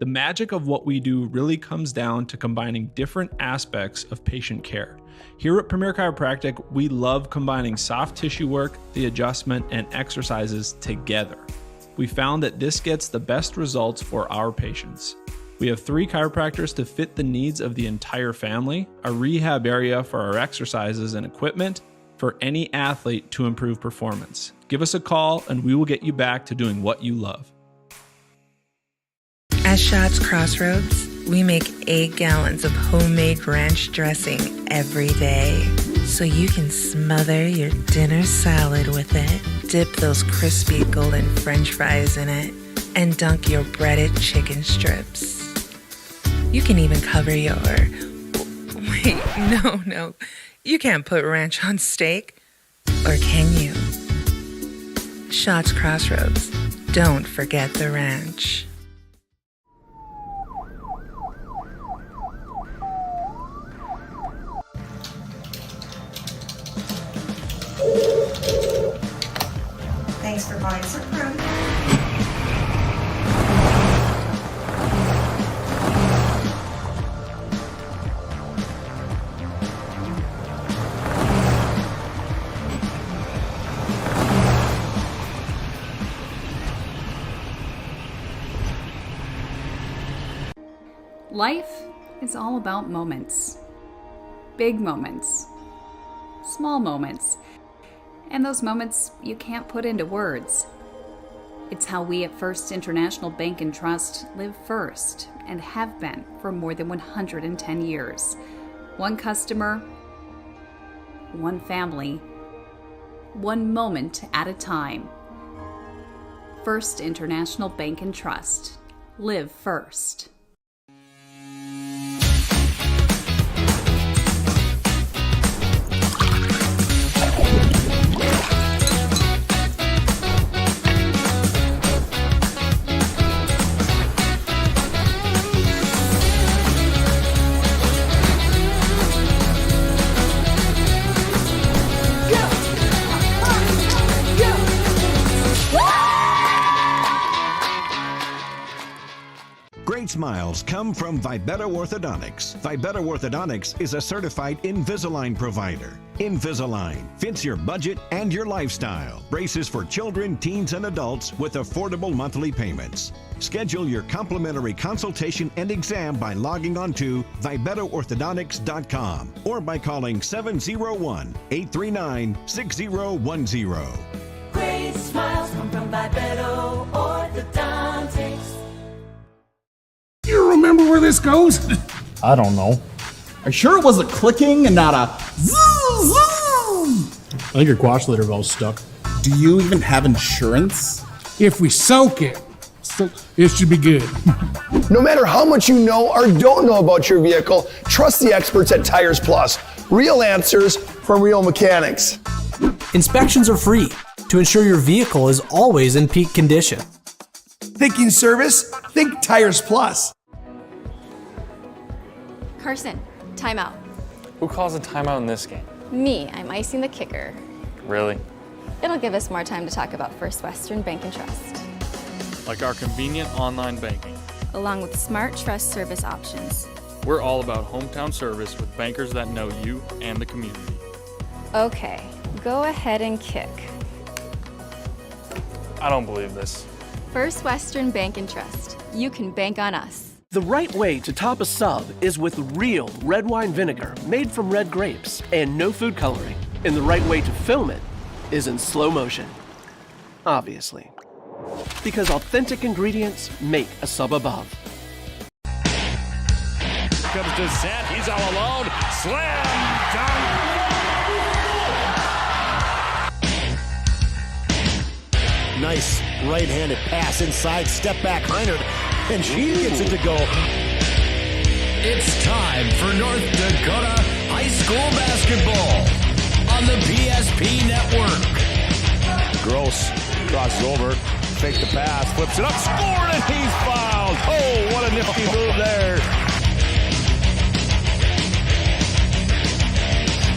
The magic of what we do really comes down to combining different aspects of patient care. Here at Premier Chiropractic, we love combining soft tissue work, the adjustment, and exercises together. We found that this gets the best results for our patients. We have 3 chiropractors to fit the needs of the entire family, a rehab area for our exercises and equipment for any athlete to improve performance. Give us a call and we will get you back to doing what you love. At Shots Crossroads, we make 8 gallons of homemade ranch dressing every day, so you can smother your dinner salad with it, dip those crispy golden French fries in it, and dunk your breaded chicken strips. You can even cover your... Wait, no. You can't put ranch on steak. Or can you? Shots Crossroads. Don't forget the ranch. Thanks for buying some room. Life is all about moments. Big moments. Small moments. And those moments you can't put into words. It's how we at First International Bank and Trust live first and have been for more than 110 years. One customer, one family, one moment at a time. First International Bank and Trust. Live first. Great smiles come from Vibeto Orthodontics. Vibeto Orthodontics is a certified Invisalign provider. Invisalign fits your budget and your lifestyle. Braces for children, teens, and adults with affordable monthly payments. Schedule your complimentary consultation and exam by logging on to VibetoOrthodontics.com or by calling 701-839-6010. Great smiles come from Vibeto Orthodontics. You remember where this goes? I don't know. Are you sure it was a clicking and not a zoom, zoom? I think your quash litter valve's stuck. Do you even have insurance? If we soak it, it should be good. No matter how much you know or don't know about your vehicle, trust the experts at Tires Plus. Real answers from real mechanics. Inspections are free to ensure your vehicle is always in peak condition. Thinking service? Think Tires Plus. Carson, timeout. Who calls a timeout in this game? Me, I'm icing the kicker. Really? It'll give us more time to talk about First Western Bank and Trust. Like our convenient online banking. Along with smart trust service options. We're all about hometown service with bankers that know you and the community. Okay, go ahead and kick. I don't believe this. First Western Bank and Trust. You can bank on us. The right way to top a sub is with real red wine vinegar made from red grapes and no food coloring. And the right way to film it is in slow motion. Obviously. Because authentic ingredients make a sub above. Comes to Zet, he's all alone. Slam dunk. Nice right-handed pass inside, step back, Heinert, and she gets it to go. It's time for North Dakota high school basketball on the PSP Network. Gross crosses over, fake the pass, flips it up, scored, and he's fouled. Oh, what a nifty move there.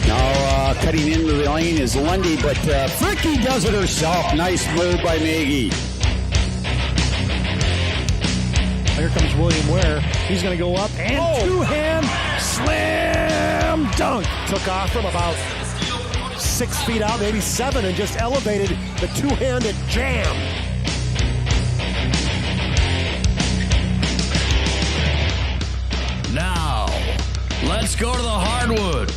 Now cutting into the lane is Lundy, but Fricky does it herself. Nice move by Maggie. Here comes William Ware. He's going to go up and two-hand slam dunk. Took off from about 6 feet out, maybe 7, and just elevated the two-handed jam. Now, let's go to the hardwood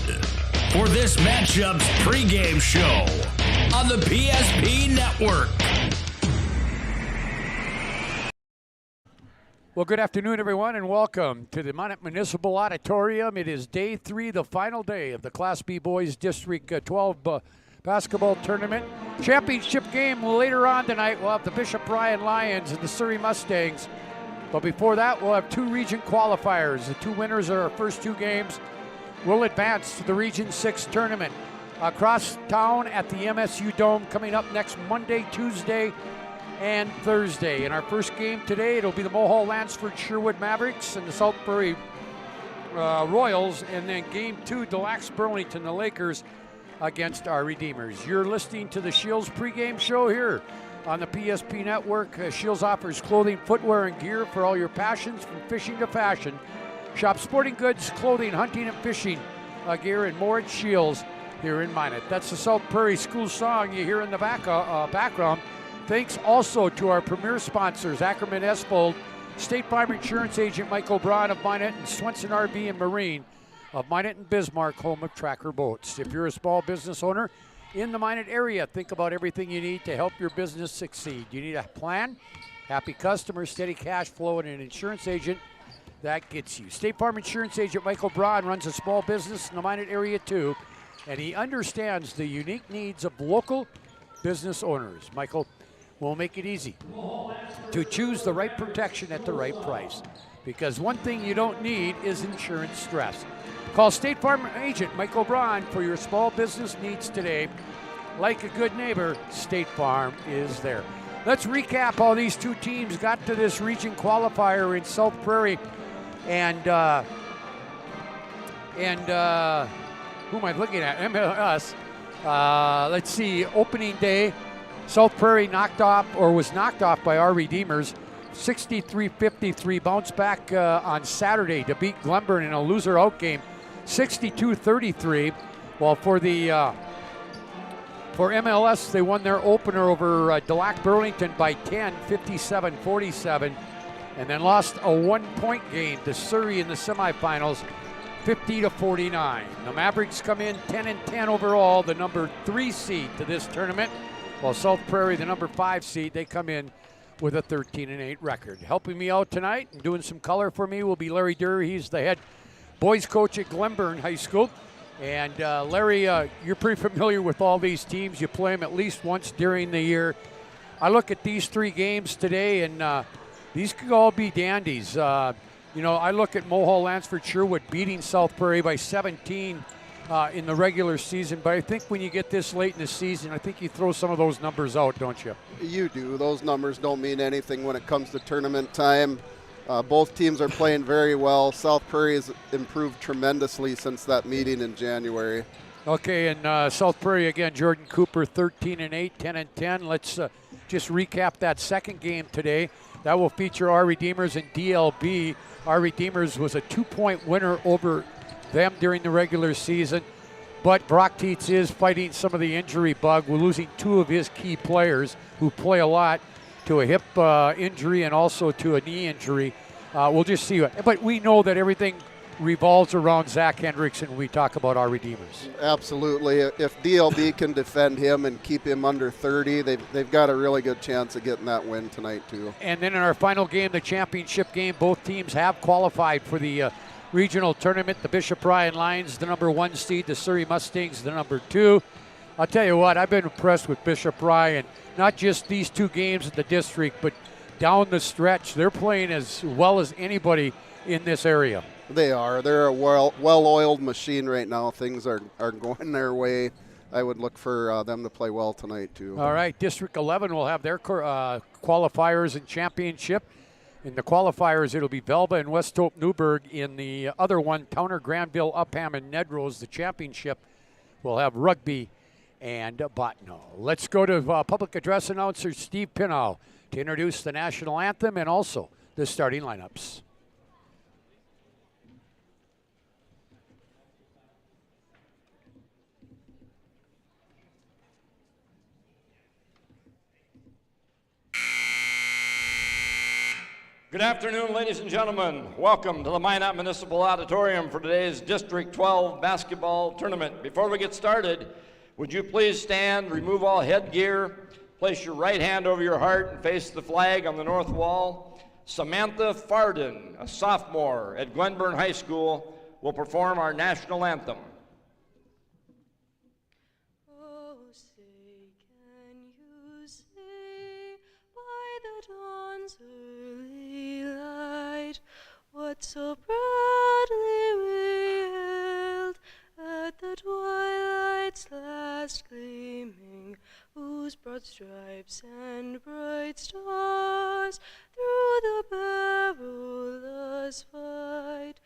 for this matchup's pregame show on the PSP Network. Well, good afternoon, everyone, and welcome to the Minot Municipal Auditorium. It is day 3, the final day of the Class B Boys District 12 basketball tournament. Championship game later on tonight. We'll have the Bishop Bryan Lions and the Surrey Mustangs. But before that, we'll have 2 region qualifiers. The 2 winners of our first 2 games will advance to the Region 6 tournament. Across town at the MSU Dome coming up next Monday, Tuesday, and Thursday. In our first game today, it'll be the Mulhall-Lansford Sherwood Mavericks and the South Prairie Royals. And then game 2, Des Lacs Burlington, the Lakers against our Redeemers. You're listening to the Shields pregame show here on the PSP Network. Shields offers clothing, footwear, and gear for all your passions, from fishing to fashion. Shop sporting goods, clothing, hunting, and fishing gear, and more at Shields here in Minot. That's the South Prairie School song you hear in the background. Thanks also to our premier sponsors, Ackerman-Estvold, State Farm Insurance Agent Michael Braun of Minot, and Swenson RV and Marine of Minot and Bismarck, home of Tracker Boats. If you're a small business owner in the Minot area, think about everything you need to help your business succeed. You need a plan, happy customers, steady cash flow, and an insurance agent that gets you. State Farm Insurance Agent Michael Braun runs a small business in the Minot area too, and he understands the unique needs of local business owners. Michael will make it easy to choose the right protection at the right price, because one thing you don't need is insurance stress. Call State Farm Agent Michael Braun for your small business needs today. Like a good neighbor, State Farm is there. Let's recap how these 2 teams got to this region qualifier in South Prairie. And who am I looking at? MLS. Let's see, opening day, South Prairie was knocked off by our Redeemers, 63-53. Bounced back on Saturday to beat Glenburn in a loser-out game, 62-33. While for MLS, they won their opener over Des Lacs Burlington by 10, 57-47, and then lost a 1-point game to Surrey in the semifinals, 50-49. The Mavericks come in 10-10 overall, the number 3 seed to this tournament. While South Prairie, the number 5 seed, they come in with a 13-8 record. Helping me out tonight and doing some color for me will be Larry Durr. He's the head boys coach at Glenburn High School. And Larry, you're pretty familiar with all these teams. You play them at least once during the year. I look at these 3 games today, and these could all be dandies. I look at Mulhall-Lansford Sherwood beating South Prairie by 17 in the regular season, but I think when you get this late in the season, I think you throw some of those numbers out, don't you? You do. Those numbers don't mean anything when it comes to tournament time. Both teams are playing very well. South Prairie has improved tremendously since that meeting in January. Okay, and South Prairie, again, Jordan Cooper, 13-8, 10-10. Let's just recap that second game today. That will feature our Redeemers and DLB. Our Redeemers was a 2-point winner over them during the regular season, but Brock Tietz is fighting some of the injury bug. We're losing 2 of his key players who play a lot to a hip injury and also to a knee injury. We'll just see. But we know that everything revolves around Zach Hendrickson when we talk about our Redeemers. Absolutely. If DLB can defend him and keep him under 30, they've got a really good chance of getting that win tonight too. And then in our final game, the championship game, both teams have qualified for the regional tournament. The Bishop Bryan Lions, the number 1 seed, the Surrey Mustangs, the number 2. I'll tell you what, I've been impressed with Bishop Bryan. Not just these 2 games in the district, but down the stretch. They're playing as well as anybody in this area. They are. They're a well-oiled machine right now. Things are going their way. I would look for them to play well tonight too. All right, District 11 will have their qualifiers and championship. In the qualifiers, it'll be Velva and West Hope Newburgh. In the other one, Towner, Granville, Upham, and Nedrose. The championship will have Rugby and Bottineau. Let's go to public address announcer Steve Pinow to introduce the national anthem and also the the starting lineups. Good afternoon, ladies and gentlemen. Welcome to the Minot Municipal Auditorium for today's District 12 basketball tournament. Before we get started, would you please stand, remove all headgear, place your right hand over your heart and face the flag on the north wall. Samantha Farden, a sophomore at Glenburn High School, will perform our national anthem. Oh, say, can you say by the dawn's early light what so proudly we hailed at the twilight's last gleaming, whose broad stripes and bright stars through the perilous fight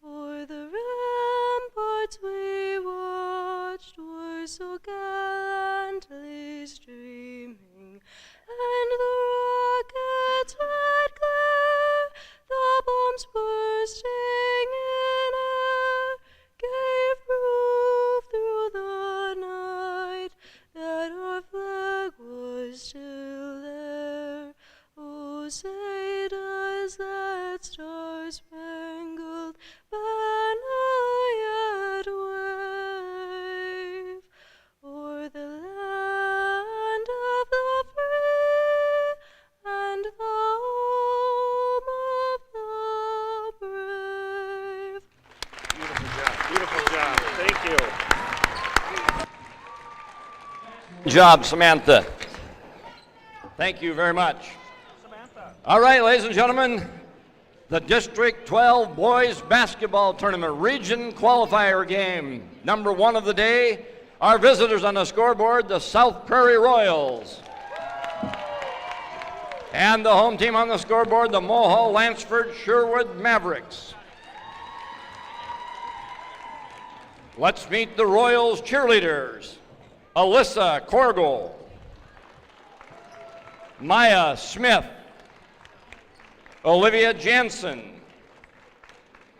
o'er the ramparts we watched were so gallantly streaming, and the rockets' red glare, the bombs bursting in air, gave proof through the night that our flag was still there. Oh, say does that star-spangled banner yet wave o'er the land of the free and the home of the brave? Beautiful job. Thank you. Good job, Samantha. Thank you very much. All right, ladies and gentlemen, the District 12 Boys Basketball Tournament Region Qualifier Game. Number 1 of the day, our visitors on the scoreboard, the South Prairie Royals. And the home team on the scoreboard, the Mohall Lansford Sherwood Mavericks. Let's meet the Royals cheerleaders. Alyssa Korgel, Maya Smith, Olivia Jansen,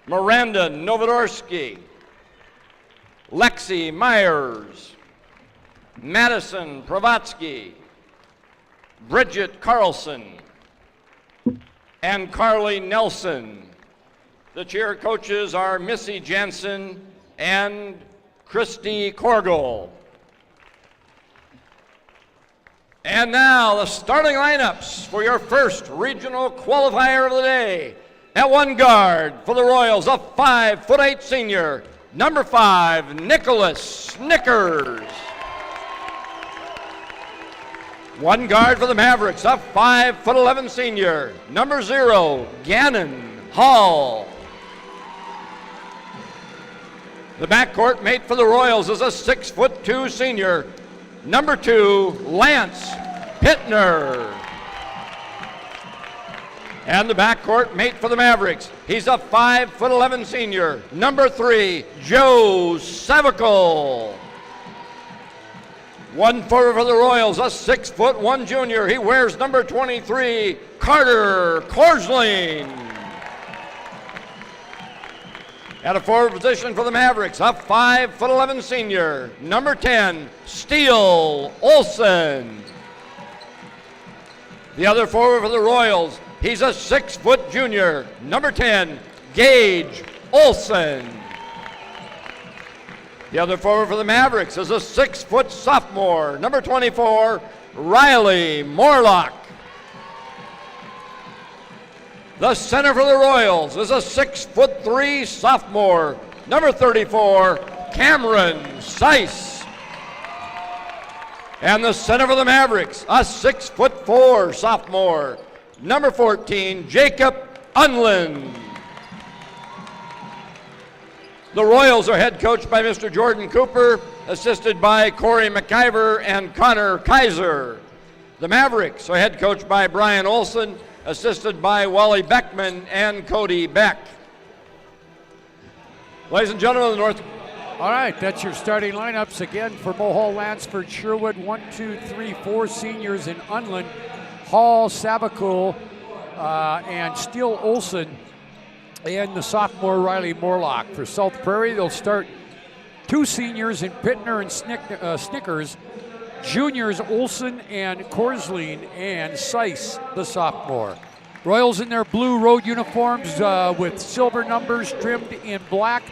Miranda Novodorsky, Lexi Myers, Madison Pravatsky, Bridget Carlson, and Carly Nelson. The cheer coaches are Missy Jansen and Christy Korgel. And now the starting lineups for your first regional qualifier of the day. At one guard for the Royals, a 5'8" senior, number 5, Nicholas Snickers. One guard for the Mavericks, a 5'11" senior, number 0, Gannon Hall. The backcourt mate for the Royals is a 6'2" senior, number 2, Lance Pittner. And the backcourt mate for the Mavericks, he's a 5'11" senior, number 3, Joe Savicle. One forward for the Royals, a 6'1" junior, he wears number 23, Carter Korsling. At a forward position for the Mavericks, a 5'11" senior, number 10, Steele Olson. The other forward for the Royals, he's a 6' junior, number 10, Gage Olson. The other forward for the Mavericks is a 6' sophomore, number 24, Riley Morlock. The center for the Royals is a 6'3" sophomore, number 34, Cameron Seiss. And the center for the Mavericks, a 6'4" sophomore, number 14, Jacob Unland. The Royals are head coached by Mr. Jordan Cooper, assisted by Corey McIver and Connor Kaiser. The Mavericks are head coached by Brian Olson, assisted by Wally Beckman and Cody Beck. Ladies and gentlemen of the North. All right, that's your starting lineups again for Mohall, Lansford, Sherwood, 1, 2, 3, 4 seniors in Unland, Hall, Savicle, and Steele Olson and the sophomore Riley Morlock. For South Prairie, they'll start 2 seniors in Pittner and Snickers, juniors Olson and Korsleen, and Seiss, the sophomore. Royals in their blue road uniforms with silver numbers trimmed in black.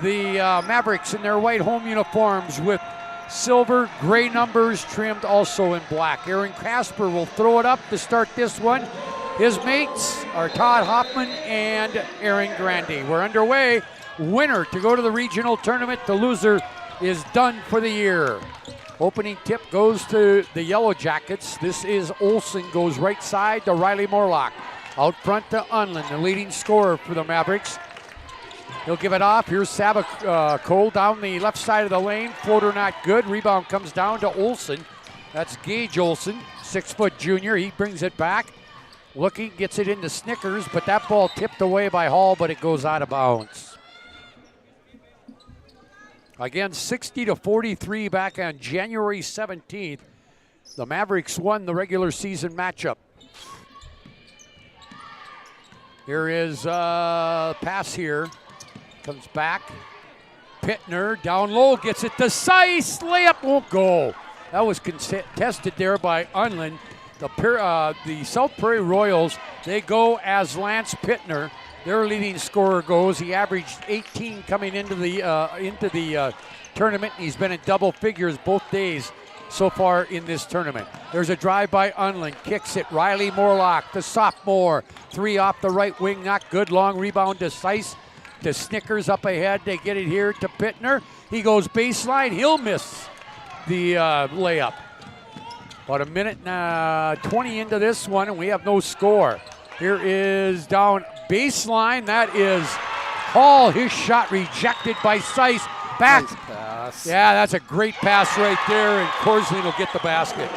The Mavericks in their white home uniforms with silver gray numbers trimmed also in black. Aaron Casper will throw it up to start this one. His mates are Todd Hoffman and Aaron Grandy. We're underway. Winner to go to the regional tournament. The loser is done for the year. Opening tip goes to the Yellow Jackets. This is Olson, goes right side to Riley Morlock. Out front to Unlin, the leading scorer for the Mavericks. He'll give it off. Here's Cole down the left side of the lane. Floater not good. Rebound comes down to Olson. That's Gage Olson, 6-foot junior. He brings it back. Looking, gets it into Snickers, but that ball tipped away by Hall, but it goes out of bounds. Again, 60-43 back on January 17th. The Mavericks won the regular season matchup. Here is a pass here. Comes back. Pittner down low, gets it to Seiss. Layup won't go. That was contested there by Unlin. The South Prairie Royals, they go as Lance Pittner. Their leading scorer goes. He averaged 18 coming into the tournament. He's been in double figures both days so far in this tournament. There's a drive by Unlin. Kicks it. Riley Morlock, the sophomore. 3 off the right wing. Not good. Long rebound to Seiss. To Snickers up ahead. They get it here to Pittner. He goes baseline. He'll miss the layup. About a minute and 20 into this one, and we have no score. Here is down baseline. That is Hall. His shot rejected by Seiss. Back. Nice pass. Yeah, that's a great pass right there, and Korsleen will get the basket.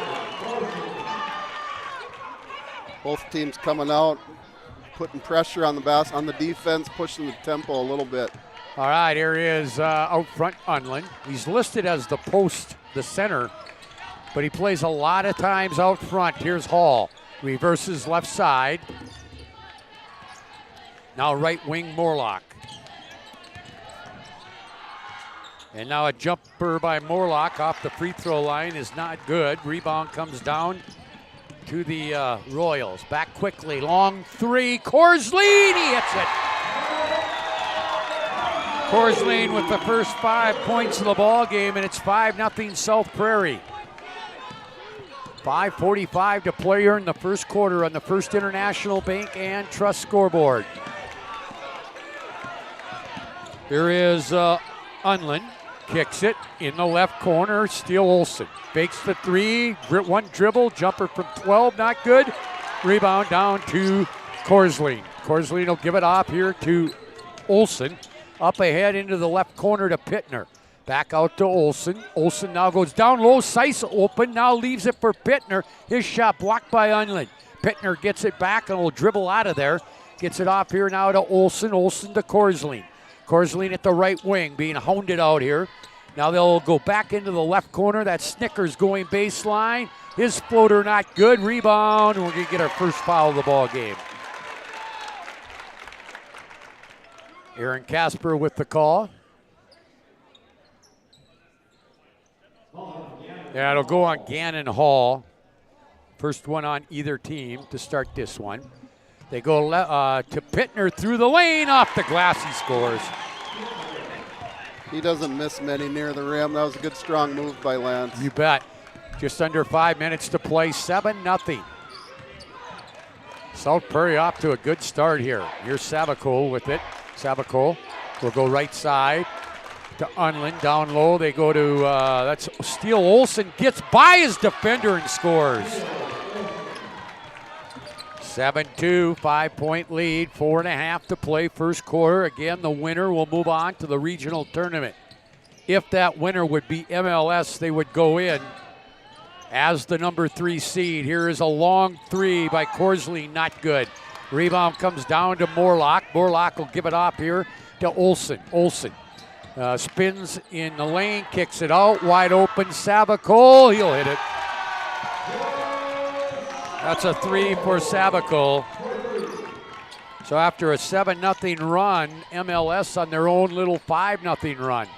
Both teams coming out, putting pressure on the defense, pushing the tempo a little bit. All right, here is out front Unlin. He's listed as the post, the center, but he plays a lot of times out front. Here's Hall. Reverses left side. Now right wing Morlock. And now a jumper by Morlock off the free throw line is not good. Rebound comes down to the Royals. Back quickly, long 3. Korsleen, he hits it. Korsleen with the first 5 points of the ball game, and it's 5-0 South Prairie. 5:45 to play here in the first quarter on the First International Bank and Trust scoreboard. Here is Unlin. Kicks it in the left corner. Steele Olson fakes the 3. One dribble. Jumper from 12. Not good. Rebound down to Korsleen. Korsleen will give it off here to Olson. Up ahead into the left corner to Pittner. Back out to Olson. Olson now goes down low. Seiss open. Now leaves it for Pittner. His shot blocked by Unlin. Pittner gets it back and will dribble out of there. Gets it off here now to Olson. Olson to Korsleen. Korsleen at the right wing being hounded out here. Now they'll go back into the left corner. That's Snickers going baseline. His floater not good. Rebound. And we're going to get our first foul of the ball game. Aaron Casper with the call. Yeah, it'll go on Gannon Hall. First one on either team to start this one. They go to Pittner through the lane, off the glass, he scores. He doesn't miss many near the rim. That was a good, strong move by Lance. You bet. Just under 5 minutes to play, 7-0. South Prairie off to a good start here. Here's Savacole with it. Savacole will go right side to Unlin. Down low, they go to, that's Steele Olson. Gets by his defender and scores. 7-2, 5-point lead, 4.5 to play first quarter. Again, the winner will move on to the regional tournament. If that winner would be MLS, they would go in as the number 3 seed. Here is a long 3 by Korsleen, not good. Rebound comes down to Morlock. Morlock will give it off here to Olson. Olson spins in the lane, kicks it out, wide open. Savacole, he'll hit it. That's a 3 for Savicle. So after a 7-0 run, MLS on their own little 5-0 run.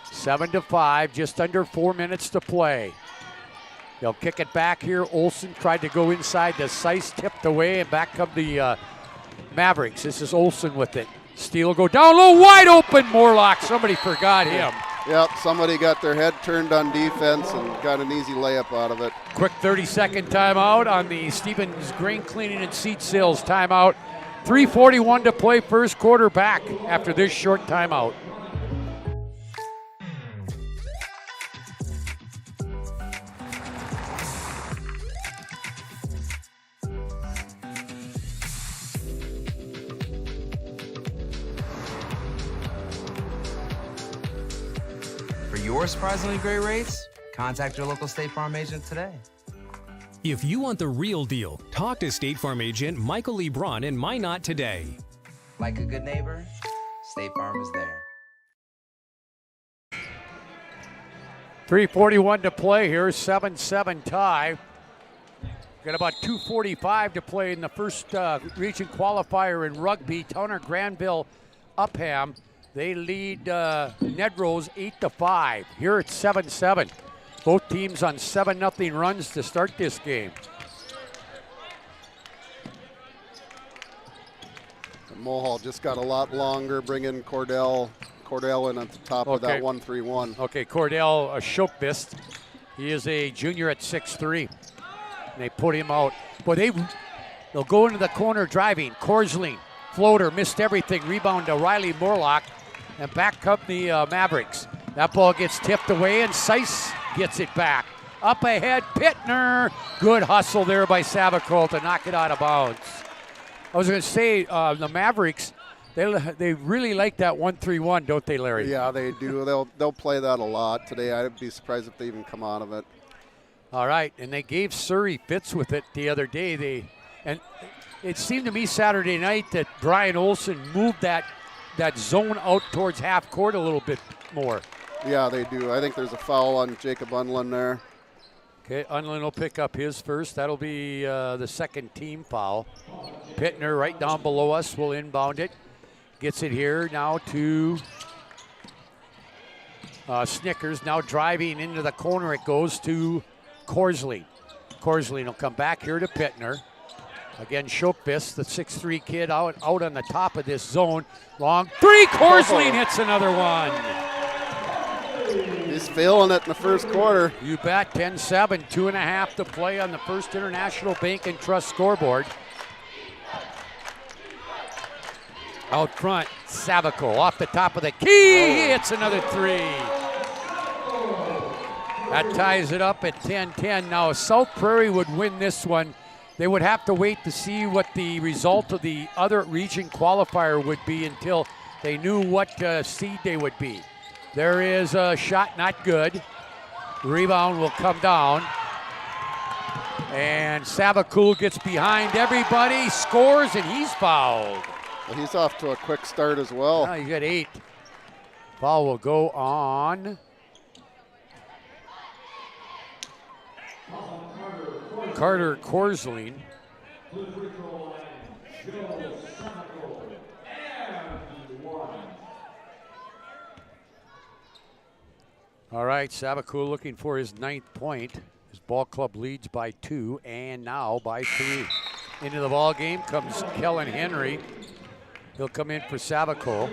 7-5, just under 4 minutes to play. They'll kick it back here. Olsen tried to go inside. The Sice tipped away, and back come the Mavericks. This is Olsen with it. Steele go down low, wide open. Morlock. Somebody forgot him. Yep, somebody got their head turned on defense and got an easy layup out of it. Quick 30-second timeout on the Stevens Grain Cleaning and Seat Sales timeout. 3:41 to play, first quarter back after this short timeout. For your surprisingly great rates, contact your local State Farm agent today. If you want the real deal, talk to State Farm agent Michael Lee Braun in Minot today. Like a good neighbor, State Farm is there. 3:41 to play here, 7-7 tie. Got about 2:45 to play in the first region qualifier in rugby. Towner Granville Upham, they lead Nedrose 8-5. Here it's 7-7. Both teams on 7-0 runs to start this game. Mohall just got a lot longer, bringing Cordell in at the top of that 1-3-1. Okay, Cordell Schopvist. He is a junior at 6'3". And they put him out. Boy, they'll go into the corner driving. Korsling, floater, missed everything. Rebound to Riley Morlock. And back come the Mavericks. That ball gets tipped away, and Sice gets it back. Up ahead, Pittner. Good hustle there by Savicle to knock it out of bounds. I was going to say, the Mavericks, they really like that 1-3-1, don't they, Larry? Yeah, they do. They'll play that a lot today. I'd be surprised if they even come out of it. All right, and they gave Surrey fits with it the other day. And it seemed to me Saturday night that Brian Olsen moved that zone out towards half court a little bit more. Yeah, they do. I think there's a foul on Jacob Unlin there. Okay, Unlin will pick up his first. That'll be the second team foul. Pittner right down below us will inbound it. Gets it here now to Snickers. Now driving into the corner, it goes to Korsling. Korsling will come back here to Pittner. Again, Schopvist, the 6'3" kid, out on the top of this zone. Long three, Korsling hits another one. He's feeling it in the first quarter. You bet, 10-7, 2.5 to play on the First International Bank and Trust scoreboard. Out front, Savicle off the top of the key, he hits another three. That ties it up at 10-10. Now, if South Prairie would win this one, they would have to wait to see what the result of the other region qualifier would be until they knew what seed they would be. There is a shot, not good. Rebound will come down. And Savicle gets behind everybody, scores, and he's fouled. Well, he's off to a quick start as well. He's got 8. Foul will go on Carter Korsling. All right, Savicle looking for his 9th point. His ball club leads by 2 and now by 3. Into the ball game comes Kellen Henry. He'll come in for Savicle.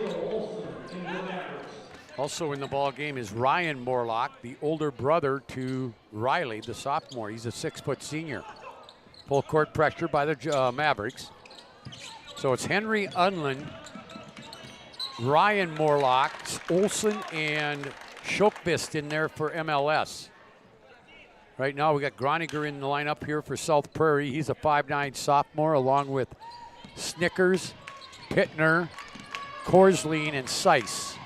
Also in the ball game is Ryan Morlock, the older brother to Riley, the sophomore. He's a 6-foot senior. Full court pressure by the Mavericks. So it's Henry Unlin, Ryan Morlock, Olsen, and Schopvist in there for MLS. Right now we got Groniger in the lineup here for South Prairie. He's a 5'9" sophomore along with Snickers, Pittner, Korsling, and Sice.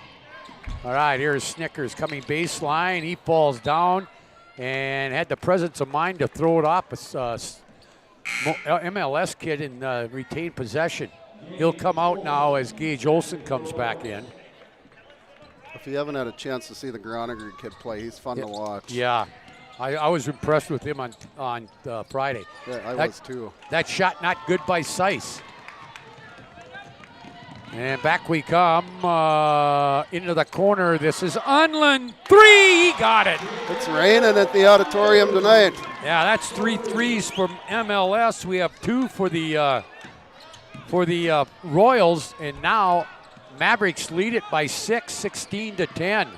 All right, here's Snickers coming baseline. He falls down and had the presence of mind to throw it off. MLS kid in retained possession. He'll come out now as Gage Olsen comes back in. If you haven't had a chance to see the Groniger kid play, he's fun to watch. Yeah. I was impressed with him on Friday. Yeah, I was too. That shot not good by Seiss. And back we come into the corner. This is Unland. 3, he got it. It's raining at the auditorium tonight. Yeah, that's 3 threes from MLS. We have 2 for the Royals, and now Mavericks lead it by 6, 16-10.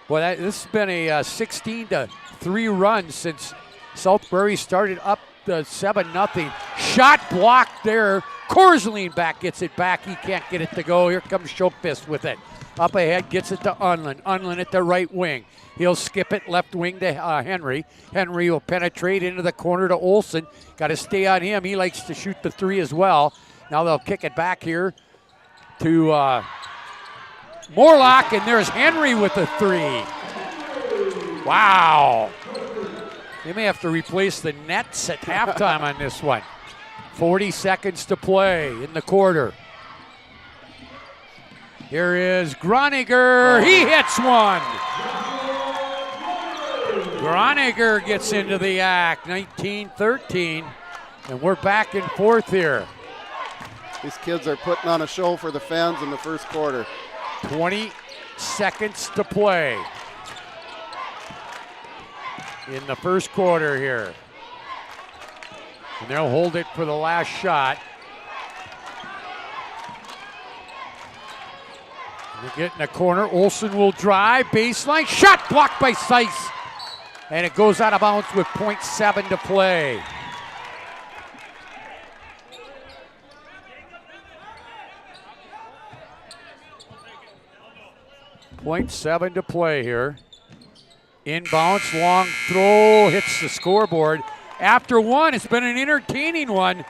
Boy, this has been a 16-3 run since South Prairie started up 7-0. Shot blocked there. Korsling back gets it back. He can't get it to go. Here comes Shopfist with it. Up ahead, gets it to Unland. Unland at the right wing. He'll skip it left wing to Henry. Henry will penetrate into the corner to Olsen. Got to stay on him. He likes to shoot the 3 as well. Now they'll kick it back here to Morlock, and there's Henry with the 3. Wow. They may have to replace the nets at halftime on this one. 40 seconds to play in the quarter. Here is Groniger. He hits one. Groniger gets into the act. 19-13. And we're back and forth here. These kids are putting on a show for the fans in the first quarter. 20 seconds to play in the first quarter here. And they'll hold it for the last shot. They get in the corner. Olsen will drive. Baseline. Shot blocked by Seiss. And it goes out of bounds with 0.7 to play. .7 to play here. Inbounds, long throw, hits the scoreboard. After one, it's been an entertaining one.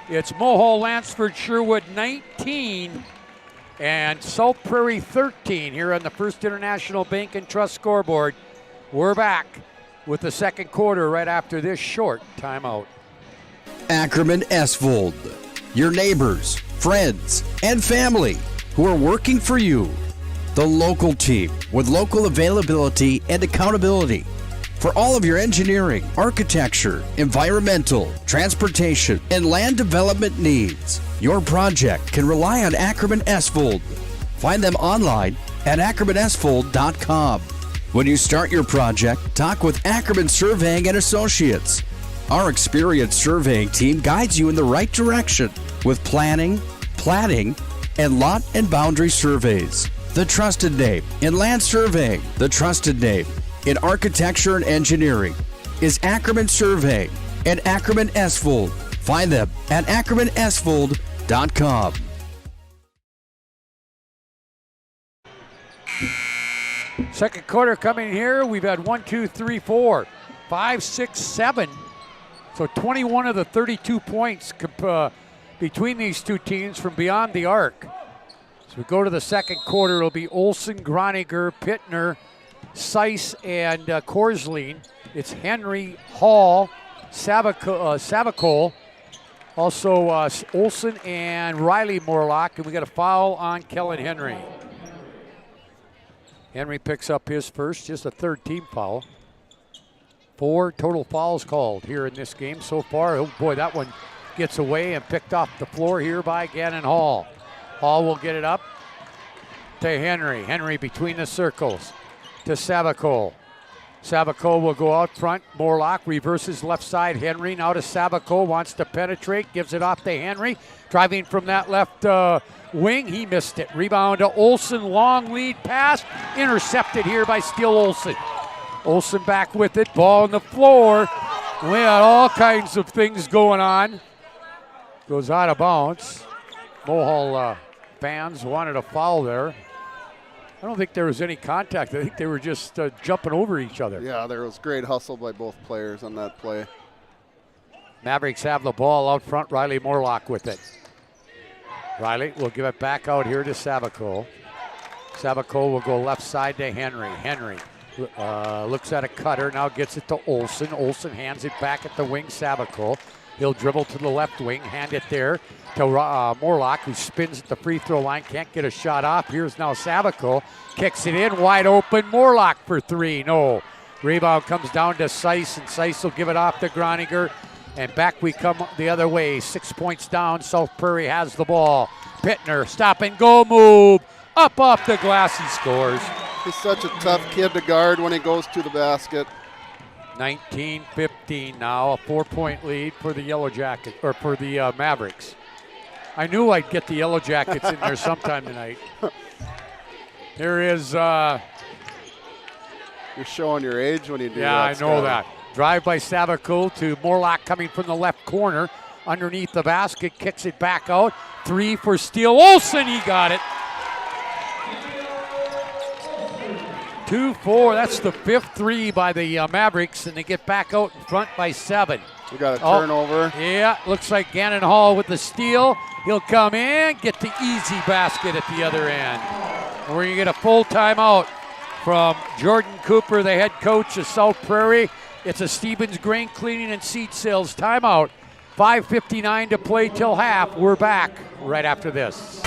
It's Mohall, Lansford, Sherwood 19 and South Prairie 13 here on the First International Bank and Trust scoreboard. We're back with the second quarter right after this short timeout. Ackerman-Estvold, your neighbors, friends, and family who are working for you. The local team with local availability and accountability for all of your engineering, architecture, environmental, transportation, and land development needs. Your project can rely on Ackerman-Estvold. Find them online at Ackerman-Estvold.com. When you start your project, talk with Ackerman Surveying and Associates. Our experienced surveying team guides you in the right direction with planning, platting, and lot and boundary surveys. The trusted name in land surveying, the trusted name in architecture and engineering is Ackerman Surveying and Ackerman-Estvold. Find them at Ackerman-Estvold.com. Second quarter coming here. We've had 1, 2, 3, 4, 5, 6, 7. So 21 of the 32 points between these two teams from beyond the arc. So we go to the second quarter. It'll be Olsen, Groniger, Pittner, Seiss, and Korsling. It's Henry, Hall, Savicole, also Olsen and Riley Morlock, and we got a foul on Kellen Henry. Henry picks up his first, just a third team foul. 4 total fouls called here in this game so far. Oh boy, that one gets away and picked off the floor here by Gannon Hall. Hall will get it up to Henry. Henry between the circles to Savicole. Savicole will go out front. Morlock reverses left side. Henry now to Savicole. Wants to penetrate. Gives it off to Henry. Driving from that left wing. He missed it. Rebound to Olsen. Long lead pass. Intercepted here by Steele Olsen. Olsen back with it. Ball on the floor. We had all kinds of things going on. Goes out of bounds. Mohall fans wanted a foul there. I don't think there was any contact. I think they were just jumping over each other. Yeah, there was great hustle by both players on that play. Mavericks have the ball out front. Riley Morlock with it. Riley will give it back out here to Savicole. Savicole will go left side to Henry. Henry looks at a cutter, now gets it to Olsen. Olsen hands it back at the wing, Savicole. He'll dribble to the left wing, hand it there to Morlock, who spins at the free throw line, can't get a shot off. Here's now Savicole, kicks it in, wide open. Morlock for 3, no. Rebound comes down to Seiss, and Seiss will give it off to Groninger. And back we come the other way. 6 points down. South Prairie has the ball. Pittner, stop and go move. Up off the glass, he scores. He's such a tough kid to guard when he goes to the basket. 19-15 now, a 4-point lead for the Yellow Jackets, or for the Mavericks. I knew I'd get the Yellow Jackets in there sometime tonight. Here is... You're showing your age when you do that. Yeah, I know that. Drive by Savico to Morlock coming from the left corner. Underneath the basket, kicks it back out. 3 for Steele. Olsen, he got it. 2-4, that's the 5th 3 by the Mavericks, and they get back out in front by 7. We got a turnover. Yeah, looks like Gannon Hall with the steal. He'll come in, get the easy basket at the other end. And we're going to get a full timeout from Jordan Cooper, the head coach of South Prairie. It's a Stevens Grain Cleaning and Seed Sales timeout. 5:59 to play till half. We're back right after this.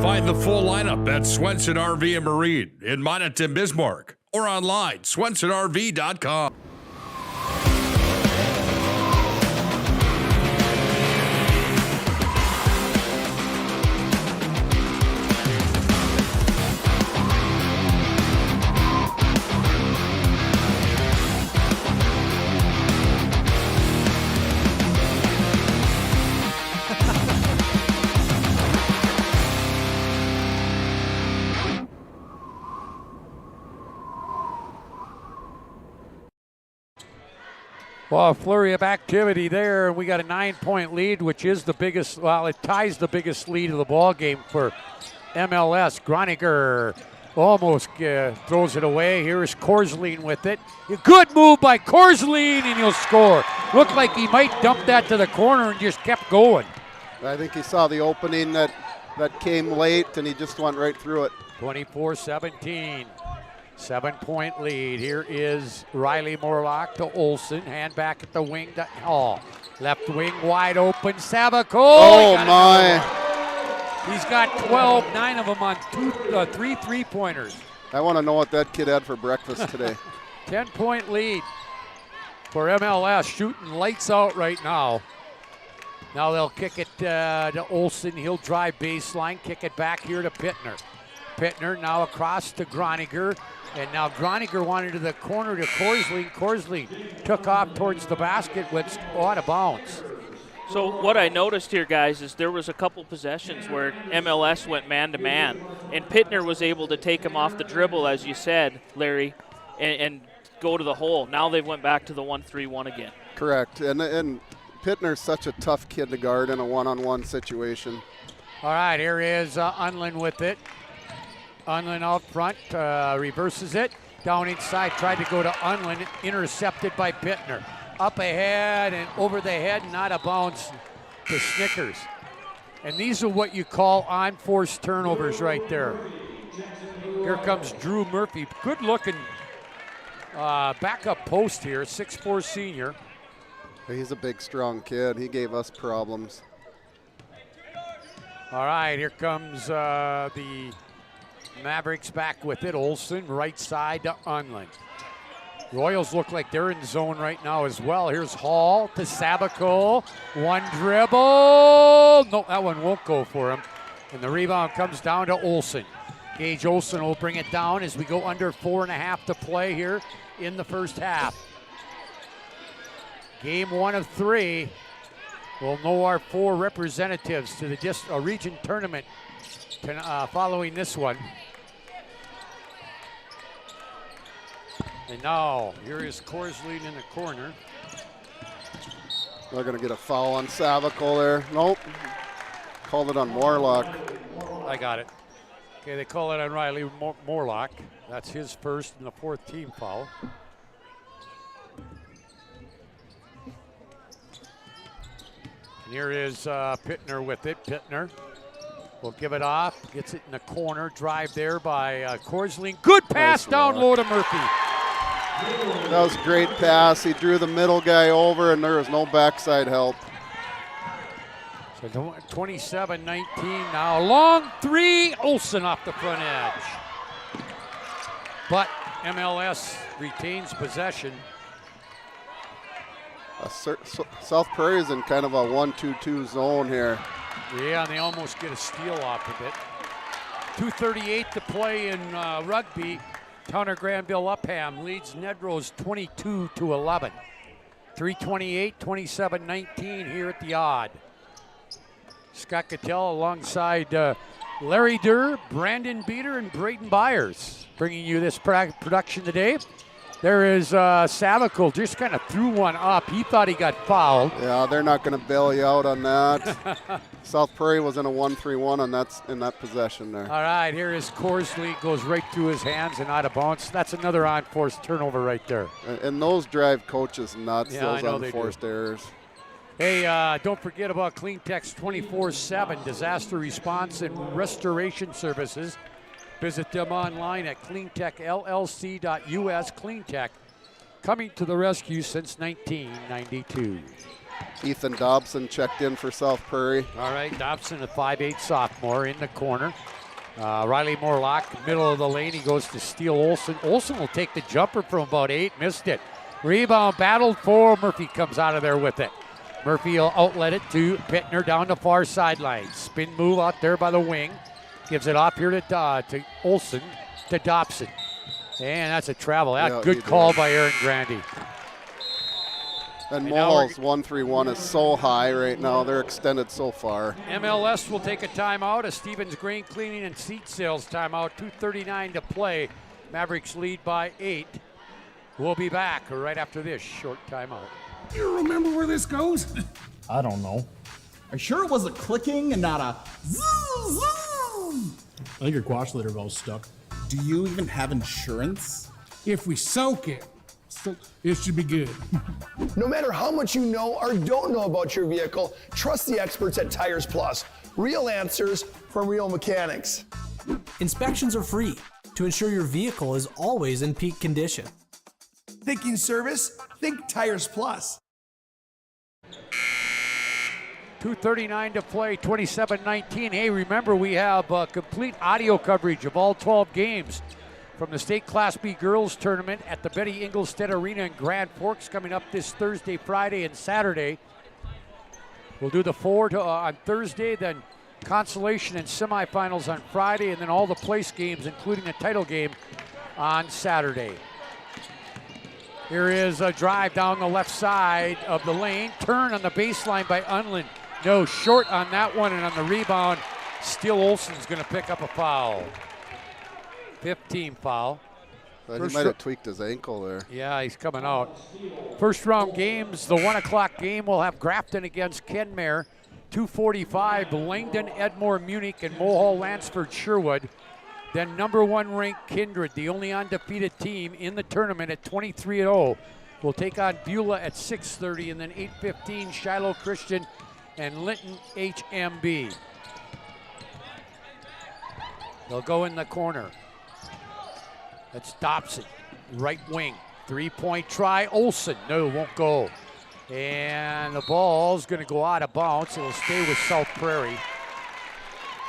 Find the full lineup at Swenson RV and Marine in Monaghan, Bismarck, or online, swensonrv.com. Well, a flurry of activity there, and we got a 9-point lead, which is the biggest, well, it ties the biggest lead of the ball game for MLS. Groninger almost throws it away. Here's Korslein with it. A good move by Korslein, and he'll score. Looked like he might dump that to the corner and just kept going. I think he saw the opening that came late, and he just went right through it. 24-17. 7-point lead. Here is Riley Morlock to Olsen. Hand back at the wing to Hall. Left wing wide open. Savico. Oh, my. He's got 12, 9 of them on 3 3-pointers. I want to know what that kid had for breakfast today. 10-point lead for MLS. Shooting lights out right now. Now they'll kick it to Olsen. He'll drive baseline. Kick it back here to Pittner. Pittner now across to Groninger. And now Groninger wanted to the corner to Korslein. Korslein took off towards the basket, went out of bounds. So what I noticed here, guys, is there was a couple possessions where MLS went man-to-man, and Pittner was able to take him off the dribble, as you said, Larry, and go to the hole. Now they went back to the 1-3-1 again. Correct. And Pittner's such a tough kid to guard in a one-on-one situation. All right, here is Unlin with it. Unlin out front, reverses it. Down inside, tried to go to Unlin, intercepted by Pittner. Up ahead and over the head and out of bounds to Snickers. And these are what you call unforced turnovers right there. Here comes Drew Murphy. Good looking backup post here, 6'4" senior. He's a big, strong kid. He gave us problems. All right, here comes the Mavericks back with it. Olsen, right side to Unlin. Royals look like they're in zone right now as well. Here's Hall to Savico. One dribble. No, that one won't go for him. And the rebound comes down to Olsen. Gage Olsen will bring it down as we go under 4.5 to play here in the first half. Game 1 of 3. We'll know our 4 representatives to the region tournament following this one. And now, here is Korslein in the corner. They're going to get a foul on Savico there. Nope. Called it on Morlock. I got it. Okay, they call it on Riley Morlock. That's his first and the 4th team foul. And here is Pittner with it. Pittner will give it off, gets it in the corner. Drive there by Korsling. Good pass down low to Murphy. That was a great pass. He drew the middle guy over, and there was no backside help. So 27-19 now. Long three. Olsen off the front edge. But MLS retains possession. South Prairie is in kind of a 1-2-2 zone here. Yeah, and they almost get a steal off of it. 2:38 to play in rugby. Towner Granville Upham leads Nedros 22-11. 3:28, 27-19 here at the Odd. Scott Cattell alongside Larry Durr, Brandon Beater, and Braden Byers bringing you this production today. There is Savicle, just kind of threw one up. He thought he got fouled. Yeah, they're not going to bail you out on that. South Prairie was in a 1-3-1 in that possession there. All right, here is Korsley, goes right through his hands and out of bounds. That's another unforced turnover right there. And those drive coaches nuts, yeah, those unforced errors. Hey, don't forget about CleanTech's 24/7 disaster response and restoration services. Visit them online at cleantechllc.us. CleanTech, coming to the rescue since 1992. Ethan Dobson checked in for South Prairie. All right, Dobson, a 5'8 sophomore in the corner. Riley Morlock, middle of the lane. He goes to steal Olsen. Olsen will take the jumper from about 8, missed it. Rebound battled for. Murphy comes out of there with it. Murphy will outlet it to Pittner down the far sideline. Spin move out there by the wing. Gives it off here to Olsen, to Dobson. And that's a travel. That good call by Aaron Grandy. And Mulhall's 1-3-1 is so high right now. They're extended so far. MLS will take a timeout. A Stevens Grain Cleaning and Seat Sales timeout. 2:39 to play. Mavericks lead by 8. We'll be back right after this short timeout. You remember where this goes? I don't know. Are you sure it wasn't clicking and not a zzz, zzz? I think your quash litter valve's stuck. Do you even have insurance? If we soak it, it should be good. No matter how much you know or don't know about your vehicle, trust the experts at Tires Plus. Real answers from real mechanics. Inspections are free to ensure your vehicle is always in peak condition. Thinking service? Think Tires Plus. 2:39 to play, 27-19. Hey, remember we have complete audio coverage of all 12 games from the State Class B Girls Tournament at the Betty Engelstead Arena in Grand Forks coming up this Thursday, Friday, and Saturday. We'll do the 4 on Thursday, then consolation and semifinals on Friday, and then all the place games, including the title game, on Saturday. Here is a drive down the left side of the lane. Turn on the baseline by Unland. No, short on that one, and on the rebound, Steele Olsen's going to pick up a foul. 15 foul. He might have tweaked his ankle there. Yeah, he's coming out. First round games, the 1 o'clock game will have Grafton against Kenmare. 2:45, Langdon, Edmore, Munich, and Mulhall, Lansford, Sherwood. Then number 1 ranked Kindred, the only undefeated team in the tournament at 23-0. Will take on Beulah at 6:30, and then 8:15, Shiloh Christian and Linton HMB. They'll go in the corner. That's Dobson, right wing. 3-point try, Olsen. No, won't go. And the ball's going to go out of bounds. It'll stay with South Prairie.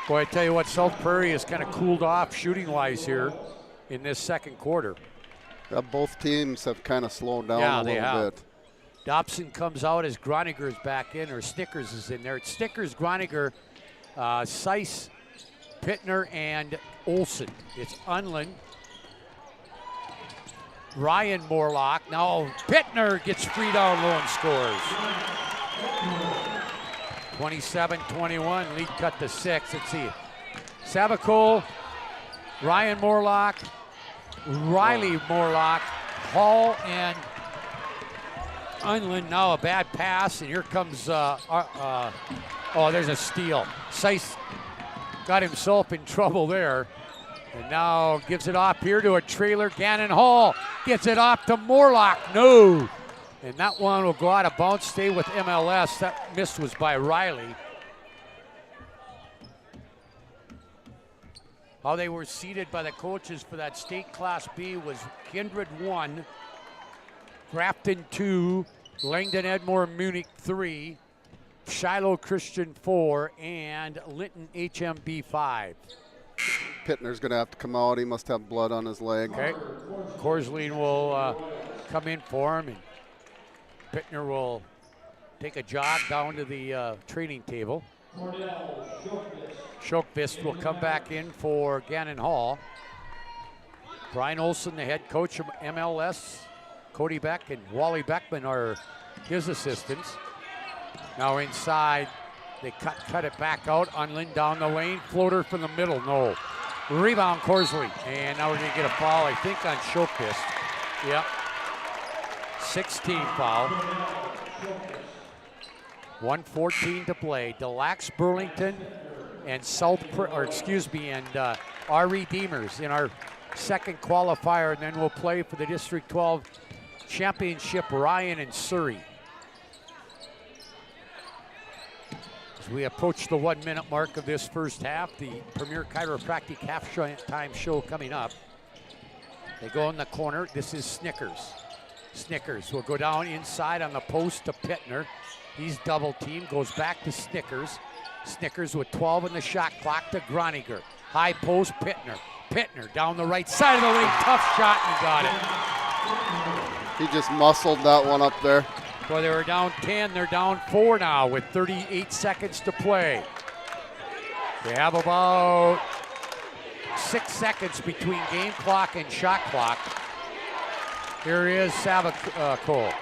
Boy, I tell you what, South Prairie has kind of cooled off shooting-wise here in this second quarter. Both teams have kind of slowed down a little bit. Dobson comes out as Groniger's back in, or Stickers is in there. It's Stickers, Groniger, Seiss, Pittner, and Olsen. It's Unland, Ryan Morlock. Now Pittner gets free down low and scores. 27-21, lead cut to 6. Let's see. Savicle, Ryan Morlock, Riley Morlock, Hall, and Unland. Now a bad pass, and here comes, there's a steal. Seiss got himself in trouble there. And now gives it off here to a trailer. Gannon Hall gets it off to Morlock. No. And that one will go out of bounds, stay with MLS. That miss was by Riley. How they were seated by the coaches for that state Class B was Kindred 1, Grafton 2, Langdon Edmore Munich 3, Shiloh Christian 4, and Linton HMB 5. Pittner's going to have to come out. He must have blood on his leg. Okay. Korsleen will come in for him, and Pittner will take a jog down to the training table. Shokvist will come back in for Gannon Hall. Brian Olson, the head coach of MLS. Cody Beck and Wally Beckman are his assistants. Now inside, they cut it back out. Unlin down the lane. Floater from the middle, no. Rebound, Korsley. And now we're going to get a foul, I think, on Shokvist. Yep. 16 foul. 1:14 to play. Delax, Burlington, and our Redeemers in our second qualifier, and then we'll play for the District 12 Championship, Ryan and Surrey. As we approach the 1 minute mark of this first half, the Premier Chiropractic halftime show coming up. They go in the corner. This is Snickers. Snickers will go down inside on the post to Pittner. He's double teamed, goes back to Snickers. Snickers with 12 in the shot clock to Groniger. High post, Pittner. Pittner down the right side of the lane, tough shot, and he got it. He just muscled that one up there. Well, they were down 10, they're down 4 now with 38 seconds to play. They have about 6 seconds between game clock and shot clock. Here is Savacole.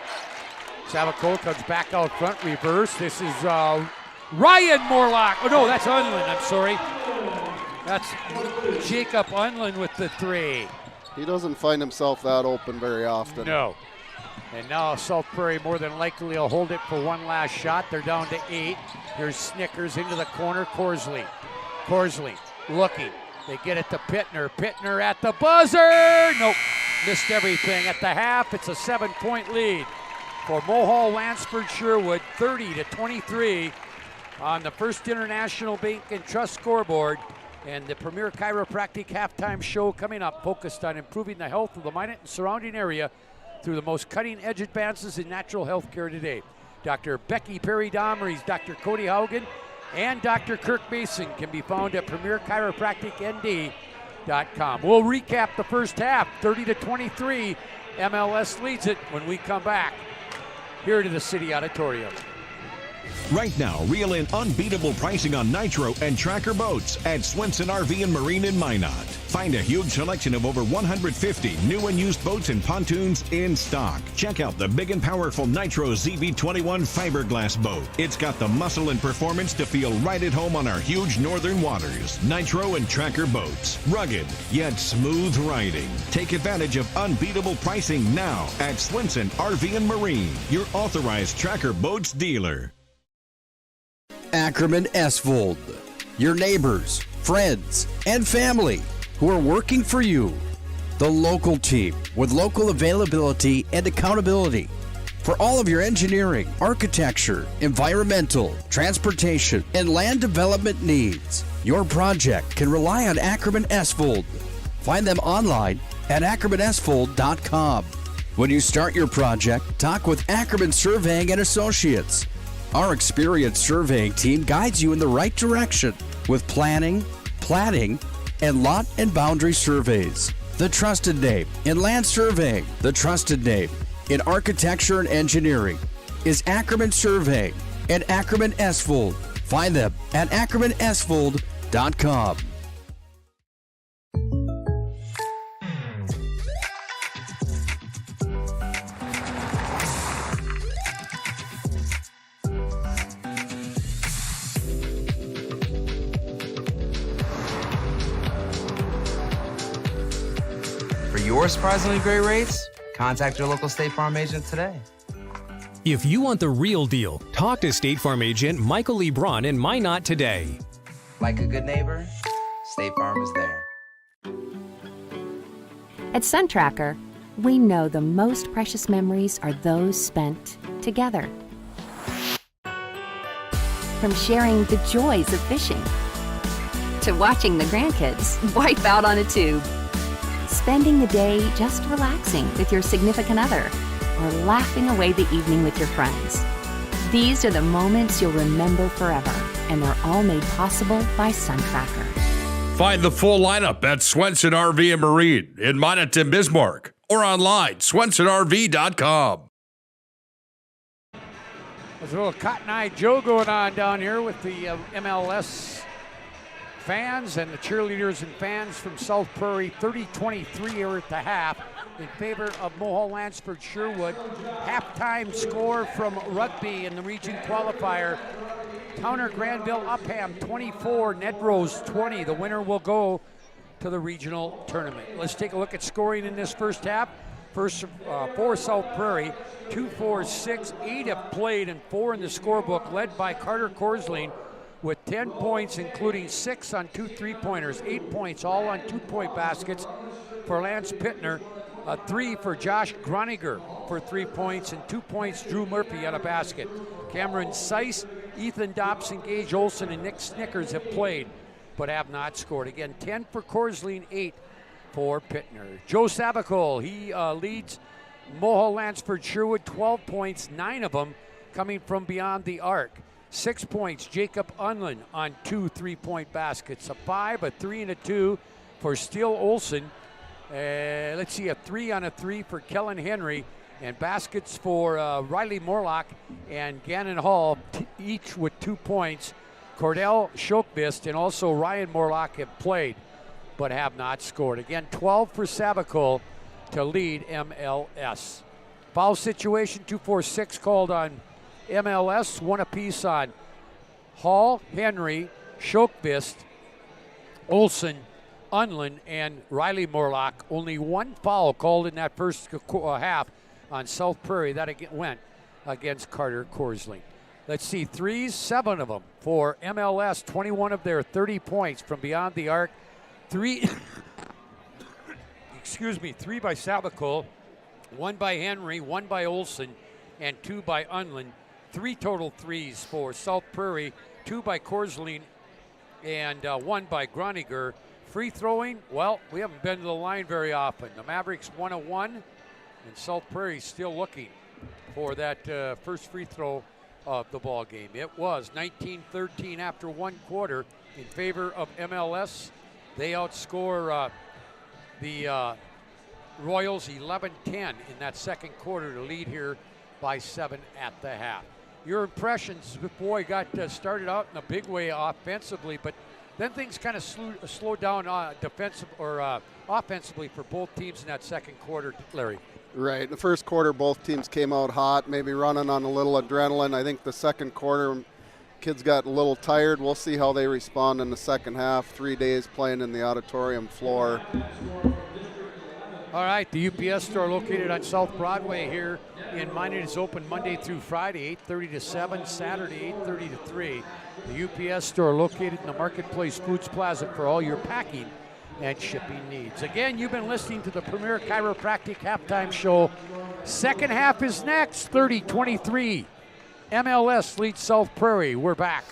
Savacole comes back out front, reverse. This is Ryan Morlock. Oh no, that's Unlin, I'm sorry. That's Jacob Unlin with the 3. He doesn't find himself that open very often. No. And now South Prairie more than likely will hold it for one last shot. They're down to 8. Here's Snickers into the corner, Korsley. Korsley looking. They get it to Pittner. Pittner at the buzzer. Nope, missed everything. At the half, it's a 7-point lead for Mohall Lansford Sherwood, 30-23 on the First International Bank and Trust scoreboard. And the Premier Chiropractic halftime show coming up, focused on improving the health of the Minot and surrounding area through the most cutting-edge advances in natural health care today. Dr. Becky Perry-Domries, Dr. Cody Haugen, and Dr. Kirk Mason can be found at PremierChiropracticND.com. We'll recap the first half, 30-23. MLS leads it when we come back here to the City Auditorium. Right now, reel in unbeatable pricing on Nitro and Tracker boats at Swenson RV and Marine in Minot. Find a huge selection of over 150 new and used boats and pontoons in stock. Check out the big and powerful Nitro ZV21 fiberglass boat. It's got the muscle and performance to feel right at home on our huge northern waters. Nitro and Tracker boats. Rugged, yet smooth riding. Take advantage of unbeatable pricing now at Swenson RV and Marine, your authorized Tracker boats dealer. Ackerman-Estvold, your neighbors, friends, and family who are working for you. The local team with local availability and accountability for all of your engineering, architecture, environmental, transportation, and land development needs. Your project can rely on Ackerman-Estvold. Find them online at Ackerman-Estvold.com. When you start your project, talk with Ackerman Surveying and Associates. Our experienced surveying team guides you in the right direction with planning, platting, and lot and boundary surveys. The trusted name in land surveying, the trusted name in architecture and engineering is Ackerman Surveying and Ackerman-Estvold. Find them at Ackerman-Estvold.com. For your surprisingly great rates, contact your local State Farm agent today. If you want the real deal, talk to State Farm agent Michael Lebron in Minot today. Like a good neighbor, State Farm is there. At SunTracker, We know the most precious memories are those spent together. From sharing the joys of fishing to watching the grandkids wipe out on a tube, spending the day just relaxing with your significant other, or laughing away the evening with your friends. These are the moments you'll remember forever, and they're all made possible by Suncracker. Find the full lineup at Swenson RV and Marine in Monaghan, Bismarck, or online, swensonrv.com. There's a little Cotton Eye Joe going on down here with the MLS fans and the cheerleaders and fans from South Prairie. 30-23 here at the half in favor of Mulholland-Lansford Sherwood. Halftime score from rugby in the region qualifier. Towner Granville Upham 24, Nedrose 20. The winner will go to the regional tournament. Let's take a look at scoring in this first half. First for South Prairie, 2, 4, 6, 8 have played and 4 in the scorebook, led by Carter Korsling with 10 points, including 6 on 2 3-pointers, 8 points, all on 2-point baskets for Lance Pittner, 3 for Josh Groniger for 3 points, and 2 points Drew Murphy on a basket. Cameron Seiss, Ethan Dobson, Gage Olson, and Nick Snickers have played but have not scored. Again, 10 for Korsling, 8 for Pittner. Joe Savicol, he leads Mulholland-Lansford Sherwood, 12 points, 9 of them coming from beyond the arc. 6 points, Jacob Unlin on 2 3-point baskets. A 5, a 3, and a 2 for Steele Olson. Let's see, a 3 on a 3 for Kellen Henry. And baskets for Riley Morlock and Gannon Hall, each with 2 points. Cordell Shokvist and also Ryan Morlock have played but have not scored. Again, 12 for Savicol to lead MLS. Foul situation, 2-4-6 called on MLS, 1 apiece on Hall, Henry, Shokvist, Olson, Unlin, and Riley Morlock. Only 1 foul called in that first half on South Prairie. That went against Carter Korsling. Let's see, threes, 7 of them for MLS, 21 of their 30 points from beyond the arc. 3 by Savicol, 1 by Henry, 1 by Olson, and 2 by Unlin. 3 total threes for South Prairie, 2 by Korsling, and 1 by Groniger. Free throwing, well, we haven't been to the line very often. The Mavericks 1-1, and South Prairie still looking for that first free throw of the ball game. It was 19-13 after 1 quarter in favor of MLS. They outscore the Royals 11-10 in that second quarter to lead here by 7 at the half. Your impressions before we got started out in a big way offensively, but then things kind of slowed down offensively for both teams in that second quarter, Larry. Right. The first quarter, both teams came out hot, maybe running on a little adrenaline. I think the second quarter, kids got a little tired. We'll see how they respond in the second half. 3 days playing in the auditorium floor. All right, the UPS store located on South Broadway here in Minot is open Monday through Friday, 8:30 to 7, Saturday, 8:30 to 3. The UPS store located in the Marketplace Foods Plaza for all your packing and shipping needs. Again, you've been listening to the Premier Chiropractic Halftime Show. Second half is next, 30-23. MLS leads South Prairie. We're back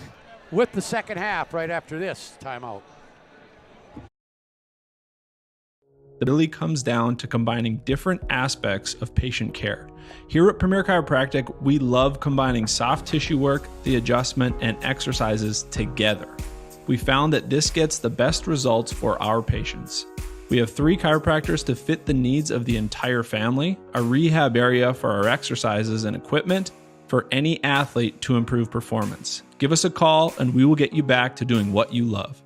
with the second half right after this timeout. It really comes down to combining different aspects of patient care. Here at Premier Chiropractic, we love combining soft tissue work, the adjustment, and exercises together. We found that this gets the best results for our patients. We have 3 chiropractors to fit the needs of the entire family, a rehab area for our exercises and equipment, for any athlete to improve performance. Give us a call and we will get you back to doing what you love.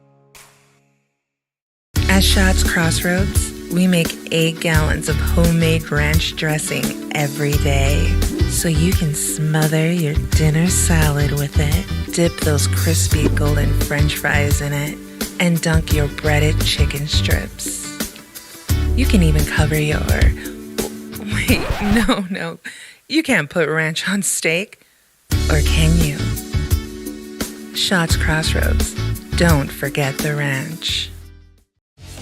At Shots Crossroads, we make 8 gallons of homemade ranch dressing every day, so you can smother your dinner salad with it, dip those crispy golden French fries in it, and dunk your breaded chicken strips. You can even cover your... Wait, no. You can't put ranch on steak. Or can you? Shots Crossroads. Don't forget the ranch.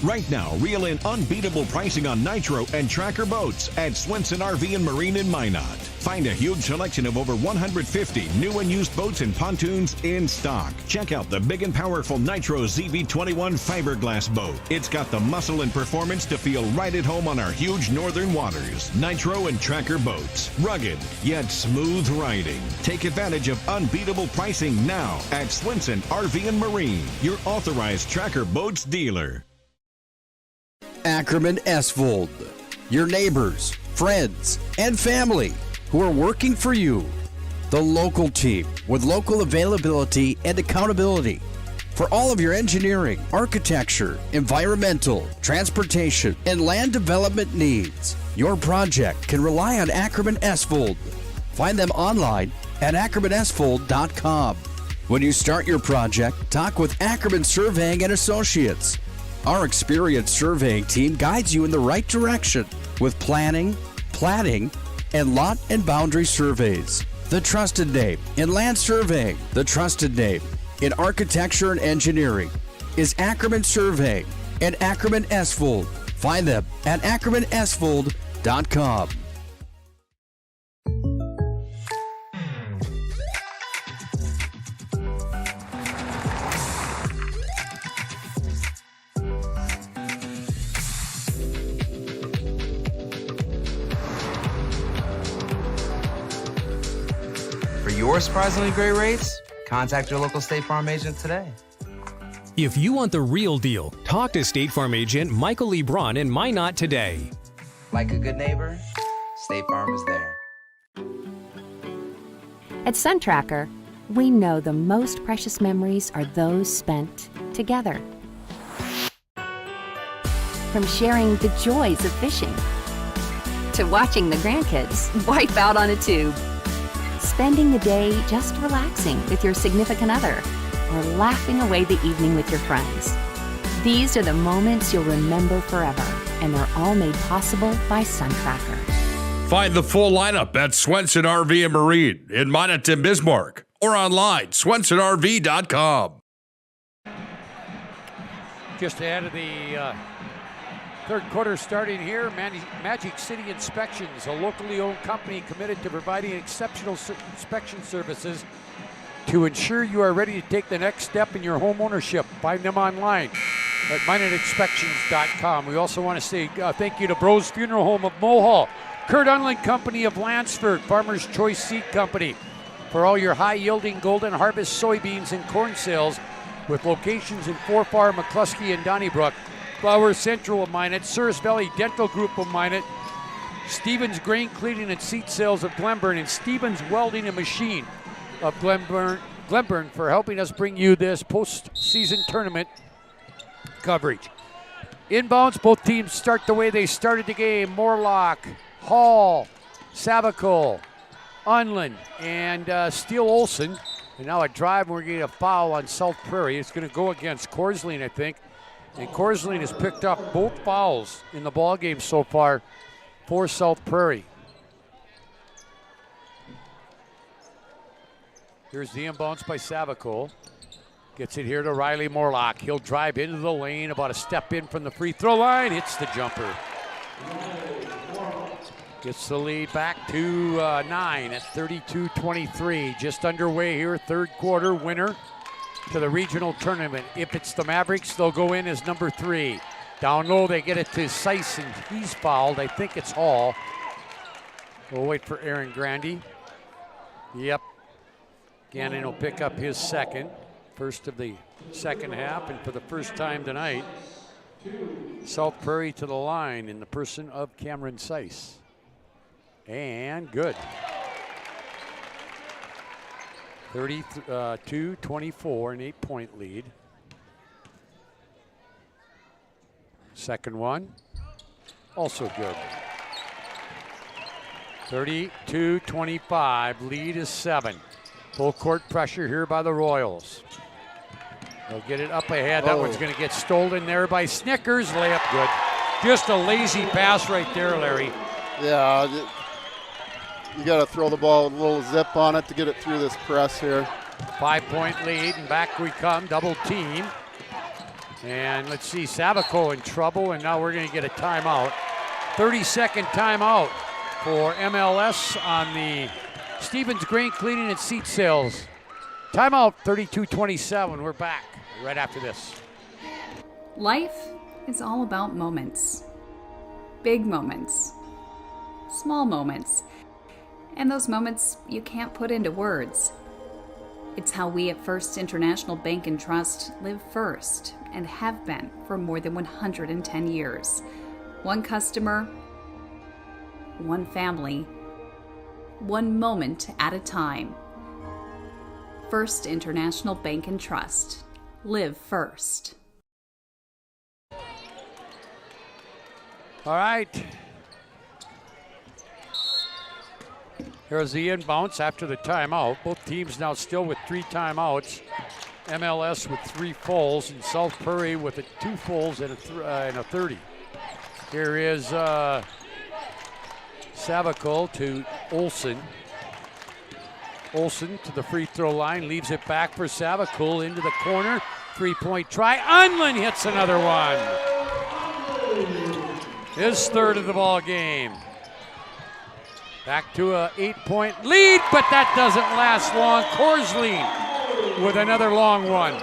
Right now, reel in unbeatable pricing on Nitro and Tracker boats at Swenson RV and Marine in Minot. Find a huge selection of over 150 new and used boats and pontoons in stock. Check out the big and powerful Nitro ZV21 fiberglass boat. It's got the muscle and performance to feel right at home on our huge northern waters. Nitro and Tracker boats. Rugged, yet smooth riding. Take advantage of unbeatable pricing now at Swenson RV and Marine, your authorized Tracker boats dealer. Ackerman-Estvold, your neighbors, friends, and family who are working for you. The local team with local availability and accountability for all of your engineering, architecture, environmental, transportation, and land development needs. Your project can rely on Ackerman-Estvold. Find them online at Ackerman-Estvold.com. When you start your project, talk with Ackerman Surveying and Associates. Our experienced surveying team guides you in the right direction with planning, platting, and lot and boundary surveys. The trusted name in land surveying, the trusted name in architecture and engineering is Ackerman Surveying and Ackerman-Estvold. Find them at Ackerman-Estvold.com. For your surprisingly great rates, contact your local State Farm agent today. If you want the real deal, talk to State Farm agent Michael Lebron in Minot today. Like a good neighbor, State Farm is there. At SunTracker, we know the most precious memories are those spent together. From sharing the joys of fishing to watching the grandkids wipe out on a tube, spending the day just relaxing with your significant other, or laughing away the evening with your friends. These are the moments you'll remember forever, and they're all made possible by SunTracker. Find the full lineup at Swenson RV and Marine in Minot and Bismarck, or online, swensonrv.com. Just ahead of the third quarter starting here, Magic City Inspections, a locally owned company committed to providing exceptional inspection services to ensure you are ready to take the next step in your home ownership. Find them online at minotexpections.com. We also want to say thank you to Bros Funeral Home of Mohall, Kurt Unland Company of Lansford, Farmer's Choice Seed Company, for all your high-yielding Golden Harvest soybeans and corn sales, with locations in Forfar, McCluskey, and Donnybrook. Flower Central of Minot, Souris Valley Dental Group of Minot, Stevens Grain Cleaning and Seed Sales of Glenburn, and Stevens Welding and Machine of Glenburn for helping us bring you this postseason tournament coverage. Inbounds, both teams start the way they started the game. Morlock, Hall, Savicle, Unland, and Steele Olson. And now a drive, and we're getting a foul on South Prairie. It's going to go against Corsleen, I think. And Corsleen has picked up both fouls in the ball game so far for South Prairie. Here's the inbounds by Savicle. Gets it here to Riley Morlock. He'll drive into the lane, about a step in from the free throw line. Hits the jumper. Gets the lead back to 9 at 32-23. Just underway here, third quarter, winner to the regional tournament. If it's the Mavericks, they'll go in as number 3. Down low, they get it to Seiss, and he's fouled. I think it's Hall. We'll wait for Aaron Grandy. Yep. Gannon will pick up his second. First of the second half, and for the first time tonight, South Prairie to the line in the person of Cameron Seiss. And good. 32-24, an 8-point lead. Second one, also good. 32-25, lead is 7. Full court pressure here by the Royals. They'll get it up ahead. That one's going to get stolen there by Snickers. Layup good. Just a lazy pass right there, Larry. Yeah, you got to throw the ball with a little zip on it to get it through this press here. 5-point lead, and back we come, double team. And let's see, Savico in trouble, and now we're going to get a timeout. 30-second timeout for MLS on the Stevens Grain Cleaning and Seat Sales. Timeout, 32-27. We're back right after this. Life is all about moments. Big moments. Small moments. And those moments you can't put into words. It's how we at First International Bank and Trust live first and have been for more than 110 years. One customer, one family, one moment at a time. First International Bank and Trust. Live first. All right. Here's the inbounds after the timeout. Both teams now still with 3 timeouts. MLS with 3 fulls, and South Prairie with 2 fulls and a 30. Here is Savico to Olsen. Olsen to the free throw line, leaves it back for Savico into the corner. 3-point try. Unlin hits another one. His third of the ball game. Back to a 8-point lead, but that doesn't last long. Korsleen with another long one.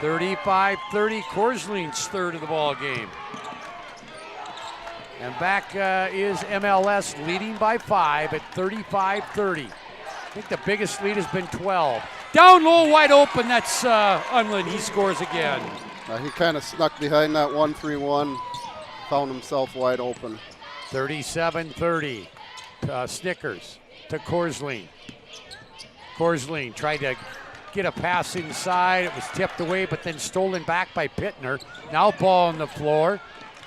35-30, Korsleen's third of the ball game. And back is MLS leading by 5 at 35-30. I think the biggest lead has been 12. Down low, wide open, that's Unlin. He scores again. He kind of snuck behind that 1-3-1, found himself wide open. 37-30. Snickers to Korsleen. Korsleen tried to get a pass inside. It was tipped away, but then stolen back by Pittner. Now ball on the floor,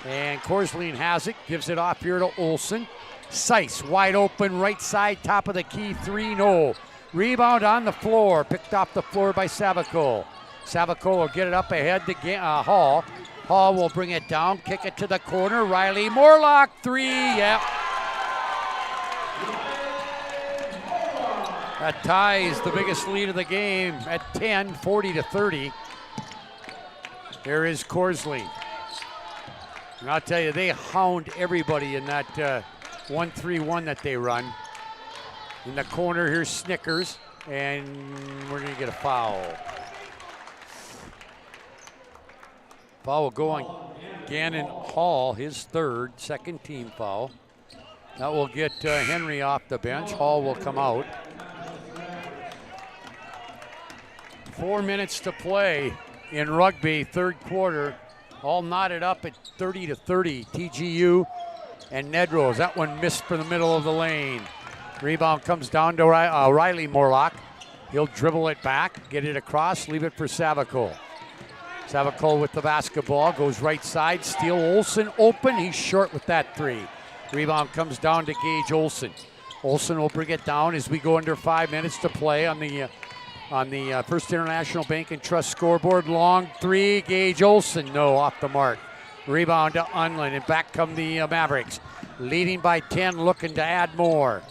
and Korsleen has it. Gives it off here to Olsen. Seiss wide open, right side, top of the key, 3, no. Rebound on the floor, picked off the floor by Savico. Savico will get it up ahead to Hall. Hall will bring it down, kick it to the corner. Riley Morlock, 3, yep. That ties the biggest lead of the game at 10, 40-30. There is Korsleen. And I'll tell you, they hound everybody in that 1-3-1 that they run. In the corner, here's Snickers, and we're going to get a foul. Foul will go on Gannon Hall, his third, second team foul. That will get Henry off the bench. Hall will come out. 4 minutes to play in rugby, third quarter. All knotted up at 30-30. TGU and Nedros. That one missed from the middle of the lane. Rebound comes down to Riley Morlock. He'll dribble it back, get it across, leave it for Savico. Savico with the basketball, goes right side. Steele Olsen open. He's short with that 3. Rebound comes down to Gage Olsen. Olsen will bring it down as we go under 5 minutes to play on the First International Bank and Trust scoreboard. Long 3, Gage Olsen, no, off the mark. Rebound to Unlin, and back come the Mavericks. Leading by 10, looking to add more.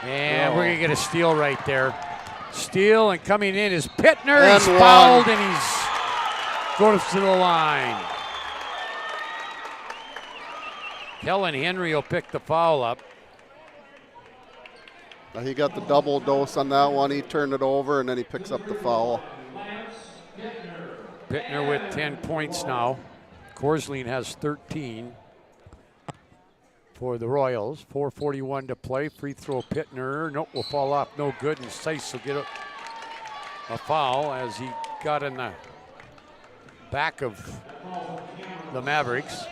And we're going to get a steal right there. Steal, and coming in is Pittner. And he's fouled, and he's goes to the line. Kellen Henry will pick the foul up. He got the double dose on that one. He turned it over, and then he picks up the foul. Pittner with 10 points now. Korsleen has 13 for the Royals. 4:41 to play. Free throw Pittner. Nope, will fall off. No good, and Seiss will get a foul as he got in the back of the Mavericks.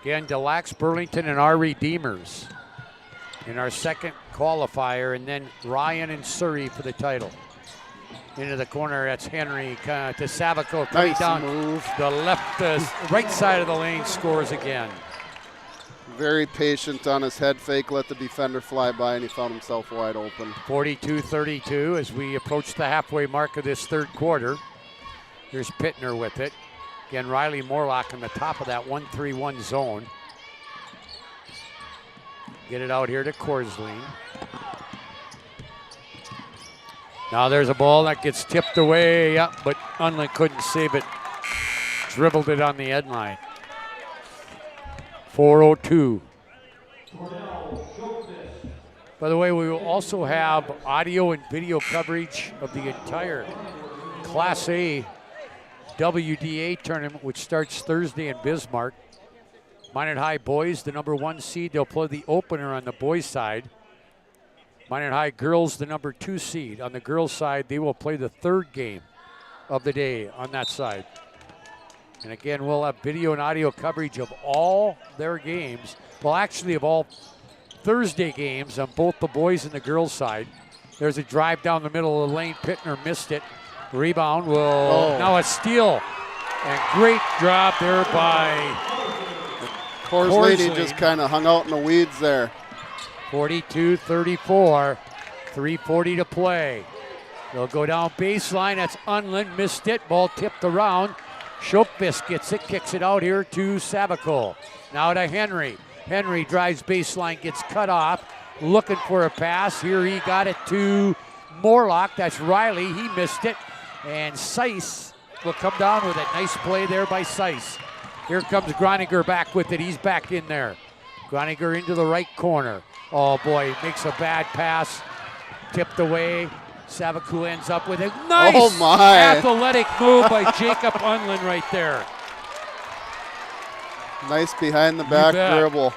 Again, Delax, Burlington, and our Redeemers in our second qualifier, and then Ryan and Surrey for the title. Into the corner, that's Henry to Savico. Nice down move. The left, right side of the lane, scores again. Very patient on his head fake, let the defender fly by, and he found himself wide open. 42-32 as we approach the halfway mark of this third quarter. Here's Pittner with it. Again, Riley Morlock on the top of that 1-3-1 zone. Get it out here to Korsleen. Now there's a ball that gets tipped away, up, but Unlin couldn't save it. Dribbled it on the end line. 4:02. By the way, we will also have audio and video coverage of the entire Class A WDA tournament, which starts Thursday in Bismarck. Minot High boys, the number 1 seed, they'll play the opener on the boys' side. Minot High girls, the number 2 seed. On the girls' side, they will play the 3rd game of the day on that side. And again, we'll have video and audio coverage of all their games. Well, actually, of all Thursday games on both the boys and the girls' side. There's a drive down the middle of the lane. Pittner missed it. Rebound will now a steal. And great job there by Coors Lady just kind of hung out in the weeds there. 42-34, 3:40 to play. They'll go down baseline. That's Unlin, missed it. Ball tipped around. Schopfist gets it, kicks it out here to Savico. Now to Henry. Henry drives baseline, gets cut off. Looking for a pass. Here he got it to Morlock. That's Riley. He missed it. And Seiss will come down with it. Nice play there by Seiss. Here comes Groninger back with it. He's back in there. Groninger into the right corner. Oh boy, makes a bad pass. Tipped away. Savico ends up with a nice athletic move by Jacob Unlin right there. Nice behind the back dribble.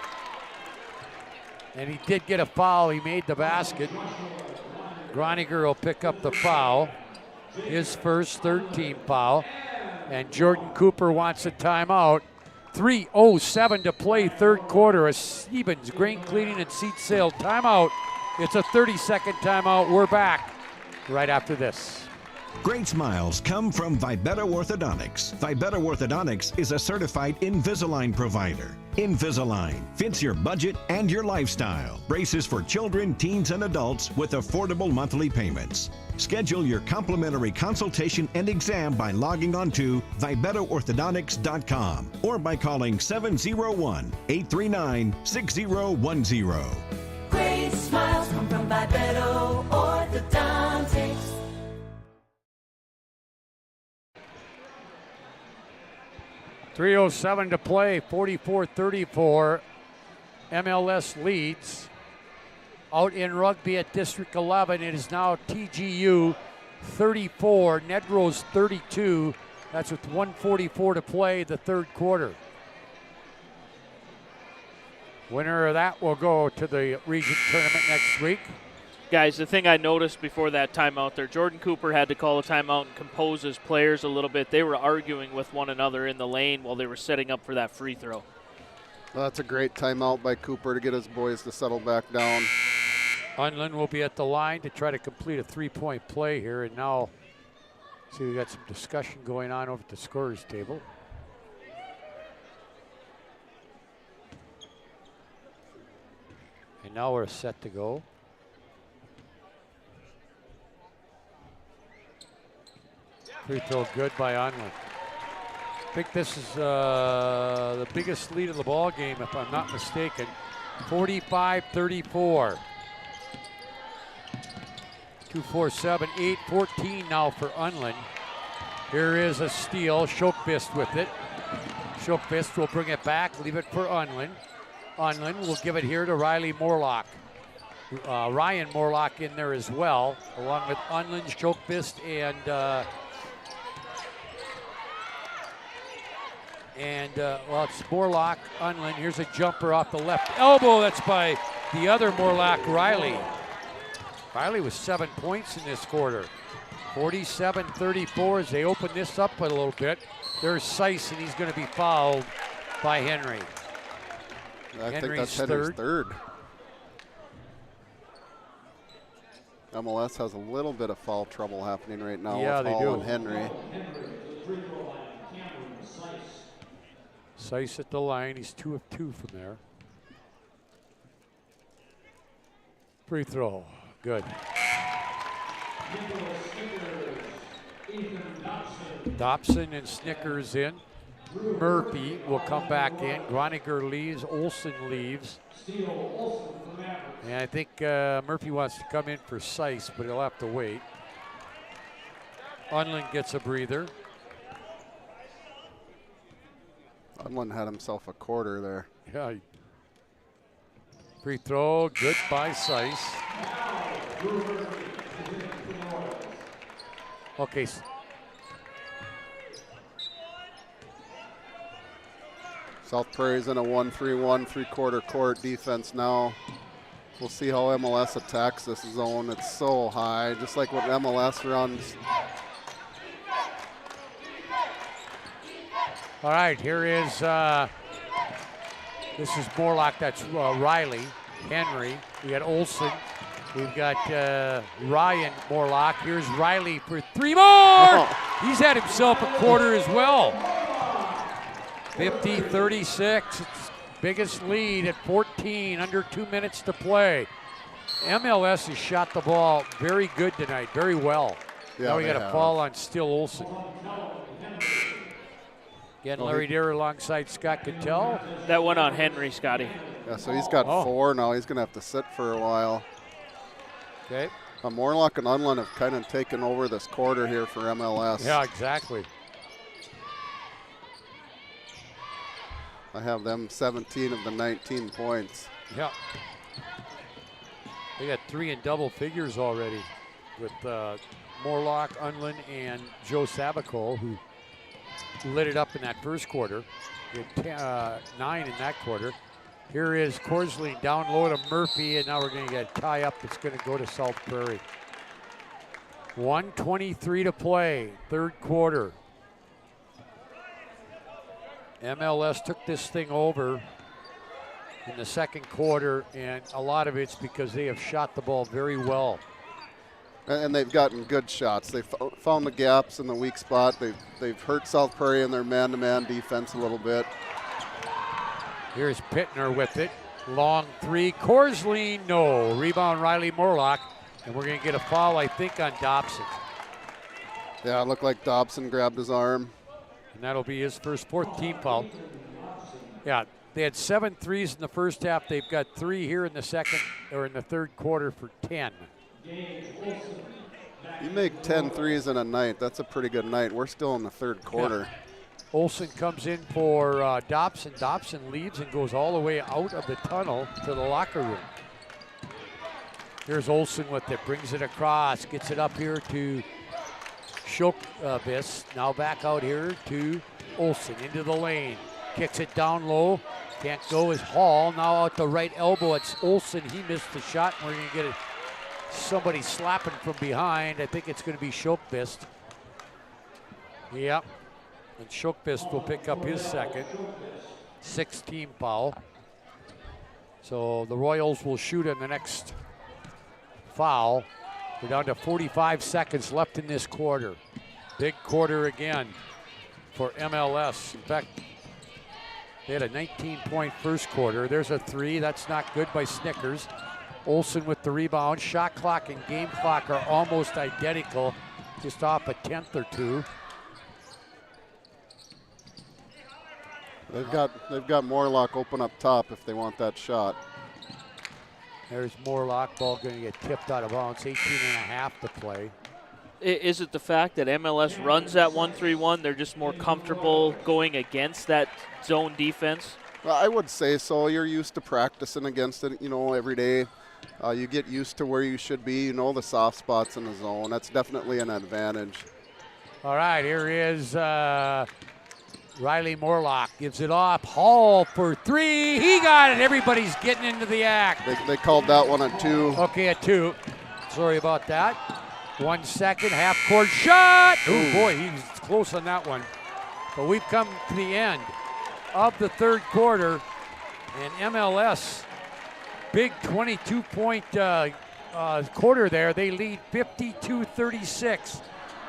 And he did get a foul. He made the basket. Groninger will pick up the foul. His first 13 foul. And Jordan Cooper wants a timeout. 3:07 to play, 3rd quarter. A Stevens Grain Cleaning and Seat Sale timeout. It's a 30-second timeout. We're back right after this. Great smiles come from Vibeto Orthodontics. Vibeto Orthodontics is a certified Invisalign provider. Invisalign fits your budget and your lifestyle. Braces for children, teens, and adults with affordable monthly payments. Schedule your complimentary consultation and exam by logging on to VibetoOrthodontics.com or by calling 701-839-6010. Great smiles come from Vibeto Orthodontics. .307 to play, 44-34. MLS leads. Out in rugby at District 11, it is now TGU 34, Nedrose 32. That's with 1:44 to play, the 3rd quarter. Winner of that will go to the region tournament next week. Guys, the thing I noticed before that timeout there, Jordan Cooper had to call a timeout and compose his players a little bit. They were arguing with one another in the lane while they were setting up for that free throw. Well, that's a great timeout by Cooper to get his boys to settle back down. Unlin will be at the line to try to complete a 3-point play here. And now, see, we got some discussion going on over at the scorer's table. And now we're set to go. Free throw good by Unlin. I think this is the biggest lead of the ball game, if I'm not mistaken. 45-34. 2-4-7, 8-14 now for Unlin. Here is a steal. Schopfist with it. Schopfist will bring it back, leave it for Unlin. Unlin will give it here to Riley Morlock. Ryan Morlock in there as well, along with Unlin, Schopfist, and well, it's Morlock, Unlin. Here's a jumper off the left elbow. That's by the other Morlock, Riley. Riley with 7 points in this quarter. 47-34 as they open this up a little bit. There's Seiss, and he's going to be fouled by Henry. I think that's Henry's third. MLS has a little bit of foul trouble happening right now with Hall and Henry. Seiss at the line. He's 2 of 2 from there. Free throw. Good. Dobson and Snickers in. Murphy will come back in. Groninger leaves. Olsen leaves. And I think Murphy wants to come in for Seiss, but he'll have to wait. Unlin gets a breather. Unlin had himself a quarter there. Yeah. Free throw, good by Seiss. Okay. South Prairie's in a 1-3-1 three-quarter court defense now. We'll see how MLS attacks this zone. It's so high, just like what MLS runs. All right, here is, this is Morlock, that's Riley, Henry. We got Olson. We've got Ryan Morlock. Here's Riley for 3 more. Oh. He's had himself a quarter as well. 50-36, it's biggest lead at 14, under 2 minutes to play. MLS has shot the ball very good tonight, very well. Yeah, now we got a foul on Still Olson. Again, Larry Deer alongside Scott Cattell. That one on Henry, Scotty. Yeah, so he's got 4 now. He's going to have to sit for a while. Okay. Morlock and Unlin have kind of taken over this quarter here for MLS. Yeah, exactly. I have them 17 of the 19 points. Yeah. They got 3 in double figures already with Morlock, Unlin, and Joe Sabaco, who lit it up in that first quarter. He had 9 in that quarter. Here is Corsley down low to Murphy, and now we're going to get a tie up that's going to go to South Prairie. 1:23 to play, third quarter. MLS took this thing over in the second quarter, and a lot of it's because they have shot the ball very well. And they've gotten good shots. They found the gaps in the weak spot. They've hurt South Prairie in their man-to-man defense a little bit. Here's Pittner with it. Long 3. Corsley, no. Rebound Riley Morlock. And we're going to get a foul, I think, on Dobson. Yeah, it looked like Dobson grabbed his arm. And that'll be his first 4th team foul. Yeah, they had 7 threes in the first half. They've got 3 here in the second, or in the third quarter for 10. You make 10 threes in a night. That's a pretty good night. We're still in the third quarter. Yeah. Olson comes in for Dobson. Dobson leads and goes all the way out of the tunnel to the locker room. Here's Olson with it, brings it across, gets it up here to Shokbis. Now back out here to Olson into the lane. Kicks it down low. Can't go as Hall. Now out the right elbow. It's Olson. He missed the shot. And we're going to get somebody slapping from behind. I think it's going to be Shokbis. Yep. And Shokbis will pick up his second. 6th team foul. So the Royals will shoot on the next foul. We're down to 45 seconds left in this quarter. Big quarter again for MLS. In fact, they had a 19-point first quarter. There's a 3. That's not good by Snickers. Olson with the rebound. Shot clock and game clock are almost identical, just off a 10th or 2. They've got Morlock open up top if they want that shot. There's Morlock. Ball going to get tipped out of bounds. 18.5 to play. Is it the fact that MLS runs that 1-3-1? They're just more comfortable going against that zone defense? Well, I would say so. You're used to practicing against it, every day. You get used to where you should be. You know the soft spots in the zone. That's definitely an advantage. All right, here is Riley Morlock. Gives it off. Hall for 3. He got it. Everybody's getting into the act. They called that one a 2. Okay, a 2. Sorry about that. 1 second, half-court shot. Oh, boy, he was close on that one. But we've come to the end of the third quarter, and MLS, big 22-point quarter there. They lead 52-36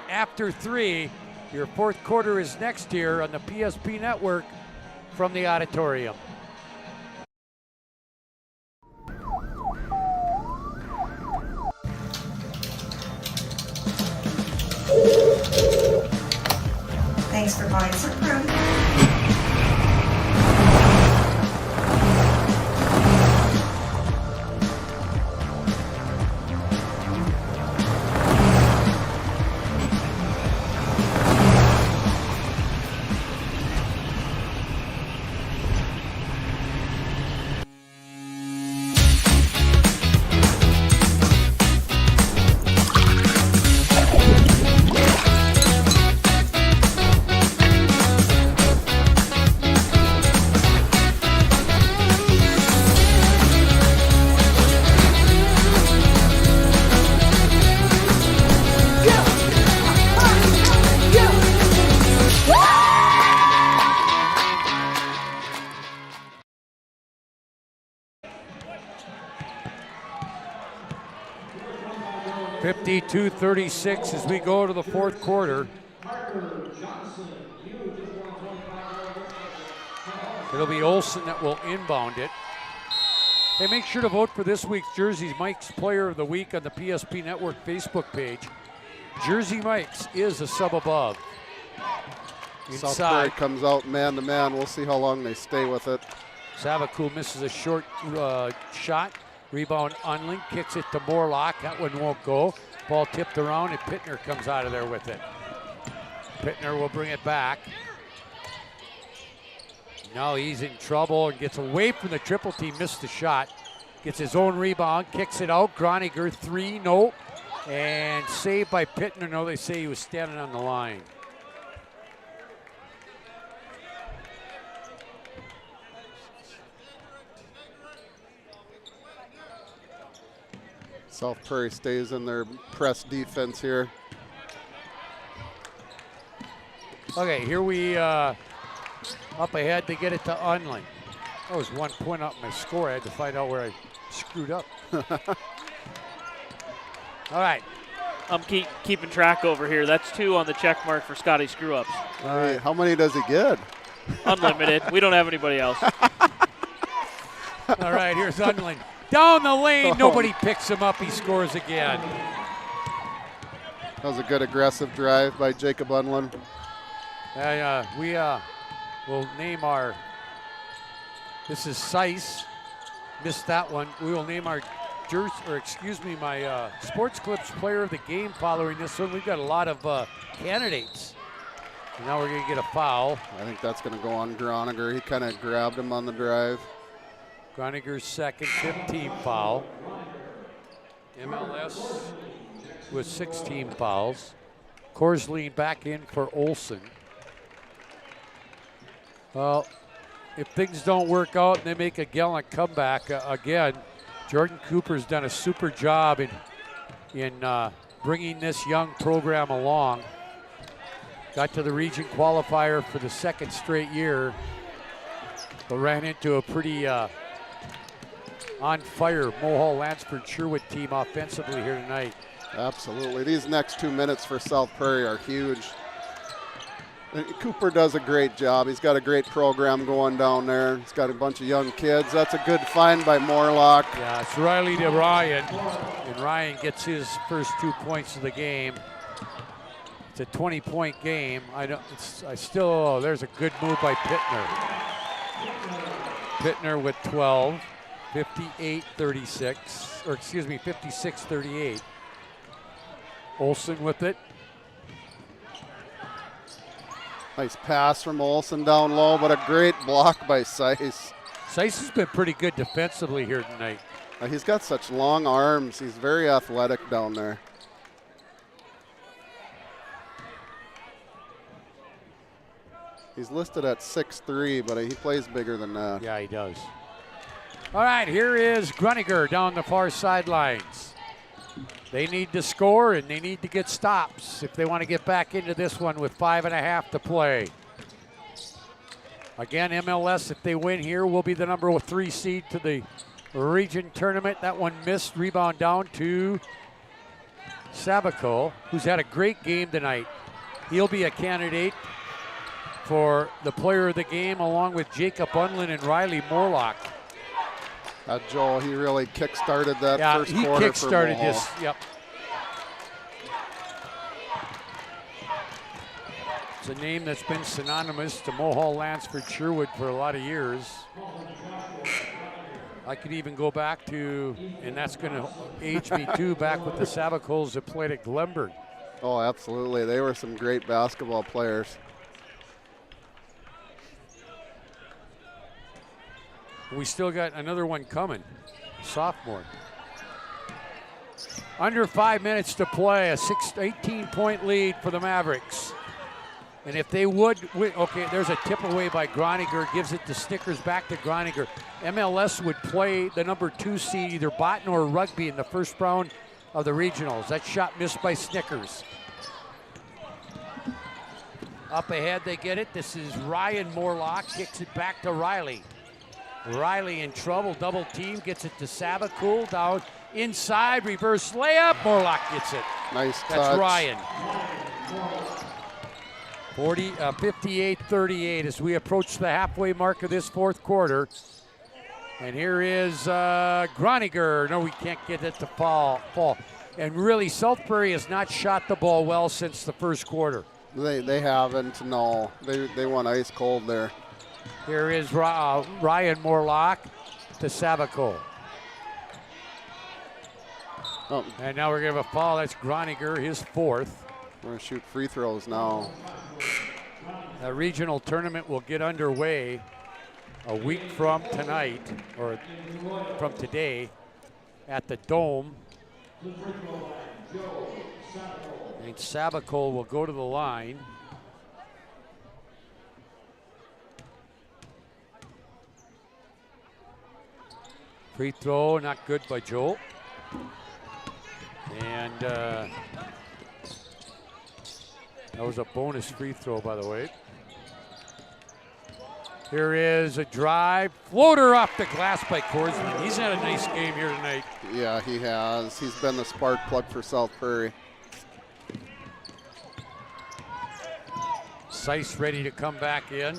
after 3. Your fourth quarter is next year on the PSP Network from the auditorium. Thanks for buying some room. 52-36 as we go to the fourth quarter. It'll be Olsen that will inbound it. Hey, make sure to vote for this week's Jersey Mike's Player of the Week on the PSP Network Facebook page. Jersey Mike's is a sub above. South Prairie comes out man-to-man. We'll see how long they stay with it. Savakul misses a short shot. Rebound Unling, kicks it to Morlock. That one won't go. Ball tipped around, and Pittner comes out of there with it. Pittner will bring it back. Now he's in trouble and gets away from the triple team, missed the shot. Gets his own rebound, kicks it out. Groniger, 3, no. And saved by Pittner. No, they say he was standing on the line. South Prairie stays in their press defense here. Okay, here we up ahead to get it to Unling. That was 1 point up my score. I had to find out where I screwed up. All right. I'm keeping track over here. That's 2 on the check mark for Scotty screw-ups. All right. How many does he get? Unlimited. We don't have anybody else. All right, here's Unling. Down the lane, nobody picks him up. He scores again. That was a good aggressive drive by Jacob Unlin. We will name our, this is Seiss. Missed that one. We will name our my Sports Clips Player of the Game following this one. We've got a lot of candidates. And now we're going to get a foul. I think that's going to go on Groniger. He kind of grabbed him on the drive. Groniger's second, 15 foul. MLS with 16 fouls. Korsleen back in for Olsen. Well, if things don't work out and they make a gallant comeback again, Jordan Cooper's done a super job in bringing this young program along. Got to the region qualifier for the second straight year, but ran into a pretty on fire Mohall, Lansford, Sherwood team offensively here tonight. Absolutely. These next 2 minutes for South Prairie are huge. Cooper does a great job. He's got a great program going down there. He's got a bunch of young kids. That's a good find by Morlock. Yeah, it's Riley to Ryan, and Ryan gets his first 2 points of the game. It's a 20-point game. There's a good move by Pittner. Pittner with 12, 56-38. Olsen with it. Nice pass from Olsen down low, but a great block by Seiss. Seiss has been pretty good defensively here tonight. He's got such long arms. He's very athletic down there. He's listed at 6'3", but he plays bigger than that. Yeah, he does. All right, here is Gruniger down the far sidelines. They need to score and they need to get stops if they want to get back into this one with 5.5 to play. Again, MLS, if they win here, will be the number 3 seed to the region tournament. That one missed. Rebound down to Sabaco, who's had a great game tonight. He'll be a candidate for the player of the game along with Jacob Unlin and Riley Morlock. Joel, he really kick-started that first quarter. Yeah, he kick-started this, yep. It's a name that's been synonymous to Mohall, Lansford, Sherwood for a lot of years. I could even go back to, and that's going to age me too, back with the Sabacols that played at Glenburn. Oh, absolutely. They were some great basketball players. We still got another one coming, sophomore. Under 5 minutes to play, a 18-point lead for the Mavericks. And if they would, okay, there's a tip away by Groniger, gives it to Snickers, back to Groniger. MLS would play the number 2 seed, either Botten or Rugby, in the first round of the regionals. That shot missed by Snickers. Up ahead, they get it. This is Ryan Morlock, kicks it back to Riley. Riley in trouble, double team, gets it to Sabacool, down inside, reverse layup. Morlock gets it. Nice touch. That's Ryan. 58-38 as we approach the halfway mark of this fourth quarter. And here is Groniger. No, we can't get it to fall. And really, South Prairie has not shot the ball well since the first quarter. They haven't, no. They went ice cold there. Here is Ryan Morlock to Savico. Oh. And now we're going to have a foul. That's Groniger, his fourth. We're going to shoot free throws now. The regional tournament will get underway a week from tonight, or from today, at the Dome. And Savico will go to the line. Free throw, not good by Joel. And that was a bonus free throw, by the way. Here is a drive, floater off the glass by Korsman. He's had a nice game here tonight. Yeah, he has. He's been the spark plug for South Prairie. Seiss ready to come back in.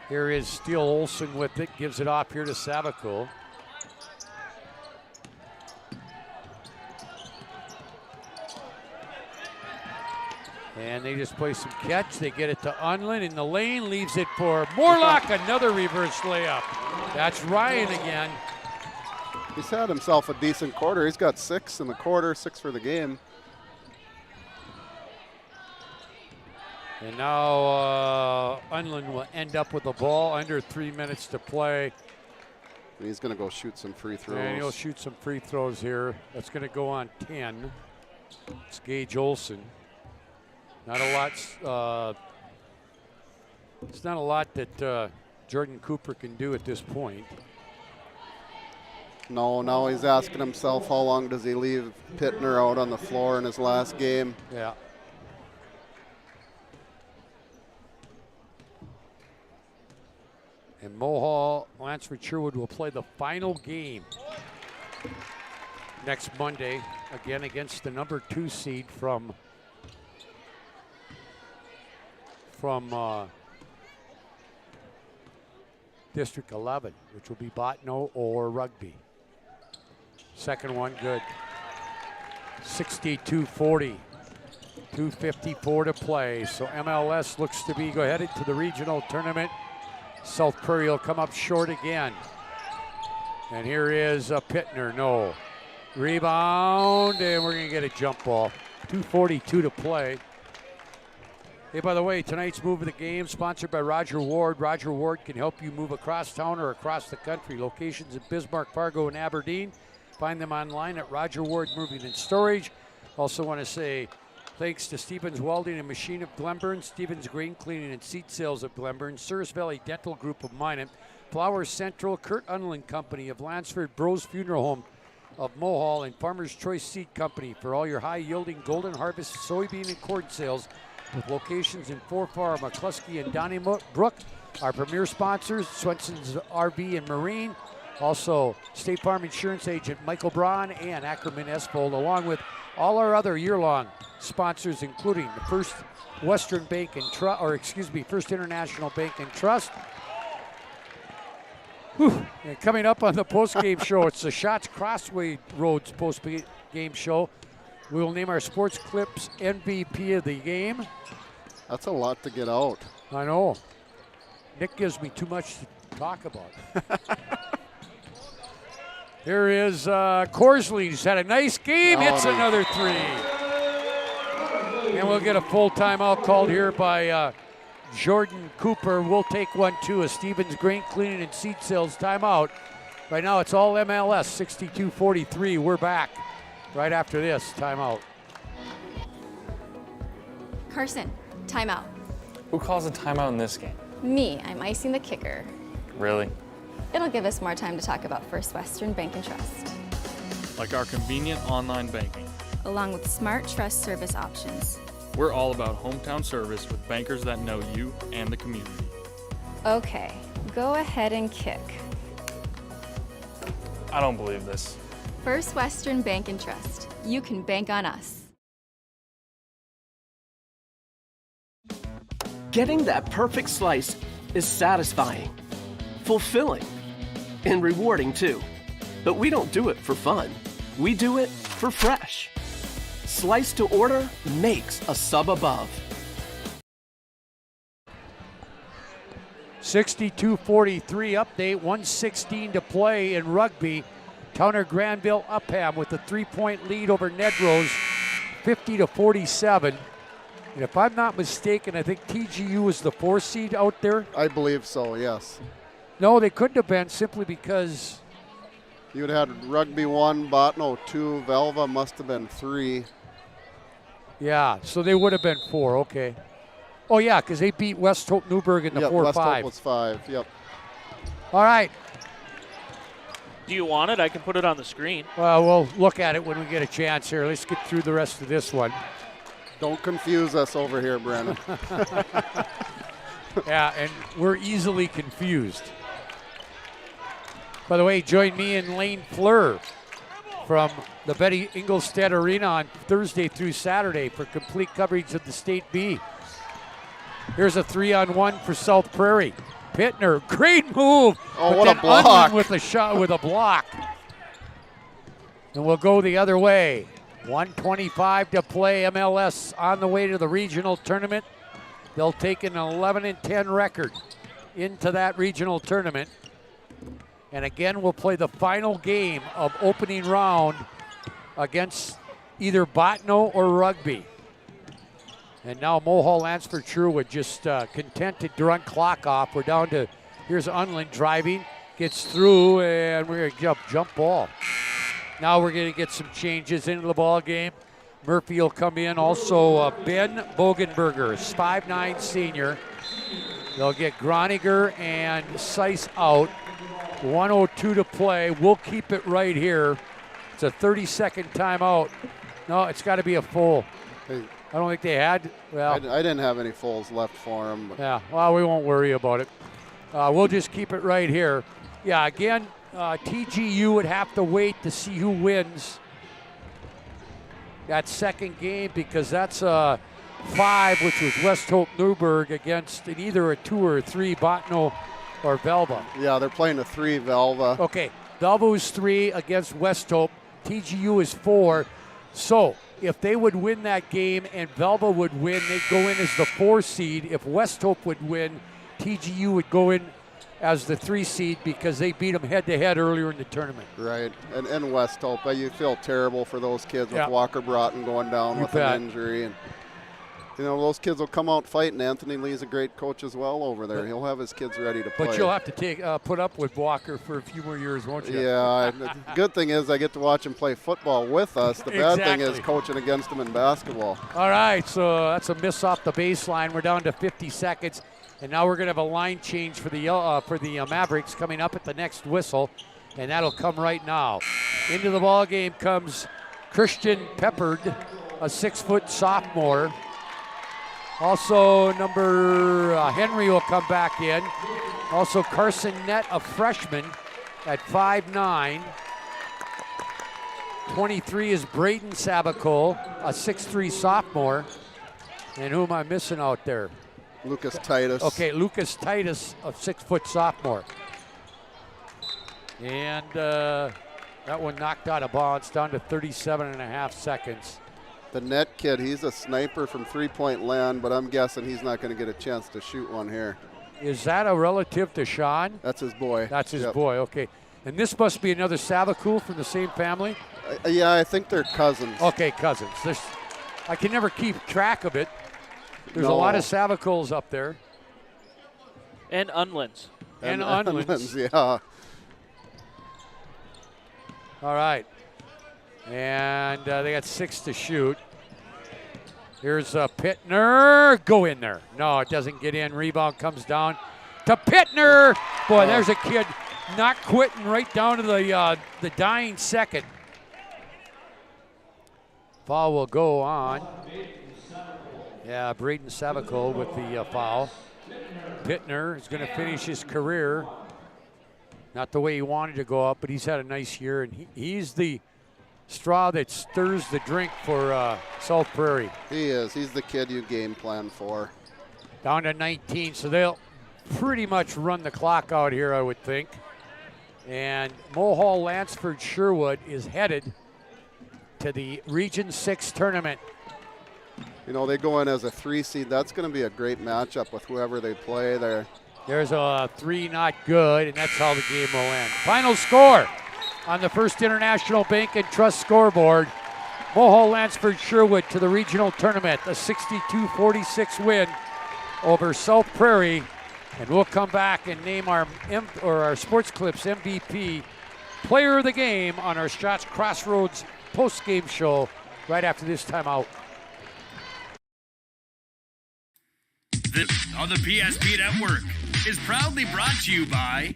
Here is Steele Olson with it, gives it off here to Savico. And they just play some catch. They get it to Unlin in the lane, leaves it for Morlock, another reverse layup. That's Ryan again. He's had himself a decent quarter. He's got 6 in the quarter, 6 for the game. And now Unlin will end up with the ball, under 3 minutes to play. He's going to go shoot some free throws. And he'll shoot some free throws here. That's going to go on 10. It's Gage Olson. Not a lot. It's not a lot that Jordan Cooper can do at this point. No, now he's asking himself, how long does he leave Pittner out on the floor in his last game? Yeah. And Mohall, Lansford Sherwood will play the final game next Monday, again against the number 2 seed from District 11, which will be Botno or Rugby. Second one, good. 62-40, 2:54 to play. So MLS looks to be headed to the regional tournament. South Prairie will come up short again. And here is Pittner, no. Rebound, and we're gonna get a jump ball. 2:42 to play. Hey, by the way, tonight's Move of the Game, sponsored by Roger Ward. Roger Ward can help you move across town or across the country. Locations in Bismarck, Fargo, and Aberdeen. Find them online at Roger Ward Moving and Storage. Also want to say thanks to Stevens Welding and Machine of Glenburn, Stevens Grain Cleaning and Seat Sales of Glenburn, Souris Valley Dental Group of Minot, Flowers Central, Kurt Unlin Company of Lansford, Bros Funeral Home of Mohall, and Farmer's Choice Seed Company for all your high-yielding Golden Harvest soybean and corn sales, with locations in Forfar, McCluskey, and Donnybrook. Our premier sponsors, Swenson's RV and Marine. Also, State Farm Insurance Agent Michael Braun and Ackerman-Estvold, along with all our other year-long sponsors, including the First Western Bank and First International Bank and Trust. And coming up on the post-game show, it's the Shots Crossroads post-game show. We will name our Sports Clips MVP of the game. That's a lot to get out. I know. Nick gives me too much to talk about. Here is Corsley. He's had a nice game. Hits another 3. And we'll get a full timeout called here by Jordan Cooper. We'll take one too. A Stevens Grain Cleaning and Seed Sales timeout. Right now it's all MLS, 62-43. We're back right after this timeout. Carson, timeout. Who calls a timeout in this game? Me, I'm icing the kicker. Really? It'll give us more time to talk about First Western Bank and Trust. Like our convenient online banking. Along with smart trust service options. We're all about hometown service with bankers that know you and the community. Okay, go ahead and kick. I don't believe this. First Western Bank and Trust. You can bank on us. Getting that perfect slice is satisfying, fulfilling, and rewarding too. But we don't do it for fun. We do it for fresh. Slice to order makes a sub above. 62-43 update, 1:16 to play in rugby. Towner Granville Upham with a 3-point lead over Nedrose, 50-47. And if I'm not mistaken, I think TGU was the 4 seed out there. I believe so, yes. No, they couldn't have been, simply because you would have had rugby 1, Botno 2, Velva must have been 3. Yeah, so they would have been 4, okay. Oh yeah, because they beat West Hope Newburgh in the 4-5. West Hope was 5, yep. All right. Do you want it? I can put it on the screen. Well, we'll look at it when we get a chance here. Let's get through the rest of this one. Don't confuse us over here, Brandon. Yeah, and we're easily confused. By the way, join me and Lane Fleur from the Betty Ingolstadt Arena on Thursday through Saturday for complete coverage of the State B. Here's a 3-on-1 for South Prairie. Pittner, great move. Oh, but what then a block. Unwin with a shot, with a block. And we'll go the other way. 1:25 to play. MLS on the way to the regional tournament. They'll take an 11-10 record into that regional tournament. And again, we'll play the final game of opening round against either Botno or Rugby. And now Mohall Lansford Sherwood just contented to run clock off. We're down to, here's Unland driving, gets through, and we're going to jump ball. Now we're going to get some changes into the ball game. Murphy will come in. Also, Ben Bogenberger, 5'9" senior. They'll get Groniger and Seiss out. 1:02 to play. We'll keep it right here. It's a 30-second timeout. No, it's got to be a full. Hey, I don't think they had. Well, I didn't have any fulls left for him. But. Yeah, well, we won't worry about it. We'll just keep it right here. Yeah, again, TGU would have to wait to see who wins that second game, because that's 5, which was West Hope Newburgh against either a 2 or a 3 Botno or Velva. Yeah, they're playing a 3 Velva. Okay, Velva is 3 against West Hope. TGU is 4. So if they would win that game and Velva would win, they'd go in as the 4 seed. If West Hope would win, TGU would go in as the 3 seed because they beat them head-to-head earlier in the tournament. Right, and West Hope, you feel terrible for those kids with Walker Broughton going down with an injury. And you know, those kids will come out fighting. Anthony Lee's a great coach as well over there. He'll have his kids ready to play. But you'll have to put up with Walker for a few more years, won't you? Yeah, the good thing is I get to watch him play football with us. The bad thing is coaching against him in basketball. All right, so that's a miss off the baseline. We're down to 50 seconds. And now we're going to have a line change for the Mavericks coming up at the next whistle, and that'll come right now. Into the ball game comes Christian Peppard, a 6-foot sophomore. Also, number Henry will come back in. Also, Carson Nett, a freshman at 5'9". 23 is Braden Sabaco, a 6'3" sophomore. And who am I missing out there? Lucas Titus. Okay, Lucas Titus, a 6-foot sophomore. And that one knocked out of bounds, down to 37.5 seconds. The net kid, he's a sniper from three-point land, but I'm guessing he's not going to get a chance to shoot one here. Is that a relative to Sean? That's his boy. That's his boy, okay. And this must be another Savakul from the same family? Yeah, I think they're cousins. Okay, cousins. I can never keep track of it. There's a lot of Savakuls up there. And Unlands. And Unlands. Yeah. All right. And they got 6 to shoot. Here's Pittner. Go in there. No, it doesn't get in. Rebound comes down to Pittner. Boy, there's a kid not quitting right down to the dying second. Foul will go on. Yeah, Braden Savico with the foul. Pittner is going to finish his career. Not the way he wanted to go up, but he's had a nice year, and he's the straw that stirs the drink for South Prairie. He is. He's the kid you game plan for. Down to 19, so they'll pretty much run the clock out here, I would think. And Mohall Lansford Sherwood is headed to the Region 6 tournament. You know, they go in as a 3 seed. That's going to be a great matchup with whoever they play there. There's a 3 not good, and that's how the game will end. Final score on the First International Bank and Trust scoreboard. Mohall Lansford Sherwood to the regional tournament, a 62-46 win over South Prairie. And we'll come back and name our Sports Clips MVP player of the game on our Shots Crossroads post-game show right after this timeout. This on the PSP Network is proudly brought to you by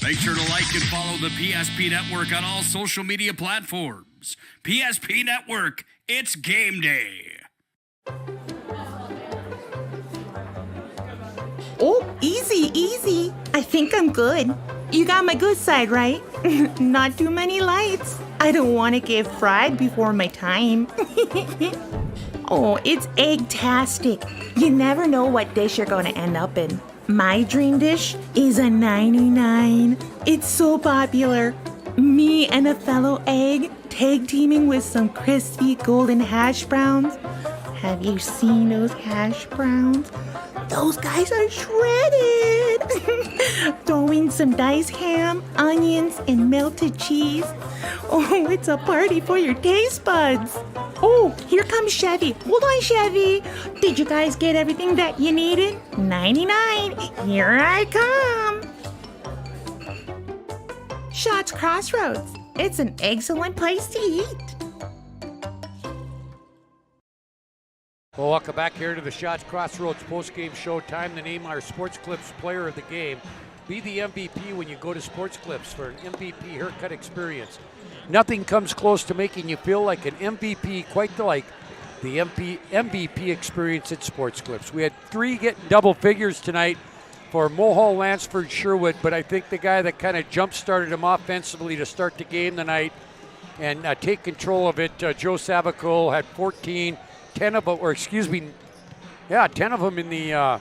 Make sure to like and follow the PSP Network on all social media platforms. PSP Network, it's game day. Oh, easy, easy. I think I'm good. You got my good side, right? Not too many lights. I don't want to get fried before my time. Oh, it's egg-tastic. You never know what dish you're going to end up in. My dream dish is a 99. It's so popular. Me and a fellow egg tag teaming with some crispy golden hash browns. Have you seen those hash browns? Those guys are shredded. Throw in some diced ham, onions, and melted cheese. Oh, it's a party for your taste buds. Oh, here comes Chevy. Hold on, Chevy. Did you guys get everything that you needed? 99. Here I come. Shots Crossroads. It's an excellent place to eat. Well, welcome back here to the Shots Crossroads post-game show. Time to name our Sports Clips player of the game. Be the MVP when you go to Sports Clips for an MVP haircut experience. Nothing comes close to making you feel like an MVP, quite like the MVP experience at Sports Clips. We had 3 getting double figures tonight for Mohall Lansford Sherwood, but I think the guy that kind of jump-started him offensively to start the game tonight and take control of it, Joe Savico had 14. 10 of them in the,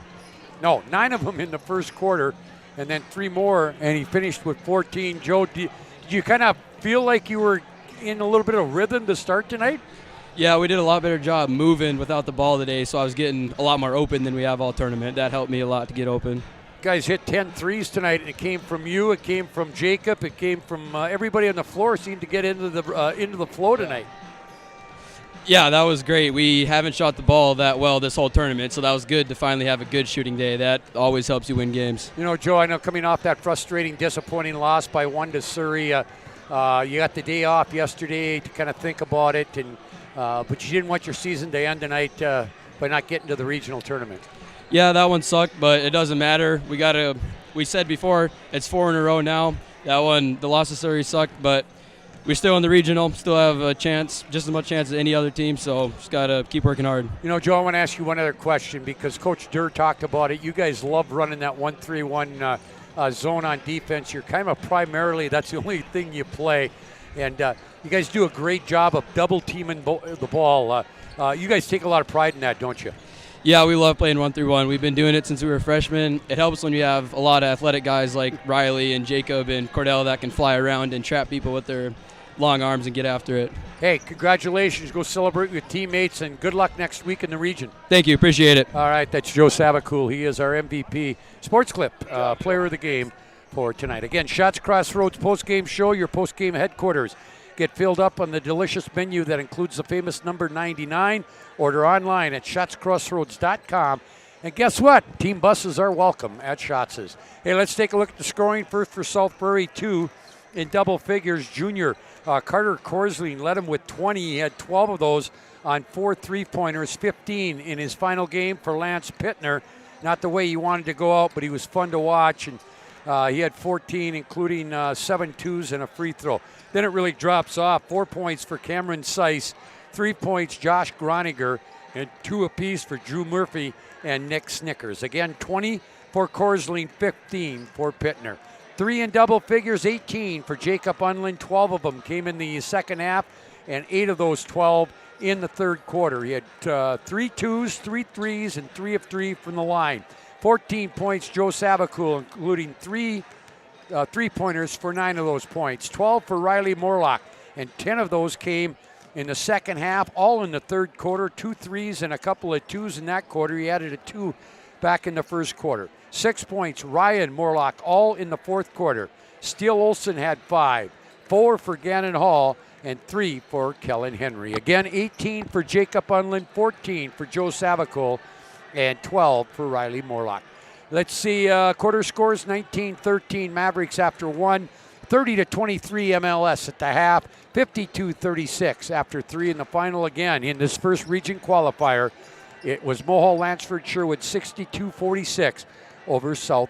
9 of them in the first quarter, and then 3 more, and he finished with 14. Joe, did you kind of feel like you were in a little bit of rhythm to start tonight? Yeah, we did a lot better job moving without the ball today, so I was getting a lot more open than we have all tournament. That helped me a lot to get open. Guys hit 10 threes tonight, and it came from you, it came from Jacob, it came from everybody on the floor seemed to get into the flow tonight. Yeah, that was great. We haven't shot the ball that well this whole tournament, so that was good to finally have a good shooting day. That always helps you win games. You know, Joe, I know coming off that frustrating, disappointing loss by 1 to Surrey, you got the day off yesterday to kind of think about it, and but you didn't want your season to end tonight by not getting to the regional tournament. Yeah, that one sucked, but it doesn't matter. We said before, it's 4 in a row now. That one, the loss to Surrey sucked, but we're still in the regional, still have a chance, just as much chance as any other team, so just got to keep working hard. You know, Joe, I want to ask you one other question because Coach Durr talked about it. You guys love running that 1-3-1 zone on defense. You're kind of primarily, that's the only thing you play. And you guys do a great job of double teaming the ball. You guys take a lot of pride in that, don't you? Yeah, we love playing 1-3-1. We've been doing it since we were freshmen. It helps when you have a lot of athletic guys like Riley and Jacob and Cordell that can fly around and trap people with their long arms and get after it. Hey, congratulations. Go celebrate with teammates, and good luck next week in the region. Thank you. Appreciate it. All right, that's Joe Sabacool. He is our MVP Sports Clip player of the game for tonight. Again, Shots Crossroads post-game show, your post-game headquarters. Get filled up on the delicious menu that includes the famous number 99. Order online at shotscrossroads.com. And guess what? Team buses are welcome at Shots's. Hey, let's take a look at the scoring. First for South Prairie, 2 in double figures. Junior Carter Korsling led him with 20. He had 12 of those on 4 3-pointers, 15 in his final game for Lance Pittner. Not the way he wanted to go out, but he was fun to watch. And he had 14, including 7 twos and a free throw. Then it really drops off. 4 points for Cameron Seiss, 3 points Josh Groniger, and 2 apiece for Drew Murphy and Nick Snickers. Again, 20 for Korsling, 15 for Pittner. 3 in double figures, 18 for Jacob Unlin. 12 of them came in the second half, and 8 of those 12 in the third quarter. He had 3 twos, 3 threes, and 3 of 3 from the line. 14 points, Joe Sabacool, including 3 3-pointers for 9 of those points. 12 for Riley Morlock, and 10 of those came in the second half, all in the third quarter. 2 threes and a couple of twos in that quarter. He added a 2 back in the first quarter. 6 points, Ryan Morlock, all in the fourth quarter. Steele Olson had 5. 4 for Gannon Hall, and 3 for Kellen Henry. Again, 18 for Jacob Unlin, 14 for Joe Sabacool, and 12 for Riley Morlock. Let's see quarter scores. 19-13 Mavericks after 1. 30-23 MLS at the half. 52-36 after 3 in the final. Again, in this first region qualifier, it was Mohall Lansford Sherwood 62-46 over South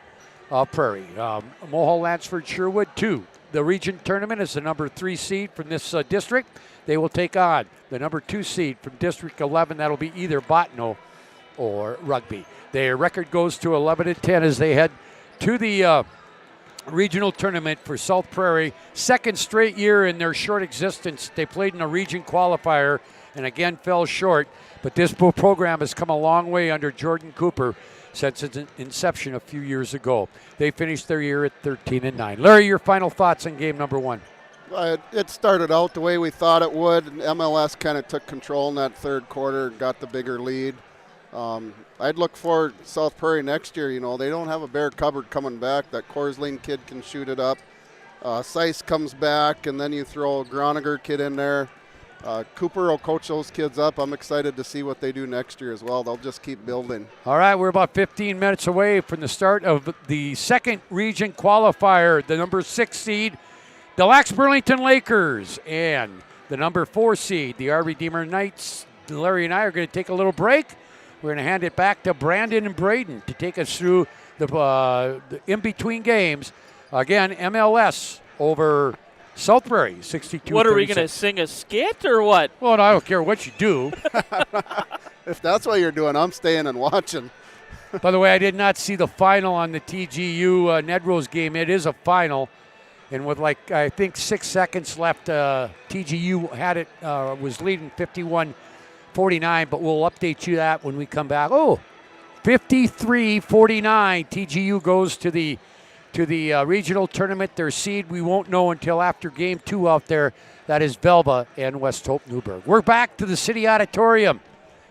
Prairie. Mohall Lansford Sherwood 2. The region tournament is the number 3 seed from this district. They will take on the number 2 seed from District 11. That'll be either Bottineau or Rugby. Their record goes to 11-10 as they head to the regional tournament for South Prairie. Second straight year in their short existence. They played in a region qualifier and again fell short. But this program has come a long way under Jordan Cooper since its inception a few years ago. They finished their year at 13-9. Larry, your final thoughts on game number 1? It started out the way we thought it would. MLS kind of took control in that third quarter, got the bigger lead. I'd look for South Prairie next year. You know, they don't have a bare cupboard coming back. That Korsling kid can shoot it up. Seiss comes back, and then you throw a Groniger kid in there. Cooper will coach those kids up. I'm excited to see what they do next year as well. They'll just keep building. All right, we're about 15 minutes away from the start of the second region qualifier. The number 6 seed, the Lax Burlington Lakers, and the number 4 seed, the R. Redeemer Knights. Larry and I are going to take a little break. We're going to hand it back to Brandon and Braden to take us through the in-between games. Again, MLS over South Prairie, 62-36. What, are we going to sing a skit or what? Well, I don't care what you do. If that's what you're doing, I'm staying and watching. By the way, I did not see the final on the TGU Nedrose game. It is a final. And with, like, I think 6 seconds left, TGU had it, was leading 51-49, but we'll update you that when we come back. Oh, 53-49. TGU goes to the regional tournament. Their seed we won't know until after game 2 out there. That is Velva and West Hope Newburgh. We're back to the City Auditorium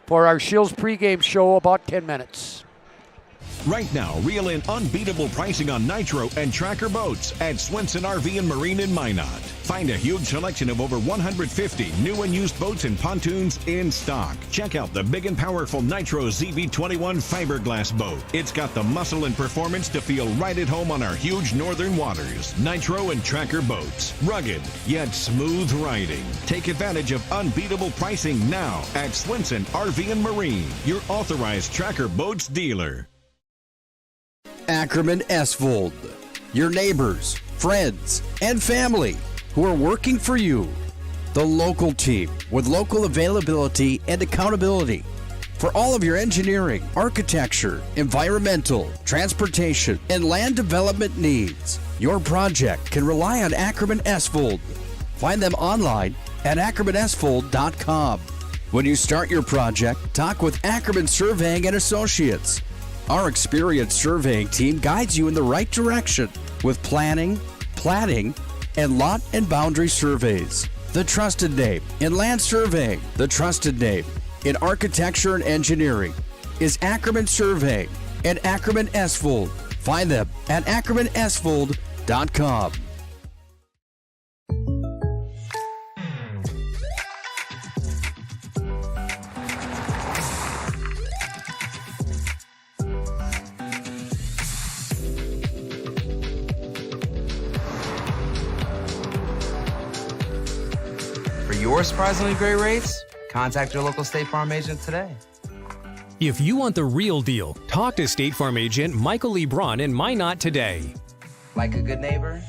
for our Shills pregame show, about 10 minutes. Right now, reel in unbeatable pricing on Nitro and Tracker boats at Swenson RV and Marine in Minot. Find a huge selection of over 150 new and used boats and pontoons in stock. Check out the big and powerful Nitro ZV21 fiberglass boat. It's got the muscle and performance to feel right at home on our huge northern waters. Nitro and Tracker boats. Rugged, yet smooth riding. Take advantage of unbeatable pricing now at Swenson RV and Marine, your authorized Tracker boats dealer. Ackerman-Estvold, your neighbors, friends, and family who are working for you. The local team with local availability and accountability for all of your engineering, architecture, environmental, transportation, and land development needs. Your project can rely on Ackerman-Estvold. Find them online at ackermanestvold.com. When you start your project, talk with Ackerman Surveying and Associates. Our experienced surveying team guides you in the right direction with planning, platting, and lot and boundary surveys. The trusted name in land surveying, the trusted name in architecture and engineering is Ackerman Surveying and Ackerman-Estvold. Find them at Ackerman-Estvold.com. For your surprisingly great rates, contact your local State Farm agent today. If you want the real deal, talk to State Farm agent Michael Lee Braun in Minot today. Like a good neighbor,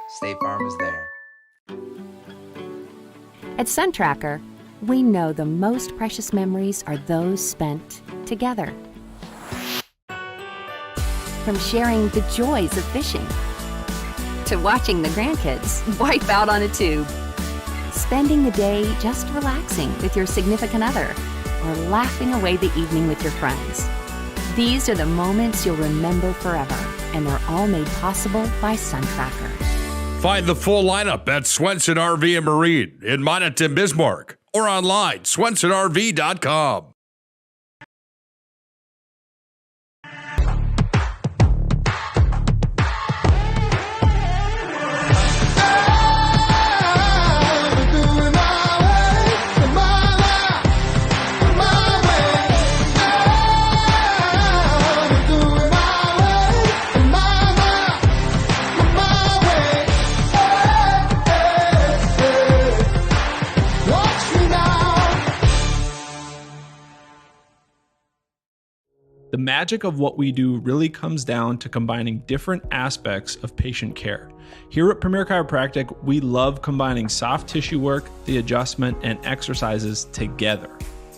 State Farm is there. At SunTracker, we know the most precious memories are those spent together. From sharing the joys of fishing to watching the grandkids wipe out on a tube, spending the day just relaxing with your significant other, or laughing away the evening with your friends. These are the moments you'll remember forever, and they're all made possible by SunTracker. Find the full lineup at Swenson RV and Marine in Minot and Bismarck or online, swensonrv.com. The magic of what we do really comes down to combining different aspects of patient care. Here at Premier Chiropractic, we love combining soft tissue work, the adjustment, and exercises together.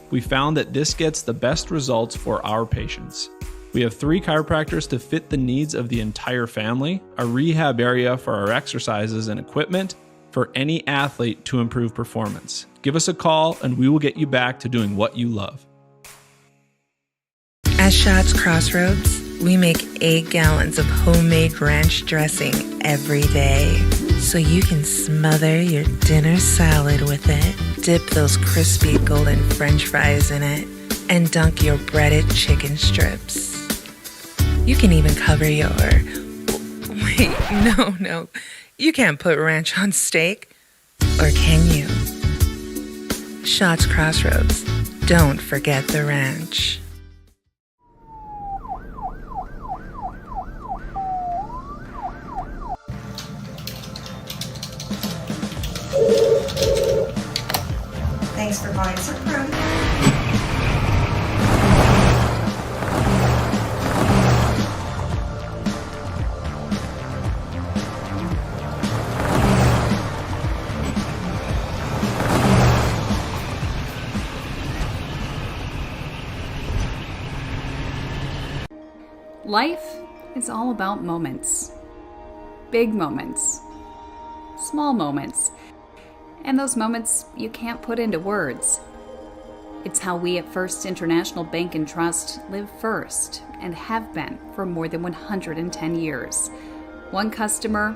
We found that this gets the best results for our patients. We have 3 chiropractors to fit the needs of the entire family, a rehab area for our exercises and equipment for any athlete to improve performance. Give us a call and we will get you back to doing what you love. At Shots Crossroads, we make 8 gallons of homemade ranch dressing every day, so you can smother your dinner salad with it, dip those crispy golden French fries in it, and dunk your breaded chicken strips. You can even cover your... Wait, no. You can't put ranch on steak. Or can you? Shots Crossroads. Don't forget the ranch. Thanks for buying some fruit. Life is all about moments. Big moments. Small moments. And those moments you can't put into words. It's how we at First International Bank and Trust live first and have been for more than 110 years. One customer,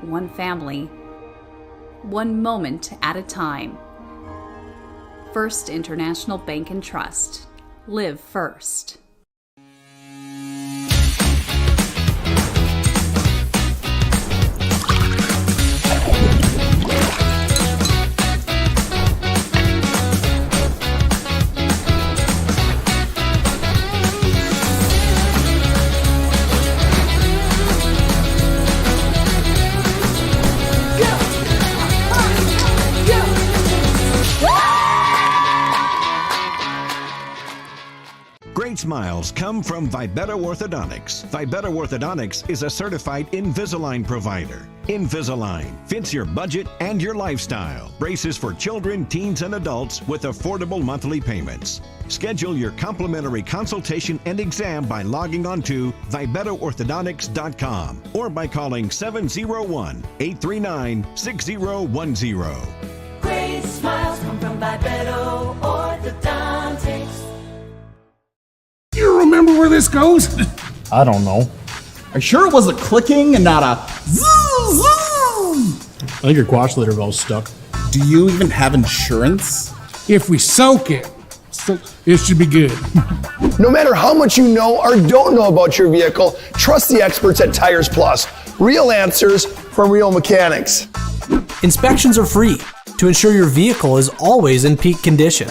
one family, one moment at a time. First International Bank and Trust. Live first. Great smiles come from Vibeto Orthodontics. Vibeto Orthodontics is a certified Invisalign provider. Invisalign fits your budget and your lifestyle. Braces for children, teens, and adults with affordable monthly payments. Schedule your complimentary consultation and exam by logging on to VibetoOrthodontics.com or by calling 701-839-6010. Great smiles come from Vibeto Orthodontics. You remember where this goes? I don't know. Are you sure it was a clicking and not a zzz, zzz? think your quash litter valve's stuck. Do you even have insurance? If we soak it, it should be good. No matter how much you know or don't know about your vehicle, trust the experts at Tires Plus. Real answers from real mechanics. Inspections are free to ensure your vehicle is always in peak condition.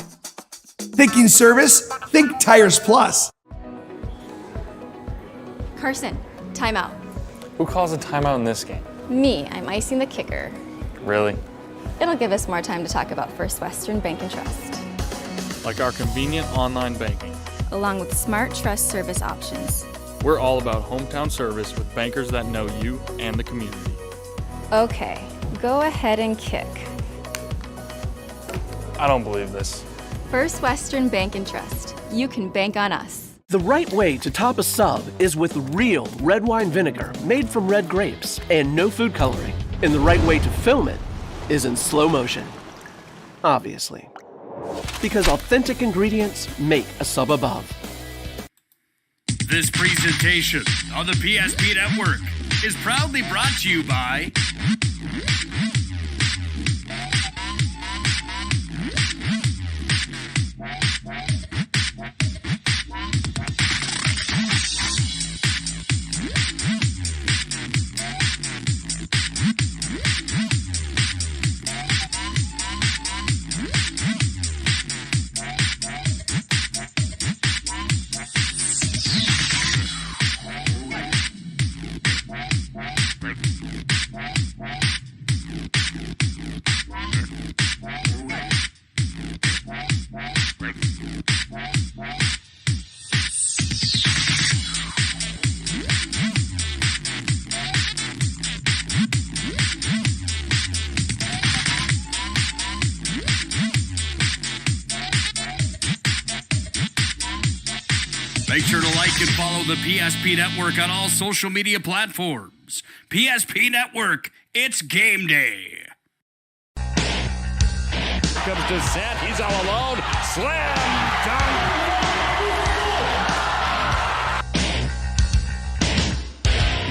Thinking service? Think Tires Plus. Carson, timeout. Who calls a timeout in this game? Me, I'm icing the kicker. Really? It'll give us more time to talk about First Western Bank and Trust, Like our convenient online banking. along with smart trust service options. We're all about hometown service with bankers that know you and the community. Okay, go ahead and kick. I don't believe this. First Western Bank and Trust. You can bank on us. The right way to top a sub is with real red wine vinegar made from red grapes and no food coloring. And the right way to film it is in slow motion. Obviously. Because authentic ingredients make a sub above. This presentation on the PSP Network is proudly brought to you by Make sure to like and follow the PSP Network on all social media platforms. PSP Network, it's game day. Comes to set, he's all alone. Slam dunk.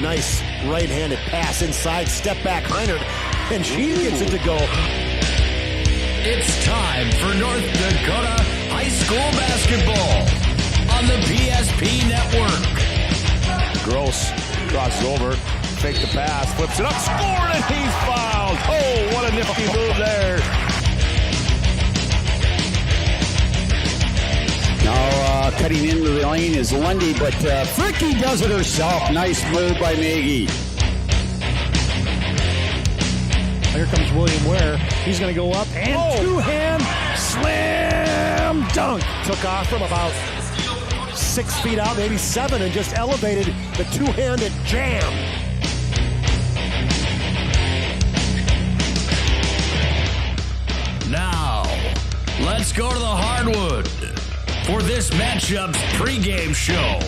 Nice right-handed pass inside, step back Heinert, and she gets it to go. It's time for North Dakota high school basketball on the PSP Network. Gross crosses over, fake the pass, flips it up, scored, and he's fouled. Oh, what a nifty move there. Now cutting into the lane is Lundy, but Fricky does it herself. Nice move by Maggie. Here comes William Ware. He's going to go up and two-hand slam dunk. Took off from about 6 feet out, maybe 7, and just elevated the two-handed jam. Now, let's go to the hardwood for this matchup's pregame show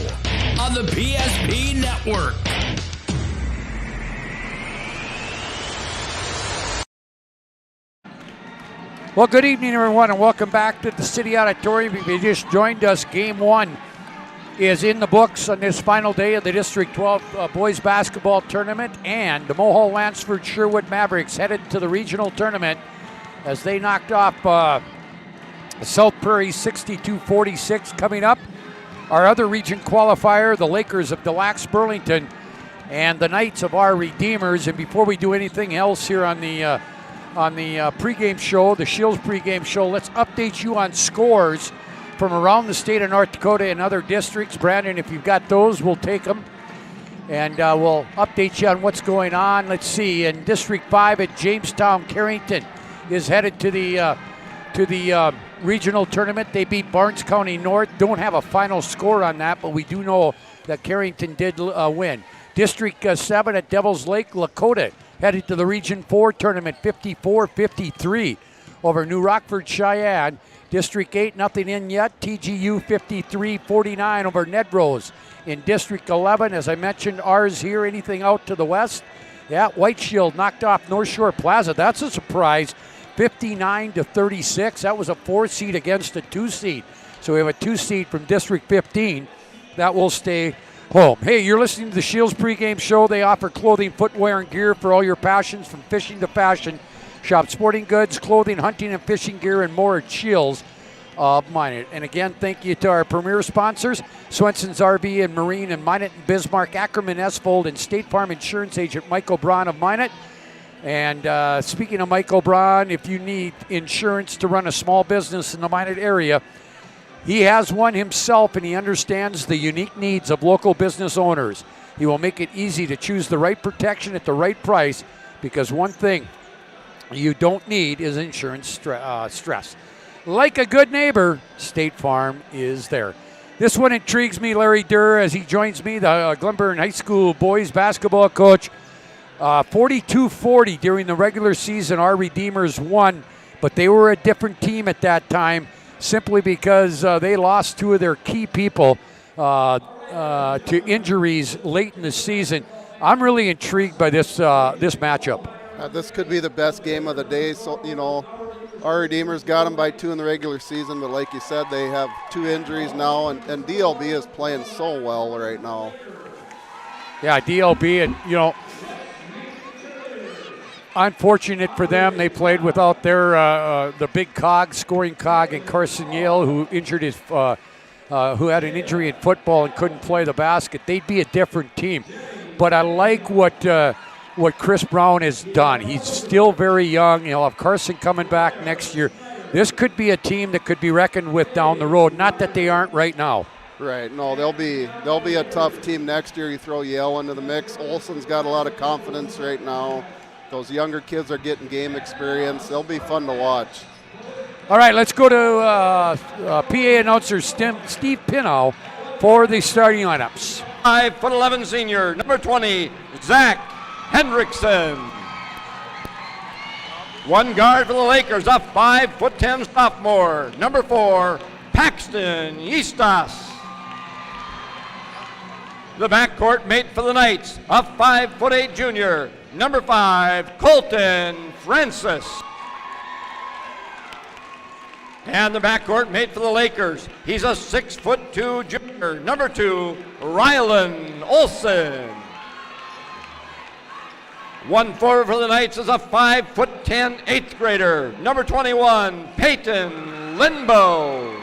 on the PSP Network. Well, good evening, everyone, and welcome back to the City Auditorium. If you just joined us, Game 1 is in the books on this final day of the District 12 Boys Basketball Tournament, and the Moho-Lansford Sherwood Mavericks headed to the regional tournament as they knocked off South Prairie 62-46. Coming up, our other region qualifier, the Lakers of Des Lacs Burlington and the Knights of our Redeemers. And before we do anything else here on the pregame show, the Shields pregame show, let's update you on scores from around the state of North Dakota and other districts. Brandon, if you've got those, we'll take them. And we'll update you on what's going on. Let's see, in District 5 at Jamestown, Carrington is headed to the regional tournament. They beat Barnes County North. Don't have a final score on that, but we do know that Carrington did win. District 7 at Devil's Lake, Lakota headed to the Region 4 tournament, 54-53 over New Rockford Cheyenne. District 8, nothing in yet. TGU 53-49 over Ned Rose. In District 11, as I mentioned, ours here, anything out to the west? Yeah, White Shield knocked off North Shore Plaza. That's a surprise, 59-36. That was a 4 seed against a 2 seed. So we have a 2 seed from District 15 that will stay home. Hey, you're listening to the Shields pregame show. They offer clothing, footwear, and gear for all your passions, from fishing to fashion. Shop sporting goods, clothing, hunting, and fishing gear, and more at Shields of Minot. And again, thank you to our premier sponsors, Swenson's RV and Marine in Minot and Bismarck, Ackerman-Estvold, and State Farm Insurance Agent Michael Braun of Minot. And speaking of Michael Braun, if you need insurance to run a small business in the Minot area, he has one himself, and he understands the unique needs of local business owners. He will make it easy to choose the right protection at the right price, because one thing you don't need is insurance stress. Like a good neighbor, State Farm is there. This one intrigues me, Larry Durr, as he joins me, the Glenburn High School boys basketball coach. 42-40 during the regular season. Our Redeemers won, but they were a different team at that time, simply because they lost two of their key people to injuries late in the season. I'm really intrigued by this matchup. This could be the best game of the day. So, you know, our Redeemers got them by 2 in the regular season, but like you said, they have 2 injuries now, and DLB is playing so well right now. Yeah, DLB, and, you know, unfortunate for them, they played without their the big scoring cog in Carson Yale, who injured his who had an injury in football and couldn't play the basket. They'd be a different team. But I like what Chris Brown has done. He's still very young. He'll have Carson coming back next year. This could be a team that could be reckoned with down the road. Not that they aren't right now. Right. No, they'll be a tough team next year. You throw Yale into the mix. Olson's got a lot of confidence right now. Those younger kids are getting game experience. They'll be fun to watch. All right, let's go to PA announcer Steve Pinow for the starting lineups. 5'11" senior, number 20, Zach Hendrickson. One guard for the Lakers, a 5'10" sophomore, number 4, Paxton Eastas. The backcourt mate for the Knights, a 5'8" junior, number 5, Colton Francis. And the backcourt mate for the Lakers, he's a 6'2" junior, number 2, Rylan Olson. One forward for the Knights is a 5'10" 8th grader, number 21, Peyton Linbo.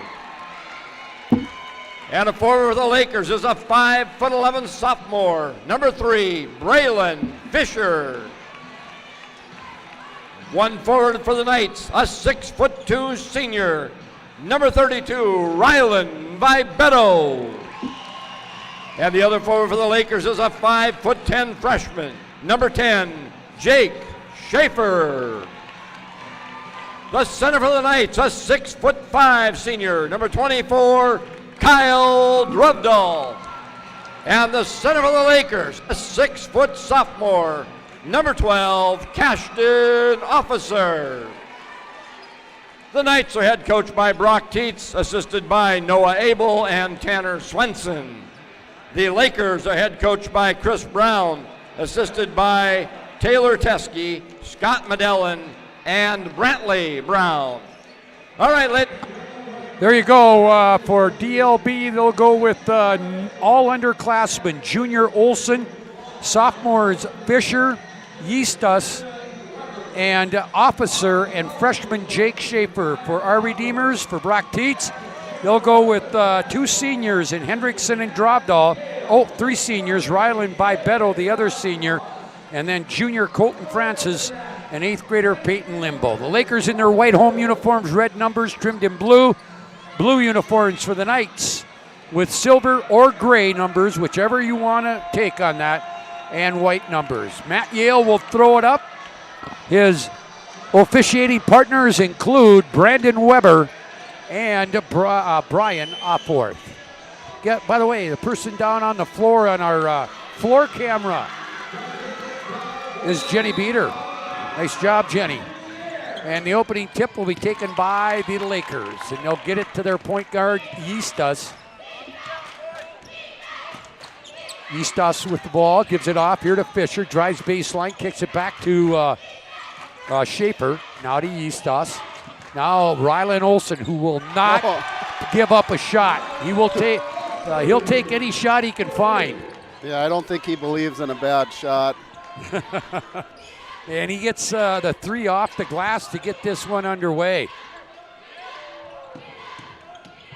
And a forward for the Lakers is a 5'11" sophomore, number 3, Braylon Fisher. One forward for the Knights, a 6'2" senior, number 32, Rylan Vibeto. And the other forward for the Lakers is a 5'10" freshman, number 10, Jake Schaefer. The center for the Knights, a 6'5" senior, number 24, Kyle Drubdahl. And the center for the Lakers, a 6' sophomore, number 12, Cashton Officer. The Knights are head coached by Brock Tietz, assisted by Noah Abel and Tanner Swenson. The Lakers are head coached by Chris Brown, assisted by Taylor Teskey, Scott Medellin, and Brantley Brown. All right, there you go. For DLB, they'll go with all underclassmen, junior Olson, sophomores Fisher, Yeastus, and Officer, and freshman Jake Schaefer. For our Redeemers, for Brock Tietz, they'll go with 2 seniors in Hendrickson and Drobdahl. 3 seniors, Rylan Bibeto, the other senior, and then junior Colton Francis and 8th grader Peyton Limbo. The Lakers in their white home uniforms, red numbers trimmed in blue. Blue uniforms for the Knights with silver or gray numbers, whichever you want to take on that, and white numbers. Matt Yale will throw it up. His officiating partners include Brandon Weber and Brian Opforth. By the way, the person down on the floor on our floor camera is Jenny Beater. Nice job, Jenny. And the opening tip will be taken by the Lakers, and they'll get it to their point guard, Yeastus. Yeastus with the ball, gives it off here to Fisher, drives baseline, kicks it back to Schaefer. Now to Yeastus. Now Rylan Olson, who will not give up a shot. He will take. He'll take any shot he can find. Yeah, I don't think he believes in a bad shot. And he gets the 3 off the glass to get this one underway.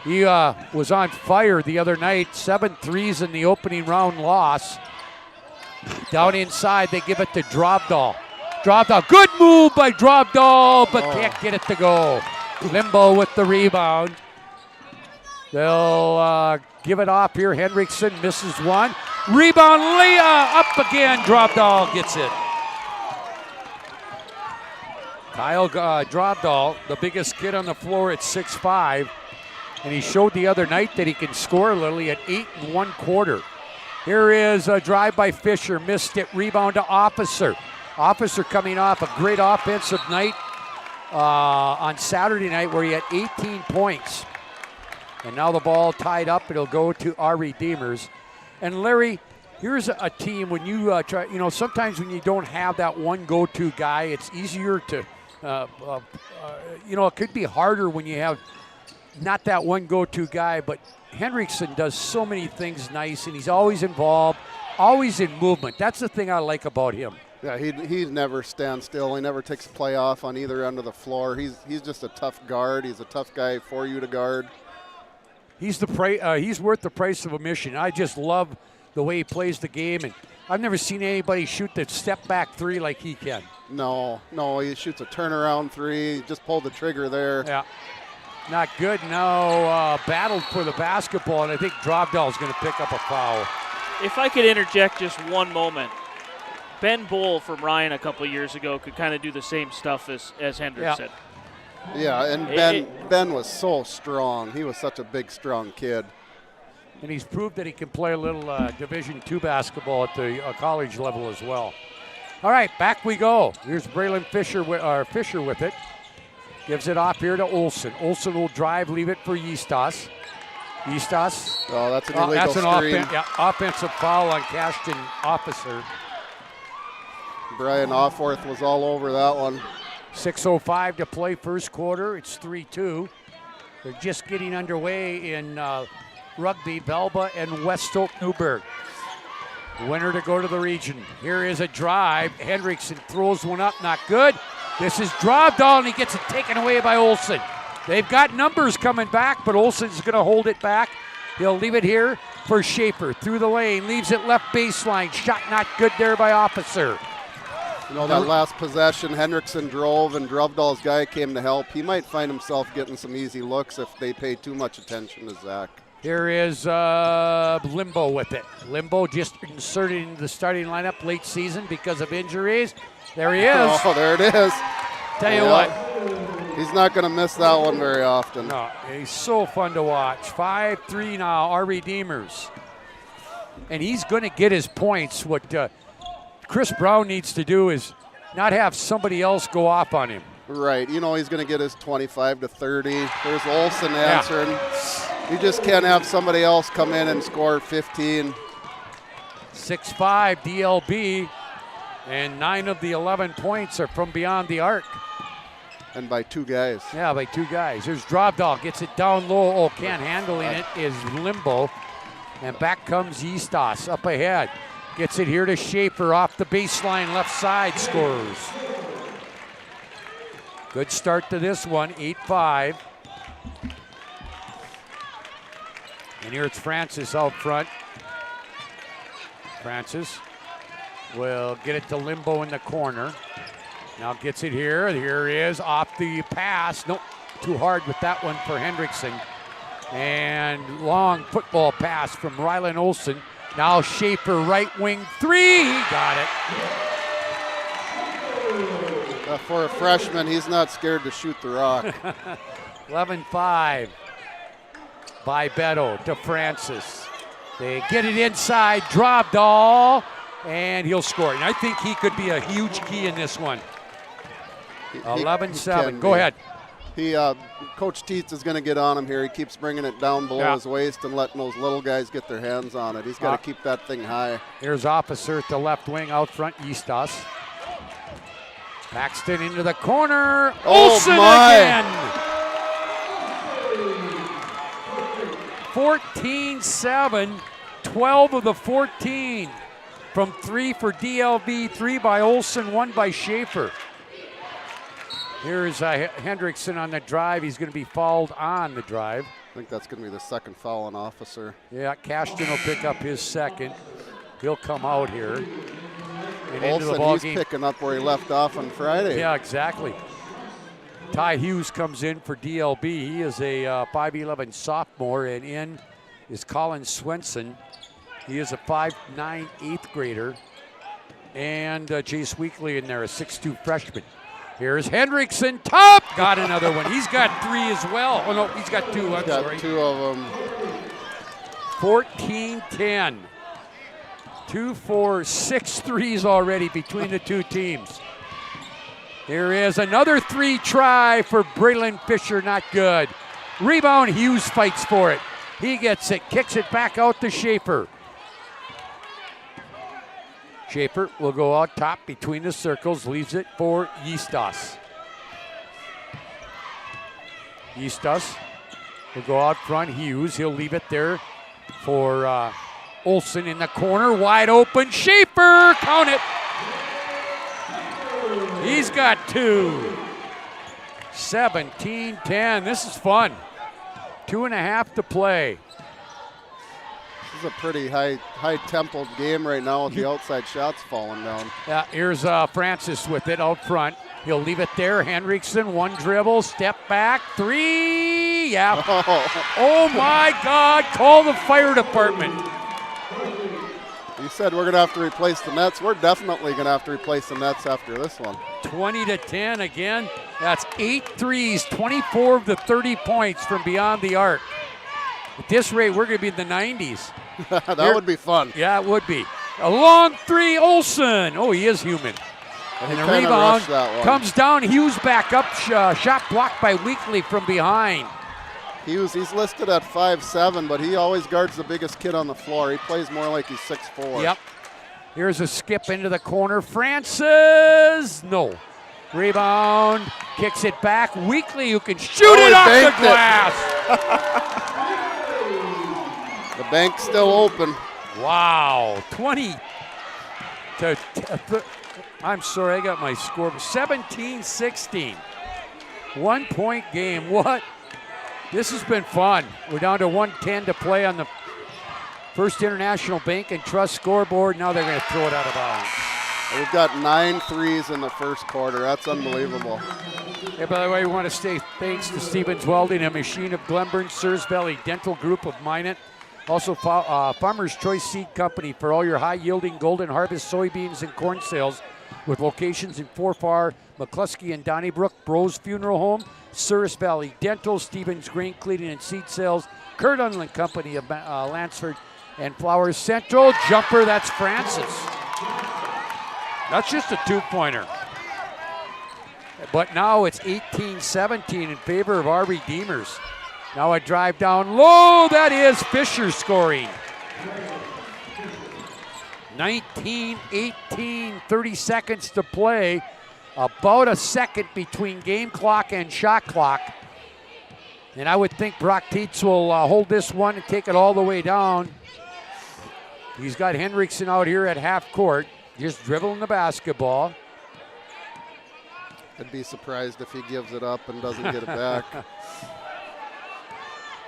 He was on fire the other night. 7 threes in the opening round loss. Down inside, they give it to Drovdahl. Drovdahl, good move by Drovdahl, but can't get it to go. Limbo with the rebound. They'll give it off here. Henriksen misses one. Rebound, Leah up again. Drovdahl gets it. Kyle Drovdahl, the biggest kid on the floor at 6'5", and he showed the other night that he can score, Lily, at 8 1/4. Here is a drive by Fisher, missed it, rebound to Officer. Officer coming off a great offensive night on Saturday night where he had 18 points. And now the ball tied up, it'll go to our Redeemers. And Larry, here's a team when you try, sometimes when you don't have that one go-to guy, it's easier to, it could be harder when you have not that one go-to guy, but Henriksen does so many things nice, and he's always involved, always in movement. That's the thing I like about him. Yeah, he never stands still. He never takes a play off on either end of the floor. He's just a tough guard. He's a tough guy for you to guard. He's worth the price of admission. I just love the way he plays the game, and I've never seen anybody shoot the step-back 3 like he can. No, he shoots a turnaround 3. He just pulled the trigger there. Yeah. Not good. Now battled for the basketball, and I think Drovdahl's going to pick up a foul. If I could interject just one moment, Ben Bull from Ryan a couple of years ago could kind of do the same stuff as Henderson. Yeah, and Ben was so strong. He was such a big, strong kid. And he's proved that he can play a little Division II basketball at the college level as well. All right, back we go. Here's Braylon Fisher with it. Gives it off here to Olsen. Olsen will drive, leave it for Eastas. Eastas. Oh, that's an illegal screen. Offensive foul on Cashton Officer. Brian Offworth was all over that one. 6:05 to play first quarter. It's 3-2. They're just getting underway in rugby, Velba and Westholt Newburgh. Winner to go to the region. Here is a drive. Henriksen throws one up, not good. This is Drovdahl, and he gets it taken away by Olsen. They've got numbers coming back, but Olsen's going to hold it back. He'll leave it here for Schaefer. Through the lane, leaves it left baseline. Shot not good there by Officer. That last possession, Henriksen drove, and Drovdahl's guy came to help. He might find himself getting some easy looks if they pay too much attention to Zach. Here is Limbo with it. Limbo just inserted into the starting lineup late season because of injuries. There he is. Oh, there it is. Tell you what. He's not going to miss that one very often. No, he's so fun to watch. 5-3 now, our Redeemers. And he's going to get his points. What Chris Brown needs to do is not have somebody else go off on him. Right. He's going to get his 25 to 30. There's Olsen answering. Yeah. You just can't have somebody else come in and score 15. 6'5", DLB. And 9 of the 11 points are from beyond the arc. And by 2 guys. Yeah, by 2 guys. Here's Drovdahl, gets it down low. Oh, can't handling it is Limbo. And back comes Eastas up ahead. Gets it here to Schaefer off the baseline, left side, scores. Good start to this one, 8-5. And here it's Francis out front. Francis will get it to Limbo in the corner. Now gets it here. Here is off the pass. Nope, too hard with that one for Henriksen. And long football pass from Rylan Olsen. Now Schaefer, right wing 3. He got it. For a freshman, he's not scared to shoot the rock. 11-5. Vibeto to Francis. They get it inside. Drovdahl. And he'll score. And I think he could be a huge key in this one. 11-7. Go ahead. Coach Tietz is going to get on him here. He keeps bringing it down below his waist and letting those little guys get their hands on it. He's got to keep that thing high. Here's Officer at the left wing out front, Eastas. Paxton into the corner. Olsen again. 14-7, 12 of the 14 from 3 for DLB, 3 by Olson, 1 by Schaefer. Here's Hendrickson on the drive. He's going to be fouled on the drive. I think that's going to be the second foul on Officer. Yeah, Cashton will pick up his second. He'll come out here. And into the ball game. He's picking up where he left off on Friday. Yeah, exactly. Ty Hughes comes in for DLB. He is a 5'11 sophomore, and in is Colin Swenson. He is a 5'9 8th grader. And Jace Weekly in there, a 6'2 freshman. Here's Hendrickson, top! Got another one. He's got 3 as well. Oh, no, he's got 2. I'm sorry. 2 of them. 14-10. 2, 4, 6 threes already between the two teams. Here is another 3 try for Braylon Fisher, not good. Rebound, Hughes fights for it. He gets it, kicks it back out to Schaefer. Schaefer will go out top between the circles, leaves it for Yeastas. Yeastas will go out front, Hughes. He'll leave it there for Olson in the corner, wide open. Schaefer, count it. He's got 2. 17-10, this is fun. 2.5 to play. This is a pretty high-tempoed game right now with the outside shots falling down. Yeah, here's Francis with it out front. He'll leave it there. Hendrickson, 1 dribble, step back, 3. Yeah. Oh my God, call the fire department. You said we're going to have to replace the nets. We're definitely going to have to replace the nets after this one. 20-10 again. That's 8 threes, 24 of the 30 points from beyond the arc. At this rate, we're going to be in the 90s. That would be fun. Yeah, it would be. A long 3, Olson. Oh, he is human. And the rebound comes down. Hughes back up. Shot blocked by Weekly from behind. He's listed at 5'7", but he always guards the biggest kid on the floor. He plays more like he's 6'4". Yep. Here's a skip into the corner. Francis, no. Rebound, kicks it back. Weekly, who can shoot it off the glass. The bank's still open. Wow, 20 to, I'm sorry, I got my score. 17-16. 1 point game. What? This has been fun. We're down to 1:10 to play on the First International Bank and Trust scoreboard. Now they're going to throw it out of bounds. We've got 9 threes in the first quarter. That's unbelievable. Hey, by the way, we want to say thanks to Stevens Welding and Machine of Glenburn, Sears Valley Dental Group of Minot. Also, Farmer's Choice Seed Company for all your high-yielding Golden Harvest soybeans and corn sales, with locations in Forfar, McCluskey and Donnybrook, Bros Funeral Home, Sears Valley Dental, Stevens Grain Cleaning and Seed Sales, Kurt Unland Company of Lansford, and Flowers Central. Jumper, that's Francis. That's just a 2-pointer. But now it's 18-17 in favor of our Redeemers. Now a drive down low. That is Fisher scoring. 19-18, 30 seconds to play. About a second between game clock and shot clock. And I would think Brock Tietz will hold this one and take it all the way down. He's got Hendrickson out here at half court, just dribbling the basketball. I'd be surprised if he gives it up and doesn't get it back.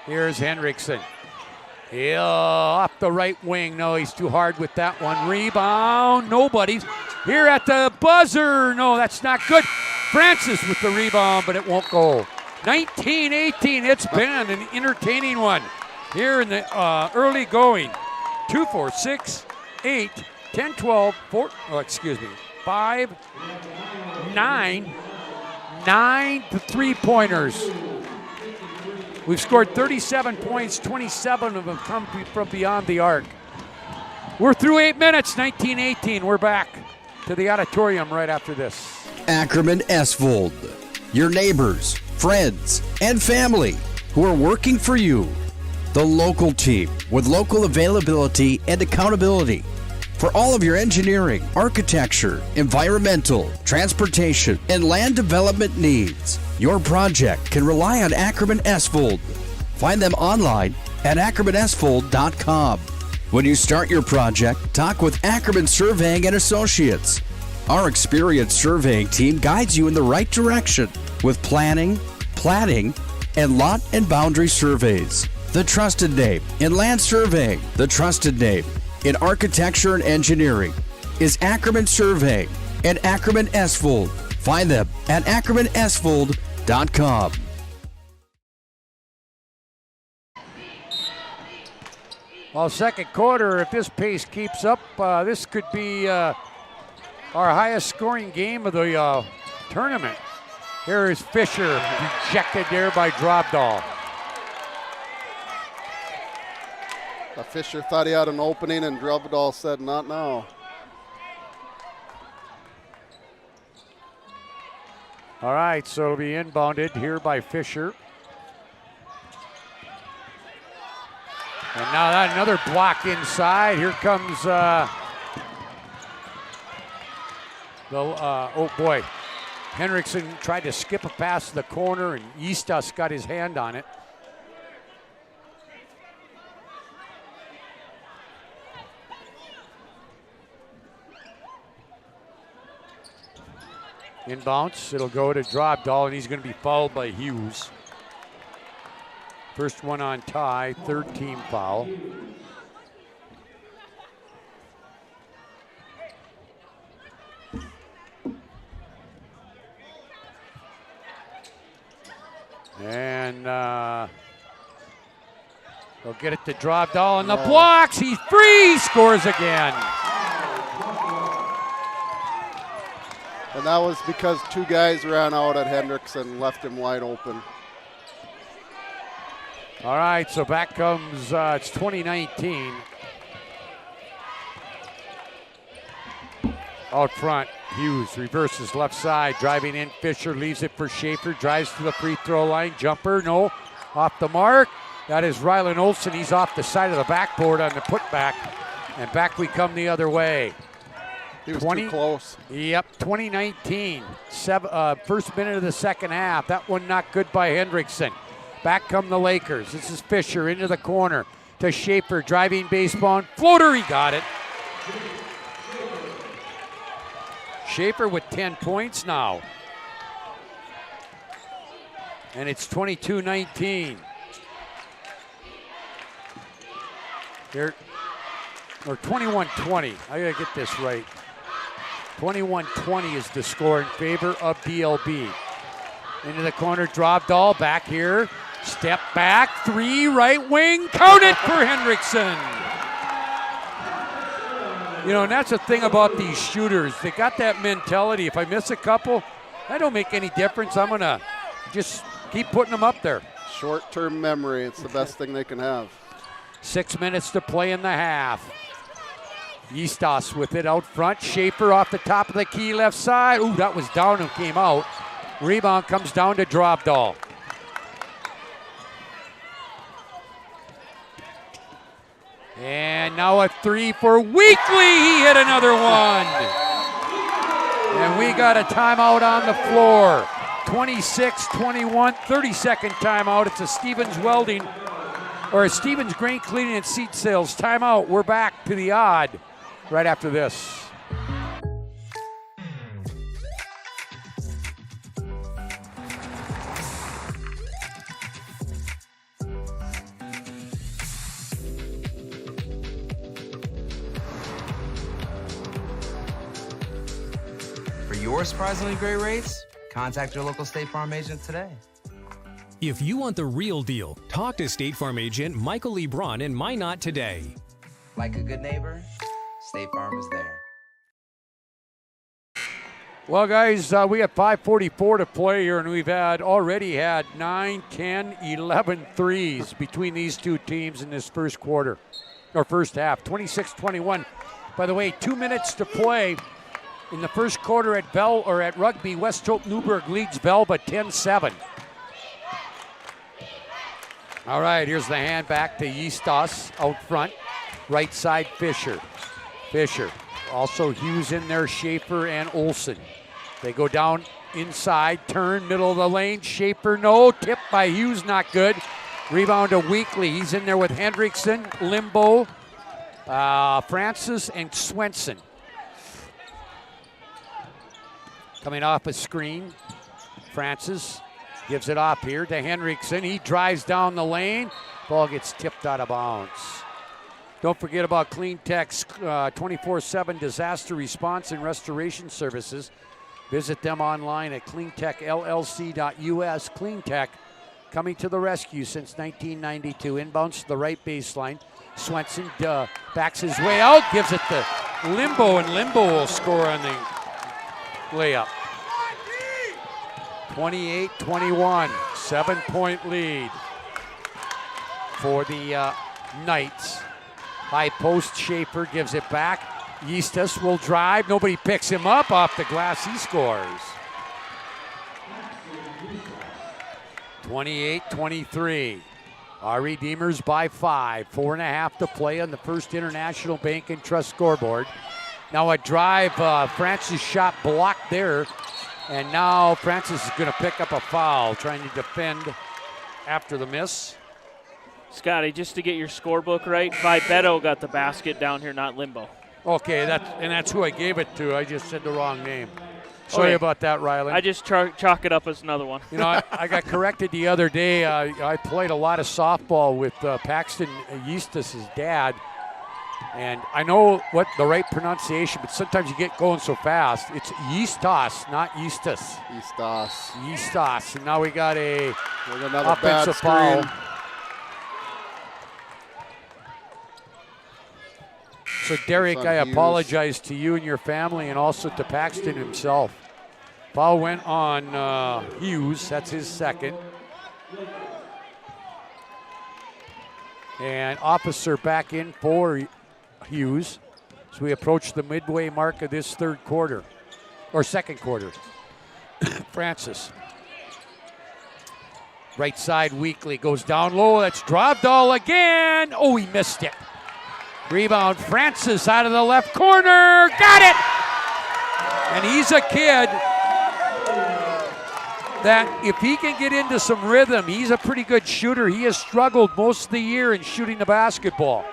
Here's Hendrickson. He'll off the right wing. No, he's too hard with that one. Rebound. Nobody's here at the buzzer. No, that's not good. Francis with the rebound, but it won't go. 19-18. It's been an entertaining one here in the early going. 2, 4, 6, 8, 10, 12, 4, 5, 9 3-pointers. We've scored 37 points, 27 of them come from beyond the arc. We're through 8 minutes, 19-18. We're back to the auditorium right after this. Ackerman-Estvold, your neighbors, friends, and family who are working for you. The local team with local availability and accountability. For all of your engineering, architecture, environmental, transportation, and land development needs, your project can rely on Ackerman-Estvold. Find them online at Ackerman-Estvold.com. When you start your project, talk with Ackerman Surveying and Associates. Our experienced surveying team guides you in the right direction with planning, platting, and lot and boundary surveys. The trusted name in land surveying, the trusted name in architecture and engineering is Ackerman Surveying and Ackerman-Estvold. Find them at Ackerman-Estvold.com. Well, second quarter, if this pace keeps up, this could be our highest scoring game of the tournament. Here is Fisher, rejected there by Dropdahl. Fisher thought he had an opening, and Dropdahl said, not now. All right, so it'll be inbounded here by Fisher. And now that another block inside. Here comes oh boy. Henriksen tried to skip a pass to the corner, and Eastus got his hand on it. Inbounds, it'll go to Dropdahl, and he's going to be fouled by Hughes. First one on Ty, third team foul. And they'll get it to Dropdahl, and the blocks, he's free, he scores again. And that was because two guys ran out at Hendricks and left him wide open. All right, so back comes, it's 2019. Out front, Hughes reverses left side, driving in Fisher, leaves it for Schaefer, drives to the free throw line, jumper, no, off the mark. That is Rylan Olsen, he's off the side of the backboard on the putback, and back we come the other way. He was too close. Yep, 2019, first minute of the second half. That one not good by Hendrickson. Back come the Lakers. This is Fisher into the corner to Schaefer, driving baseball, floater, he got it. Schaefer with 10 points now. And it's 22-19. Here, or 21-20, I gotta get this right. 21-20 is the score in favor of DLB. Into the corner, Dropdahl back here. Step back, three, right wing, count it for Hendrickson. You know, and that's the thing about these shooters. They got that mentality. If I miss a couple, that don't make any difference. I'm gonna just keep putting them up there. Short-term memory, it's the best thing they can have. 6 minutes to play in the half. Eastos with it out front. Schaefer off the top of the key left side. Ooh, that was down and came out. Rebound comes down to Dropdahl. And now a three for Weekly. He hit another one. And we got a timeout on the floor. 26-21, 30-second timeout. It's a Stevens Welding, or a Stevens Grain Cleaning and Seat Sales timeout. We're back to the odd right after this. For your surprisingly great rates, contact your local State Farm agent today. If you want the real deal, talk to State Farm agent Michael Lee Braun in Minot today. Like a good neighbor, State Farm is there. Well, guys, we have 5:44 to play here, and we've already had 9, 10, 11 threes between these two teams in this first quarter, or first half, 26-21. By the way, 2 minutes to play in the first quarter at Rugby. West Hope Newburgh leads Velva 10-7. All right, here's the hand back to Eastos out front. Right side, Fisher. Fisher. Also Hughes in there, Schaefer and Olsen. They go down inside, turn, middle of the lane. Schaefer, no. Tip by Hughes, not good. Rebound to Weekly. He's in there with Hendrickson, Limbo, Francis, and Swenson. Coming off a screen. Francis gives it off here to Hendrickson. He drives down the lane. Ball gets tipped out of bounds. Don't forget about Clean Tech's 24/7 disaster response and restoration services. Visit them online at cleantechllc.us. Clean Tech coming to the rescue since 1992. Inbounds to the right baseline. Swenson backs his way out, gives it to Limbo, and Limbo will score on the layup. 28-21, 7-point lead for the Knights. High post, Schaefer gives it back. Eastus will drive. Nobody picks him up. Off the glass, he scores. 28-23. Our Redeemers by 5. 4.5 to play on the First International Bank and Trust scoreboard. Now a drive, Francis shot blocked there. And now Francis is going to pick up a foul, trying to defend after the miss. Scotty, just to get your scorebook right, Vibeto got the basket down here, not Limbo. Okay, that's who I gave it to. I just said the wrong name. Sorry about that, Riley. I just chalk it up as another one. You know, I got corrected the other day. I played a lot of softball with Paxton Eustis' dad, and I know what the right pronunciation, but sometimes you get going so fast. It's Eustis, not Eustis. Eustis. And now we got another offensive foul. So, Derek, I apologize to you and your family and also to Paxton himself. Foul went on Hughes. That's his second. And officer back in for Hughes. So we approach the midway mark of this third quarter, or second quarter. Francis. Right side, Weekly goes down low. That's Drovdahl again. Oh, he missed it. Rebound, Francis out of the left corner. Got it! And he's a kid that if he can get into some rhythm, he's a pretty good shooter. He has struggled most of the year in shooting the basketball.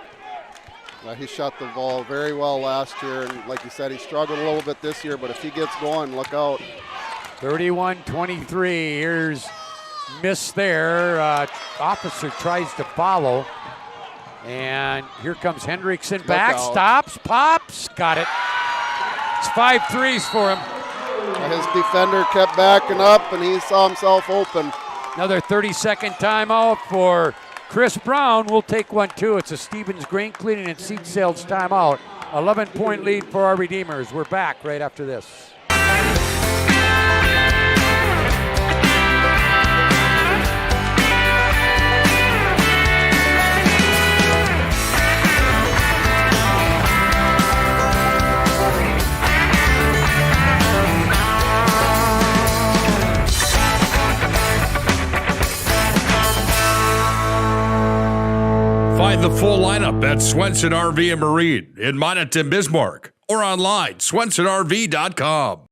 He shot the ball very well last year, and like you said, he struggled a little bit this year, but if he gets going, look out. 31-23, here's miss there. Officer tries to follow. And here comes Hendrickson back, stops, pops, got it. It's 5 threes for him. His defender kept backing up, and he saw himself open. Another 30-second timeout for Chris Brown. We'll take one, too. It's a Stevens Grain Cleaning and Seed Sales timeout. 11-point lead for our Redeemers. We're back right after this. Find the full lineup at Swenson RV and Marine in Monaghan, Bismarck, or online, swensonrv.com.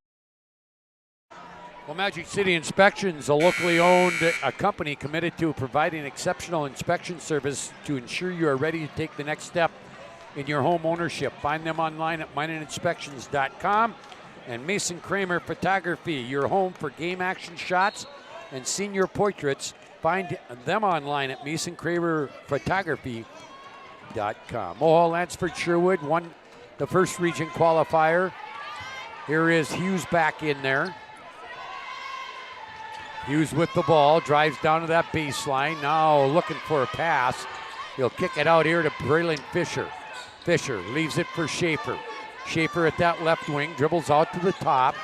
Well, Magic City Inspections, a locally owned company committed to providing exceptional inspection service to ensure you are ready to take the next step in your home ownership. Find them online at mineinspections.com. And Mason Kramer Photography, your home for game action shots and senior portraits. Find them online at masonkramerphotography.com. Mohall, Lansford, Sherwood won the first region qualifier. Here is Hughes back in there. Hughes with the ball, drives down to that baseline. Now looking for a pass. He'll kick it out here to Braylon Fisher. Fisher leaves it for Schaefer. Schaefer at that left wing, dribbles out to the top.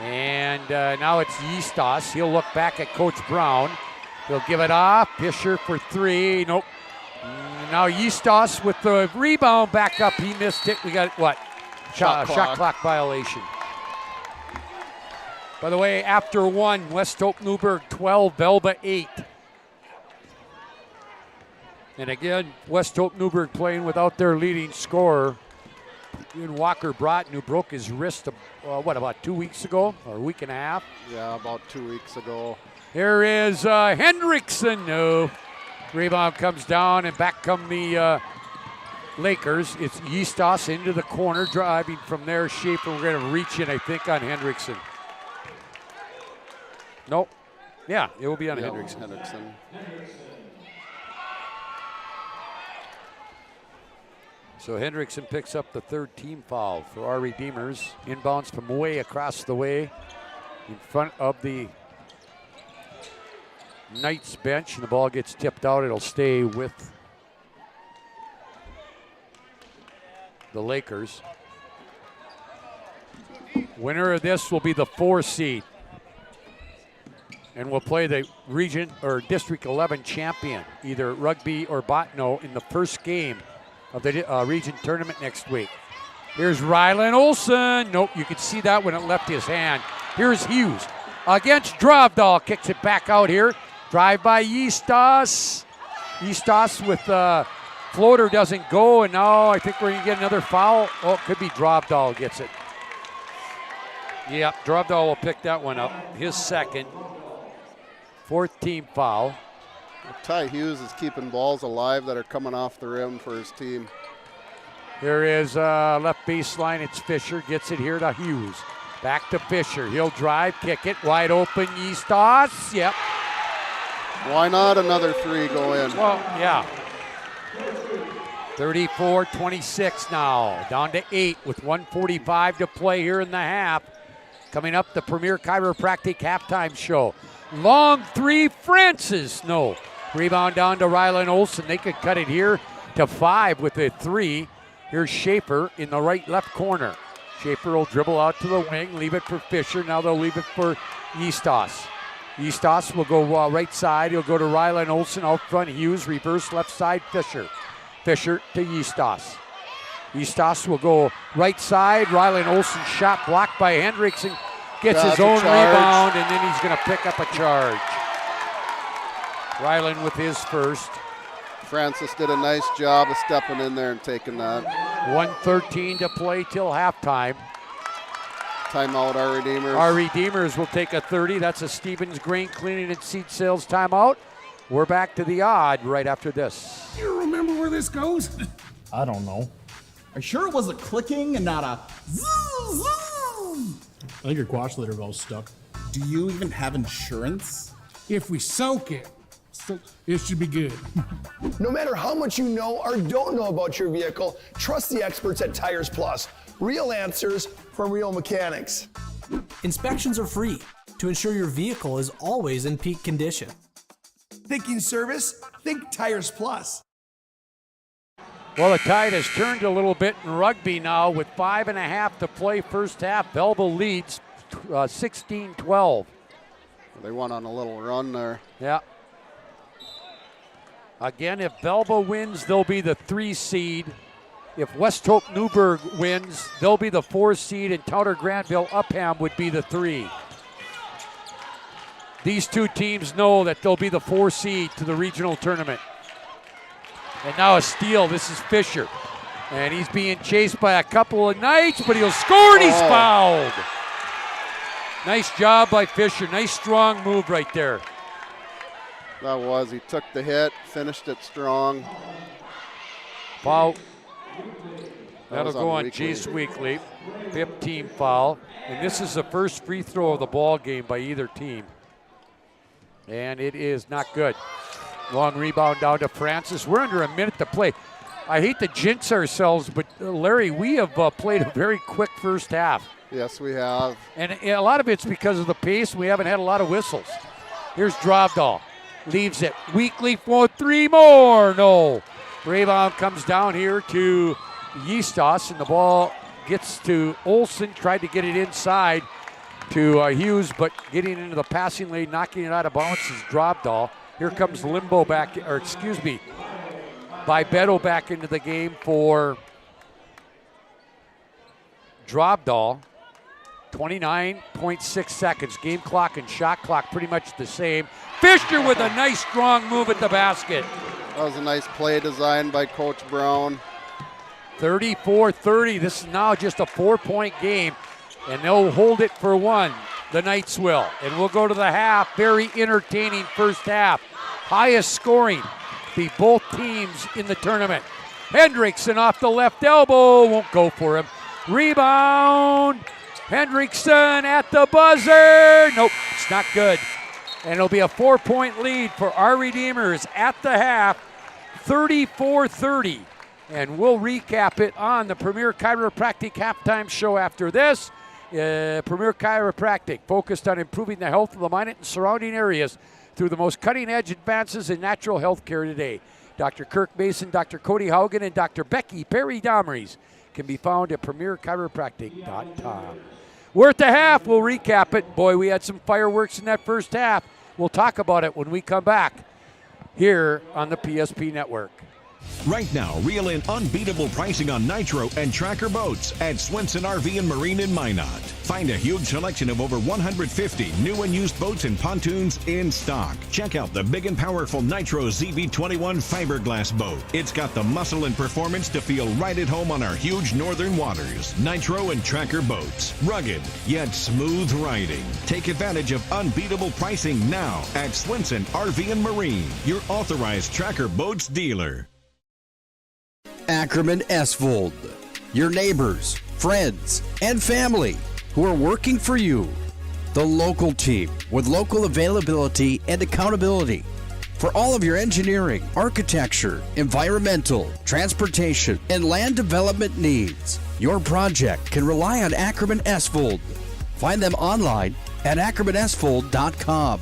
And now it's Eustis. He'll look back at Coach Brown. He'll give it off. Fisher for 3. Nope. Now Eustis with the rebound back up. He missed it. We got what? Shot clock violation. By the way, after 1, West Hope Newburgh 12, Velva 8. And again, West Hope Newburgh playing without their leading scorer, Ian Walker Broughton, who broke his wrist, about 2 weeks ago, or a week and a half? Yeah, about 2 weeks ago. Here is Hendrickson. No. Rebound comes down, and back come the Lakers. It's Eastos into the corner, driving from there. Schaefer, we're going to reach in, I think, on Hendrickson. Nope. Yeah, it will be on Hendrickson. So Hendrickson picks up the third team foul for our Redeemers. Inbounds from way across the way in front of the Knights bench, and the ball gets tipped out. It'll stay with the Lakers. Winner of this will be the 4 seed and will play the region or District 11 champion, either Rugby or Botno, in the first game of the region tournament next week. Here's Rylan Olsen. Nope, you could see that when it left his hand. Here's Hughes against Drovdahl, kicks it back out here. Drive by Eastos. Eastos with floater doesn't go, and now I think we're going to get another foul. Oh, it could be Drovdahl gets it. Yep, Drovdahl will pick that one up. His second. 4th team foul. Ty Hughes is keeping balls alive that are coming off the rim for his team. Here is left baseline. It's Fisher. Gets it here to Hughes. Back to Fisher. He'll drive, kick it. Wide open, Eastos. Yep. Why not another 3 go in? Well, yeah. 34-26 now. Down to 8 with 1:45 to play here in the half. Coming up, the Premier Chiropractic halftime show. Long 3, Francis. No. Rebound down to Rylan Olsen. They could cut it here to 5 with a 3. Here's Schaefer in the right-left corner. Schaefer will dribble out to the wing, leave it for Fisher. Now they'll leave it for Eastos. Eastos will go right side. He'll go to Rylan Olsen out front. Hughes, reverse left side, Fisher. Fisher to Eastos. Eastos will go right side. Rylan Olsen shot blocked by Hendrickson. Gets his own rebound, and then he's going to pick up a charge. Rylan with his first. Francis did a nice job of stepping in there and taking that. 1:13 to play till halftime. Timeout, our Redeemers. Our Redeemers will take a 30. That's a Stevens Grain Cleaning and Seed Sales timeout. We're back to the odd right after this. You remember where this goes? I don't know. Are you sure it was a clicking and not a zzz, zzz? I think your quash litter valve's stuck. Do you even have insurance? If we soak it, it should be good. No matter how much you know or don't know about your vehicle, trust the experts at Tires Plus. Real answers from real mechanics. Inspections are free to ensure your vehicle is always in peak condition. Thinking service? Think Tires Plus. Well, the tide has turned a little bit in rugby now with 5.5 to play first half. Belleville leads 16-12. They went on a little run there. Yeah. Again, if Belleville wins, they'll be the 3 seed. If West Hope Newburgh wins, they'll be the 4 seed, and Towner Granville Upham would be the 3. These 2 teams know that they'll be the 4 seed to the regional tournament. And now a steal. This is Fisher. And he's being chased by a couple of Knights, but he'll score, and he's fouled. Nice job by Fisher. Nice strong move right there. That was. He took the hit, finished it strong. Foul. That'll go on Jace Weekly. 5th team foul. And this is the first free throw of the ball game by either team. And it is not good. Long rebound down to Francis. We're under a minute to play. I hate to jinx ourselves, but Larry, we have played a very quick first half. Yes, we have. And a lot of it's because of the pace. We haven't had a lot of whistles. Here's Drovdahl. Leaves it. Weekly for 3 more. No. Rebound comes down here to Eastos, and the ball gets to Olsen. Tried to get it inside to Hughes, but getting into the passing lane, knocking it out of bounds is Drovdahl. Here comes Limbo back, or excuse me, Vibeto back into the game for Drovdahl. 29.6 seconds. Game clock and shot clock pretty much the same. Fisher with a nice strong move at the basket. That was a nice play design by Coach Brown. 34-30. This is now just a 4-point game, and they'll hold it for 1. The Knights will. And we'll go to the half. Very entertaining first half. Highest scoring be both teams in the tournament. Hendrickson off the left elbow. Won't go for him. Rebound. Hendrickson at the buzzer. Nope, it's not good. And it'll be a 4-point lead for our Redeemers at the half, 34-30. And we'll recap it on the Premier Chiropractic halftime show after this. Premier Chiropractic, focused on improving the health of the Minot and surrounding areas through the most cutting-edge advances in natural health care today. Dr. Kirk Mason, Dr. Cody Haugen, and Dr. Becky Perry-Domries can be found at premierchiropractic.com. We're at the half. We'll recap it. Boy, we had some fireworks in that first half. We'll talk about it when we come back here on the PSP Network. Right now, reel in unbeatable pricing on Nitro and Tracker boats at Swenson RV and Marine in Minot. Find a huge selection of over 150 new and used boats and pontoons in stock. Check out the big and powerful Nitro ZV21 fiberglass boat. It's got the muscle and performance to feel right at home on our huge northern waters. Nitro and Tracker boats. Rugged, yet smooth riding. Take advantage of unbeatable pricing now at Swenson RV and Marine, your authorized Tracker boats dealer. Ackerman-Estvold, your neighbors, friends, and family who are working for you. The local team with local availability and accountability for all of your engineering, architecture, environmental, transportation, and land development needs. Your project can rely on Ackerman-Estvold. Find them online at Ackerman-Estvold.com.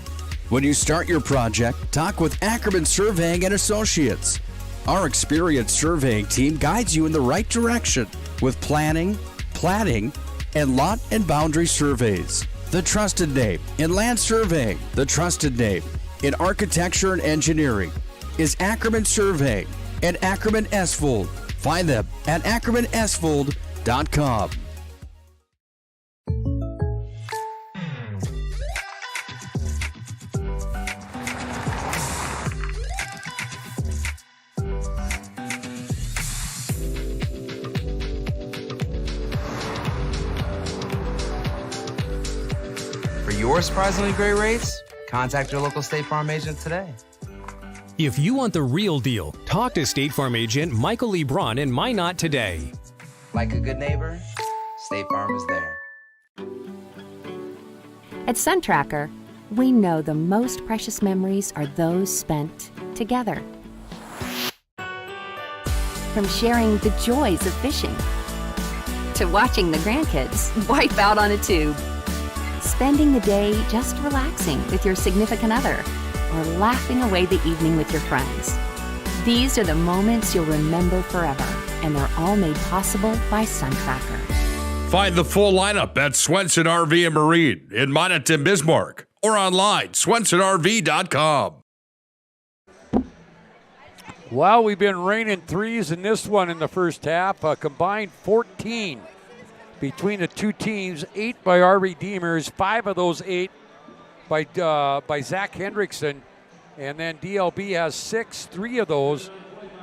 When you start your project, talk with Ackerman Surveying and Associates. Our experienced surveying team guides you in the right direction with planning, platting, and lot and boundary surveys. The trusted name in land surveying, the trusted name in architecture and engineering is Ackerman Surveying and Ackerman-Estvold. Find them at Ackerman-Estvold.com. For your surprisingly great rates, contact your local State Farm agent today. If you want the real deal, talk to State Farm agent Michael Lebron in Minot today. Like a good neighbor, State Farm is there. At SunTracker, we know the most precious memories are those spent together. From sharing the joys of fishing to watching the grandkids wipe out on a tube, spending the day just relaxing with your significant other, or laughing away the evening with your friends. These are the moments you'll remember forever, and they're all made possible by SunTracker. Find the full lineup at Swenson RV and Marine in Minot and Bismarck or online, swensonrv.com. Well, we've been raining threes in this one in the first half. A combined 14 between the two teams, 8 by our Redeemers, 5 of those 8 by Zach Hendrickson. And then DLB has 6, 3 of those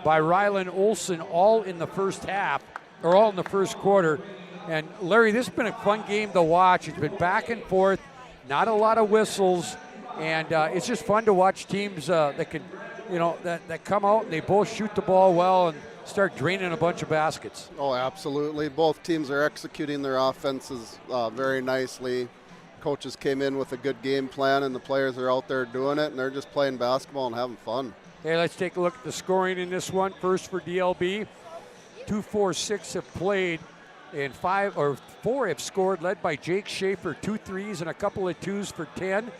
by Rylan Olson, all in the first half, or all in the first quarter. And Larry, this has been a fun game to watch. It's been back and forth, not a lot of whistles, and it's just fun to watch teams that can, that come out and they both shoot the ball well and start draining a bunch of baskets. Oh, absolutely. Both teams are executing their offenses very nicely. Coaches came in with a good game plan, and the players are out there doing it, and they're just playing basketball and having fun. Okay, let's take a look at the scoring in this one. First for DLB, 2, 4, 6 have played, and 4 have scored, led by Jake Schaefer, 2 threes and a couple of 2s for 10.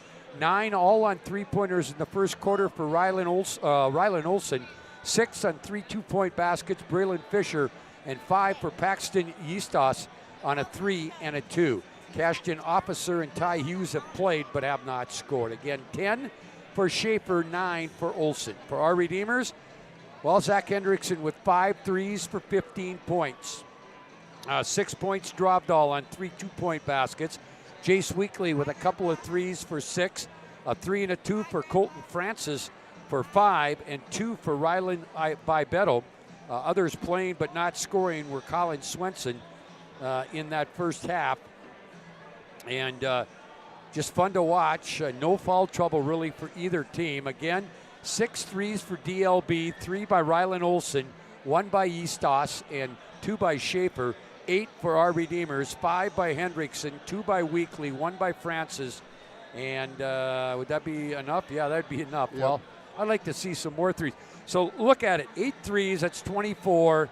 9 all on three-pointers in the first quarter for Rylan Olson. 6 on 3 two-point baskets, Braylon Fisher, and 5 for Paxton Eastos on a 3 and a 2. Cashton Officer and Ty Hughes have played but have not scored. Again, 10 for Schaefer, 9 for Olson. For our Redeemers, well, Zach Hendrickson with 5 threes for 15 points. 6 points dropped all on 3 two-point baskets. Jace Weekly with a couple of 3s for 6, a 3 and a 2 for Colton Francis for 5, and 2 for Rylan Vibeto. Others playing but not scoring were Colin Swenson in that first half. And just fun to watch. No foul trouble really for either team. Again, 6 threes for DLB, 3 by Rylan Olson, 1 by Eastos, and 2 by Schaefer. 8 for our Redeemers, 5 by Hendrickson, 2 by Weekly, 1 by Francis. And would that be enough? Yeah, that'd be enough. Yep. Well, I'd like to see some more threes. So look at it, 8 threes, that's 24.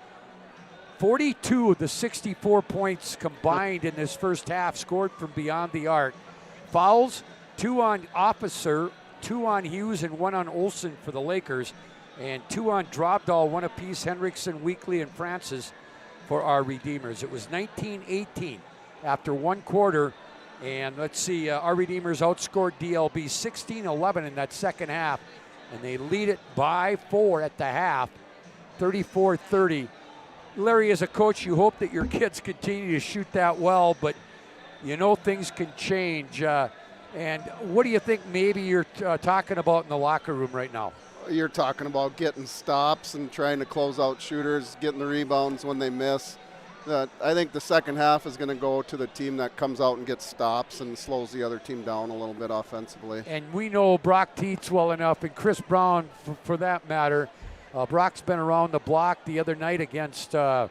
42 of the 64 points combined in this first half scored from beyond the arc. Fouls, 2 on Officer, 2 on Hughes, and 1 on Olson for the Lakers. And 2 on Dropdahl, 1 apiece, Hendrickson, Weekly, and Francis for our Redeemers. It was 19-18 after 1 quarter. And let's see, our Redeemers outscored DLB 16-11 in that second half. And they lead it by 4 at the half, 34-30. Larry, as a coach, you hope that your kids continue to shoot that well, but you know things can change. And what do you think maybe you're talking about in the locker room right now? You're talking about getting stops and trying to close out shooters, getting the rebounds when they miss. I think the second half is going to go to the team that comes out and gets stops and slows the other team down a little bit offensively. And we know Brock Tietz well enough, and Chris Brown for that matter. Brock's been around the block the other night against South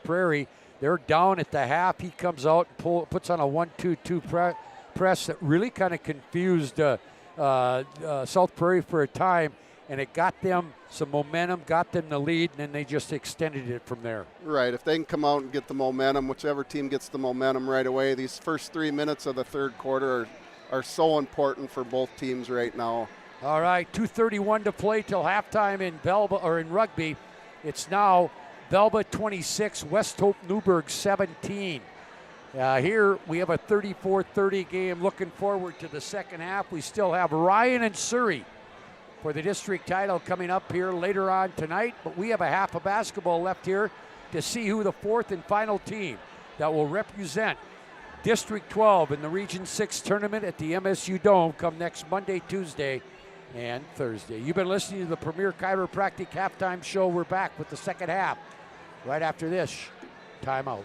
Prairie. They're down at the half. He comes out and puts on a 1-2-2 press that really kind of confused South Prairie for a time, and it got them some momentum, got them the lead, and then they just extended it from there. Right. If they can come out and get the momentum, whichever team gets the momentum right away, these first 3 minutes of the third quarter are so important for both teams right now. All right, 2:31 to play till halftime in rugby. It's now Velva 26, West Hope Newburgh 17. Here we have a 34-30 game. Looking forward to the second half. We still have Ryan and Surrey for the district title coming up here later on tonight. But we have a half of basketball left here to see who the fourth and final team that will represent District 12 in the Region 6 tournament at the MSU Dome come next Monday, Tuesday, and Thursday. You've been listening to the Premier Chiropractic Halftime Show. We're back with the second half right after this timeout.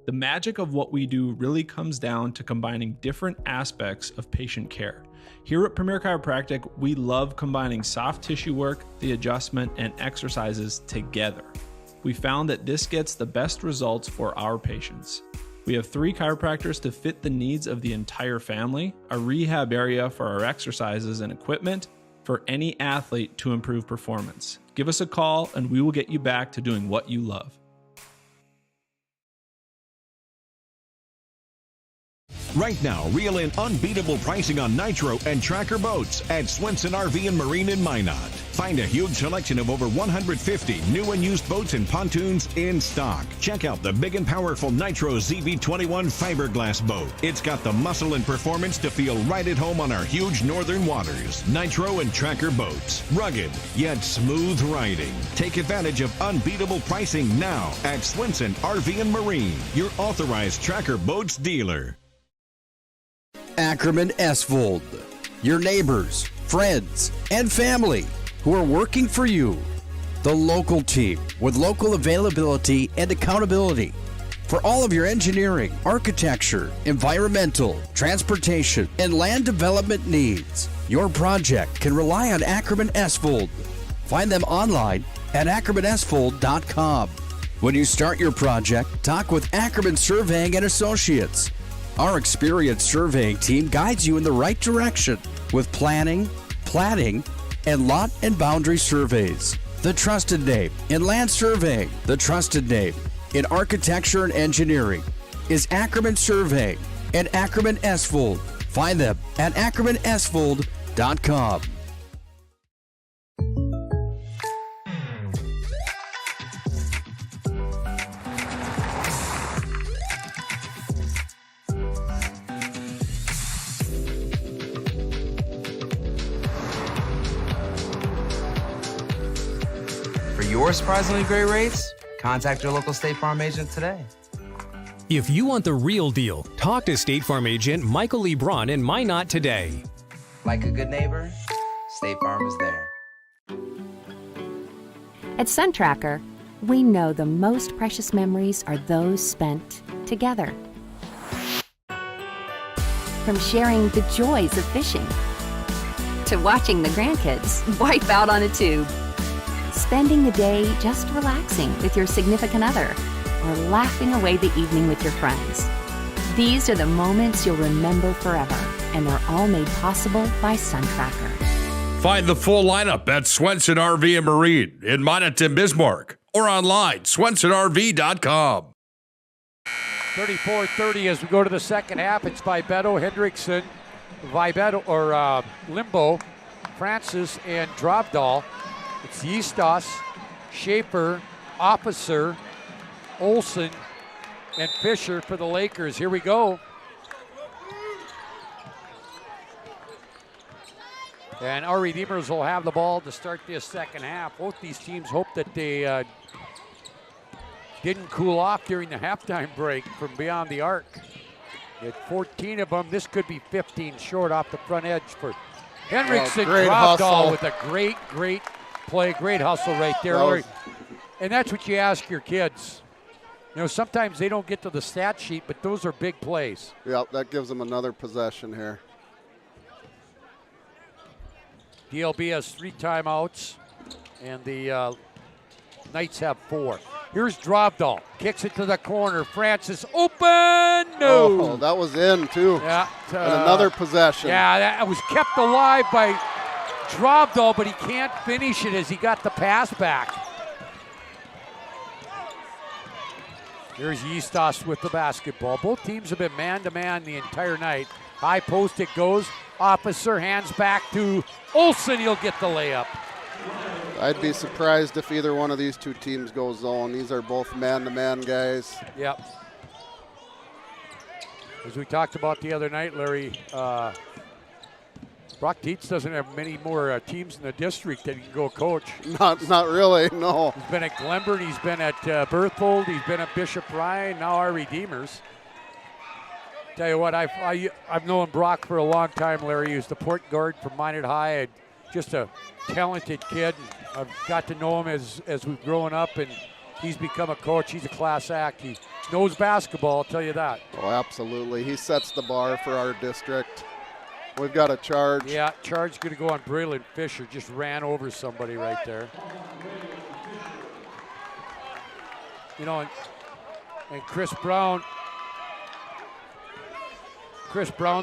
The magic of what we do really comes down to combining different aspects of patient care. Here at Premier Chiropractic, we love combining soft tissue work, the adjustment, and exercises together. We found that this gets the best results for our patients. We have 3 chiropractors to fit the needs of the entire family, a rehab area for our exercises and equipment, for any athlete to improve performance. Give us a call and we will get you back to doing what you love. Right now, reel in unbeatable pricing on Nitro and Tracker boats at Swenson RV and Marine in Minot. Find a huge selection of over 150 new and used boats and pontoons in stock. Check out the big and powerful Nitro ZV21 fiberglass boat. It's got the muscle and performance to feel right at home on our huge northern waters. Nitro and Tracker boats. Rugged, yet smooth riding. Take advantage of unbeatable pricing now at Swenson RV and Marine, your authorized Tracker boats dealer. Ackerman-Estvold, your neighbors, friends, and family who are working for you. The local team with local availability and accountability for all of your engineering, architecture, environmental, transportation, and land development needs. Your project can rely on Ackerman-Estvold. Find them online at Ackerman-Estvold.com. When you start your project, talk with Ackerman Surveying and Associates. Our experienced surveying team guides you in the right direction with planning, platting, and lot and boundary surveys. The trusted name in land surveying, the trusted name in architecture and engineering is Ackerman Surveying and Ackerman-Estvold. Find them at Ackerman-Estvold.com. For your surprisingly great rates, contact your local State Farm agent today. If you want the real deal, talk to State Farm agent Michael Lebron in Minot today. Like a good neighbor, State Farm is there. At Sun Tracker, we know the most precious memories are those spent together. From sharing the joys of fishing to watching the grandkids wipe out on a tube, spending the day just relaxing with your significant other, or laughing away the evening with your friends. These are the moments you'll remember forever, and they're all made possible by Suntracker. Find the full lineup at Swenson RV and Marine in Monaghan, Bismarck, or online, swensonrv.com. 34-30 as we go to the second half. It's Vibeto, Hendrickson, Limbo, Francis, and Drovdahl. It's Yistas, Schaefer, Officer, Olsen, and Fisher for the Lakers. Here we go. And our Redeemers will have the ball to start this second half. Both these teams hope that they didn't cool off during the halftime break from beyond the arc. At 14 of them, this could be 15 short off the front edge for Hendrickson. Drovdahl with a great play, great hustle right there. And that's what you ask your kids. You know, sometimes they don't get to the stat sheet, but those are big plays. Yep, that gives them another possession here. DLB has 3 timeouts, and the Knights have 4. Here's Drovdahl, kicks it to the corner. Francis, open, no. Oh, that was in, too. Yeah. And another possession. Yeah, that was kept alive by Drovdahl, but he can't finish it as he got the pass back. Here's Yistas with the basketball. Both teams have been man-to-man the entire night. High post it goes. Officer hands back to Olsen. He'll get the layup. I'd be surprised if either one of these two teams goes zone. These are both man-to-man guys. Yep. As we talked about the other night, Larry, Brock Dietz doesn't have many more teams in the district that he can go coach. Not really, no. He's been at Glenburn, he's been at Berthold, he's been at Bishop Ryan, now our Redeemers. Tell you what, I've known Brock for a long time, Larry. He was the port guard from Minot High, and just a talented kid. I've got to know him as we've grown up, and he's become a coach. He's a class act. He knows basketball, I'll tell you that. Oh, absolutely. He sets the bar for our district. We've got a charge. Yeah, charge going to go on Braylon Fisher. Just ran over somebody right there. You know, and Chris Brown's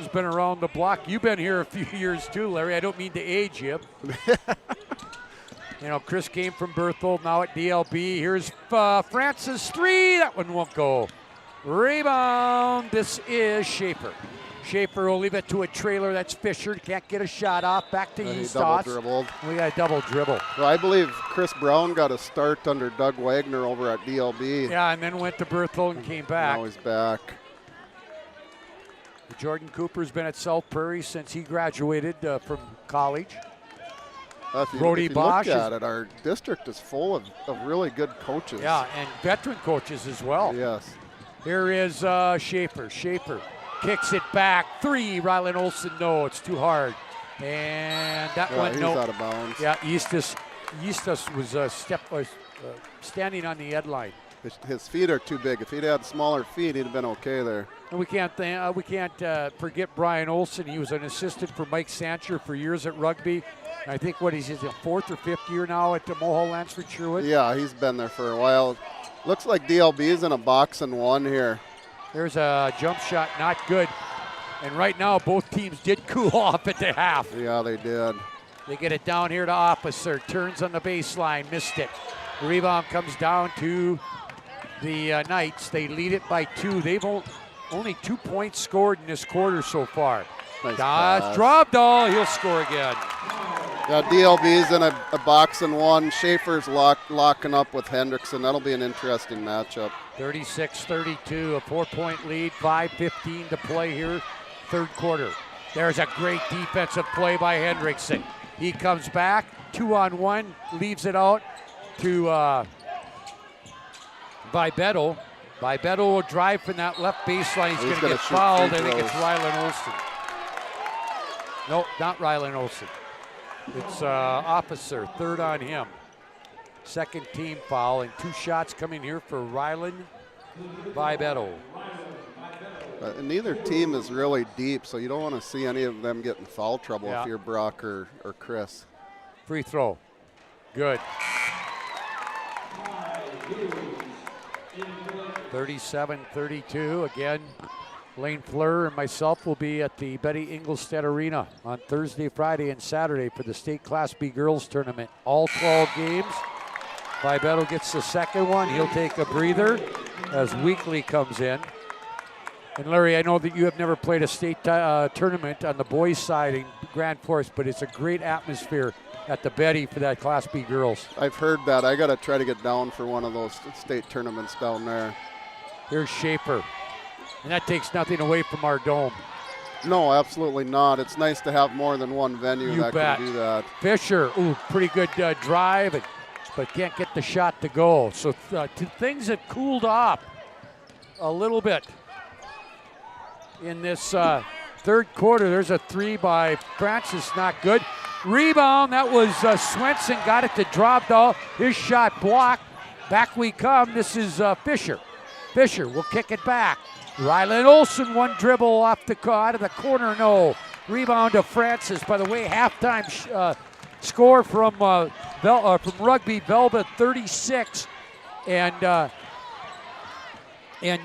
been around the block. You've been here a few years too, Larry. I don't mean to age you. You know, Chris came from Berthold, now at DLB. Here's Francis 3. That one won't go. Rebound. This is Schaefer. Schaefer will leave it to a trailer. That's Fisher. Can't get a shot off. Back to Yistas. Double dribbled. We got a double dribble. Well, I believe Chris Brown got a start under Doug Wagner over at DLB. Yeah, and then went to Berthold and came back. Now he's back. Jordan Cooper's been at South Prairie since he graduated from college. If you Bosch look at it, our district is full of really good coaches. Yeah, and veteran coaches as well. Yes. Here is Schaefer. Schaefer kicks it back. 3. Rylan Olsen, no, it's too hard. And that one, no. He's out of bounds. Yeah, Eustis was standing on the end line. His feet are too big. If he'd had smaller feet, he'd have been okay there. And we can't forget Brian Olsen. He was an assistant for Mike Sancher for years at rugby. I think he's his 4th or 5th year now at the Mohall Lansford Sherwood. Yeah, he's been there for a while. Looks like DLB is in a box and 1 here. There's a jump shot, not good. And right now, both teams did cool off at the half. Yeah, they did. They get it down here to Officer. Turns on the baseline, missed it. The rebound comes down to the Knights. They lead it by 2. They've only 2 points scored in this quarter so far. Nice pass. Drovdahl, he'll score again. Yeah, DLB's in a box and 1. Schaefer's locking up with Hendrickson. That'll be an interesting matchup. 36-32, a 4-point lead, 5:15 to play here, third quarter. There's a great defensive play by Hendrickson. He comes back, 2-on-1, leaves it out to Vibeto. Vibeto will drive from that left baseline. He's going to get fouled. I think it's Rylan Olsen. No, not Rylan Olsen. It's Officer, 3rd on him. 2nd team foul, and 2 shots coming here for Rylan Vibeto. Neither team is really deep, so you don't want to see any of them get in foul trouble if you're Brock or Chris. Free throw. Good. 37-32. Again, Lane Fleur and myself will be at the Betty Engelstead Arena on Thursday, Friday, and Saturday for the State Class B Girls Tournament. All 12 games. Vibeto gets the second one. He'll take a breather as Weekly comes in. And Larry, I know that you have never played a state tournament on the boys' side in Grand Forks, but it's a great atmosphere at the Betty for that Class B girls. I've heard that. I got to try to get down for one of those state tournaments down there. Here's Schaefer. And that takes nothing away from our dome. No, absolutely not. It's nice to have more than one venue You that bet. can do that. Fisher, pretty good drive, but can't get the shot to go. So things have cooled off a little bit in this third quarter. There's a three by Francis, not good. Rebound, that was Swenson, got it to drop though. His shot blocked. Back we come. This is Fisher. Fisher will kick it back. Rylan Olsen, one dribble off out of the corner, no. Rebound to Francis. By the way, halftime score from Rugby, Velvet 36 and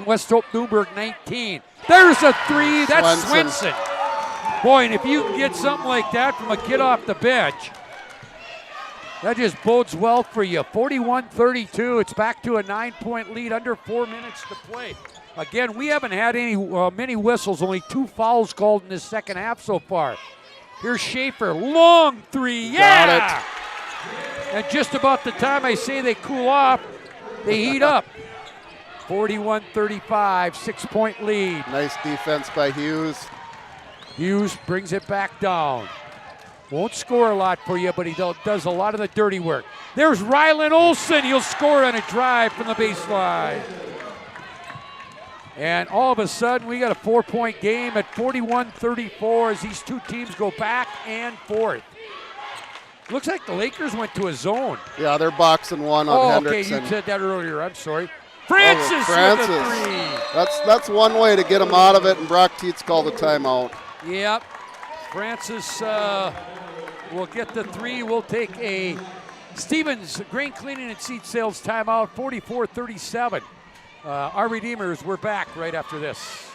West Hope Newburgh 19. There's a three, that's Swenson. Boy, and if you can get something like that from a kid off the bench, that just bodes well for you. 41-32, it's back to a 9-point lead, under 4 minutes to play. Again, we haven't had many whistles, only 2 fouls called in this second half so far. Here's Schaefer, long three, yeah! Got it. And just about the time I say they cool off, they heat up. 41-35, 6-point lead. Nice defense by Hughes. Hughes brings it back down. Won't score a lot for you, but he does a lot of the dirty work. There's Rylan Olsen. He'll score on a drive from the baseline. And all of a sudden, we got a 4-point game at 41-34 as these two teams go back and forth. Looks like the Lakers went to a zone. Yeah, they're boxing one on Hendrickson. Okay, you said that earlier. I'm sorry. Francis with a three. That's one way to get him out of it, and Brock Tietz called a timeout. Yep. Francis will get the three. We'll take a Stevens Grain Cleaning and Seed Sales timeout, 44-37. Our Redeemers, we're back right after this.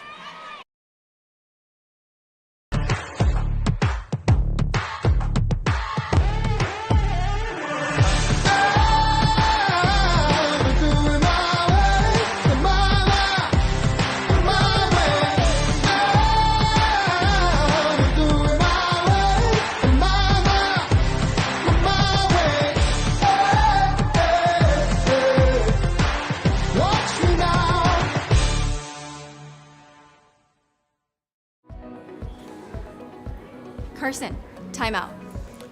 Carson, timeout.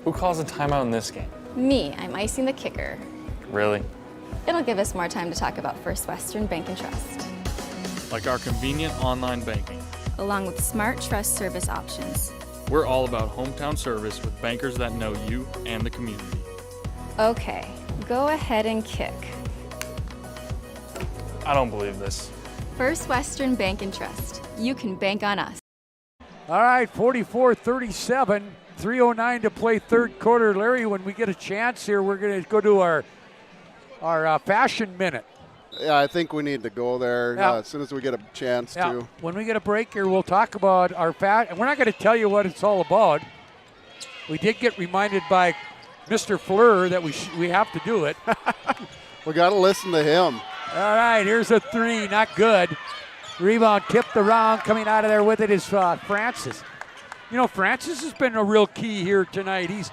Who calls a timeout in this game? Me, I'm icing the kicker. Really? It'll give us more time to talk about First Western Bank and Trust. Like our convenient online banking. Along with smart trust service options. We're all about hometown service with bankers that know you and the community. Okay, go ahead and kick. I don't believe this. First Western Bank and Trust. You can bank on us. All right, 44-37, 3:09 to play third quarter. Larry, when we get a chance here, we're going to go to our fashion minute. Yeah, I think we need to go there as soon as we get a chance to. When we get a break here, we'll talk about our fashion. We're not going to tell you what it's all about. We did get reminded by Mr. Fleur that we have to do it. We got to listen to him. All right, here's a three, not good. Rebound tipped around, coming out of there with it is Francis. You know, Francis has been a real key here tonight. He's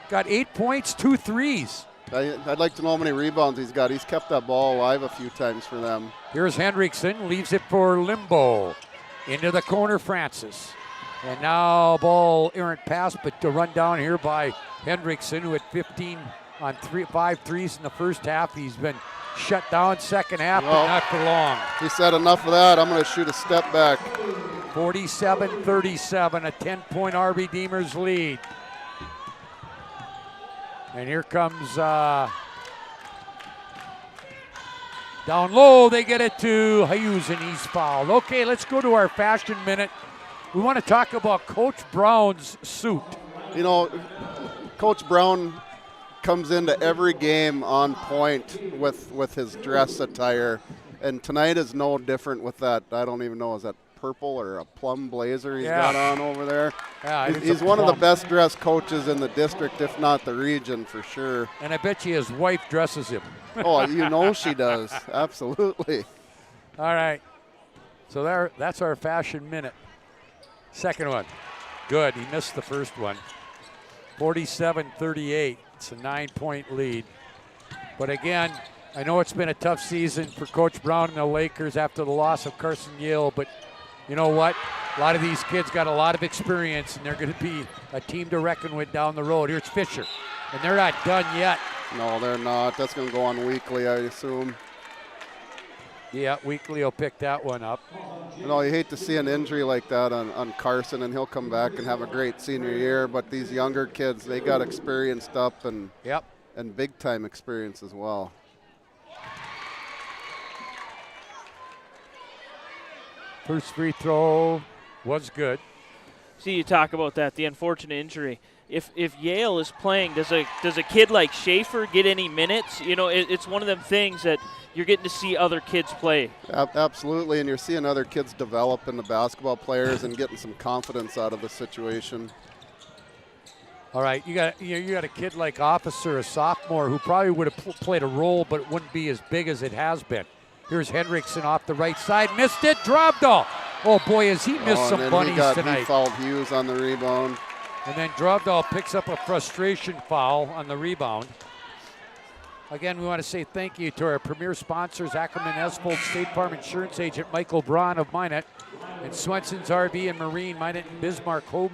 got 8 points, 2 threes. I'd like to know how many rebounds he's got. He's kept that ball alive a few times for them. Here's Hendrickson, leaves it for Limbo. Into the corner, Francis. And now ball errant pass, but to run down here by Hendrickson, who had 15 on 5 threes in the first half. He's been shut down second half, but not for long. He said enough of that. I'm going to shoot a step back. 47-37, a 10-point RB Deemers lead. And here comes Down low, they get it to Hughes, and he's fouled. Okay, let's go to our fashion minute. We want to talk about Coach Brown's suit. You know, Coach Brown comes into every game on point with his dress attire, and tonight is no different with that. I don't even know, is that purple or a plum blazer he's got on over there? Yeah, he's one of the best dressed coaches in the district, if not the region, for sure. And I bet you his wife dresses him. Oh, you know she does. Absolutely. All right. So that's our fashion minute. Second one. Good. He missed the first one. 47-38. It's a 9-point lead. But again, I know it's been a tough season for Coach Brown and the Lakers after the loss of Carson Yale, but you know what? A lot of these kids got a lot of experience, and they're going to be a team to reckon with down the road. Here's Fisher, and they're not done yet. No, they're not. That's going to go on Weekly, I assume. Yeah, Weekly will pick that one up. You know, you hate to see an injury like that on Carson, and he'll come back and have a great senior year, but these younger kids, they got experienced up and big-time experience as well. First free throw was good. See, you talk about that, the unfortunate injury. If Yale is playing, does a kid like Schaefer get any minutes? You know, it's one of them things that you're getting to see other kids play. Absolutely, and you're seeing other kids develop into basketball players and getting some confidence out of the situation. All right, you got a kid like Officer, a sophomore, who probably would have played a role, but it wouldn't be as big as it has been. Here's Hendrickson off the right side, missed it, Drovdahl. Oh boy, has he missed some bunnies tonight. He fouled Hughes on the rebound. And then Drovdahl picks up a frustration foul on the rebound. Again, we want to say thank you to our premier sponsors, Ackerman-Estvold State Farm Insurance Agent Michael Braun of Minot, and Swenson's RV and Marine, Minot and Bismarck, home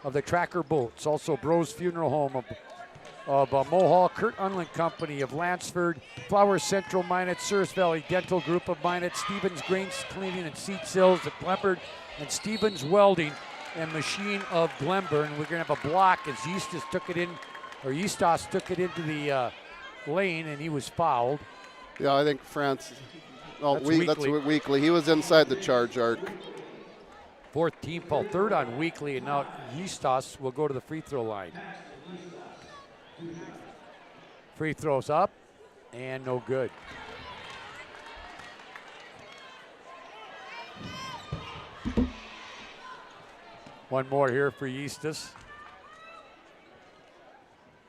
of the Tracker Boats. Also Bros Funeral Home of Mohall, Kurt Unland Company of Lansford, Flower Central Minot, Souris Valley Dental Group of Minot, Stevens Grain Cleaning and Seat Sales at Glenburn, and Stevens Welding and Machine of Glenburn. We're going to have a block as Eustis took it into the lane, and he was fouled. Yeah, I think that's Weekly. Weekly. He was inside the charge arc. Fourth team foul, third on Weekly, and now Eustis will go to the free throw line. Free throws up, and no good. One more here for Eustis.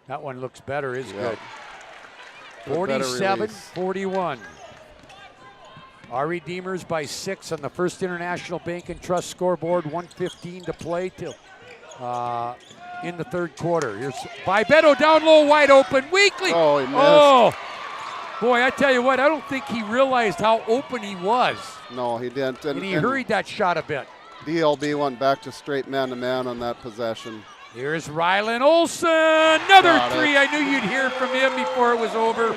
That one looks better, is good. 47-41. Our Redeemers by 6 on the First International Bank and Trust scoreboard. 1:15 to play till in the third quarter. Here's Vibeto down low, wide open. Weekly. Oh, he missed. Oh, boy, I tell you what, I don't think he realized how open he was. No, he didn't. And he hurried that shot a bit. DLB went back to straight man-to-man on that possession. Here's Rylan Olson. Another three. I knew you'd hear from him before it was over.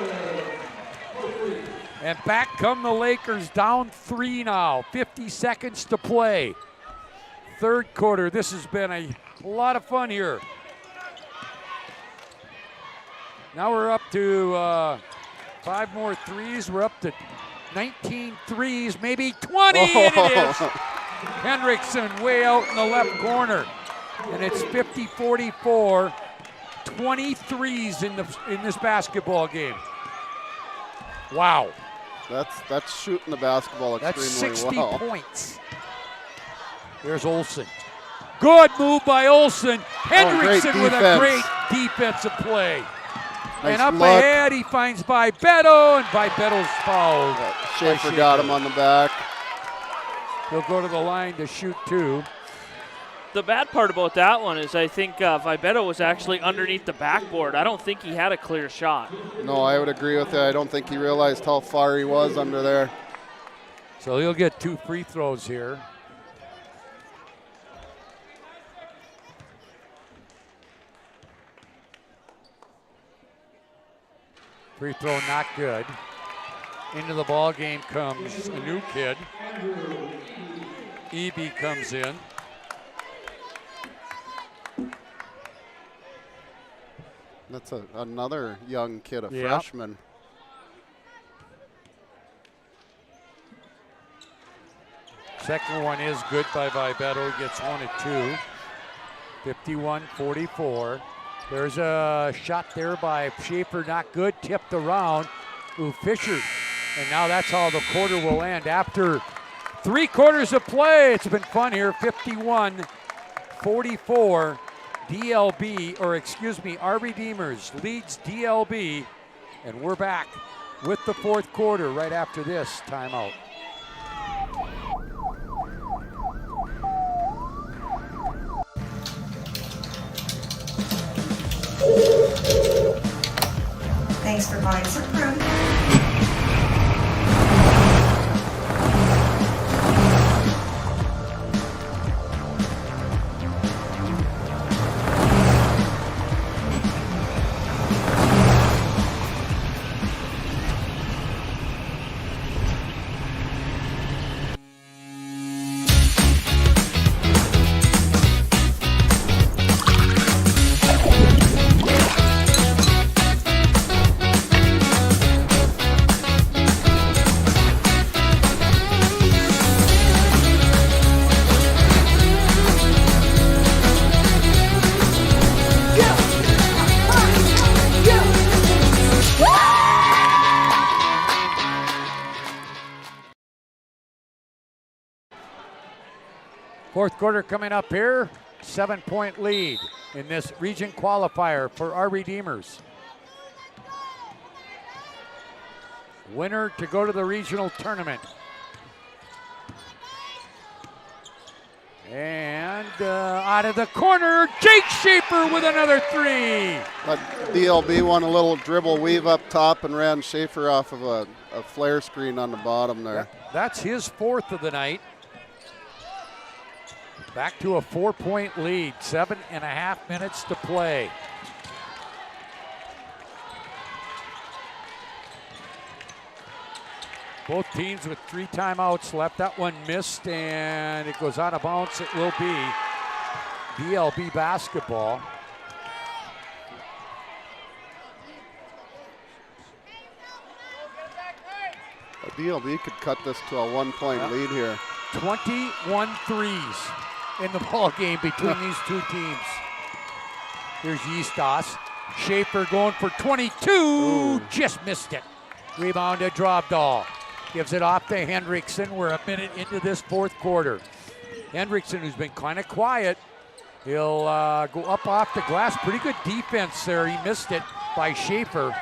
And back come the Lakers, down 3 now. 50 seconds to play. Third quarter. This has been a lot of fun here. Now we're up to 5 more threes. We're up to 19 threes, maybe 20, and it is. Hendrickson way out in the left corner. And it's 50-44, 23s in this basketball game. Wow. That's shooting the basketball extremely well. That's 60 points. There's Olson. Good move by Olson. Hendrickson with a great defensive play. Nice and up look. ahead, he finds Vibeto, and Vibeto's fouled. Schaefer got him on the back. He'll go to the line to shoot 2. The bad part about that one is I think Vibeto was actually underneath the backboard. I don't think he had a clear shot. No, I would agree with that. I don't think he realized how far he was under there. So he'll get 2 free throws here. Free throw not good. Into the ball game comes a new kid. Eby comes in. That's another young kid, a freshman. Second one is good by Vibeto. Gets 1 and 2. 51-44. There's a shot there by Schaefer, not good. Tipped around. Ooh, Fisher. And now that's how the quarter will end. After 3 quarters of play, it's been fun here. 51-44. DLB, or excuse me, our Redeemers leads DLB. And we're back with the fourth quarter right after this timeout. Thanks for buying some fruit. Fourth quarter coming up here. 7-point lead in this region qualifier for our Redeemers. Winner to go to the regional tournament. And out of the corner, Jake Schaefer with another 3. But DLB won a little dribble weave up top and ran Schaefer off of a flare screen on the bottom there. That's his 4th of the night. Back to a 4-point lead, 7.5 minutes to play. Both teams with 3 timeouts left. That one missed and it goes out of bounds. It will be DLB basketball. DLB could cut this to a 1-point lead here. 21 threes in the ball game between these two teams. Here's Yistas. Schaefer going for 22. Ooh. Just missed it. Rebound to Drovdahl. Gives it off to Hendrickson. We're a minute into this fourth quarter. Hendrickson, who's been kind of quiet, he'll go up off the glass. Pretty good defense there. He missed it by Schaefer.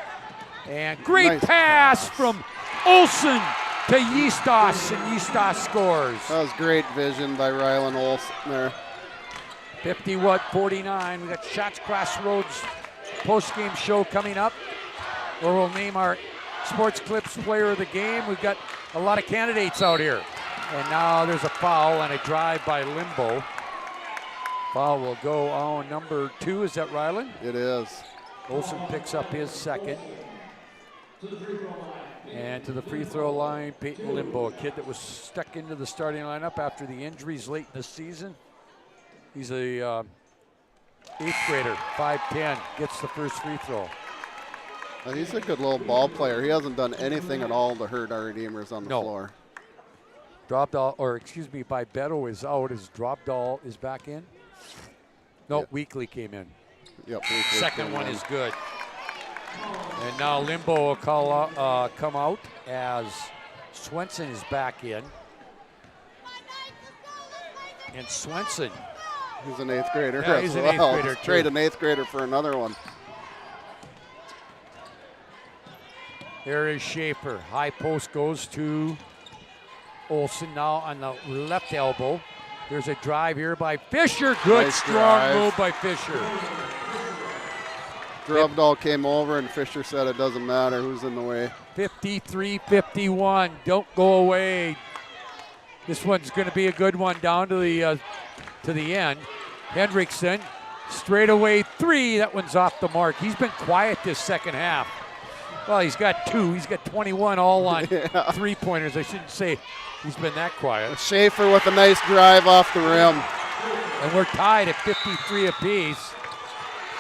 And great pass from Olsen to Yistas, and Yistas scores. That was great vision by Rylan Olsen there. 50-49. We got Shots Crossroads post-game show coming up, where we'll name our Sports Clips player of the game. We've got a lot of candidates out here. And now there's a foul and a drive by Limbo. Foul will go on number 2. Is that Rylan? It is. Olsen picks up his second. And to the free throw line, Peyton Limbo, a kid that was stuck into the starting lineup after the injuries late in the season. He's a 8th grader, 5'10", gets the first free throw. Well, he's a good little ball player. He hasn't done anything at all to hurt our Redeemers on the floor. Drovdahl, or excuse me, Vibeto is out as Drovdahl is back in. No, yep. Weekly came in. Yep. Second one is good. And now Limbo will come out as Swenson is back in. And Swenson. He's an 8th grader. Yeah, he's an 8th grader. Trade an 8th grader for another one. There is Schaefer. High post goes to Olsen now on the left elbow. There's a drive here by Fisher. Good, nice strong move by Fisher. Drovdahl came over and Fisher said it doesn't matter who's in the way. 53-51. Don't go away. This one's going to be a good one down to the end. Hendrickson, straightaway 3. That one's off the mark. He's been quiet this second half. Well, he's got 2. He's got 21 all on 3-pointers. I shouldn't say he's been that quiet. Schaefer with a nice drive off the rim. And we're tied at 53 apiece.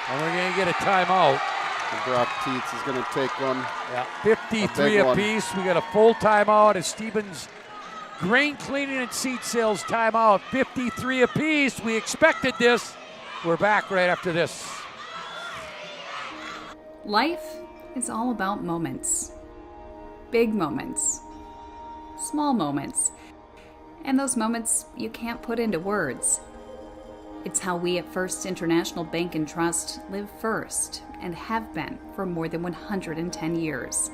And we're going to get a timeout. And Brock Tietz is going to take one. Yeah, 53 apiece. We got a full timeout as Stevens Grain cleaning and seed sales timeout, 53 apiece. We expected this. We're back right after this. Life is all about moments. Big moments. Small moments. And those moments you can't put into words. It's how we at First International Bank and Trust live first and have been for more than 110 years.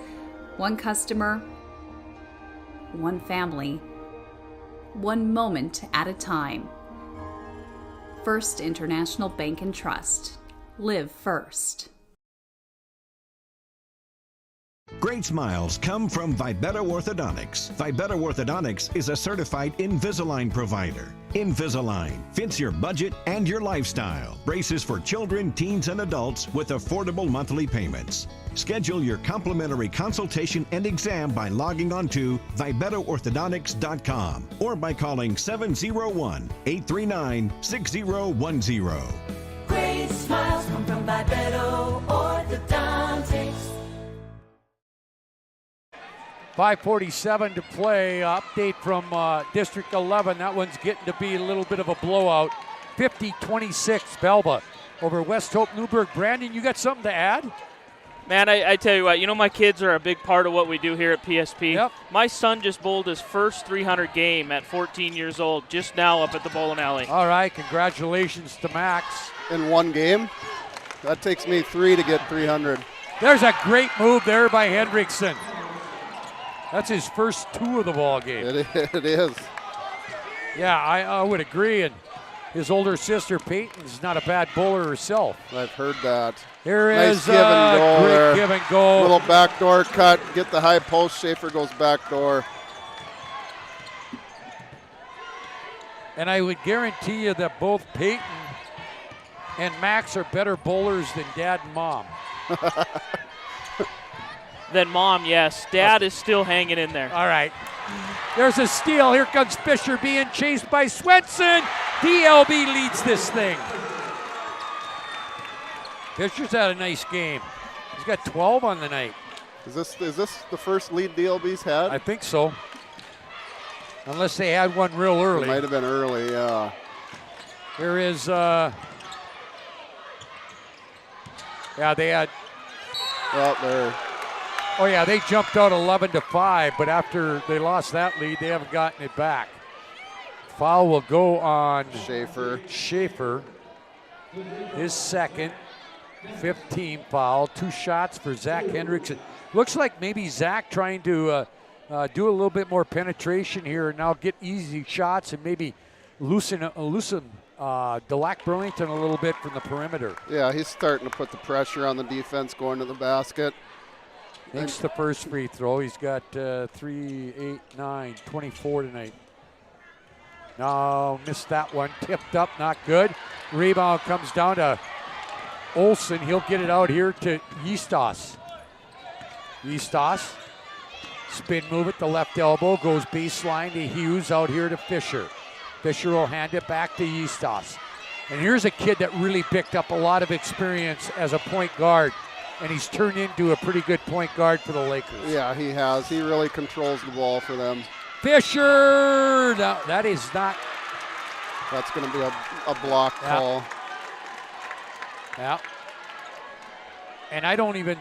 One customer, one family, one moment at a time. First International Bank and Trust. Live first. Great smiles come from Vibeto Orthodontics. Vibeto Orthodontics is a certified Invisalign provider. Invisalign fits your budget and your lifestyle. Braces for children, teens, and adults with affordable monthly payments. Schedule your complimentary consultation and exam by logging on to VibetoOrthodontics.com or by calling 701-839-6010. Great smiles come from Vibeto Orthodontics. 5:47 to play. Update from District 11. That one's getting to be a little bit of a blowout. 50-26, Belva over West Hope Newburgh. Brandon, you got something to add? Man, I tell you what, my kids are a big part of what we do here at PSP. Yep. My son just bowled his first 300 game at 14 years old, just now up at the bowling alley. All right, congratulations to Max. In one game? That takes me 3 to get 300. There's a great move there by Hendrickson. That's his first 2 of the ball game. It is. Yeah, I would agree. And his older sister Peyton's not a bad bowler herself. I've heard that. Here nice is give and go great there. give and go. Little backdoor cut, get the high post. Schaefer goes backdoor. And I would guarantee you that both Peyton and Max are better bowlers than Dad and Mom. Then Mom, yes. Dad is still hanging in there. All right. There's a steal. Here comes Fisher being chased by Swenson. DLB leads this thing. Fisher's had a nice game. He's got 12 on the night. Is this the first lead DLB's had? I think so. Unless they had one real early. It might have been early, yeah. Here is, yeah, they had. Well, there. Oh yeah, they jumped out 11-5, but after they lost that lead, they haven't gotten it back. Foul will go on Schaefer. His second, 15 foul. 2 shots for Zach Hendrickson. Looks like maybe Zach trying to do a little bit more penetration here and now get easy shots and maybe loosen Delac Burlington a little bit from the perimeter. Yeah, he's starting to put the pressure on the defense going to the basket. Makes the first free throw. He's got 3, 8, 9, 24 tonight. No, missed that one. Tipped up, not good. Rebound comes down to Olsen. He'll get it out here to Yeastos. Yeastos, spin move at the left elbow, goes baseline to Hughes, out here to Fisher. Fisher will hand it back to Yeastos. And here's a kid that really picked up a lot of experience as a point guard. And he's turned into a pretty good point guard for the Lakers. Yeah, he has. He really controls the ball for them. Fisher! No, that is not. That's going to be a block call. Yeah. And I don't even.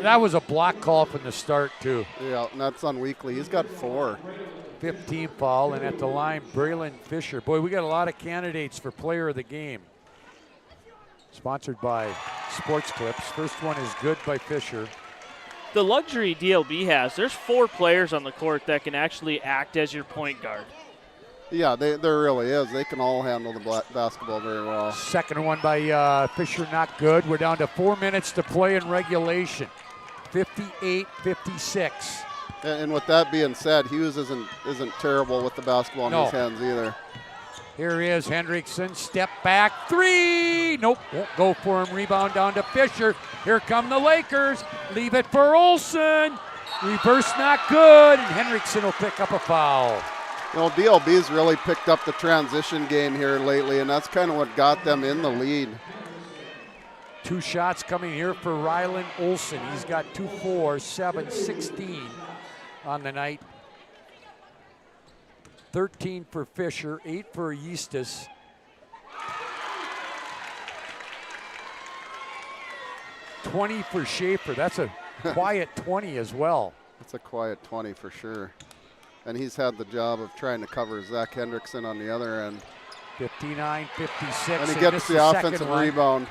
That was a block call from the start, too. Yeah, and that's on Weekly. He's got 4. 15 foul, and at the line, Braylon Fisher. Boy, we got a lot of candidates for player of the game. Sponsored by Sports Clips. First one is good by Fisher. The luxury DLB has, there's 4 players on the court that can actually act as your point guard. Yeah, there really is. They can all handle the basketball very well. Second one by Fisher, not good. We're down to 4 minutes to play in regulation. 58-56. And with that being said, Hughes isn't terrible with the basketball in his hands either. Here is Hendrickson, step back, 3! Nope, won't go for him. Rebound down to Fisher. Here come the Lakers. Leave it for Olsen. Reverse not good, and Hendrickson will pick up a foul. You know, DLB's really picked up the transition game here lately, and that's kind of what got them in the lead. 2 shots coming here for Rylan Olsen. He's got 2, 4, 7, 16 on the night. 13 for Fisher, 8 for Eastus. $20 for Schaefer. That's a quiet 20 as well. That's a quiet 20 for sure. And he's had the job of trying to cover Zach Hendrickson on the other end. 59-56. And he gets the offensive rebound.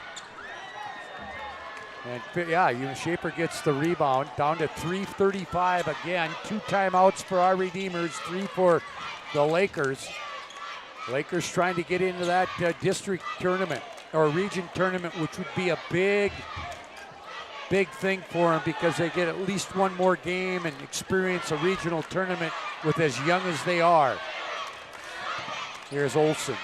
And yeah, Schaefer gets the rebound. Down to 3:35 again. 2 timeouts for our Redeemers, 3 for the Lakers. Lakers trying to get into that district tournament or region tournament, which would be a big thing for them because they get at least one more game and experience a regional tournament with as young as they are. Here's Olsen.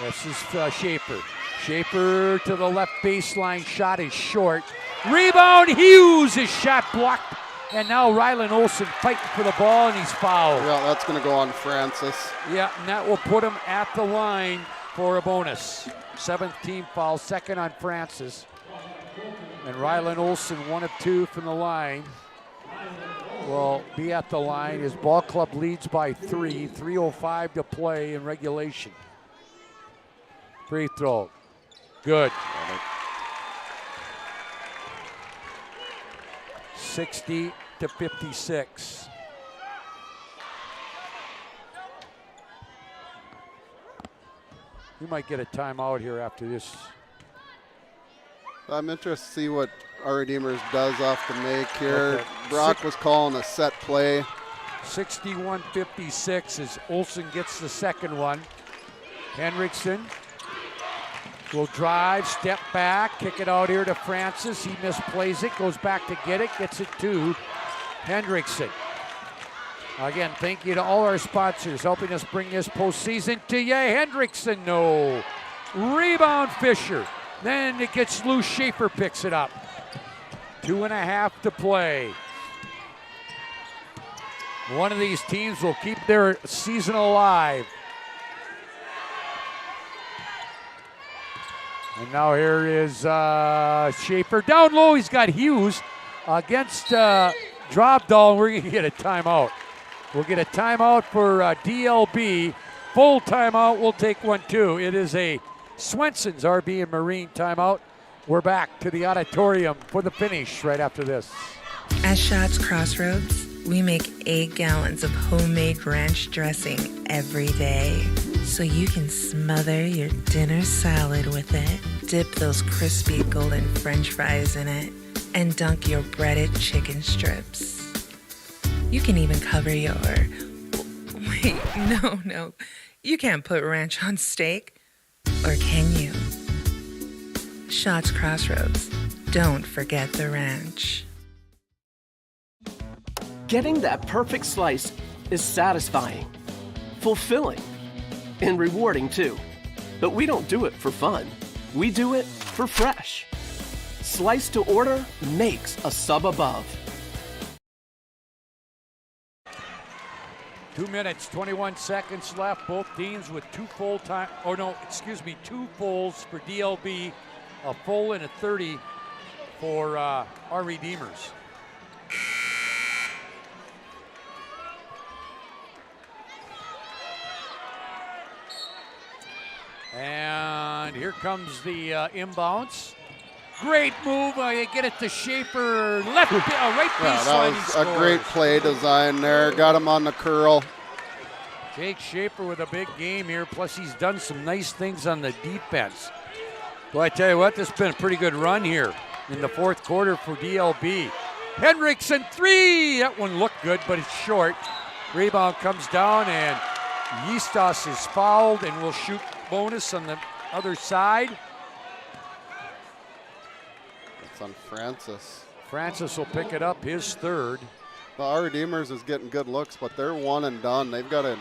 This is Schaefer. Schaefer to the left baseline. Shot is short. Rebound, Hughes. His shot blocked. And now Rylan Olsen fighting for the ball, and he's fouled. Yeah, that's going to go on Francis. Yeah, and that will put him at the line for a bonus. 7th team foul, 2nd on Francis. And Rylan Olsen, 1 of 2 from the line, will be at the line. His ball club leads by 3. 3:05 to play in regulation. Free throw. Good. 60-56. You might get a timeout here after this. I'm interested to see what our Redeemers does off the make here. Okay. Brock was calling a set play. 61-56 as Olsen gets the second one. Henriksen will drive, step back, kick it out here to Francis. He misplays it, goes back to get it, gets it to Henriksen. Again, thank you to all our sponsors helping us bring this postseason to you. Henriksen, no. Rebound, Fisher. Then it gets loose, Schaefer picks it up. 2.5 to play. One of these teams will keep their season alive. And now here is Schaefer. Down low, he's got Hughes against Dropdahl. We're going to get a timeout. We'll get a timeout for DLB. Full timeout, we'll take one too. It is a Swenson's RB and Marine timeout. We're back to the auditorium for the finish right after this. At Shots Crossroads, we make 8 gallons of homemade ranch dressing every day, so you can smother your dinner salad with it, dip those crispy golden French fries in it, and dunk your breaded chicken strips. You can even cover your... Wait, no. You can't put ranch on steak. Or can you? Shots Crossroads. Don't forget the ranch. Getting that perfect slice is satisfying, fulfilling, and rewarding too. But we don't do it for fun. We do it for fresh. Slice to order makes a sub above. 2 minutes, 21 seconds left. Both teams with 2 fulls for DLB, a full and a 30 for our Redeemers. And here comes the inbounds. Great move. They get it to Schaefer. Right baseline. That was a great play design there. Got him on the curl. Jake Schaefer with a big game here. Plus, he's done some nice things on the defense. Well, I tell you what, this has been a pretty good run here in the 4th quarter for DLB. Henriksen, 3. That one looked good, but it's short. Rebound comes down, and Yistas is fouled and will shoot bonus on the other side. It's on Francis. Francis will pick it up, his 3rd. Well, our Redeemers is getting good looks, but they're one and done. They've got to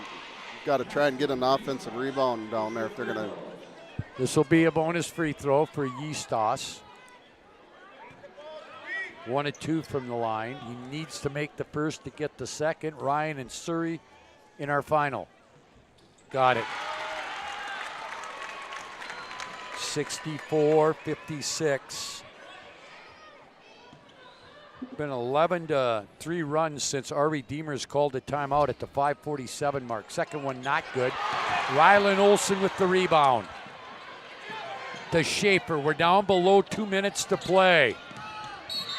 try and get an offensive rebound down there if they're going to. This will be a bonus free throw for Yistas. 1 of 2 from the line. He needs to make the first to get the second. Ryan and Surrey in our final. Got it. 64-56. been 11-3 runs since R.V. Deemers called a timeout at the 5:47 mark. Second one not good. Rylan Olson with the rebound. To Schaefer. We're down below 2 minutes to play.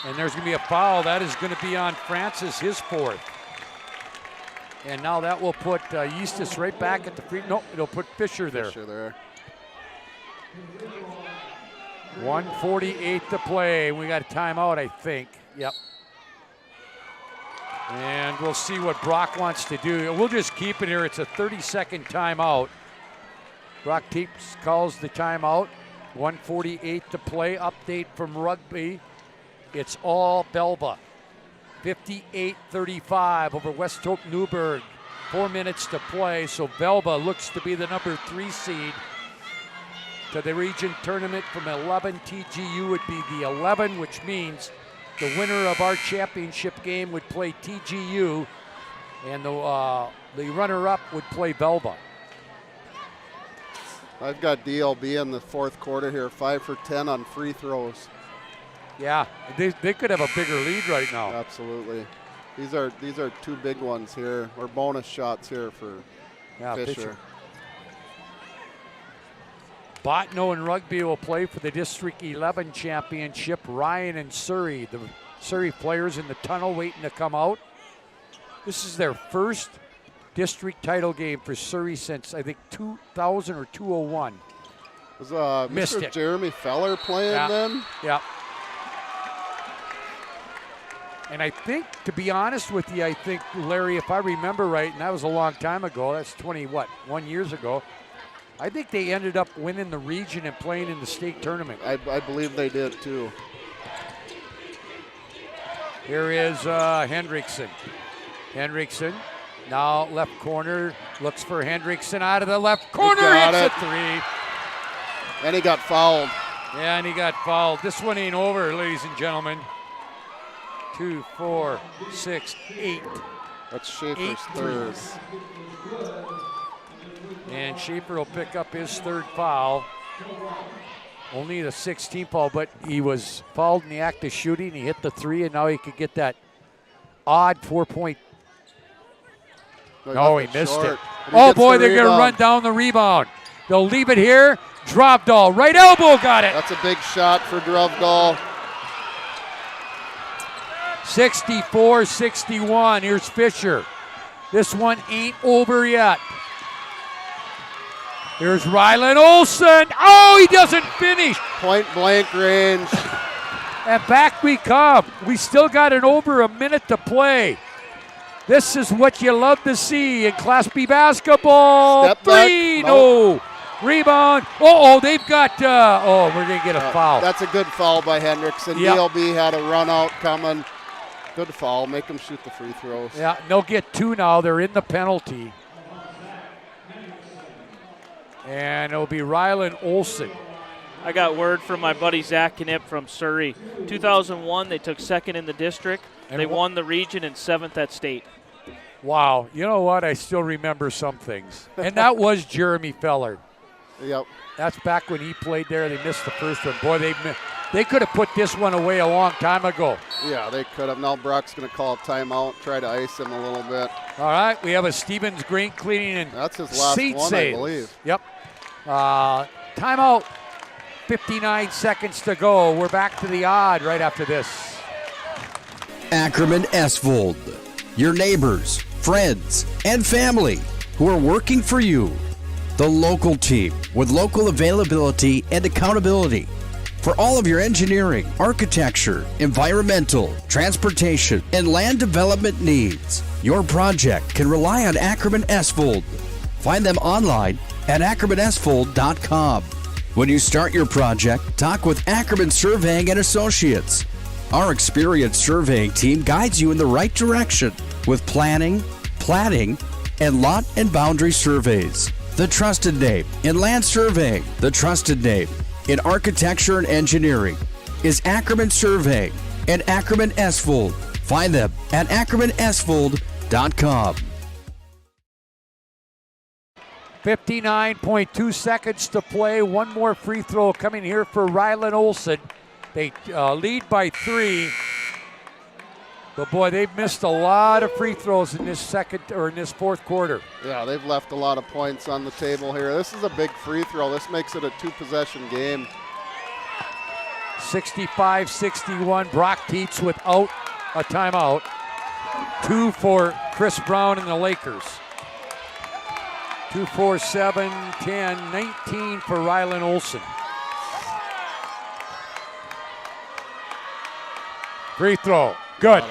And there's going to be a foul. That is going to be on Francis, his fourth. And now that will put Eustis right back at the free. No, it'll put Fisher there. Fisher there. 1:48 to play. We got a timeout, I think. Yep. And we'll see what Brock wants to do. We'll just keep it here. It's a 30-second timeout. Brock Teeps calls the timeout. 1:48 to play. Update from rugby. It's all Belva. 58-35 over West Hope Newburgh. 4 minutes to play. So Belva looks to be the number 3 seed to the region tournament from 11. TGU would be the 11, which means the winner of our championship game would play TGU, and the runner-up would play Belva. I've got DLB in the fourth quarter here, 5 for 10 on free throws. Yeah, they could have a bigger lead right now. Absolutely. These are 2 big ones here, or bonus shots here for Fisher. Botno and Rugby will play for the District 11 championship. Ryan and Surrey, the Surrey players in the tunnel waiting to come out. This is their first district title game for Surrey since, I think, 2000 or 201. Was Mr. Jeremy Feller playing then? Yeah. And I think, to be honest with you, I think, Larry, if I remember right, and that was a long time ago, that's 1 years ago, I think they ended up winning the region and playing in the state tournament. I believe they did too. Here is Hendrickson. Hendrickson, now left corner, looks for Hendrickson out of the left corner, hits a 3. And he got fouled. Yeah, and he got fouled. This one ain't over, ladies and gentlemen. 2, 4, 6, 8. That's Schaefer's third. And Schaefer will pick up his third foul. Only the 16th foul, but he was fouled in the act of shooting. He hit the 3, and now he could get that odd 4-point. No, he missed it. Oh, boy, they're going to run down the rebound. They'll leave it here. Drovdahl, right elbow, got it. That's a big shot for Drovdahl. 64-61. Here's Fisher. This one ain't over yet. Here's Rylan Olson. Oh, he doesn't finish. Point blank range. And back we come. We still got over a minute to play. This is what you love to see in Class B basketball. Step 3, back. no. Rebound. They've got, we're going to get a foul. That's a good foul by Hendrickson. Yep. DLB had a run out coming. Good foul. Make them shoot the free throws. Yeah, they'll get 2 now. They're in the penalty. And it'll be Rylan Olson. I got word from my buddy Zach Knipp from Surrey. 2001, they took second in the district. And they won the region and 7th at state. Wow. You know what? I still remember some things. And that was Jeremy Feller. Yep. That's back when he played there. They missed the first one. Boy, they could have put this one away a long time ago. Yeah, they could have. Now Brock's going to call a timeout, try to ice him a little bit. All right, we have a Stevens Grain Cleaning and that's his last seat one, sales. I believe. Yep. Timeout. 59 seconds to go. We're back to the odd right after this. Ackerman-Estvold, your neighbors, friends, and family who are working for you. The local team with local availability and accountability for all of your engineering, architecture, environmental, transportation, and land development needs. Your project can rely on Ackerman-Estvold. Find them online at ackermanestvold.com. When you start your project, talk with Ackerman Surveying and Associates. Our experienced surveying team guides you in the right direction with planning, platting, and lot and boundary surveys. The trusted name in land surveying, the trusted name in architecture and engineering is Ackerman Surveying and Ackerman-Estvold. Find them at ackermanestvold.com. 59.2 seconds to play. One more free throw coming here for Rylan Olson. They lead by 3. But boy, they've missed a lot of free throws in this fourth quarter. Yeah, they've left a lot of points on the table here. This is a big free throw. This makes it a 2-possession game. 65-61. Brock Tietz without a timeout. 2 for Chris Brown and the Lakers. 2, 4, 7, 10, 19 for Rylan Olsen. Free throw. Good.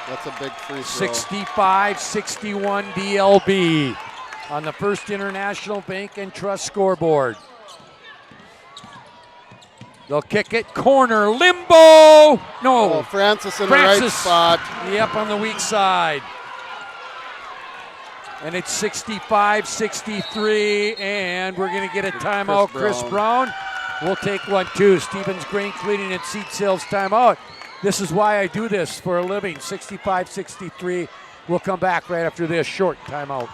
That's a big free throw. 65-61 DLB on the First International Bank and Trust scoreboard. They'll kick it. Corner. Limbo. No. Oh, Francis in the right spot. Yep, on the weak side. And it's 65-63, and we're going to get a timeout. Chris Brown will take one, too. Stevens Grain Cleaning and Seat Sales timeout. This is why I do this for a living. 65-63. We'll come back right after this short timeout.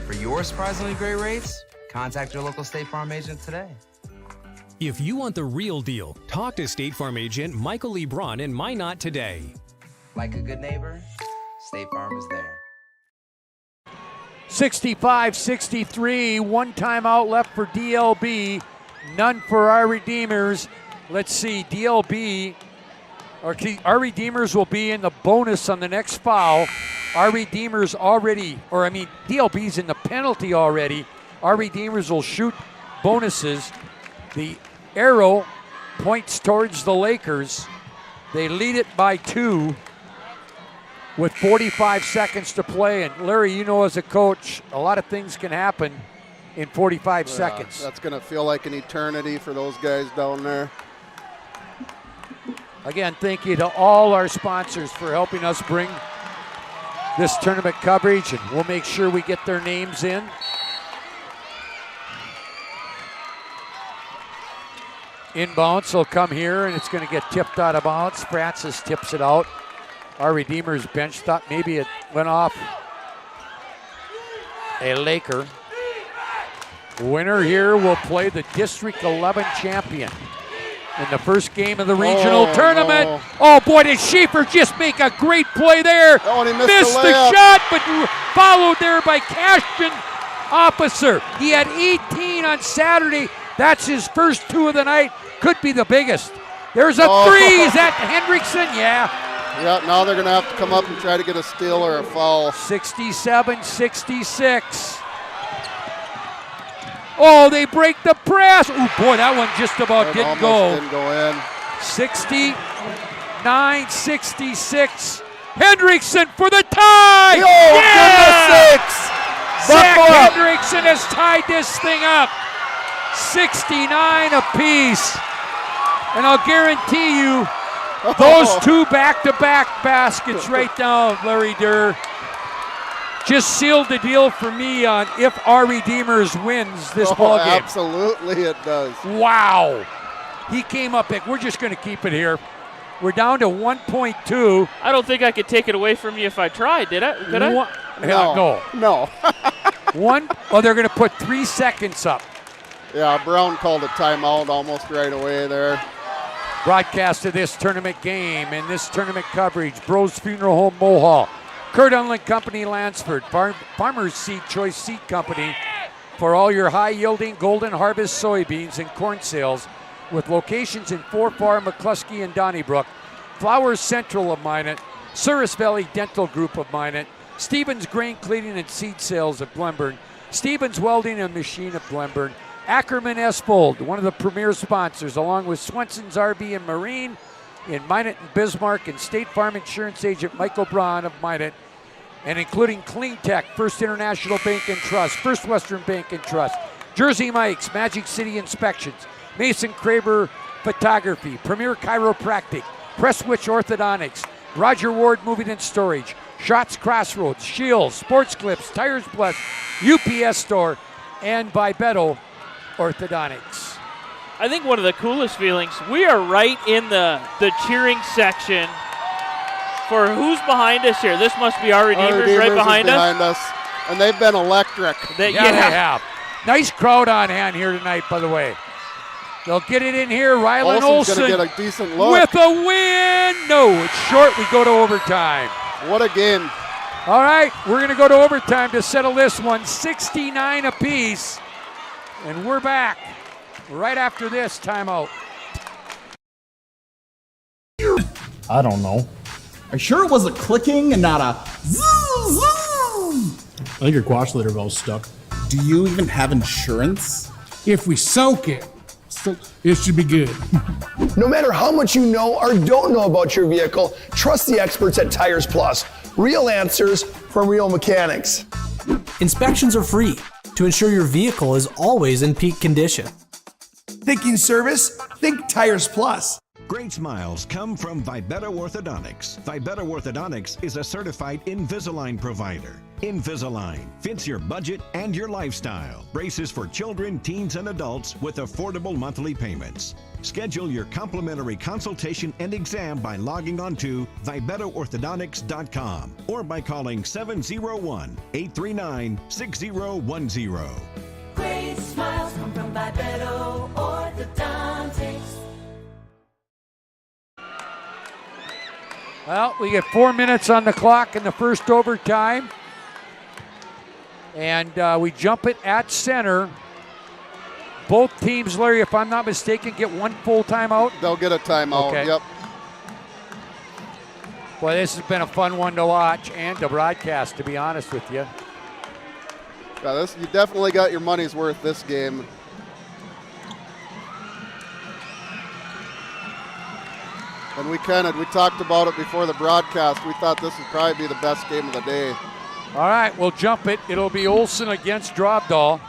For your surprisingly great rates, contact your local State Farm agent today. If you want the real deal, talk to State Farm agent Michael Lebron in Minot today. Like a good neighbor, State Farm is there. 65-63, one timeout left for DLB, none for our Redeemers. Let's see, our Redeemers will be in the bonus on the next foul. Our Redeemers DLB's in the penalty already. Our Redeemers will shoot bonuses. The arrow points towards the Lakers. They lead it by 2 with 45 seconds to play. And Larry, you know as a coach, a lot of things can happen in 45 seconds. That's going to feel like an eternity for those guys down there. Again, thank you to all our sponsors for helping us bring this tournament coverage, and we'll make sure we get their names in. Inbounds will come here, and it's going to get tipped out of bounds. Francis tips it out. Our Redeemers bench thought maybe it went off a Laker. Winner here will play the District 11 champion in the first game of the regional tournament. No. Oh boy, did Schaefer just make a great play there. Oh, and he missed the shot, but followed there by Cashton Officer. He had 18 on Saturday. That's his first 2 of the night. Could be the biggest. There's a three. Is that Hendrickson? Yeah. Yeah, now they're going to have to come up and try to get a steal or a foul. 67-66. Oh, they break the press. Oh, boy, that one just about didn't go. Didn't go in. 69-66. Hendrickson for the tie. Oh, yeah! goodness sakes. Zach Hendrickson has tied this thing up. 69 apiece. And I'll guarantee you, those 2 back-to-back baskets right now, Larry Durr, just sealed the deal for me on if our Redeemers wins this ball game. Absolutely it does. Wow. He came up big. We're just going to keep it here. We're down to 1.2. I don't think I could take it away from you if I tried, did I? Could I? No. They're going to put 3 seconds up. Yeah, Brown called a timeout almost right away there. Broadcast of this tournament game and this tournament coverage, Bros Funeral Home Mohall, Kurt Unland Company Lansford, Farmers Seed Choice Seed Company for all your high-yielding Golden Harvest soybeans and corn sales with locations in Fort Farm, McCluskey, and Donnybrook, Flowers Central of Minot, Souris Valley Dental Group of Minot, Stevens Grain Cleaning and Seed Sales of Glenburn, Stevens Welding and Machine of Glenburn, Ackerman-Estvold, one of the premier sponsors, along with Swenson's RV and Marine in Minot and Bismarck, and State Farm Insurance Agent Michael Braun of Minot, and including Clean Tech, First International Bank and Trust, First Western Bank and Trust, Jersey Mike's, Magic City Inspections, Mason Craver Photography, Premier Chiropractic, Presswitch Orthodontics, Roger Ward Moving and Storage, Shots Crossroads, Shields, Sports Clips, Tires Plus, UPS Store, and Vibeto Orthodontics. I think one of the coolest feelings, we are right in the cheering section for who's behind us here. This must be our Redeemers right behind us. And they've been electric. They have. Nice crowd on hand here tonight, by the way. They'll get it in here. Rylan Olsen going to get a decent look. With a win. No, it's short. We go to overtime. What a game. All right, we're going to go to overtime to settle this one. 69 apiece. And we're back right after this timeout. I don't know. Are you sure it was a clicking and not a zzz, zzz? I think your quash litter valve's stuck. Do you even have insurance? If we soak it, it should be good. No matter how much you know or don't know about your vehicle, trust the experts at Tires Plus. Real answers from real mechanics. Inspections are free to ensure your vehicle is always in peak condition. Thinking service? Think Tires Plus. Great smiles come from Vibeto Orthodontics. Vibeto Orthodontics is a certified Invisalign provider. Invisalign fits your budget and your lifestyle. Braces for children, teens, and adults with affordable monthly payments. Schedule your complimentary consultation and exam by logging on to VibetoOrthodontics.com or by calling 701-839-6010. Great smiles come from Vibeto Orthodontics. Well, we get 4 minutes on the clock in the first overtime. And we jump it at center. Both teams, Larry, if I'm not mistaken, get one full timeout. They'll get a timeout, okay. Yep. Boy, this has been a fun one to watch and to broadcast, to be honest with you. Yeah, you definitely got your money's worth this game. And we talked about it before the broadcast. We thought this would probably be the best game of the day. All right, we'll jump it. It'll be Olsen against Drovdahl.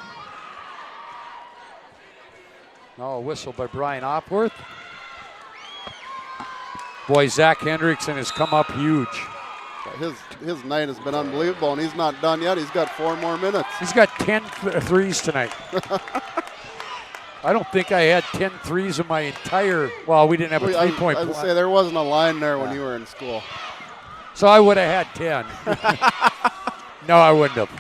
Oh, a whistle by Brian Opworth. Boy, Zach Hendrickson has come up huge. His night has been unbelievable, and he's not done yet. He's got 4 more minutes. He's got 10 threes tonight. I don't think I had 10 threes in my entire, well, we didn't have a three-point I would say there wasn't a line there when you were in school. So I would have had 10. No, I wouldn't have.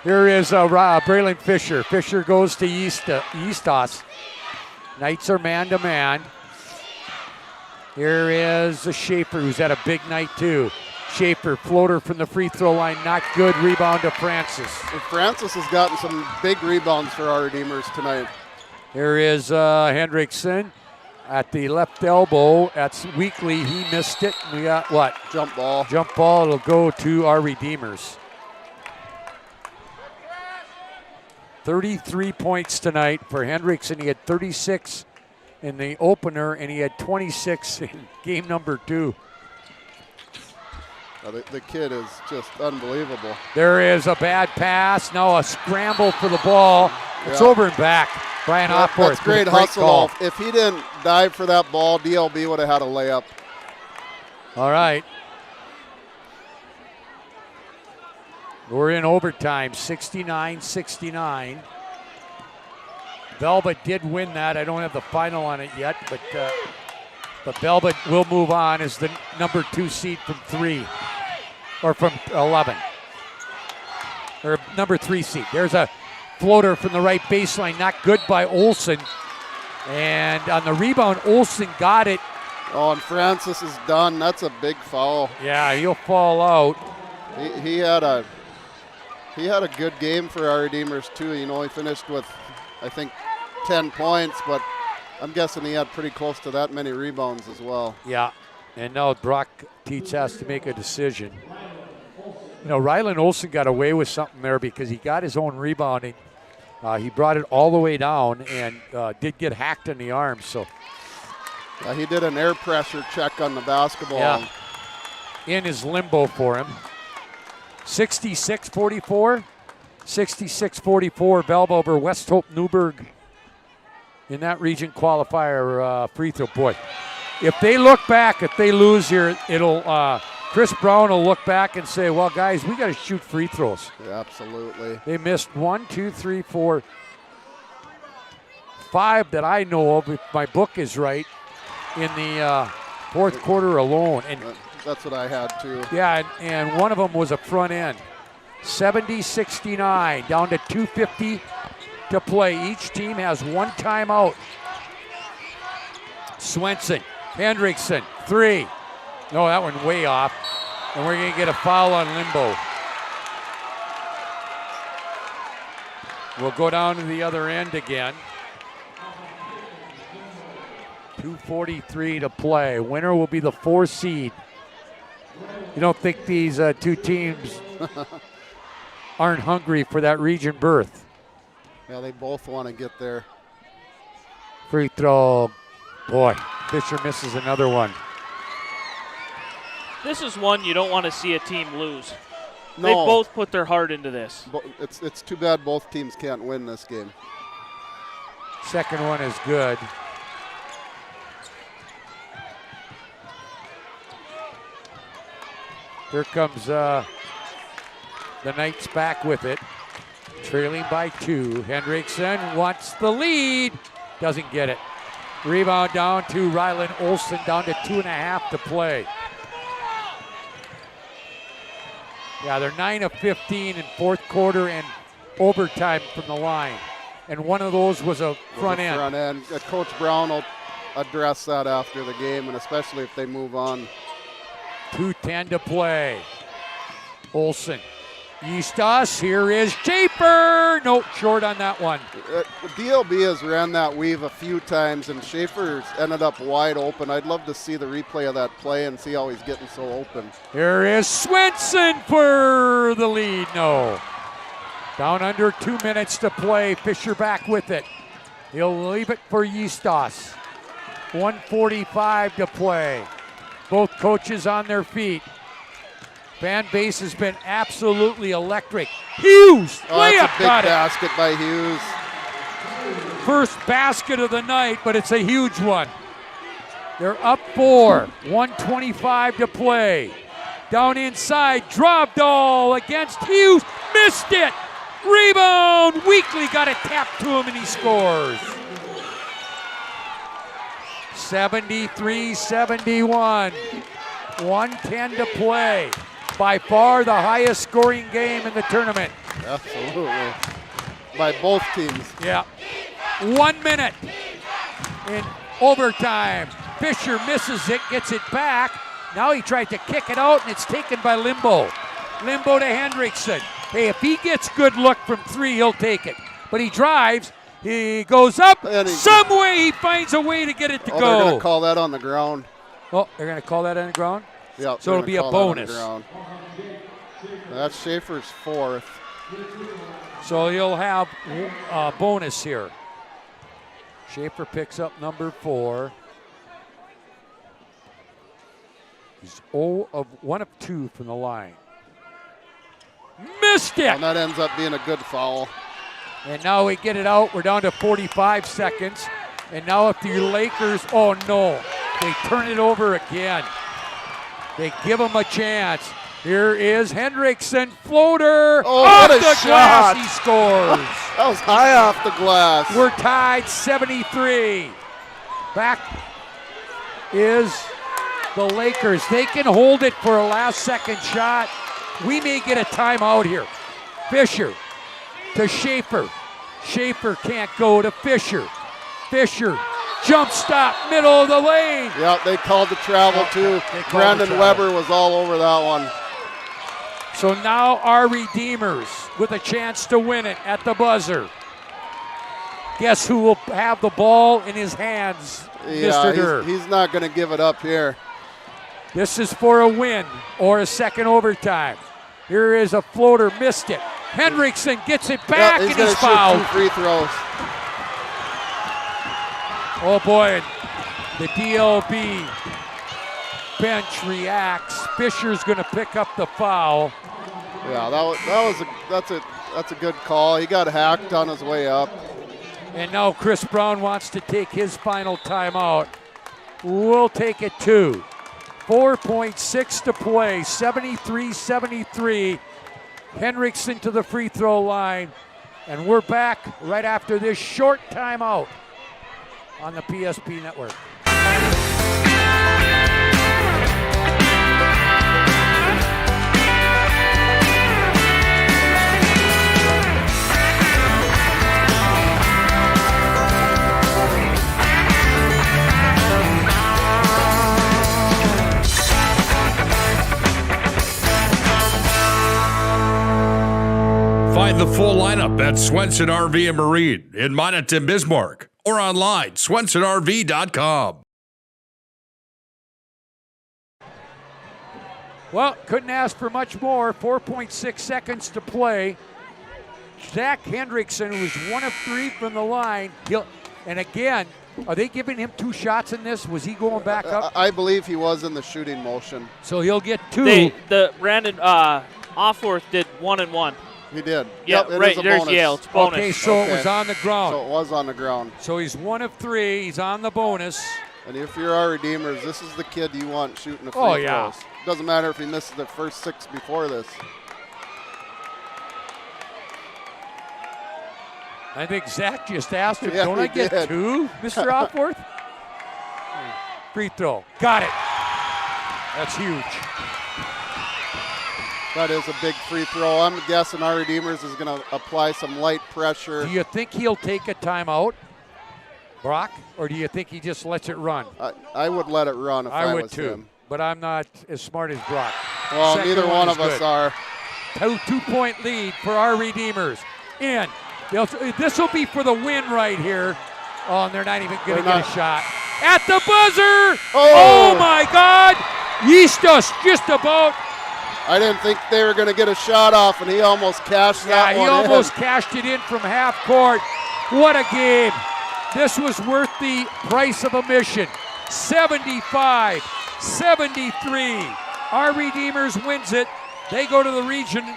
Here is Braylon Fisher. Fisher goes to Eastos. Knights are man-to-man. Here is Schaefer, who's had a big night too. Schaefer, floater from the free throw line, not good. Rebound to Francis. And Francis has gotten some big rebounds for our Redeemers tonight. Here is Hendrickson at the left elbow. That's Weekly. He missed it. We got what? Jump ball. Jump ball. It'll go to our Redeemers. 33 points tonight for Hendrickson. He had 36 in the opener, and he had 26 in game number 2. The kid is just unbelievable. There is a bad pass. Now a scramble for the ball. It's over and back. Brian Opworth. That's great hustle. If he didn't dive for that ball, DLB would have had a layup. All right. We're in overtime, 69-69. Velvet did win that. I don't have the final on it yet, but Velvet will move on as the number 2 seed from 3, or from 11. Or number 3 seed. There's a floater from the right baseline, not good by Olsen. And on the rebound, Olsen got it. Oh, and Francis is done. That's a big foul. Yeah, he'll fall out. He had a good game for our Redeemers too. You know, he finished with, I think, 10 points, but I'm guessing he had pretty close to that many rebounds as well. Yeah, and now Brock Tietz has to make a decision. You know, Rylan Olsen got away with something there because he got his own rebounding. He brought it all the way down and did get hacked in the arm. So he did an air pressure check on the basketball. Yeah, in his limbo for him. 66-44. 66-44, Velva over West Hope Newburgh in that region qualifier free throw. Boy, if they look back, if they lose here, it'll Chris Brown will look back and say, well, guys, we got to shoot free throws. Yeah, absolutely. They missed 1, 2, 3, 4, 5 that I know of, if my book is right, in the fourth quarter alone. And that's what I had too. yeah, and one of them was a front end. 70-69, down to 2:50 to play. Each team has one timeout. Swenson, Hendrickson, 3. No, that one way off. And we're going to get a foul on Limbo. We'll go down to the other end again. 2:43 to play. Winner will be the 4 seed. You don't think these two teams aren't hungry for that region berth? Yeah, they both want to get there. Free throw. Boy, Fisher misses another one. This is one you don't want to see a team lose. No. They both put their heart into this. It's too bad both teams can't win this game. Second one is good. Here comes the Knights back with it. Trailing by 2. Hendrickson wants the lead. Doesn't get it. Rebound down to Ryland Olsen, down to 2.5 to play. Yeah, they're 9 of 15 in fourth quarter and overtime from the line. And one of those was a front end. Front end. Coach Brown will address that after the game, and especially if they move on. 2:10 to play. Olsen. Eastos, here is Schaefer. No, short on that one. DLB has ran that weave a few times, and Schaefer's ended up wide open. I'd love to see the replay of that play and see how he's getting so open. Here is Swenson for the lead. No. Down under 2 minutes to play. Fisher back with it. He'll leave it for Eastos. 1:45 to play. Both coaches on their feet. Fan base has been absolutely electric. Hughes, layup, that's a big got it. basket by Hughes. First basket of the night, but it's a huge one. They're up 4, 1:25 to play. Down inside, Drovdahl against Hughes, missed it. Rebound, Weekly got it tapped to him and he scores. 73-71, 1:10 to play. By far the highest scoring game in the tournament. Absolutely. By both teams. Yeah. 1 minute in overtime. Fisher misses it, gets it back. Now he tried to kick it out and it's taken by Limbo. Limbo to Hendrickson. Hey, if he gets good look from 3, he'll take it. But he drives, he goes up, some way he finds a way to get it to go. They're going to call that on the ground. Oh, they're going to call that on the ground? Yeah, so it'll be a bonus. That's Schaefer's 4th. So you'll have a bonus here. Schaefer picks up number 4. He's 1 of 2 from the line. Missed it! And that ends up being a good foul. And now we get it out. We're down to 45 seconds. And now if the Lakers, oh no, they turn it over again. They give him a chance. Here is Hendrickson, floater, off the glass, he scores. That was high off the glass. We're tied 73. Back is the Lakers. They can hold it for a last second shot. We may get a timeout here. Fisher to Schaefer. Schaefer can't go to Fisher. Fisher, jump stop, middle of the lane. Yeah, they called the travel too. Brandon Weber was all over that one. So now our Redeemers with a chance to win it at the buzzer. Guess who will have the ball in his hands, Mr. Durr? He's not going to give it up here. This is for a win or a second overtime. Here is a floater, missed it. Hendrickson gets it back and he's fouled. 2 free throws. Oh boy, the DLB bench reacts. Fisher's going to pick up the foul. Yeah, that's a good call. He got hacked on his way up. And now Chris Brown wants to take his final timeout. We'll take it too. 4.6 to play, 73-73. Hendrickson to the free throw line. And we're back right after this short timeout on the PSP Network. Find the full lineup at Swenson RV and Marine in Monaghan, Bismarck, or online, swensonrv.com. Well, couldn't ask for much more. 4.6 seconds to play. Zach Hendrickson, who's 1 of 3 from the line. And again, are they giving him 2 shots in this? Was he going back up? I believe he was in the shooting motion. So he'll get 2. Brandon Offworth did 1 and 1. He did. Yeah, yep, right. There's bonus. Yale. It's bonus. Okay, so it was on the ground. So it was on the ground. So he's 1 of 3. He's on the bonus. And if you're our Redeemers, this is the kid you want shooting the free throws. Yeah. Doesn't matter if he misses the first 6 before this. I think Zach just asked him, Yeah, don't I get did. 2, Mr. Offworth? Free throw. Got it. That's huge. That is a big free throw. I'm guessing our Redeemers is going to apply some light pressure. Do you think he'll take a timeout, Brock, or do you think he just lets it run? I would let it run if I would was too, him. but I'm not as smart as Brock. Well, Second neither one is of us good. are. 2-point lead for our Redeemers. And this will be for the win right here. Oh, and they're not even going to get a shot. At the buzzer! Oh my God! Yeastus just about. I didn't think they were going to get a shot off, and he almost cashed that one. Yeah, he almost cashed it in from half court. What a game. This was worth the price of admission. 75-73. Our Redeemers wins it. They go to the region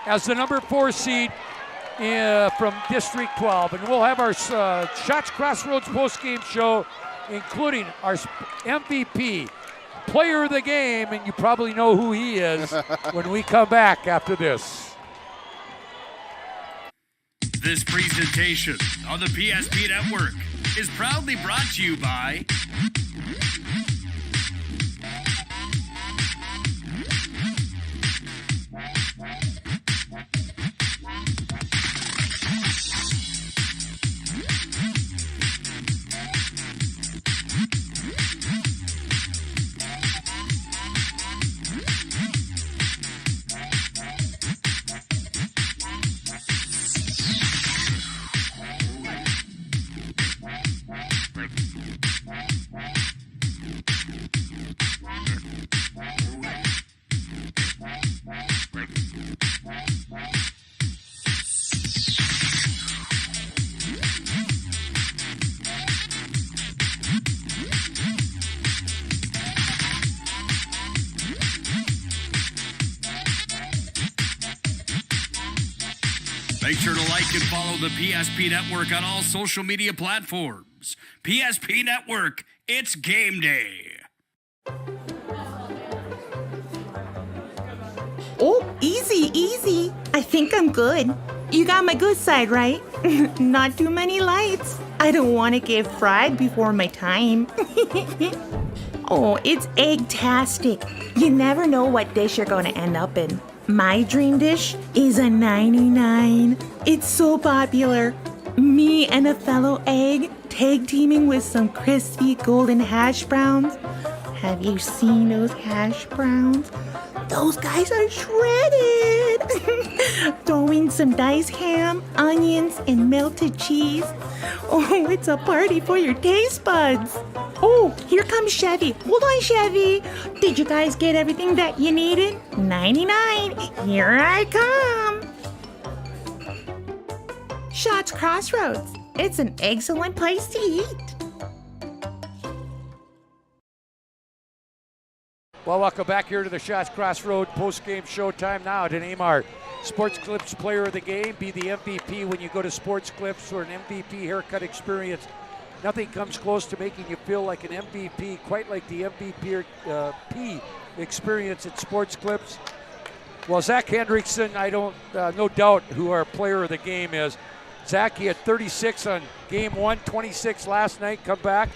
as the number 4 seed from District 12. And we'll have our Shots Crossroads postgame show, including our MVP, player of the game, and you probably know who he is when we come back after this. This presentation on the PSP Network is proudly brought to you by Make sure to like and follow the PSP Network on all social media platforms. PSP Network, it's game day. Oh, easy, easy. I think I'm good. You got my good side, right? Not too many lights. I don't want to get fried before my time. Oh, it's egg-tastic. You never know what dish you're going to end up in. My dream dish is a 99. It's so popular. Me and a fellow egg tag teaming with some crispy golden hash browns. Have you seen those hash browns? Those guys are shredded. Throw in some diced ham, onions, and melted cheese. Oh, it's a party for your taste buds. Oh, here comes Chevy. Hold on, Chevy. Did you guys get everything that you needed? 99. Here I come. Shots Crossroads. It's an excellent place to eat. Well, welcome back here to the Shots Crossroad post-game showtime now to name our Sports Clips Player of the Game. Be the MVP when you go to Sports Clips for an MVP haircut experience. Nothing comes close to making you feel like an MVP, quite like the MVP experience at Sports Clips. Well, Zach Hendrickson, I don't, no doubt who our Player of the Game is. Zach, he had 36 on game 1, 26 last night, come back.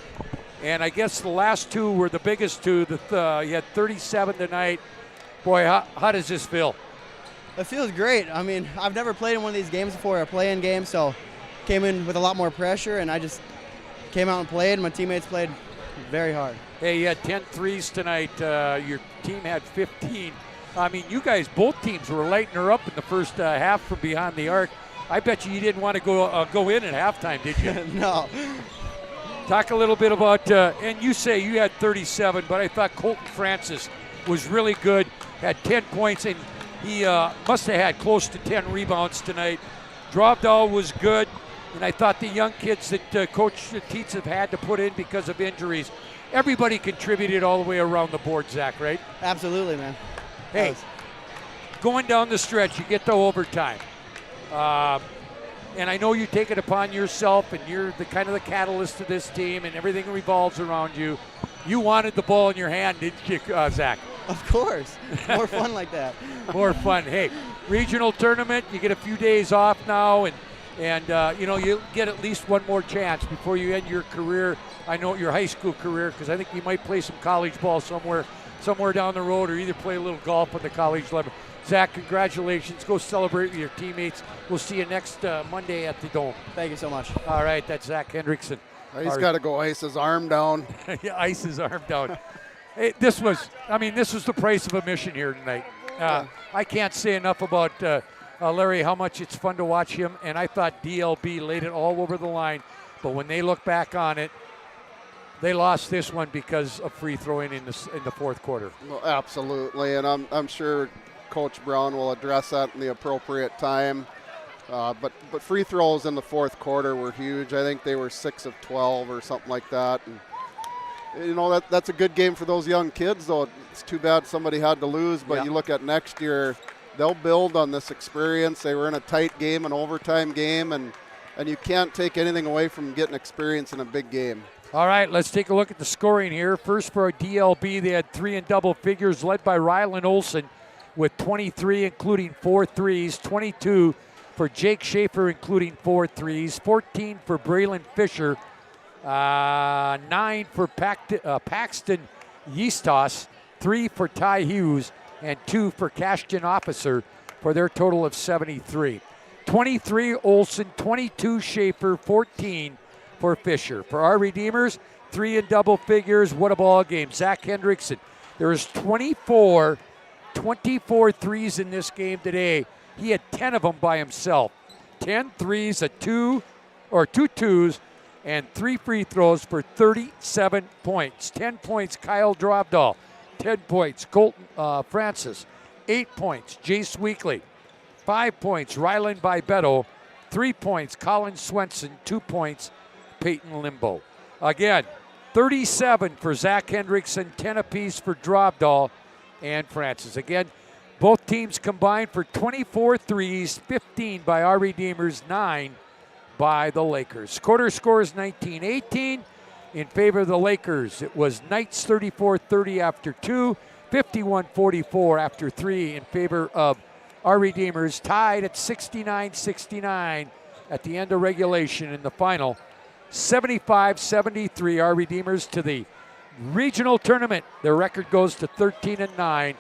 And I guess the last two were the biggest two. He had 37 tonight. Boy, how does this feel? It feels great. I mean, I've never played in one of these games before, a play-in game, so came in with a lot more pressure, and I just came out and played. My teammates played very hard. Hey, you had 10 threes tonight. Your team had 15. I mean, you guys, both teams were lighting her up in the first half from behind the arc. I bet you didn't want to go in at halftime, did you? No. Talk a little bit about, and you say you had 37, but I thought Colton Francis was really good, had 10 points, and he must have had close to 10 rebounds tonight. Drovdahl was good, and I thought the young kids that Coach Tietz have had to put in because of injuries, everybody contributed all the way around the board, Zach, right? Absolutely, man. Hey, going down the stretch, you get to overtime. And I know you take it upon yourself, and you're the kind of the catalyst of this team, and everything revolves around you. You wanted the ball in your hand, didn't you, Zach? Of course. More fun like that. More fun. Hey, regional tournament, you get a few days off now, and you know, you get at least one more chance before you end your career. I know your high school career, because I think you might play some college ball somewhere down the road, or either play a little golf on the college level. Zach, congratulations. Go celebrate with your teammates. We'll see you next Monday at the Dome. Thank you so much. All right, that's Zach Hendrickson. He's got to go ice his arm down. Yeah, ice his arm down. Hey, this was the price of admission here tonight. I can't say enough about Larry, how much it's fun to watch him, and I thought DLB laid it all over the line, but when they look back on it, they lost this one because of free throwing in the fourth quarter. Well, absolutely, and I'm sure Coach Brown will address that in the appropriate time. But free throws in the fourth quarter were huge. I think they were 6 of 12 or something like that. And, you know, that's a good game for those young kids, though. It's too bad somebody had to lose, but you look at next year, they'll build on this experience. They were in a tight game, an overtime game, and you can't take anything away from getting experience in a big game. All right, let's take a look at the scoring here. First for DLB, they had 3 in double figures, led by Rylan Olson with 23, including 4 threes, 22 for Jake Schaefer, including 4 threes, 14 for Braylon Fisher, 9 for Paxton Yeastos, 3 for Ty Hughes, and 2 for Cashton Officer for their total of 73. 23 Olson, 22 Schaefer, 14 for Fisher. For our Redeemers, 3 in double figures. What a ball game. Zach Hendrickson. There's 24 threes in this game today. He had 10 of them by himself. 10 threes, 2 twos, and 3 free throws for 37 points. 10 points, Kyle Drovdahl. 10 points, Colton Francis. 8 points, Jace Weekly. 5 points, Rylan Vibeto. 3 points, Colin Swenson. 2 points, Peyton Limbo. Again, 37 for Zach Hendrickson, 10 apiece for Drovdahl and Francis. Again, both teams combined for 24 threes, 15 by our Redeemers, 9 by the Lakers. Quarter scores 19-18 in favor of the Lakers. It was Knights 34-30 after 2, 51-44 after 3 in favor of our Redeemers, tied at 69-69 at the end of regulation in the final. 75-73, our Redeemers to the regional tournament. Their record goes to 13-9,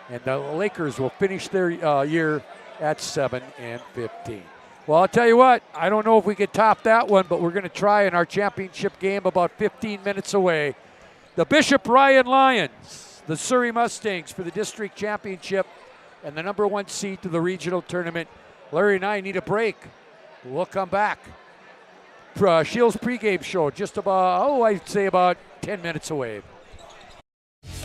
and the Lakers will finish their year at 7-15. Well, I'll tell you what, I don't know if we could top that one, but we're going to try in our championship game about 15 minutes away. The Bishop Ryan Lions, the Surrey Mustangs for the district championship and the number 1 seed to the regional tournament. Larry and I need a break. We'll come back. Shields pregame show just about, I'd say about 10 minutes away.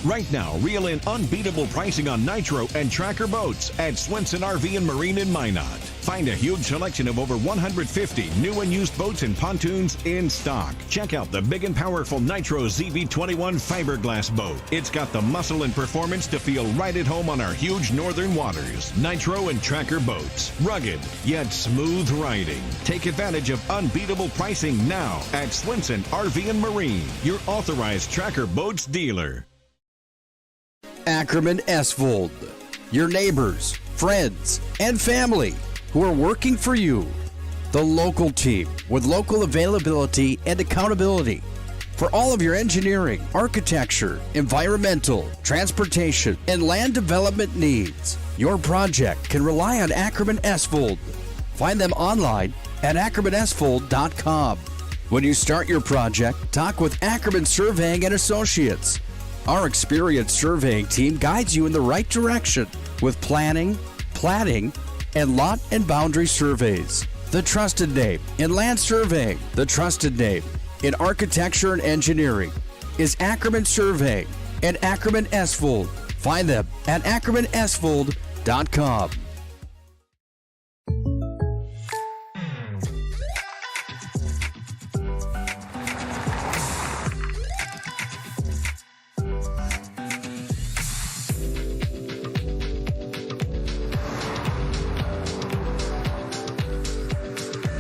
Right now, reel in unbeatable pricing on Nitro and Tracker boats at Swenson RV and Marine in Minot. Find a huge selection of over 150 new and used boats and pontoons in stock. Check out the big and powerful Nitro ZV21 fiberglass boat. It's got the muscle and performance to feel right at home on our huge northern waters. Nitro and Tracker boats. Rugged, yet smooth riding. Take advantage of unbeatable pricing now at Swenson RV and Marine, your authorized Tracker boats dealer. Ackerman-Estvold, your neighbors, friends, and family who are working for you. The local team with local availability and accountability. For all of your engineering, architecture, environmental, transportation, and land development needs, your project can rely on Ackerman-Estvold. Find them online at Ackerman-Estvold.com. When you start your project, talk with Ackerman Surveying and Associates. Our experienced surveying team guides you in the right direction with planning, platting, and lot and boundary surveys. The trusted name in land surveying, the trusted name in architecture and engineering is Ackerman Surveying and Ackerman-Estvold. Find them at Ackerman-Estvold.com.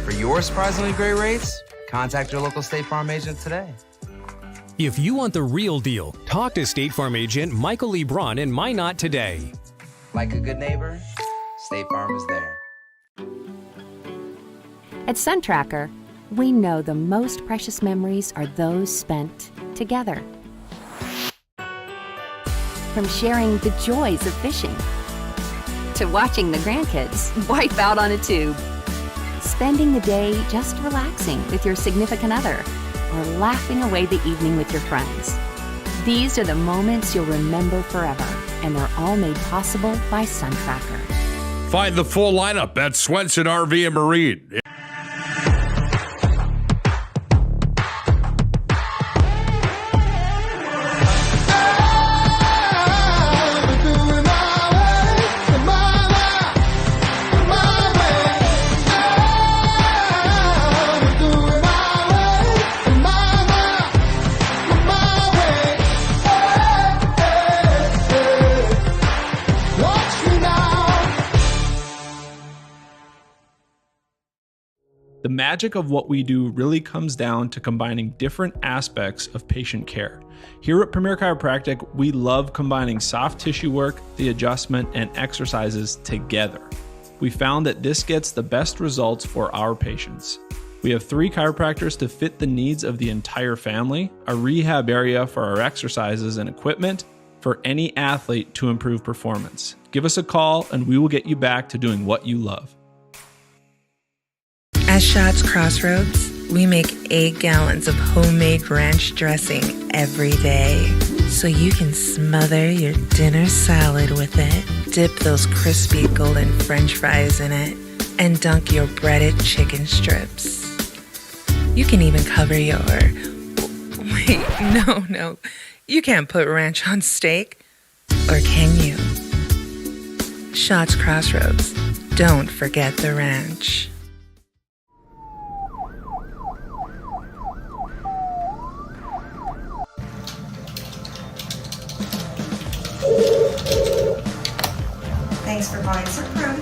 For your surprisingly great rates, contact your local State Farm agent today. If you want the real deal, talk to State Farm agent Michael Lebron in Minot today. Like a good neighbor, State Farm is there. At SunTracker, we know the most precious memories are those spent together. From sharing the joys of fishing to watching the grandkids wipe out on a tube, spending the day just relaxing with your significant other, or laughing away the evening with your friends. These are the moments you'll remember forever, and they're all made possible by SunTracker. Find the full lineup at Swenson RV and Marine. The magic of what we do really comes down to combining different aspects of patient care. Here at Premier Chiropractic, we love combining soft tissue work, the adjustment, and exercises together. We found that this gets the best results for our patients. We have 3 chiropractors to fit the needs of the entire family, a rehab area for our exercises and equipment, for any athlete to improve performance. Give us a call and we will get you back to doing what you love. At Shots Crossroads, we make 8 gallons of homemade ranch dressing every day, so you can smother your dinner salad with it, dip those crispy golden French fries in it, and dunk your breaded chicken strips. You can even cover your... Wait, no. You can't put ranch on steak. Or can you? Shots Crossroads. Don't forget the ranch. Thanks for buying some fruit.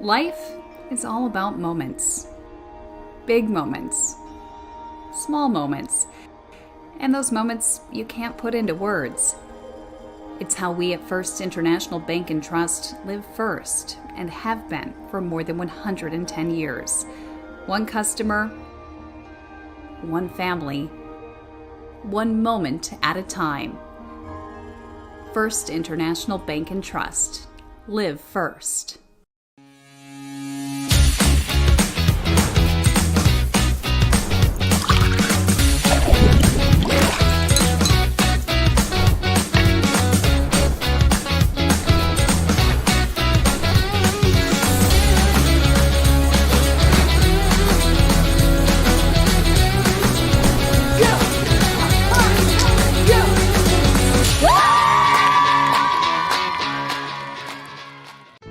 Life is all about moments. Big moments. Small moments. And those moments you can't put into words. It's how we at First International Bank and Trust live first and have been for more than 110 years. One customer, one family, one moment at a time. First International Bank and Trust. Live first.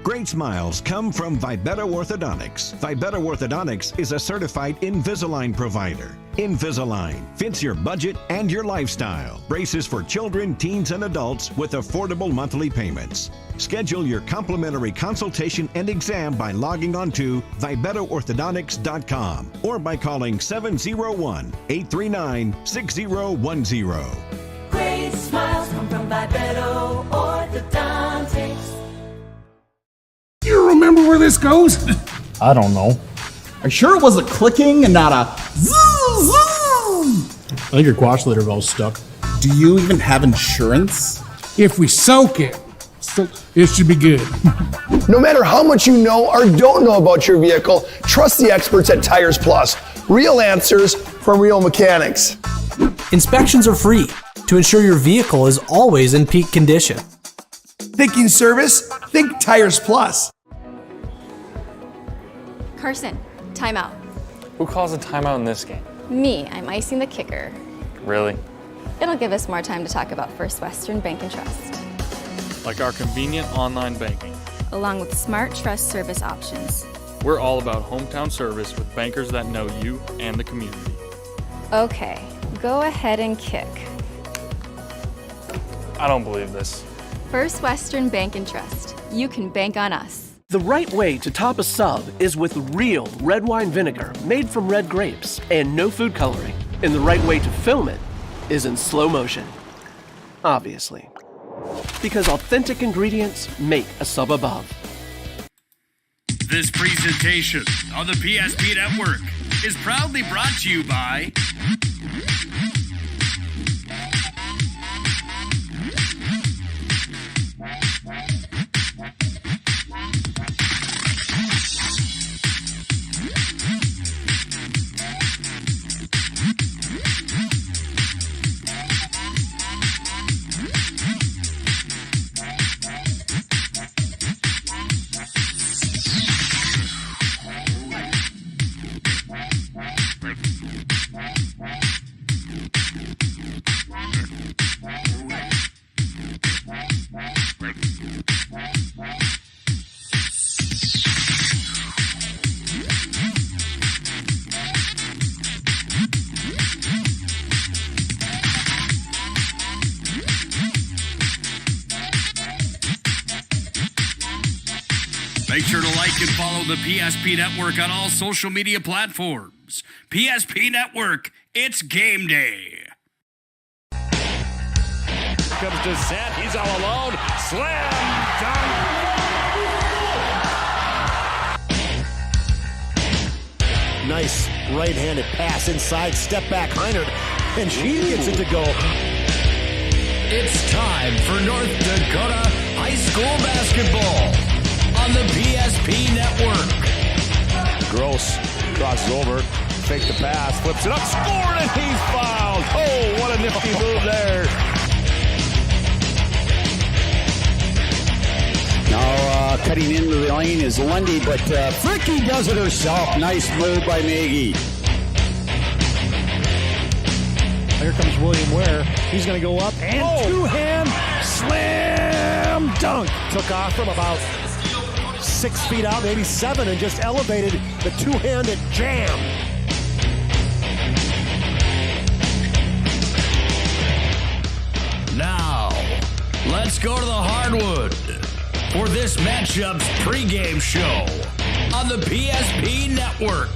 Great smiles come from Vibeto Orthodontics. Vibeto Orthodontics is a certified Invisalign provider. Invisalign fits your budget and your lifestyle. Braces for children, teens, and adults with affordable monthly payments. Schedule your complimentary consultation and exam by logging on to VibetoOrthodontics.com or by calling 701-839-6010. Great smiles come from Vibeto Orthodontics. You remember where this goes? I don't know. Are you sure it was a clicking and not a zoom? I think your quash litter valve's stuck. Do you even have insurance? If we soak it, it should be good. No matter how much you know or don't know about your vehicle, trust the experts at Tires Plus. Real answers from real mechanics. Inspections are free to ensure your vehicle is always in peak condition. Thinking service? Think Tires Plus. Carson, timeout. Who calls a timeout in this game? Me, I'm icing the kicker. Really? It'll give us more time to talk about First Western Bank and Trust, Like our convenient online banking. along with smart trust service options. We're all about hometown service with bankers that know you and the community. Okay, go ahead and kick. I don't believe this. First Western Bank and Trust. You can bank on us. The right way to top a sub is with real red wine vinegar made from red grapes and no food coloring. And the right way to film it is in slow motion. Obviously. Because authentic ingredients make a sub above. This presentation on the PSP Network is proudly brought to you by Make sure to like and follow the PSP Network on all social media platforms. PSP Network, it's game day. Comes to set, he's all alone. Slam dunk. Nice right-handed pass inside, step back, Heinert, and she gets it to go. It's time for North Dakota high school basketball on the PSP Network. Gross crosses over, fake the pass, flips it up, scored, and he's fouled. Oh, what a nifty move there. Now cutting into the lane is Lundy, but Fricky does it herself. Nice move by Maggie. Here comes William Ware. He's going to go up and two-hand slam dunk. Took off from about 6 feet out, maybe 7, and just elevated the two-handed jam. Now, let's go to the hardwood for this matchup's pregame show on the PSP Network.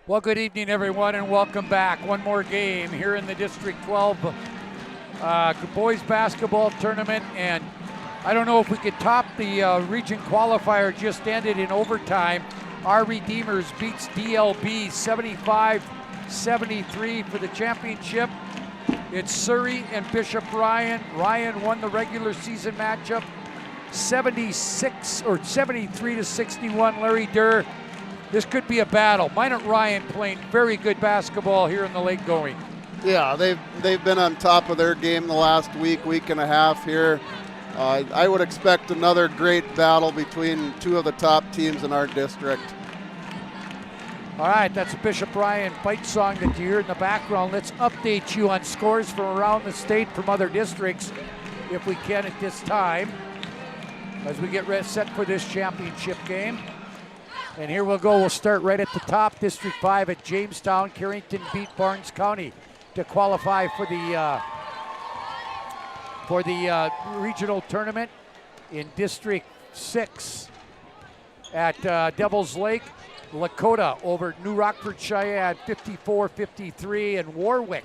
Well, good evening, everyone, and welcome back. One more game here in the District 12 boys basketball tournament, and I don't know if we could top the region qualifier just ended in overtime. Our Redeemers beats DLB 75-73 for the championship. It's Surrey and Bishop Ryan. Ryan won the regular season matchup 73-61. Larry Durr. This could be a battle. Minot Ryan playing very good basketball here in the late going. Yeah, they've been on top of their game the last week and a half here. I would expect another great battle between two of the top teams in our district. All right, that's a Bishop Ryan fight song that you hear in the background. Let's update you on scores from around the state from other districts, if we can at this time, as we get set for this championship game. And here we'll go. We'll start right at the top. District 5 at Jamestown. Carrington beat Barnes County to qualify for the regional tournament. In District 6 at Devil's Lake, Lakota over New Rockford Cheyenne 54-53, and Warwick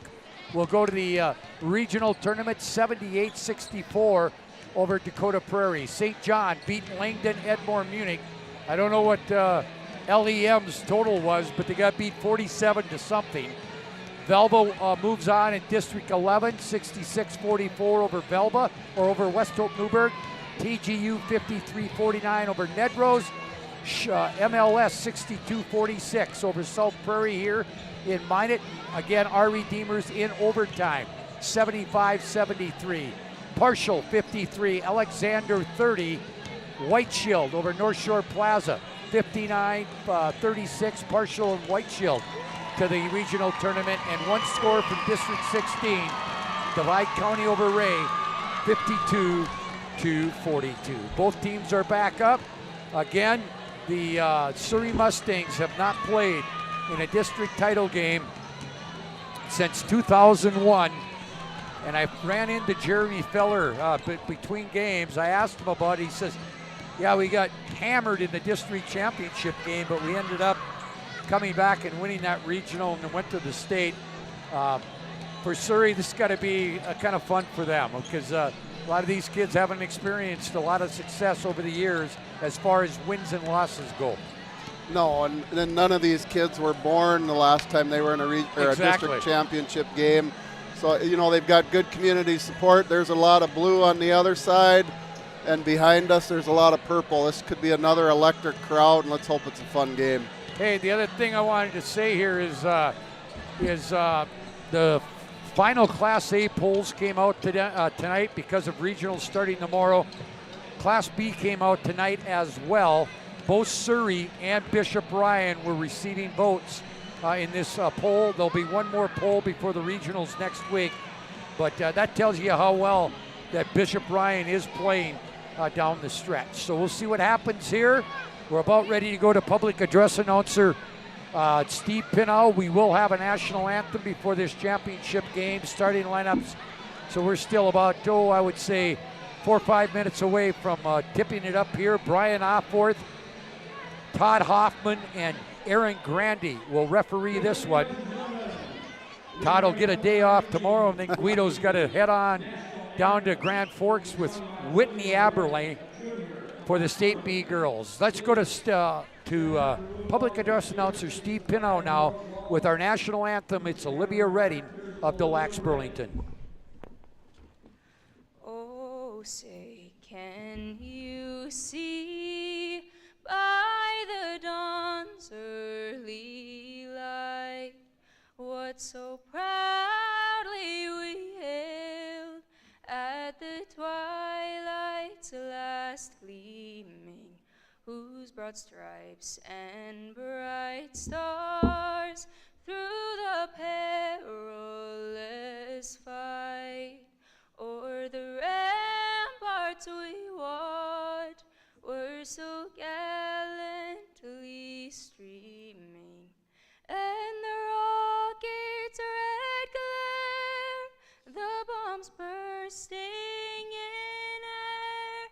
will go to the regional tournament 78-64 over Dakota Prairie. St. John beat Langdon Edmore Munich. I don't know what LEM's total was, but they got beat 47 to something. Velva moves on in District 11, 66-44 over Velva, or over West Hope Newburgh. TGU 53-49 over Nedrose. MLS 62-46 over South Prairie here in Minot. Again, our Redeemers in overtime, 75-73. Partial 53, Alexander 30. White Shield over North Shore Plaza, 59-36. Partial and White Shield to the regional tournament. And one score from District 16, Divide County over Ray, 52-42. Both teams are back up. Again, the Surrey Mustangs have not played in a district title game since 2001. And I ran into Jeremy Feller between games. I asked him about it. He says, yeah, we got hammered in the district championship game, but we ended up coming back and winning that regional and then went to the state. For Surrey, this has got to be kind of fun for them, because a lot of these kids haven't experienced a lot of success over the years as far as wins and losses go. No, and then none of these kids were born the last time they were in a district championship game. So, you know, they've got good community support. There's a lot of blue on the other side, and behind us there's a lot of purple. This could be another electric crowd, and let's hope it's a fun game. Hey, the other thing I wanted to say here is the final Class A polls came out tonight because of regionals starting tomorrow. Class B came out tonight as well. Both Surrey and Bishop Ryan were receiving votes in this poll. There'll be one more poll before the regionals next week, but that tells you how well that Bishop Ryan is playing down the stretch. So we'll see what happens here. We're about ready to go to public address announcer Steve Pinow. We will have a national anthem before this championship game, starting lineups. So we're still about, I would say 4 or 5 minutes away from tipping it up here. Brian Offorth, Todd Hoffman, and Aaron Grandy will referee this one. Todd will get a day off tomorrow, and then Guido's got to head on down to Grand Forks with Whitney Aberley for the State B girls. Let's go to public address announcer Steve Pinow now with our national anthem. It's Olivia Redding of Des Lacs Burlington. Oh, say, can you see by the dawn's early light what so proudly we hailed at the twilight's last gleaming, whose broad stripes and bright stars through the perilous fight o'er the ramparts we watched were so gallantly streaming, and the rocket's red glare, the bombs bursting in air,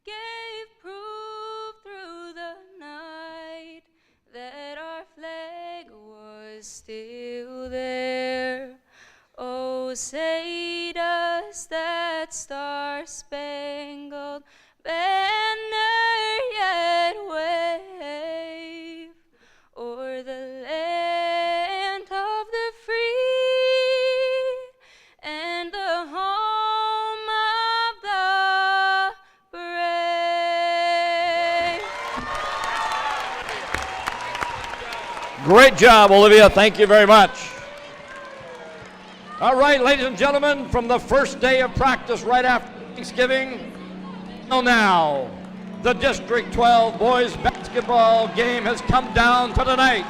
gave proof through the night that our flag was still there. Oh, say does that star-spangled banner yet wave o'er the land of the free and the home of the brave? Great job, Olivia. Thank you very much. All right, ladies and gentlemen, from the first day of practice right after Thanksgiving till now, the District 12 boys basketball game has come down to tonight.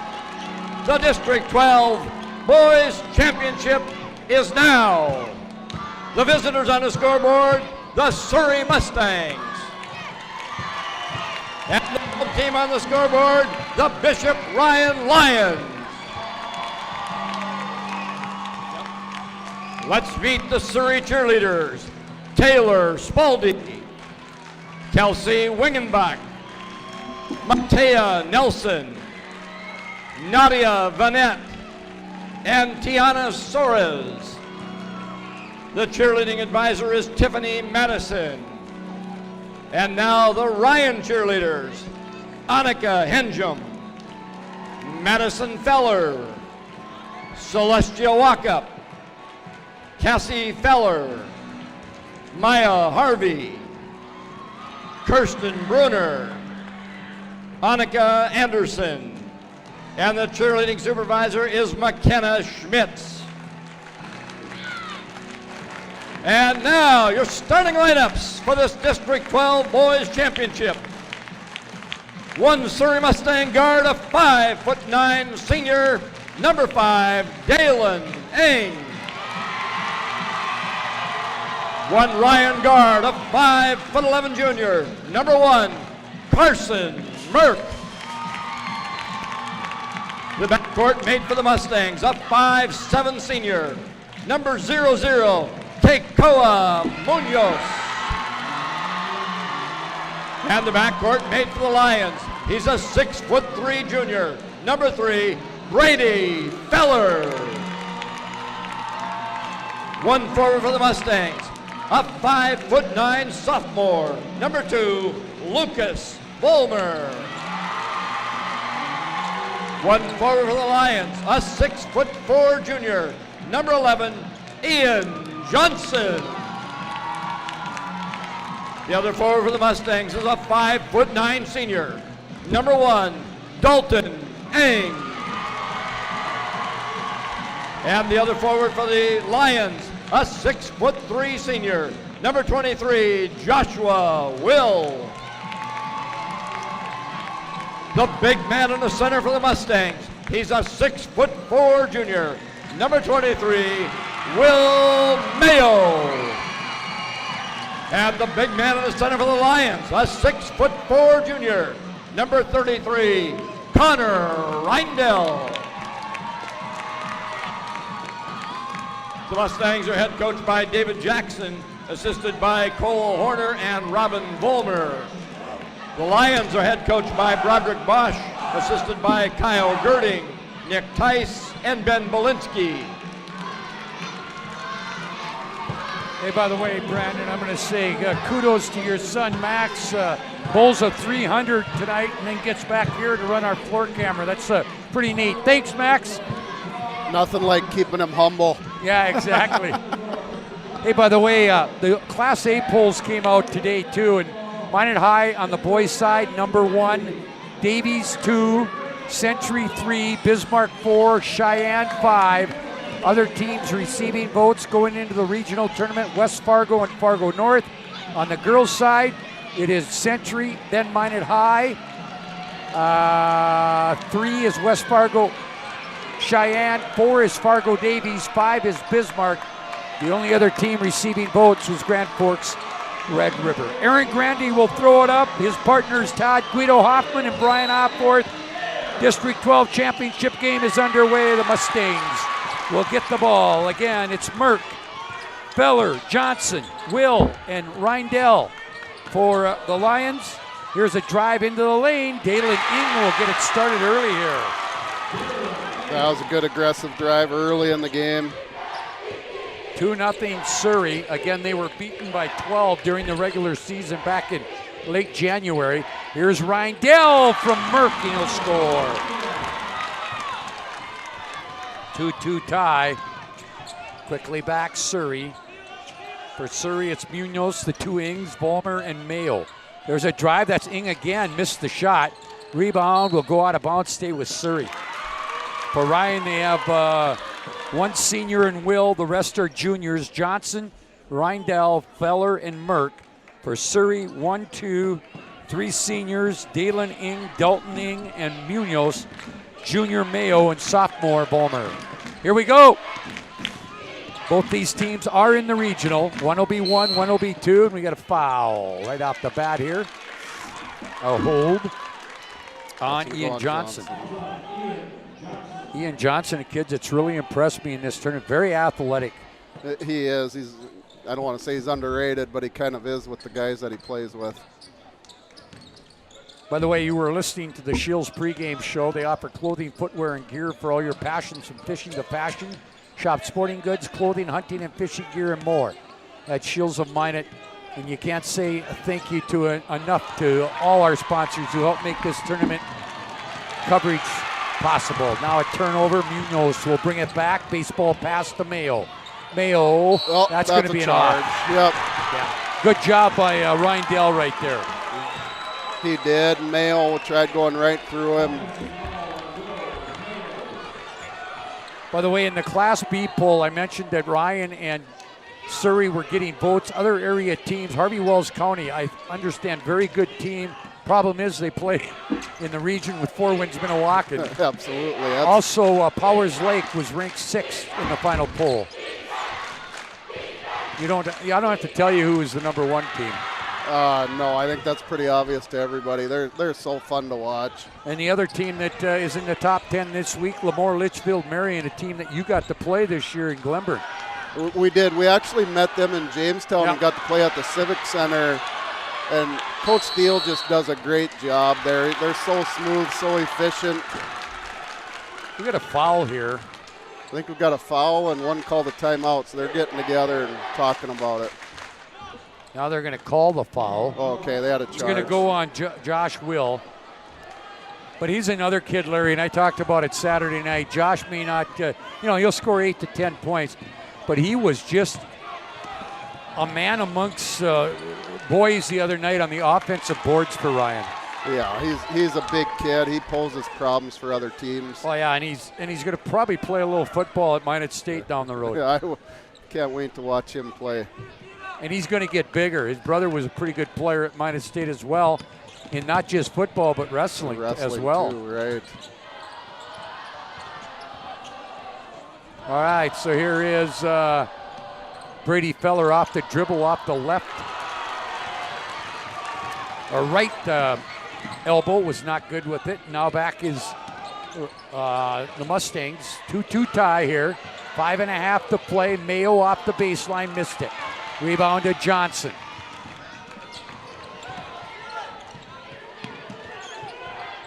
The District 12 Boys Championship is now. The visitors on the scoreboard, the Surrey Mustangs. And the home team on the scoreboard, the Bishop Ryan Lions. Let's meet the Surrey cheerleaders. Taylor Spalding, Kelsey Wingenbach, Matea Nelson, Nadia Vanette, and Tiana Soares. The cheerleading advisor is Tiffany Madison. And now the Ryan cheerleaders, Annika Henjum, Madison Feller, Celestia Walkup, Cassie Feller, Maya Harvey, Kirsten Bruner, Annika Anderson, and the cheerleading supervisor is McKenna Schmitz. And now your starting lineups for this District 12 Boys Championship. One Surrey Mustang guard, a 5'9" senior, number 5, Dalen Eng. One Ryan guard, a 5'11" junior, number 1, Carson Merck. The backcourt made for the Mustangs, a 5'7" senior, number 00, Keikoa Munoz. And the backcourt made for the Lions. He's a 6'3" junior, number 3, Brady Feller. One forward for the Mustangs, a 5'9" sophomore, number 2, Lucas Volmer. One forward for the Lions, a 6'4" junior, number 11, Ian Johnson. The other forward for the Mustangs is a 5'9" senior, number 1, Dalton Eng. And the other forward for the Lions, a 6'3" senior, number 23, Joshua Will. The big man in the center for the Mustangs, he's a 6'4" junior, number 23, Will Mayo. And the big man in the center for the Lions, a 6'4" junior, number 33, Connor Reindell. The Mustangs are head coached by David Jackson, assisted by Cole Horner and Robin Volmer. The Lions are head coached by Broderick Bosch, assisted by Kyle Girding, Nick Tice, and Ben Belinsky. Hey, by the way, Brandon, I'm going to say kudos to your son, Max. Bowls a 300 tonight and then gets back here to run our floor camera. That's pretty neat. Thanks, Max. Nothing like keeping him humble. Yeah, exactly. Hey, by the way, the Class A polls came out today, too, and Minot High on the boys' side, number 1, Davies 2, Century 3, Bismarck 4, Cheyenne 5. Other teams receiving votes going into the regional tournament, West Fargo and Fargo North. On the girls' side, it is Century, then Minot High. 3 is West Fargo Cheyenne, 4 is Fargo Davies, 5 is Bismarck. The only other team receiving votes was Grand Forks Red River. Aaron Grandy will throw it up. His partners Todd Guido Hoffman and Brian Opforth. District 12 championship game is underway. The Mustangs will get the ball. Again, it's Merck, Feller, Johnson, Will, and Reindell for the Lions. Here's a drive into the lane. Dalen Ing will get it started early here. That was a good aggressive drive early in the game. 2-0 Surrey. Again, they were beaten by 12 during the regular season back in late January. Here's Reindell from Merck, and he'll score. 2-2 tie. Quickly back Surrey. For Surrey, it's Munoz, the 2 Ings, Volmer, and Mayo. There's a drive. That's Ing again. Missed the shot. Rebound will go out of bounds, stay with Surrey. For Ryan, they have 1 senior and Will. The rest are juniors. Johnson, Reindell, Feller, and Merck. For Surrey, 1, 2, 3 seniors. Dalen Ing, Dalton Ing, and Munoz. junior Mayo and sophomore Vollmer. Here we go. Both these teams are in the regional. One will be 1, one will be 2, and we got a foul right off the bat here. A hold on Ian Johnson. Ian Johnson, a kid that's really impressed me in this tournament. Very athletic. He is. I don't want to say he's underrated, but he kind of is with the guys that he plays with. By the way, you were listening to the Shields pregame show. They offer clothing, footwear, and gear for all your passions from fishing to fashion. Shop sporting goods, clothing, hunting, and fishing gear, and more at Shields of Minot. And you can't say thank you to enough to all our sponsors who help make this tournament coverage possible. Now a turnover. Munoz will bring it back. Baseball pass to Mayo. Mayo, that's going to be an off. Yep. Yeah. Good job by Rindell right there. He did. Mayo tried going right through him. By the way, in the Class B poll, I mentioned that Ryan and Surrey were getting votes. Other area teams, Harvey Wells County, I understand, very good team. Problem is they play in the region with Four Winds Minnewacan. Absolutely. Also, Powers Lake was ranked 6th in the final poll. I don't have to tell you who is the number 1 team. No, I think that's pretty obvious to everybody. They're so fun to watch. And the other team that is in the top 10 this week, Lemoore Litchfield Marion, a team that you got to play this year in Glenburn. We did. We actually met them in Jamestown and got to play at the Civic Center. And Coach Steele just does a great job there. They're so smooth, so efficient. We got a foul here. I think we've got a foul and one called a timeout, so they're getting together and talking about it. Now they're going to call the foul. Okay, they had a charge. It's going to go on Josh Will. But he's another kid, Larry, and I talked about it Saturday night. Josh may not, he'll score 8 to 10 points, but he was just a man amongst boys the other night on the offensive boards for Ryan. Yeah, he's a big kid. He poses problems for other teams. Oh yeah, and he's going to probably play a little football at Minot State down the road. Yeah, I can't wait to watch him play. And he's going to get bigger. His brother was a pretty good player at Minot State as well, in not just football but wrestling as well. Too, right. All right, so here is Brady Feller off the dribble, off the left. Or right elbow was not good with it. Now back is the Mustangs. 2-2 tie here. 5.5 to play. Mayo off the baseline, missed it. Rebound to Johnson.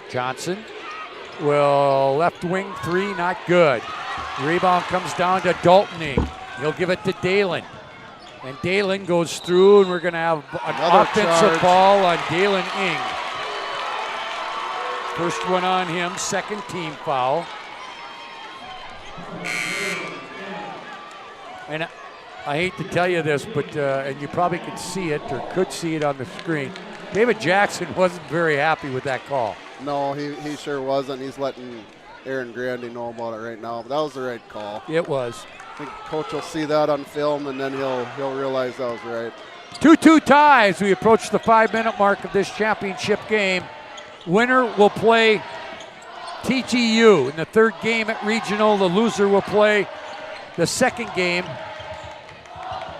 Johnson will left wing 3, not good. Rebound comes down to Daltoning. He'll give it to Dalen. And Dalen goes through, and we're going to have an offensive ball on Dalen Ing. First one on him, second team foul. And I hate to tell you this, but and you probably could see it or could see it on the screen. David Jackson wasn't very happy with that call. No, he sure wasn't. He's letting Aaron Grandy know about it right now. But that was the right call. It was. I think Coach will see that on film, and then he'll realize that was right. 2-2 tie as we approach the 5-minute mark of this championship game. Winner will play TTU in the third game at regional. The loser will play the second game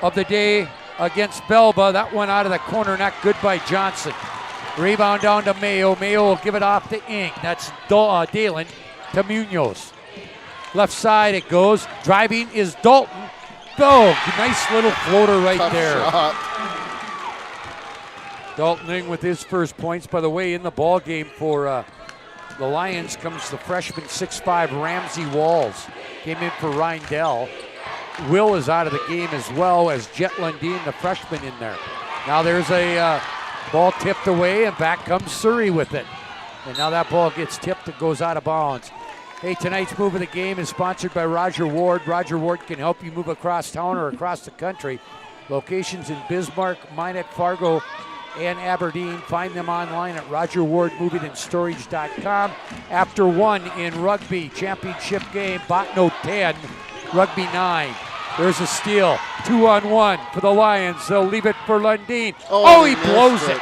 of the day against Belva. That one out of the corner, not good by Johnson. Rebound down to Mayo. Mayo will give it off to Ing. That's Dalen to Munoz. Left side it goes. Driving is Dalton. Oh, nice little floater right Tough there. Shot. Dalton Ing with his first points. By the way, in the ball game for the Lions comes the freshman 6'5" Ramsey Walls. Came in for Rindell. Will is out of the game as well as Jet Lundeen, the freshman, in there. Now there's a ball tipped away, and back comes Surrey with it. And now that ball gets tipped, it goes out of bounds. Hey, tonight's move of the game is sponsored by Roger Ward. Roger Ward can help you move across town or across the country. Locations in Bismarck, Minot, Fargo, and Aberdeen. Find them online at RogerWardMovingAndStorage.com. After 1 in rugby championship game, Botno 10, Rugby 9. There's a steal. 2-on-1 for the Lions. They'll leave it for Lundeen. Oh, he blows it.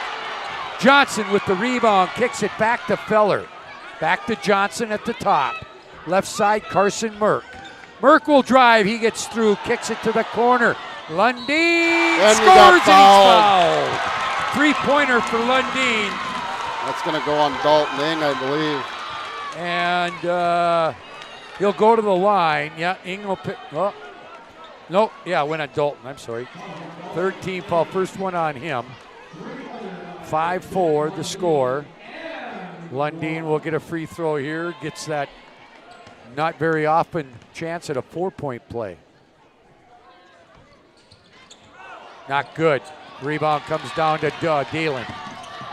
Johnson with the rebound, kicks it back to Feller. Back to Johnson at the top. Left side, Carson Merck. Merck will drive. He gets through, kicks it to the corner. Lundeen scores and he's fouled. Three-pointer for Lundeen. That's going to go on Dalton Ing, I believe. And he'll go to the line. Yeah, Ing will pick. Oh, no, yeah, went on Dalton. I'm sorry. Third team foul. First one on him. 5-4 the score. Lundeen will get a free throw here. Gets that not very often chance at a 4-point play. Not good. Rebound comes down to Dalen.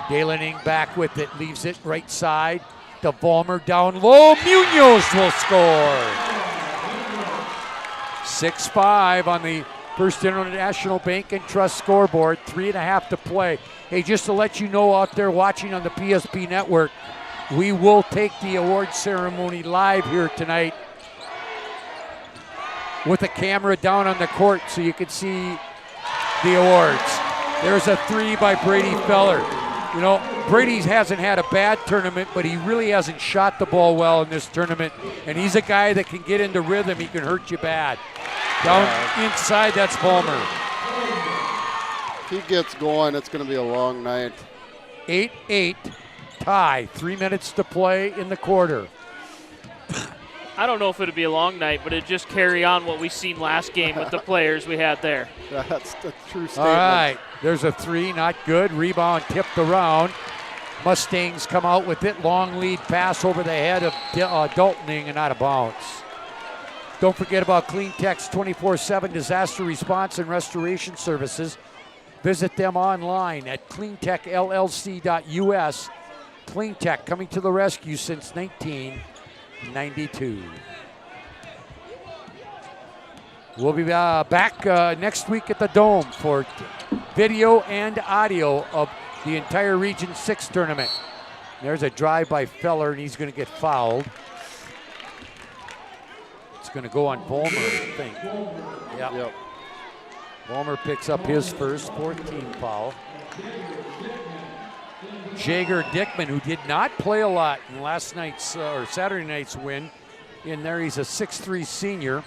Dalen back with it, leaves it right side. To Vollmer down low. Munoz will score. 6-5 on the First International Bank and Trust scoreboard. 3.5 to play. Hey, just to let you know out there watching on the PSP network, we will take the award ceremony live here tonight with a camera down on the court so you can see the awards. There's a 3 by Brady Feller. You know, Brady hasn't had a bad tournament, but he really hasn't shot the ball well in this tournament. And he's a guy that can get into rhythm. He can hurt you bad. Down inside, that's Vollmer. If he gets going, it's going to be a long night. 8-8 tie. 3 minutes to play in the quarter. I don't know if it'll be a long night, but it'd just carry on what we seen last game with the players we had there. That's the true statement. All right, there's a 3, not good. Rebound tipped around. Mustangs come out with it. Long lead pass over the head of Daltoning and out of bounds. Don't forget about CleanTech's 24/7 disaster response and restoration services. Visit them online at cleantechllc.us. CleanTech coming to the rescue since 1992. We'll be back next week at the Dome for video and audio of the entire Region 6 tournament. There's a drive by Feller, and he's going to get fouled. It's going to go on Vollmer, I think. Yep. Vollmer picks up his first 14 foul. Jager Dickman, who did not play a lot in last night's or Saturday night's win, in there. He's a 6'3" senior.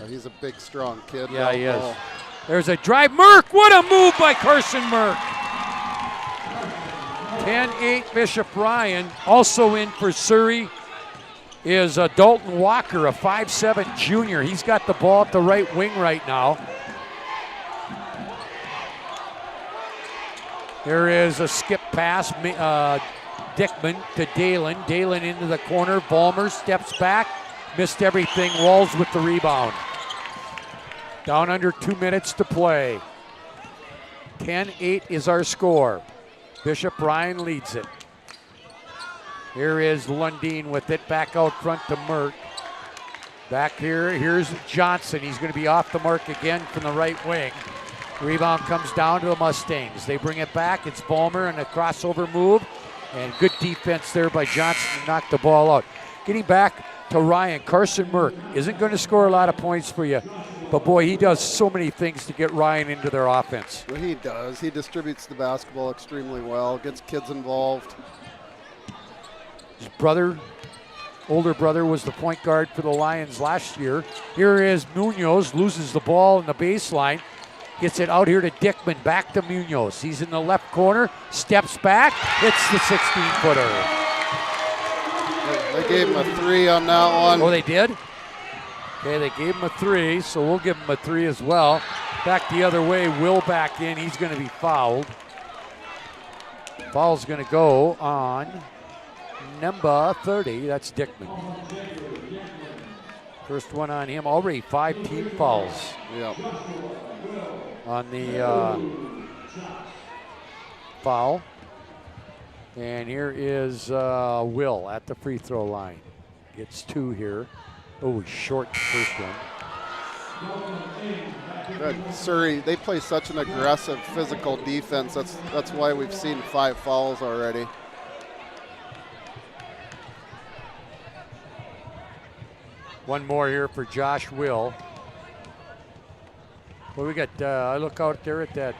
He's a big, strong kid. Yeah, he is. There's a drive. Merck, what a move by Carson Merck. 10-8 Bishop Ryan. Also in for Surrey is Dalton Walker, a 5'7" junior. He's got the ball at the right wing right now. There is a skip pass, Dickman to Dalen. Dalen into the corner. Vollmer steps back, missed everything. Walls with the rebound. Down under 2 minutes to play. 10-8 is our score. Bishop Ryan leads it. Here is Lundeen with it, back out front to Merck. Back here, here's Johnson. He's going to be off the mark again from the right wing. Rebound comes down to the Mustangs. They bring it back. It's Vollmer and a crossover move. And good defense there by Johnson to knock the ball out. Getting back to Ryan, Carson Merck isn't going to score a lot of points for you. But boy, he does so many things to get Ryan into their offense. Well, he does. He distributes the basketball extremely well, gets kids involved. His brother, older brother, was the point guard for the Lions last year. Here is Munoz, loses the ball in the baseline. Gets it out here to Dickman, back to Munoz. He's in the left corner, steps back, hits the 16-footer. They gave him a 3 on that one. Oh, they did? Okay, they gave him a 3, so we'll give him a 3 as well. Back the other way, Will back in. He's going to be fouled. Foul's going to go on number 30. That's Dickman. First one on him. Already 5 team fouls. Yep. On the foul. And here is Will at the free throw line. Gets 2 here. Oh, short first one. Good. Surrey, they play such an aggressive physical defense. That's why we've seen 5 fouls already. One more here for Josh Will. Well, we got, I look out there at that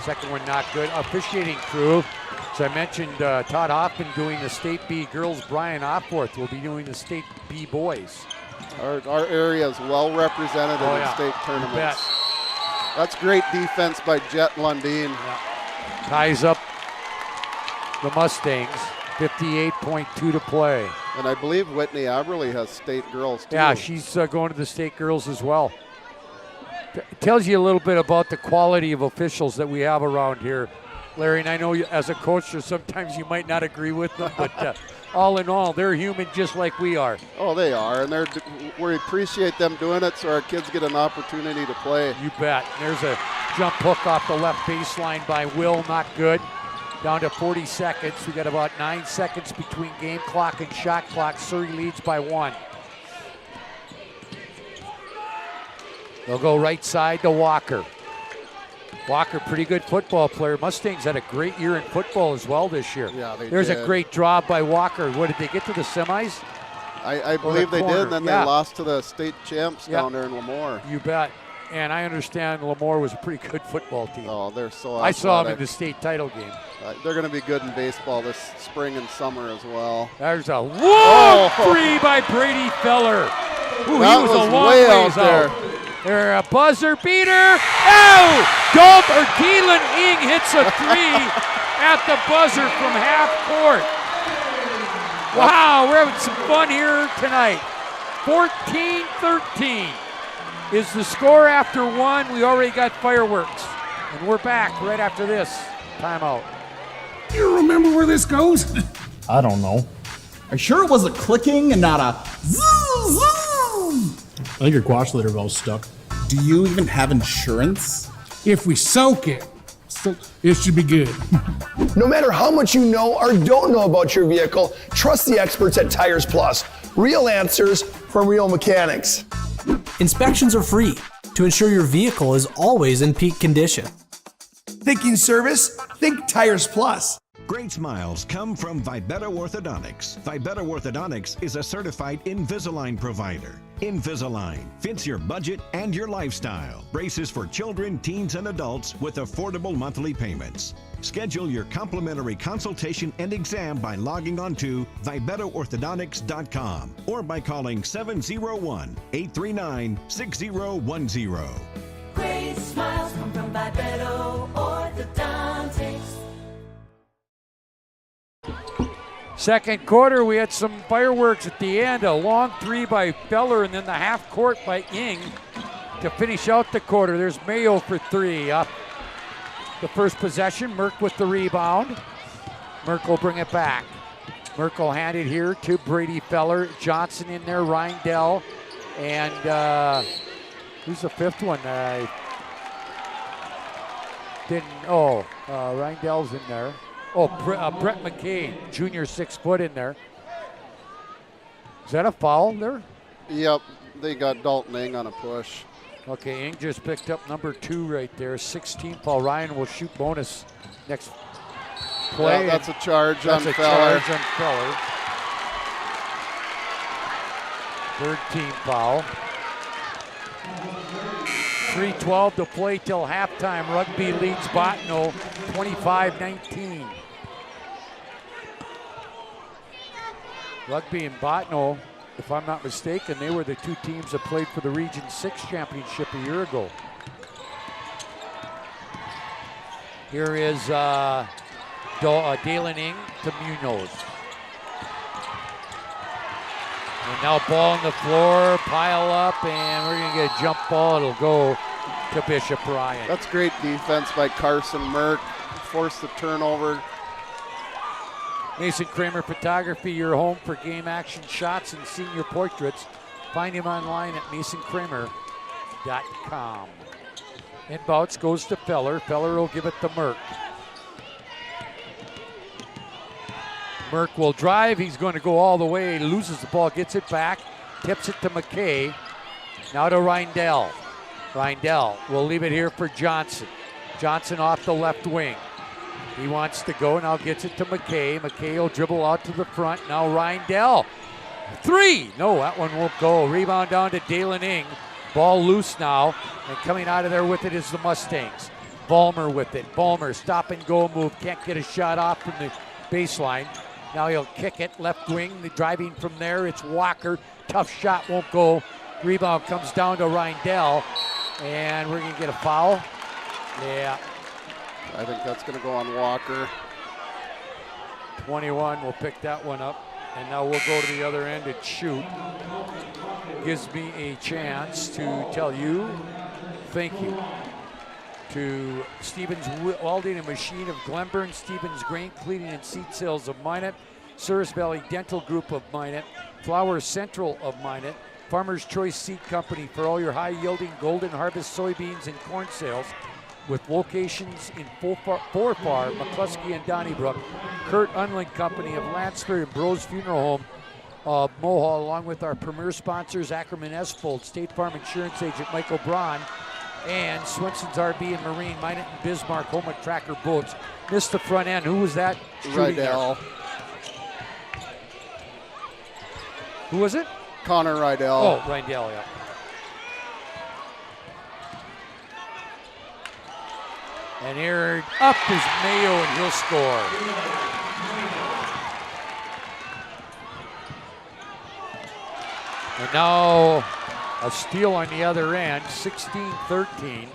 second one, not good. Officiating crew As I mentioned, Todd Hoffman doing the State B girls. Brian Opworth will be doing the State B boys. Our area is well represented in state tournaments. That's great defense by Jet Lundeen. Yeah. Ties up the Mustangs. 58.2 to play. And I believe Whitney Aberley has state girls too. Yeah, she's going to the state girls as well. It tells you a little bit about the quality of officials that we have around here, Larry. And I know as a coach, sometimes you might not agree with them, but all in all, they're human just like we are. Oh, they are, and we appreciate them doing it so our kids get an opportunity to play. You bet. There's a jump hook off the left baseline by Will, not good. Down to 40 seconds. We got about 9 seconds between game clock and shot clock. Surrey leads by 1. They'll go right side to Walker. Walker, pretty good football player. Mustangs had a great year in football as well this year. Yeah, There's a great draw by Walker. What, did they get to the semis? I believe they did, and then they lost to the state champs down there in Lemoore. You bet. And I understand Lemoore was a pretty good football team. Oh, they're so athletic. I saw them in the state title game. They're going to be good in baseball this spring and summer as well. There's a three by Brady Feller. Ooh, he was a long way ways out there. They're a buzzer beater. Oh! Keelan Ing hits a three at the buzzer from half court. Wow, we're having some fun here tonight. 14-13 is the score after 1. We already got fireworks. And we're back right after this timeout. You remember where this goes? I don't know. Are you sure it was a clicking and not a zoom, zoom? I think your quash litter valve's stuck. Do you even have insurance? If we soak it, it should be good. No matter how much you know or don't know about your vehicle, trust the experts at Tires Plus. Real answers from real mechanics. Inspections are free to ensure your vehicle is always in peak condition. Thinking service? Think Tires Plus. Great smiles come from Vibeto Orthodontics. Vibeto Orthodontics is a certified Invisalign provider. Invisalign fits your budget and your lifestyle. Braces for children, teens, and adults with affordable monthly payments. Schedule your complimentary consultation and exam by logging on to VibetoOrthodontics.com or by calling 701-839-6010. Great smiles come from Vibeto Orthodontics. Second quarter, we had some fireworks at the end. A long three by Feller and then the half court by Ing to finish out the quarter. There's Mayo for 3 up the first possession. Merck with the rebound. Merck will bring it back. Merck will hand it here to Brady Feller. Johnson in there, Reindell, and who's the fifth one? Reindell's in there. Brett McKay, junior, 6 foot in there. Is that a foul there? Yep, they got Dalton Ing on a push. Okay, Ing just picked up number 2 right there. 16 foul. Ryan will shoot bonus next play. Yeah, that's a charge on Feller. Charge on Feller. Third team foul. 3:12 to play till halftime. Rugby leads Bottineau 25-19. Rugby and Bottineau, if I'm not mistaken, they were the 2 teams that played for the Region 6 championship a year ago. Here is Dalen Ing to Munoz. And now ball on the floor, pile up, and we're going to get a jump ball. It'll go to Bishop Ryan. That's great defense by Carson Merck. Forced the turnover. Mason Kramer Photography, your home for game action shots and senior portraits. Find him online at masonkramer.com. Inbounds goes to Feller. Feller will give it to Merck. Merck will drive. He's going to go all the way. He loses the ball, gets it back, tips it to McKay. Now to Reindell. Reindell will leave it here for Johnson. Johnson off the left wing. He wants to go, now gets it to McKay. McKay will dribble out to the front. Now Reindell. 3! No, that one won't go. Rebound down to Dalen Ing. Ball loose now, and coming out of there with it is the Mustangs. Vollmer with it. Vollmer, stop and go move. Can't get a shot off from the baseline. Now he'll kick it, left wing. The driving from there, it's Walker. Tough shot, won't go. Rebound comes down to Reindell. And we're going to get a foul. Yeah. I think that's going to go on Walker. 21 will pick that one up. And now we'll go to the other end and shoot. Gives me a chance to tell you thank you to Stevens Welding and Machine of Glenburn, Stevens Grain Cleaning and Seed Sales of Minot, Souris Valley Dental Group of Minot, Flower Central of Minot, Farmer's Choice Seed Company for all your high-yielding Golden Harvest soybeans and corn sales, with locations in Forfar, McCluskey, and Donnybrook. Kurt Unling Company of Lansford and Bros Funeral Home of Mohawk, along with our premier sponsors, Ackerman-Estvold, State Farm Insurance Agent Michael Braun, and Swenson's RV and Marine, Minot and Bismarck, Home at Tracker Boats. Missed the front end. Who was that? Rydell. Who was it? Connor Rydell. Oh, Rydell, yeah. And here up is Mayo, and he'll score. And now a steal on the other end, 16-13.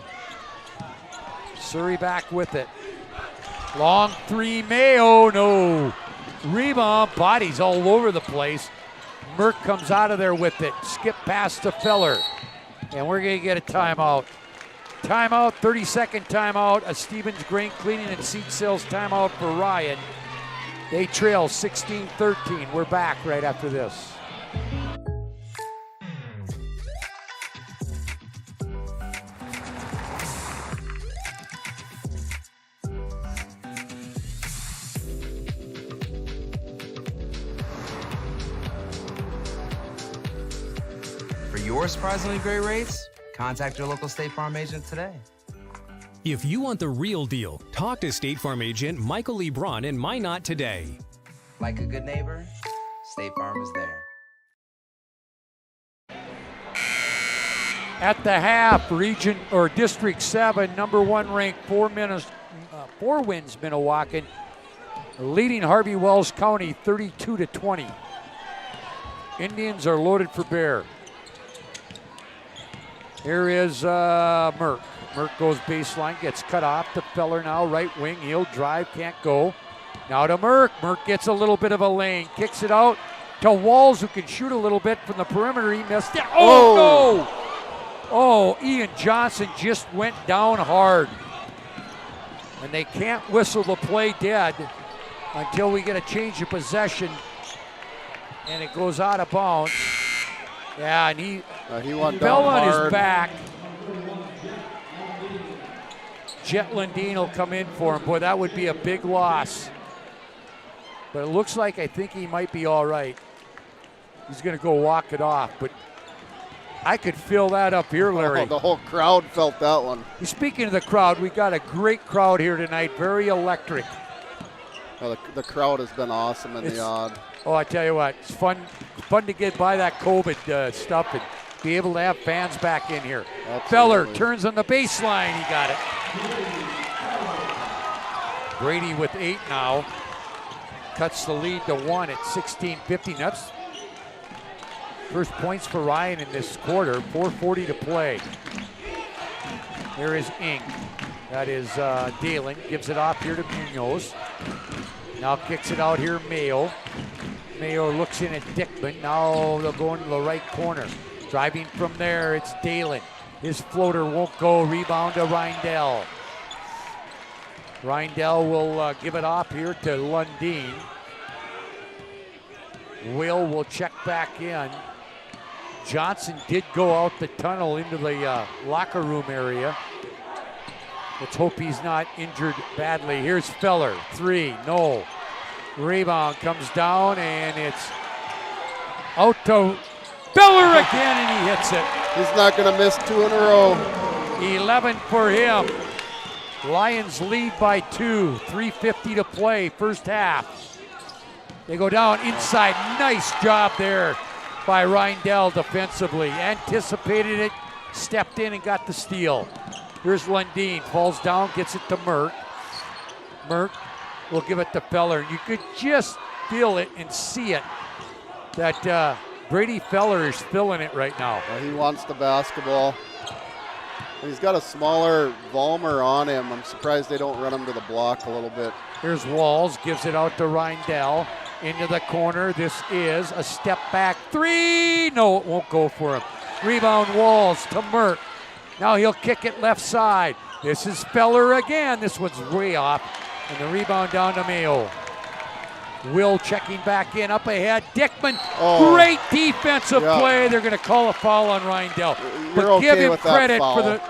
Surrey back with it. Long three, Mayo, no. Rebound, bodies all over the place. Merck comes out of there with it. Skip pass to Feller. And we're going to get a timeout. Timeout, 30-second timeout. A Stevens Grain Cleaning and Seed Sales timeout for Ryan. They trail 16-13. We're back right after this. For your surprisingly great rates, contact your local State Farm agent today. If you want the real deal, talk to State Farm agent Michael Lee Braun in Minot today. Like a good neighbor, State Farm is there. At the half, Region or District 7, number 1 ranked 4 wins Minnewacan, leading Harvey Wells County 32-20. Indians are loaded for bear. Here is Merck. Merck goes baseline, gets cut off to Feller now, right wing. He'll drive, can't go. Now to Merck. Merck gets a little bit of a lane, kicks it out to Walls, who can shoot a little bit from the perimeter. He missed it. Oh, no! Oh, Ian Johnson just went down hard. And they can't whistle the play dead until we get a change of possession. And it goes out of bounds. Yeah, and he fell on his back. Jet Lundeen will come in for him. Boy, that would be a big loss. But it looks like I think he might be all right. He's going to go walk it off. But I could feel that up here, Larry. Oh, the whole crowd felt that one. Speaking of the crowd, we got a great crowd here tonight. Very electric. Well, the crowd has been awesome in the odd. Oh, I tell you what, it's fun to get by that COVID stuff and be able to have fans back in here. Absolutely. Feller turns on the baseline. He got it. Brady with 8 now. Cuts the lead to 1 at 16-15. That's first points for Ryan in this quarter. 4:40 to play. There is Ing. That is Dalen. Gives it off here to Munoz. Now kicks it out here, Mayo. Mayo looks in at Dickman. Now they'll go into the right corner. Driving from there, it's Dalen. His floater won't go. Rebound to Reindell. Reindell will give it off here to Lundeen. Will check back in. Johnson did go out the tunnel into the locker room area. Let's hope he's not injured badly. Here's Feller, 3, no. Rebound comes down, and it's out to Feller again, and he hits it. He's not going to miss 2 in a row. 11 for him. Lions lead by 2, 3:50 to play, first half. They go down inside. Nice job there by Reindell defensively. Anticipated it, stepped in and got the steal. Here's Lundeen, falls down, gets it to Mert. Mert will give it to Feller. You could just feel it and see it that Brady Feller is feeling it right now. He wants the basketball. He's got a smaller Vollmer on him. I'm surprised they don't run him to the block a little bit. Here's Walls, gives it out to Reindell. Into the corner, this is a step back three. No, it won't go for him. Rebound Walls to Mert. Now he'll kick it left side. This is Feller again. This one's way off. And the rebound down to Mayo. Will checking back in, up ahead. Dickman, great defensive play. They're going to call a foul on Reindell. But give him credit for the.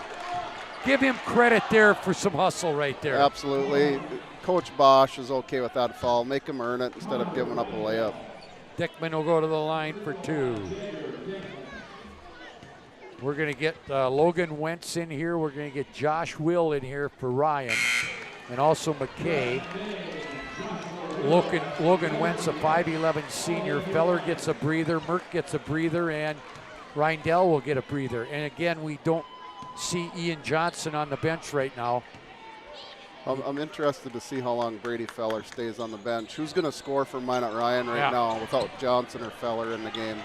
Give him credit there for some hustle right there. Absolutely. Coach Bosch is okay with that foul. Make him earn it instead of giving up a layup. Dickman will go to the line for two. We're going to get Logan Wentz in here. We're going to get Josh Will in here for Ryan. And also McKay. Logan Wentz, a 5'11 senior. Feller gets a breather. Mert gets a breather. And Reindell will get a breather. And again, we don't see Ian Johnson on the bench right now. I'm interested to see how long Brady Feller stays on the bench. Who's going to score for Minot Ryan right now without Johnson or Feller in the game?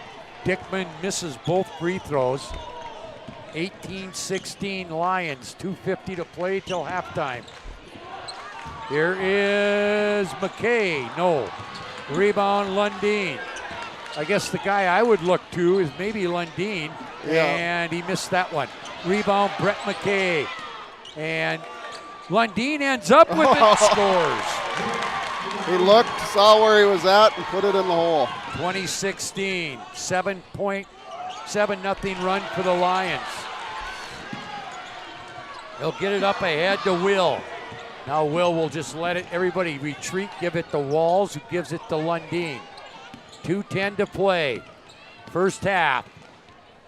Dickman misses both free throws. 18-16 Lions, 2:50 to play till halftime. Here is McKay, no. Rebound Lundeen. I guess the guy I would look to is maybe Lundeen, and he missed that one. Rebound Brett McKay, and Lundeen ends up with it, scores. He looked, saw where he was at, and put it in the hole. 2016, 7-0 run for the Lions. He'll get it up ahead to Will. Now Will just let it, everybody retreat, give it to Walls, who gives it to Lundeen. 2:10 to play. First half.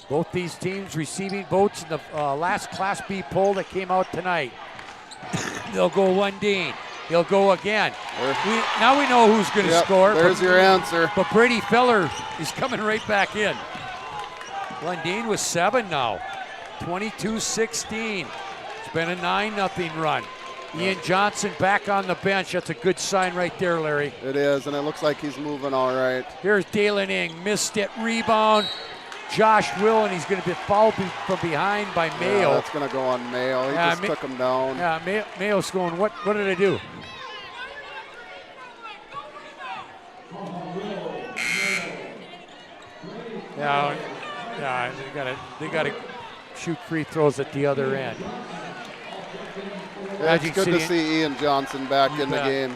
Both these teams receiving votes in the last Class B poll that came out tonight. They'll go Lundeen. He'll go again. Now we know who's going to score. There's your answer. But Brady Feller is coming right back in. Lundeen with 7 now. 22-16. It's been a 9-0 run. Ian Johnson back on the bench. That's a good sign right there, Larry. It is, and it looks like he's moving all right. Here's Dalen Ing. Missed it. Rebound. Josh Will, and he's going to be fouled from behind by Mayo. That's going to go on Mayo. He just took him down. Yeah, Mayo's going, what did I do? Yeah, they got to shoot free throws at the other end. Yeah, it's good to see Ian Johnson back in the game.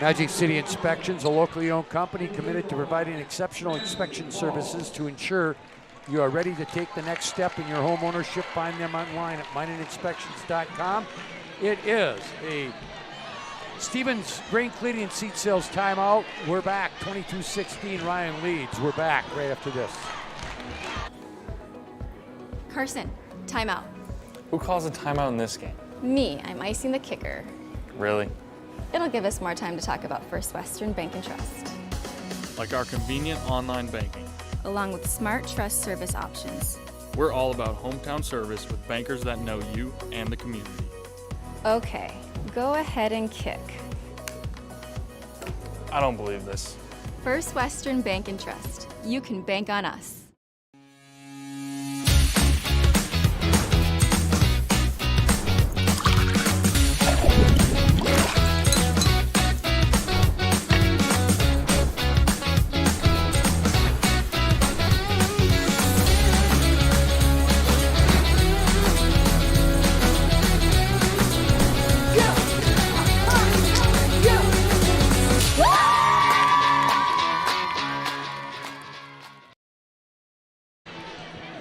Magic City Inspections, a locally owned company committed to providing exceptional inspection services to ensure you are ready to take the next step in your home ownership. Find them online at mineninspections.com. It is a Stevens Grain Cleaning and Seat Sales timeout. We're back. 22-16, Ryan leads. We're back right after this. Carson, timeout. Who calls a timeout in this game? Me, I'm icing the kicker. Really? It'll give us more time to talk about First Western Bank and Trust. Like our convenient online banking. Along with smart trust service options. We're all about hometown service with bankers that know you and the community. Okay, go ahead and kick. I don't believe this. First Western Bank and Trust. You can bank on us.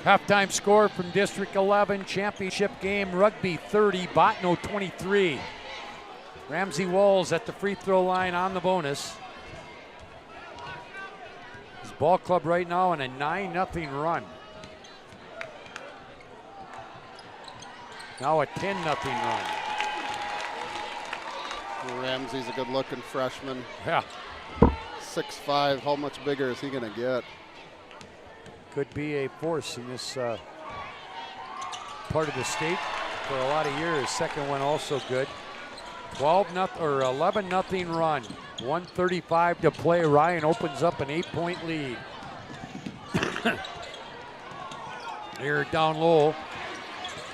Halftime score from District 11 championship game, Rugby 30, Botno 23. Ramsey Walls at the free throw line on the bonus. His ball club right now in a 9-0 run. Now a 10-0 run. Ramsey's a good looking freshman. Yeah. 6'5", how much bigger is he gonna get? Could be a force in this part of the state for a lot of years. Second one also good. 11-0 run. 1:35 to play. Ryan opens up an 8-point lead. Here down low.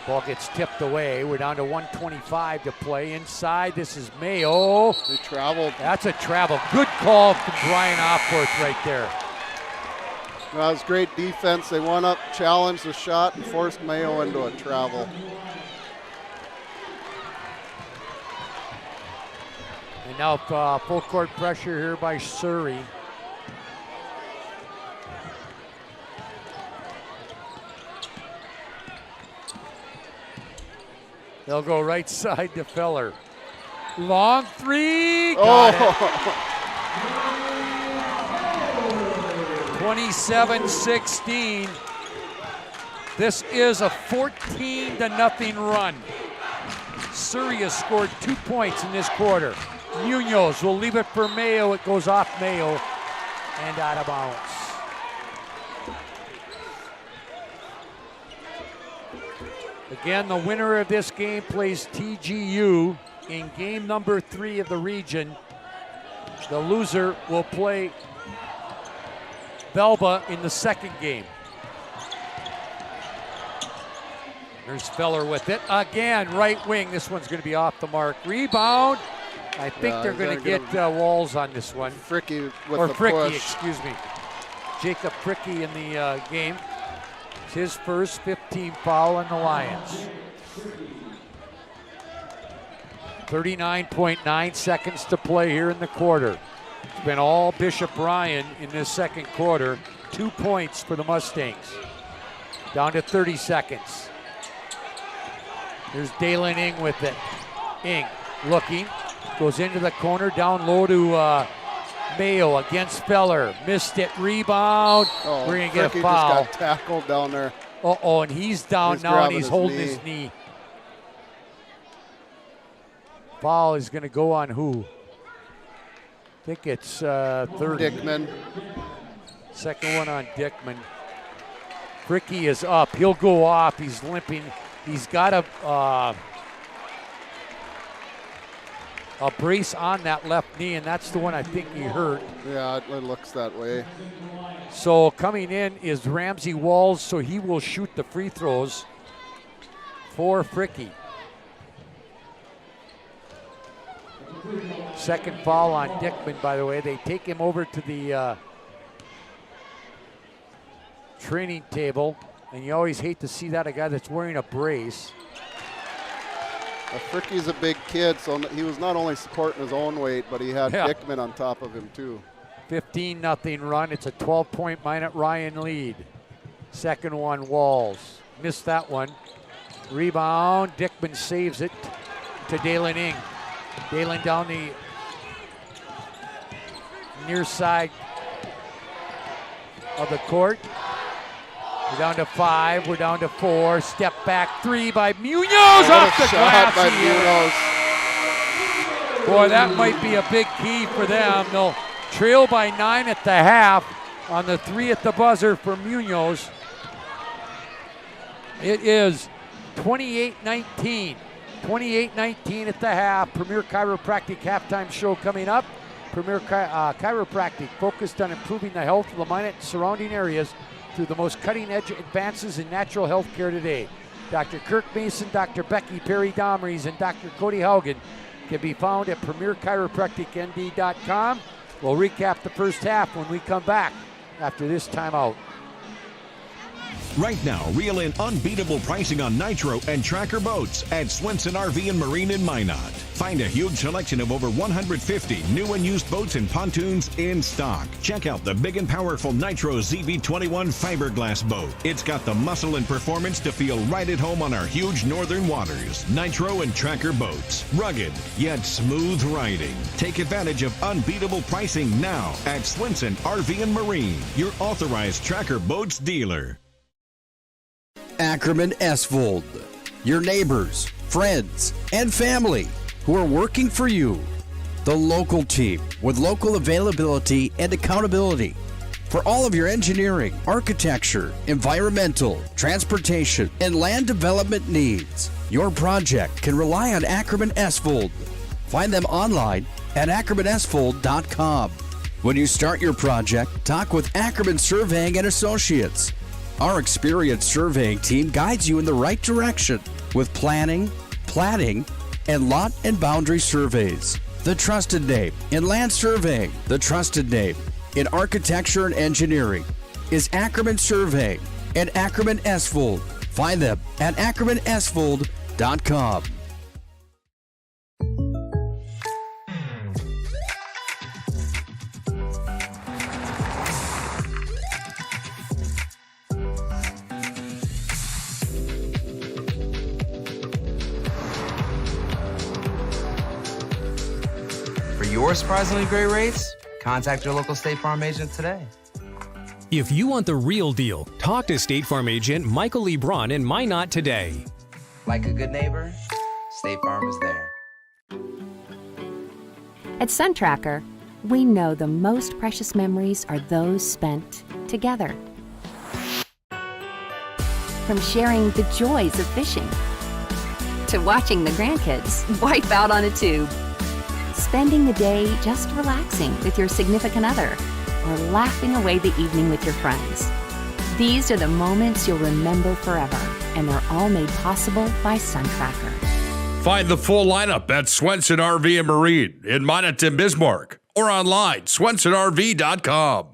Ball gets tipped away. We're down to 1:25 to play. Inside, this is Mayo. They traveled. That's a travel. Good call from Brian Opworth right there. Well, that was great defense. They went up, challenged the shot, and forced Mayo into a travel. And now full court pressure here by Surrey. They'll go right side to Feller. Long three. Got it. 27-16. This is a 14-0 run. Surrey has scored 2 points in this quarter. Munoz will leave it for Mayo. It goes off Mayo and out of bounds. Again, the winner of this game plays TGU in game number 3 of the region. The loser will play Velva in the second game. There's Feller with it. Again, right wing. This one's going to be off the mark. Rebound. I think they're going to get Walls on this one. Fricky with or the Fricky, push. excuse me. Jacob Fricky in the game. It's his first 15 foul on the Lions. 39.9 seconds to play here in the quarter. It's been all Bishop Ryan in this second quarter. 2 points for the Mustangs. Down to 30 seconds. There's Dalen Ing with it. Ing looking. Goes into the corner, down low to Mayo against Feller. Missed it, rebound. Oh, we're going to get a Fricky foul. just got tackled down there. Uh-oh, and he's down now and he's holding knee. his knee. Foul is going to go on who? I think it's 30. Dickman. Second one on Dickman. Fricky is up. He'll go off. He's limping. He's got a brace on that left knee, and that's the one I think he hurt. Yeah, it looks that way. So coming in is Ramsey Walls, so he will shoot the free throws for Fricky. Second foul on Dickman, by the way. They take him over to the training table, and you always hate to see that, a guy that's wearing a brace. Fricky's a big kid, so he was not only supporting his own weight, but he had Yeah. Dickman on top of him too. 15-0 run. It's a 12-point Minot Ryan lead. Second one, Walls. Missed that one. Rebound. Dickman saves it to Dalen Ing. Dalen down the near side of the court. We're down to 5. We're down to 4. Step back 3 by Munoz off the glass. By Munoz. Boy, that might be a big key for them. They'll trail by 9 at the half on the 3 at the buzzer for Munoz. It is 28-19. 28-19 at the half. Premier Chiropractic halftime show coming up. Premier Chiropractic focused on improving the health of the Minot and surrounding areas through the most cutting-edge advances in natural health care today. Dr. Kirk Mason, Dr. Becky Perry-Domries, and Dr. Cody Haugen can be found at premierchiropracticnd.com. We'll recap the first half when we come back after this timeout. Right now, reel in unbeatable pricing on Nitro and Tracker boats at Swenson RV and Marine in Minot. Find a huge selection of over 150 new and used boats and pontoons in stock. Check out the big and powerful Nitro ZV21 fiberglass boat. It's got the muscle and performance to feel right at home on our huge northern waters. Nitro and Tracker boats. Rugged, yet smooth riding. Take advantage of unbeatable pricing now at Swenson RV and Marine, your authorized Tracker boats dealer. Ackerman-Estvold, your neighbors, friends, and family who are working for you. The local team with local availability and accountability. For all of your engineering, architecture, environmental, transportation, and land development needs, your project can rely on Ackerman-Estvold. Find them online at Ackerman-Estvold.com. When you start your project, talk with Ackerman Surveying and Associates. Our experienced surveying team guides you in the right direction with planning, platting, and lot and boundary surveys. The trusted name in land surveying, the trusted name in architecture and engineering is Ackerman Surveying and Ackerman-Estvold. Find them at Ackerman-Estvold.com. For your surprisingly great rates, contact your local State Farm agent today. If you want the real deal, talk to State Farm agent Michael Lebron in Minot today. Like a good neighbor, State Farm is there. At SunTracker, we know the most precious memories are those spent together. From sharing the joys of fishing to watching the grandkids wipe out on a tube, spending the day just relaxing with your significant other, or laughing away the evening with your friends. These are the moments you'll remember forever, and they're all made possible by SunTracker. Find the full lineup at Swenson RV and Marine in Minot and Bismarck or online, swensonrv.com.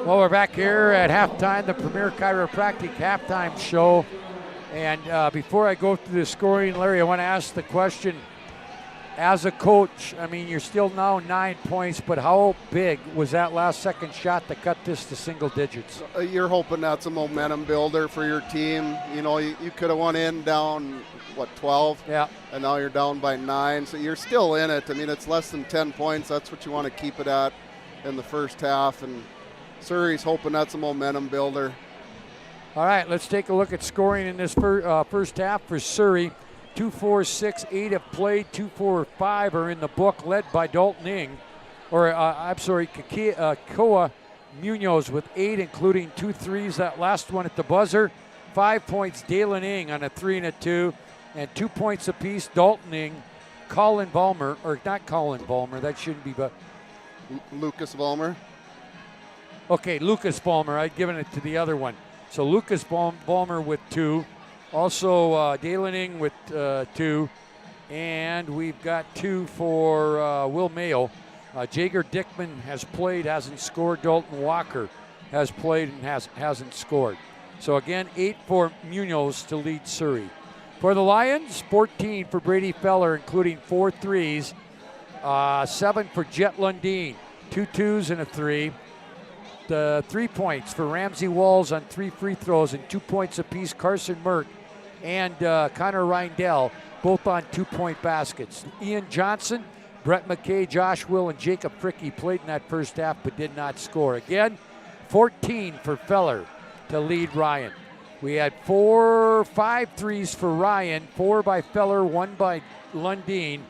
Well, we're back here at halftime, the Premier Chiropractic halftime show. And before I go through the scoring, Larry, I want to ask the question. As a coach, I mean, you're still now 9 points, but how big was that last second shot to cut this to single digits? You're hoping that's a momentum builder for your team. You know, you could have went in down, 12? Yeah. And now you're down by 9, so you're still in it. I mean, it's less than 10 points. That's what you want to keep it at in the first half, and Surrey's hoping that's a momentum builder. All right, let's take a look at scoring in this first half for Surrey. 2, 4, 6, 8 have played. 2, 4, 5 are in the book, led by Dalton Ing. Koa Munoz with 8, including 2 threes. That last one at the buzzer. 5 points, Dalen Ing on a 3 and a 2. And 2 points apiece, Dalton Ing, Colin Balmer, or not Colin Balmer, that shouldn't be, but Lucas Balmer. Okay, Lucas Balmer. I'd given it to the other one. So Lucas Balmer with 2. Also, Dalen Ing with 2. And we've got 2 for Will Mayo. Jager Dickman has played, hasn't scored. Dalton Walker has played and hasn't scored. So again, 8 for Munoz to lead Surrey. For the Lions, 14 for Brady Feller, including 4 threes. 7 for Jet Lundeen, 2 twos and a 3. The 3 points for Ramsey Walls on 3 free throws and 2 points apiece. Carson Merck and Connor Reindell, both on 2-point baskets. Ian Johnson, Brett McKay, Josh Will, and Jacob Fricky played in that first half but did not score. Again, 14 for Feller to lead Ryan. We had 5 threes for Ryan, 4 by Feller, 1 by Lundeen,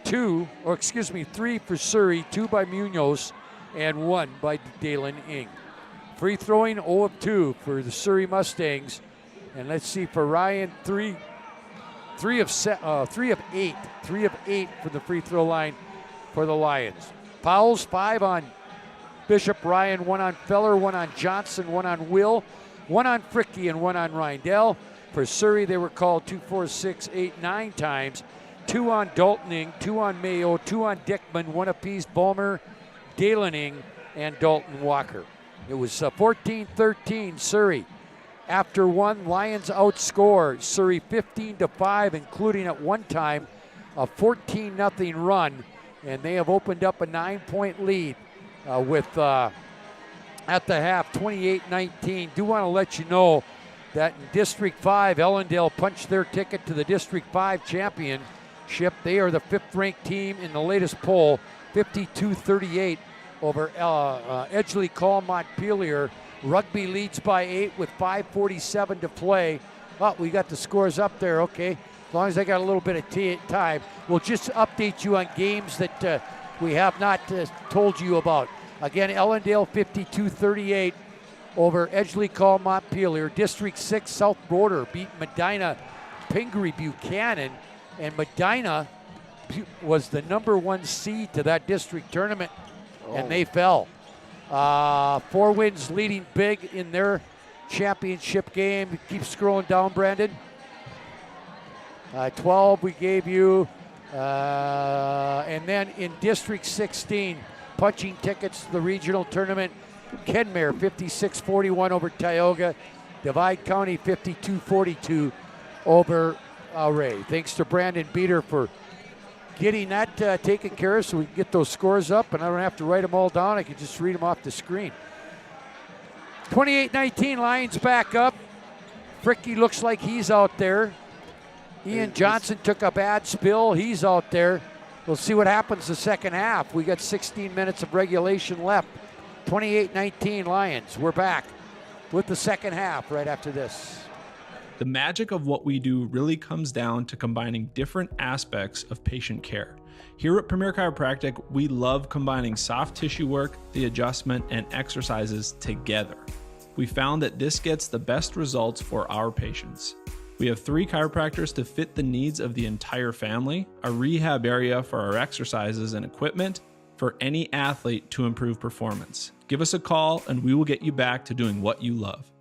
3 for Surrey, 2 by Munoz, and 1 by Dalen Ing. Free throwing 0 of 2 for the Surrey Mustangs. And let's see, for Ryan, 3 of 8 for the free throw line for the Lions. Fouls, 5 on Bishop Ryan, 1 on Feller, 1 on Johnson, 1 on Will, 1 on Fricky, and 1 on Reindell. For Surrey, they were called 2, 4, 6, 8, 9 times. 2 on Dalton Ing, 2 on Mayo, 2 on Dickman, 1 apiece Balmer, Dalen Ing, and Dalton Walker. It was 14-13 Surrey. After 1, Lions outscored Surrey 15-5, including at one time a 14-0 run, and they have opened up a 9-point lead with at the half 28-19. Do want to let you know that in District 5, Ellendale punched their ticket to the District 5 championship. They are the 5th-ranked team in the latest poll, 52-38 over Edgeley Call Montpelier. Rugby leads by 8 with 5:47 to play. Oh, we got the scores up there, okay. As long as I got a little bit of time, we'll just update you on games that we have not told you about. Again, Ellendale 52-38 over Edgeley-Call Montpelier. District 6 South Border beat Medina Pingree Buchanan, and Medina was the #1 seed to that district tournament, and they fell. 4 wins leading big in their championship game. Keep scrolling down, Brandon. 12 we gave you. And then in District 16, punching tickets to the regional tournament, Kenmare 56-41 over Tioga. Divide County 52-42 over Ray. Thanks to Brandon Beater for getting that taken care of so we can get those scores up, and I don't have to write them all down. I can just read them off the screen. 28-19, Lions back up. Fricky looks like he's out there. Ian Johnson took a bad spill. He's out there. We'll see what happens the second half. We got 16 minutes of regulation left. 28-19 Lions. We're back with the second half right after this. The magic of what we do really comes down to combining different aspects of patient care. Here at Premier Chiropractic, we love combining soft tissue work, the adjustment, and exercises together. We found that this gets the best results for our patients. We have 3 chiropractors to fit the needs of the entire family, a rehab area for our exercises and equipment for any athlete to improve performance. Give us a call and we will get you back to doing what you love.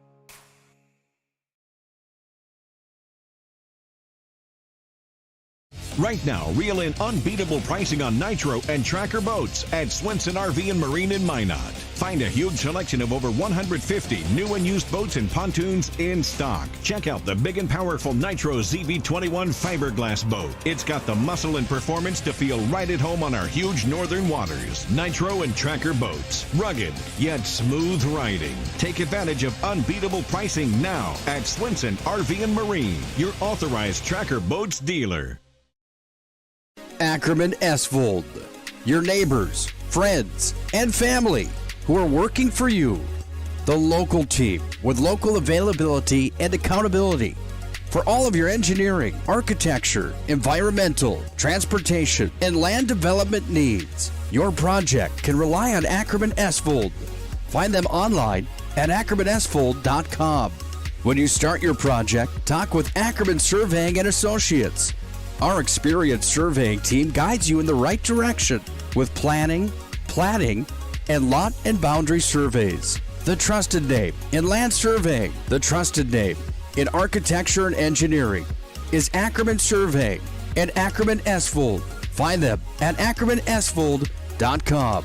Right now, reel in unbeatable pricing on Nitro and Tracker boats at Swenson RV and Marine in Minot. Find a huge selection of over 150 new and used boats and pontoons in stock. Check out the big and powerful Nitro ZV21 fiberglass boat. It's got the muscle and performance to feel right at home on our huge northern waters. Nitro and Tracker boats. Rugged, yet smooth riding. Take advantage of unbeatable pricing now at Swenson RV and Marine, your authorized Tracker boats dealer. Ackerman-Estvold, your neighbors, friends, and family who are working for you. The local team with local availability and accountability for all of your engineering, architecture, environmental, transportation, and land development needs. Your project can rely on Ackerman-Estvold. Find them online at Ackerman-Estvold.com. When you start your project, talk with Ackerman Surveying and Associates. Our experienced surveying team guides you in the right direction with planning, platting, and lot and boundary surveys. The trusted name in land surveying, the trusted name in architecture and engineering is Ackerman Surveying and Ackerman-Estvold. Find them at Ackerman-Estvold.com.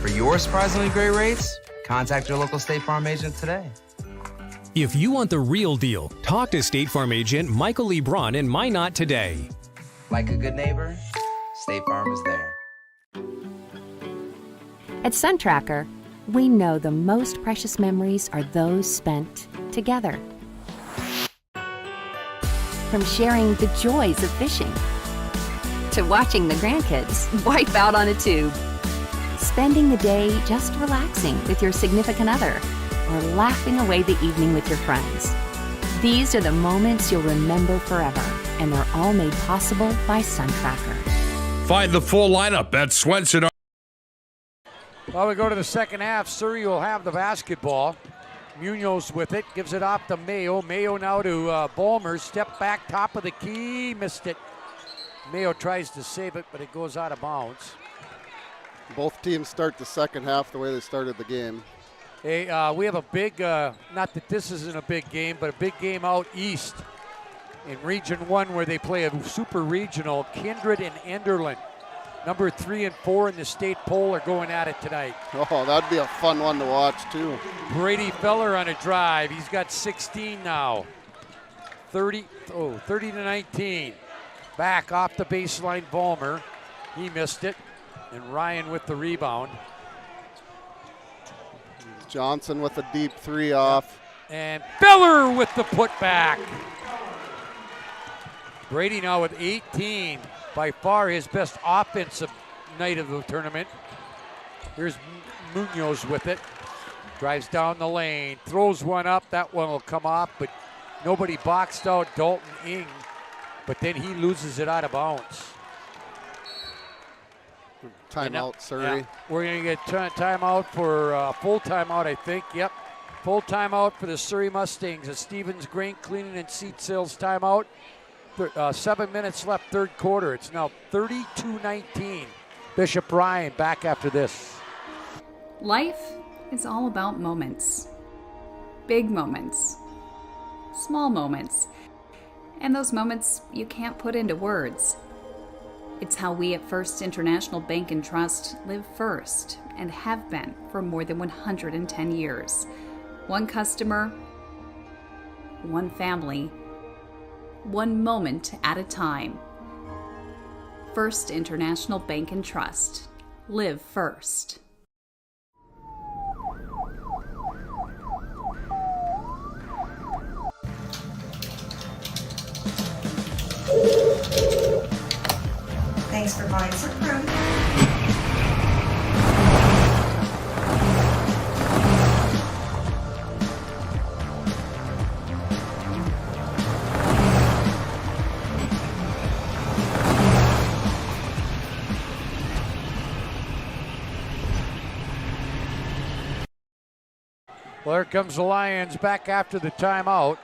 For your surprisingly great rates, contact your local State Farm agent today. If you want the real deal, talk to State Farm agent Michael Lee Braun in Minot today. Like a good neighbor, State Farm is there. At SunTracker, we know the most precious memories are those spent together. From sharing the joys of fishing to watching the grandkids wipe out on a tube, spending the day just relaxing with your significant other, or laughing away the evening with your friends. These are the moments you'll remember forever, and they're all made possible by SunTracker. Find the full lineup at Swenson. Well, we go to the second half. Surrey will have the basketball. Munoz with it, gives it off to Mayo. Mayo now to Ballmer. Step back, top of the key, missed it. Mayo tries to save it, but it goes out of bounds. Both teams start the second half the way they started the game. Hey, we have a big, not that this isn't a big game, but a big game out east in Region 1 where they play a super regional. Kindred and Enderlin, number 3 and 4 in the state poll, are going at it tonight. Oh, that'd be a fun one to watch too. Brady Feller on a drive. He's got 16 now. 30-19. Back off the baseline, Ballmer. He missed it. And Ryan with the rebound. Johnson with a deep 3 off. And Feller with the putback. Brady now with 18, by far his best offensive night of the tournament. Here's Munoz with it. Drives down the lane, throws one up. That one will come off, but nobody boxed out Dalton Ing. But then he loses it out of bounds. Timeout, Surrey. Yeah, we're going to get timeout for full timeout, I think. Yep. Full timeout for the Surrey Mustangs. A Stevens Grain Cleaning and Seat Sales timeout. 7 minutes left, third quarter. It's now 32-19. Bishop Ryan back after this. Life is all about moments. Big moments. Small moments. And those moments you can't put into words. It's how we at First International Bank and Trust live first and have been for more than 110 years. One customer, one family, one moment at a time. First International Bank and Trust. Live first. Thanks for buying some room. Well, here comes the Lions back after the timeout.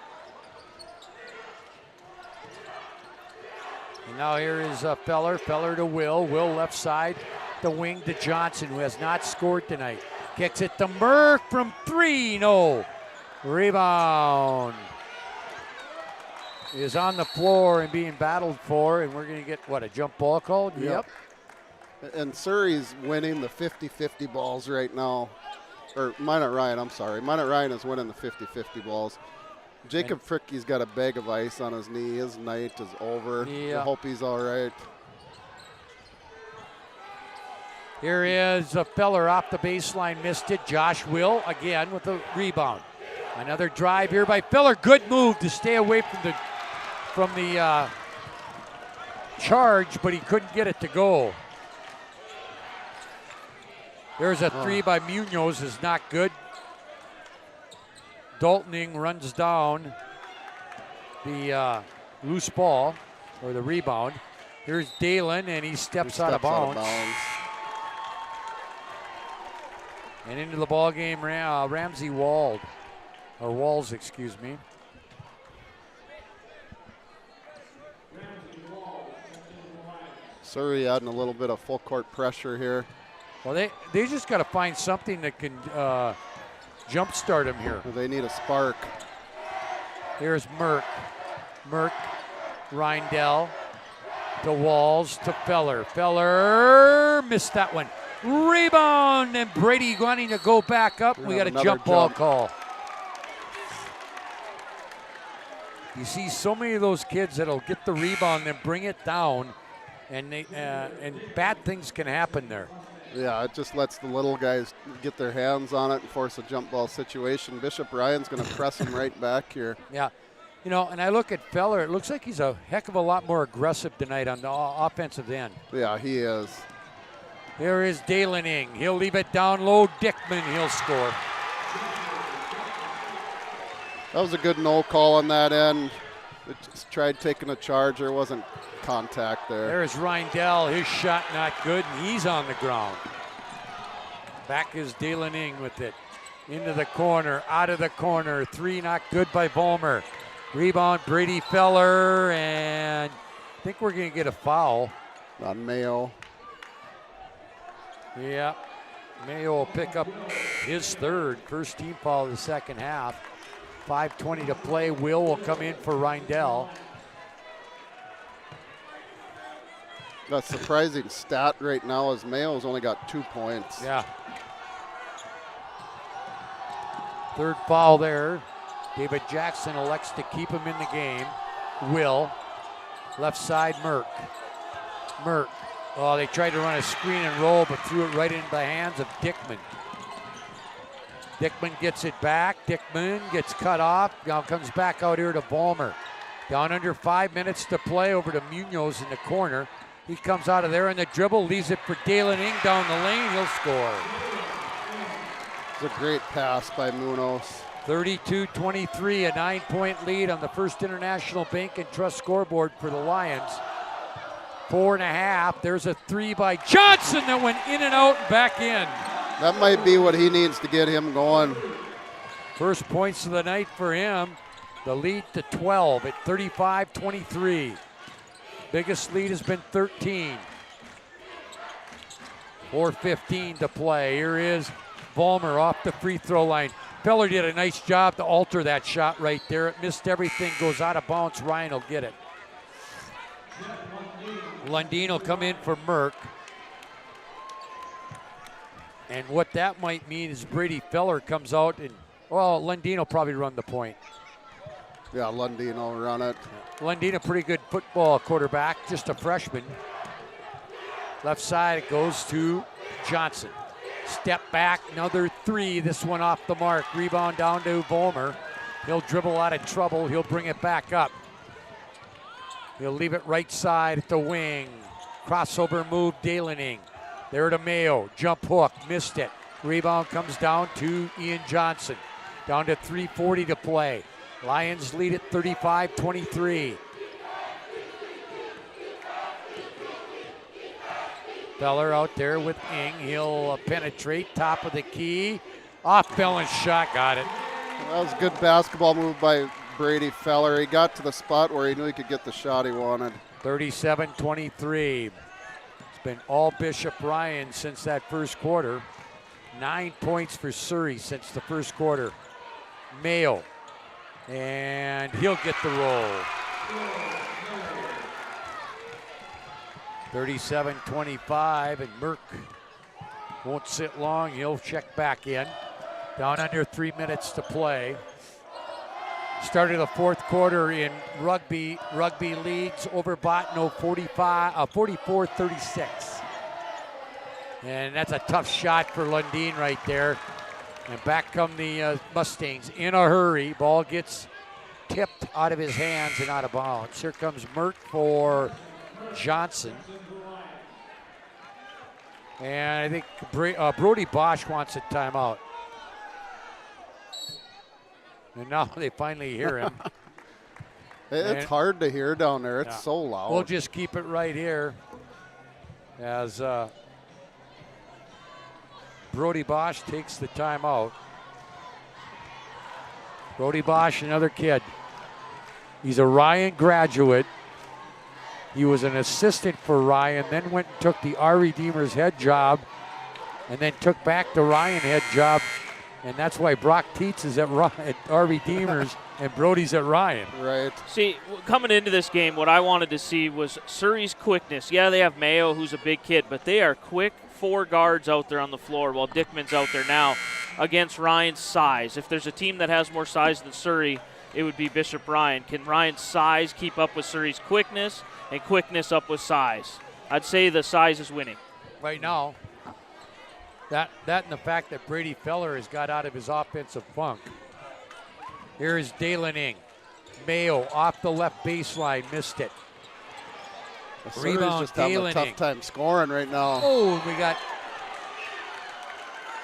And now here is Feller to Will. Will left side, the wing to Johnson, who has not scored tonight. Kicks it to Merck from 3. No. Rebound is on the floor and being battled for, and we're going to get, what, a jump ball called? Yep. And Surrey's winning the 50-50 balls right now. Or Minot Ryan, I'm sorry. Minot Ryan is winning the 50-50 balls. Jacob Fricke's got a bag of ice on his knee. His night is over. Yeah. I hope he's all right. Here is a Feller off the baseline, missed it. Josh Will again with the rebound. Another drive here by Feller. Good move to stay away from the charge, but he couldn't get it to go. There's a three by Munoz, is not good. Daltoning runs down the loose ball, or the rebound. Here's Dalen, and he steps out of bounds. And into the ball game, Ramsey Walls, excuse me. Surrey adding a little bit of full court pressure here. Well, they just got to find something that can jumpstart them here. Well, they need a spark. Here's Merck. Reindell to Walls to Feller. Feller missed that one. Rebound, and Brady wanting to go back up. We got a jump ball call. You see so many of those kids that'll get the rebound and bring it down, and bad things can happen there. Yeah, it just lets the little guys get their hands on it and force a jump ball situation. Bishop Ryan's going to press him right back here. Yeah, you know, and I look at Feller, it looks like he's a heck of a lot more aggressive tonight on the offensive end. Yeah, he is. Here is Dalen Ing. He'll leave it down low. Dickman, he'll score. That was a good no call on that end. It just tried taking a charge. There wasn't contact there. There's Reindell. His shot not good, and he's on the ground. Back is Dalen Ing with it. Into the corner, out of the corner. Three not good by Vollmer. Rebound, Brady Feller, and I think we're going to get a foul. On Mayo. Yeah, Mayo will pick up his first team foul of the second half. 5:20 to play. Will come in for Reindell. The surprising stat right now is Mayo's only got 2 points. Yeah. Third foul there. David Jackson elects to keep him in the game. Will. Left side, Merck. Oh, they tried to run a screen and roll, but threw it right into the hands of Dickman. Dickman gets it back. Dickman gets cut off. Now comes back out here to Vollmer. Down under 5 minutes to play, over to Munoz in the corner. He comes out of there in the dribble, leaves it for Dalen Ing down the lane. He'll score. It's a great pass by Munoz. 32-23, a 9-point lead on the First International Bank and Trust scoreboard for the Lions. 4.5. There's a three by Johnson that went in and out and back in. That might be what he needs to get him going. First points of the night for him. The lead to 12 at 35-23. Biggest lead has been 13. 4:15 to play. Here is Vollmer off the free throw line. Feller did a nice job to alter that shot right there. It missed everything, goes out of bounds. Ryan will get it. Lundin will come in for Merck. And what that might mean is Brady Feller comes out and, well, Lundin will probably run the point. Yeah, Lundin will run it. Lundin, a pretty good football quarterback, just a freshman. Left side, it goes to Johnson. Step back, another three. This one off the mark. Rebound down to Vollmer. He'll dribble out of trouble. He'll bring it back up. He'll leave it right side at the wing. Crossover move, Dalen Ing. There to Mayo. Jump hook, missed it. Rebound comes down to Ian Johnson. Down to 3:40 to play. Lions lead at 35-23. Feller out there with Ing. He'll penetrate, top of the key. Off balance shot, got it. That was a good basketball move by Brady Feller. He got to the spot where he knew he could get the shot he wanted. 37-23. It's been all Bishop Ryan since that first quarter. 9 points for Surrey since the first quarter. Mayo. And he'll get the roll. 37-25, and Merck won't sit long. He'll check back in. Down under 3 minutes to play. Started the fourth quarter in rugby. Rugby leads over Botno 44-36. And that's a tough shot for Lundin right there. And back come the Mustangs in a hurry. Ball gets tipped out of his hands and out of bounds. Here comes Merck for Johnson. And I think Brody Bosch wants a timeout. And now they finally hear him. It's hard to hear down there. It's so loud. We'll just keep it right here as Brody Bosch takes the timeout. Brody Bosch, another kid. He's a Ryan graduate. He was an assistant for Ryan, then went and took the R.E. Deemer's head job, and then took back the Ryan head job. And that's why Brock Tietz is at R.E. Deemer's and Brody's at Ryan. Right. See, coming into this game, what I wanted to see was Surrey's quickness. Yeah, they have Mayo, who's a big kid, but they are quick. 4 guards out there on the floor while Dickman's out there now against Ryan's size. If there's a team that has more size than Surrey, it would be Bishop Ryan. Can Ryan's size keep up with Surrey's quickness and quickness up with size? I'd say the size is winning. Right now, that and the fact that Brady Feller has got out of his offensive funk. Here is Dalen Ing. Mayo off the left baseline, missed it. Rebound, just having a tough time scoring right now. Oh,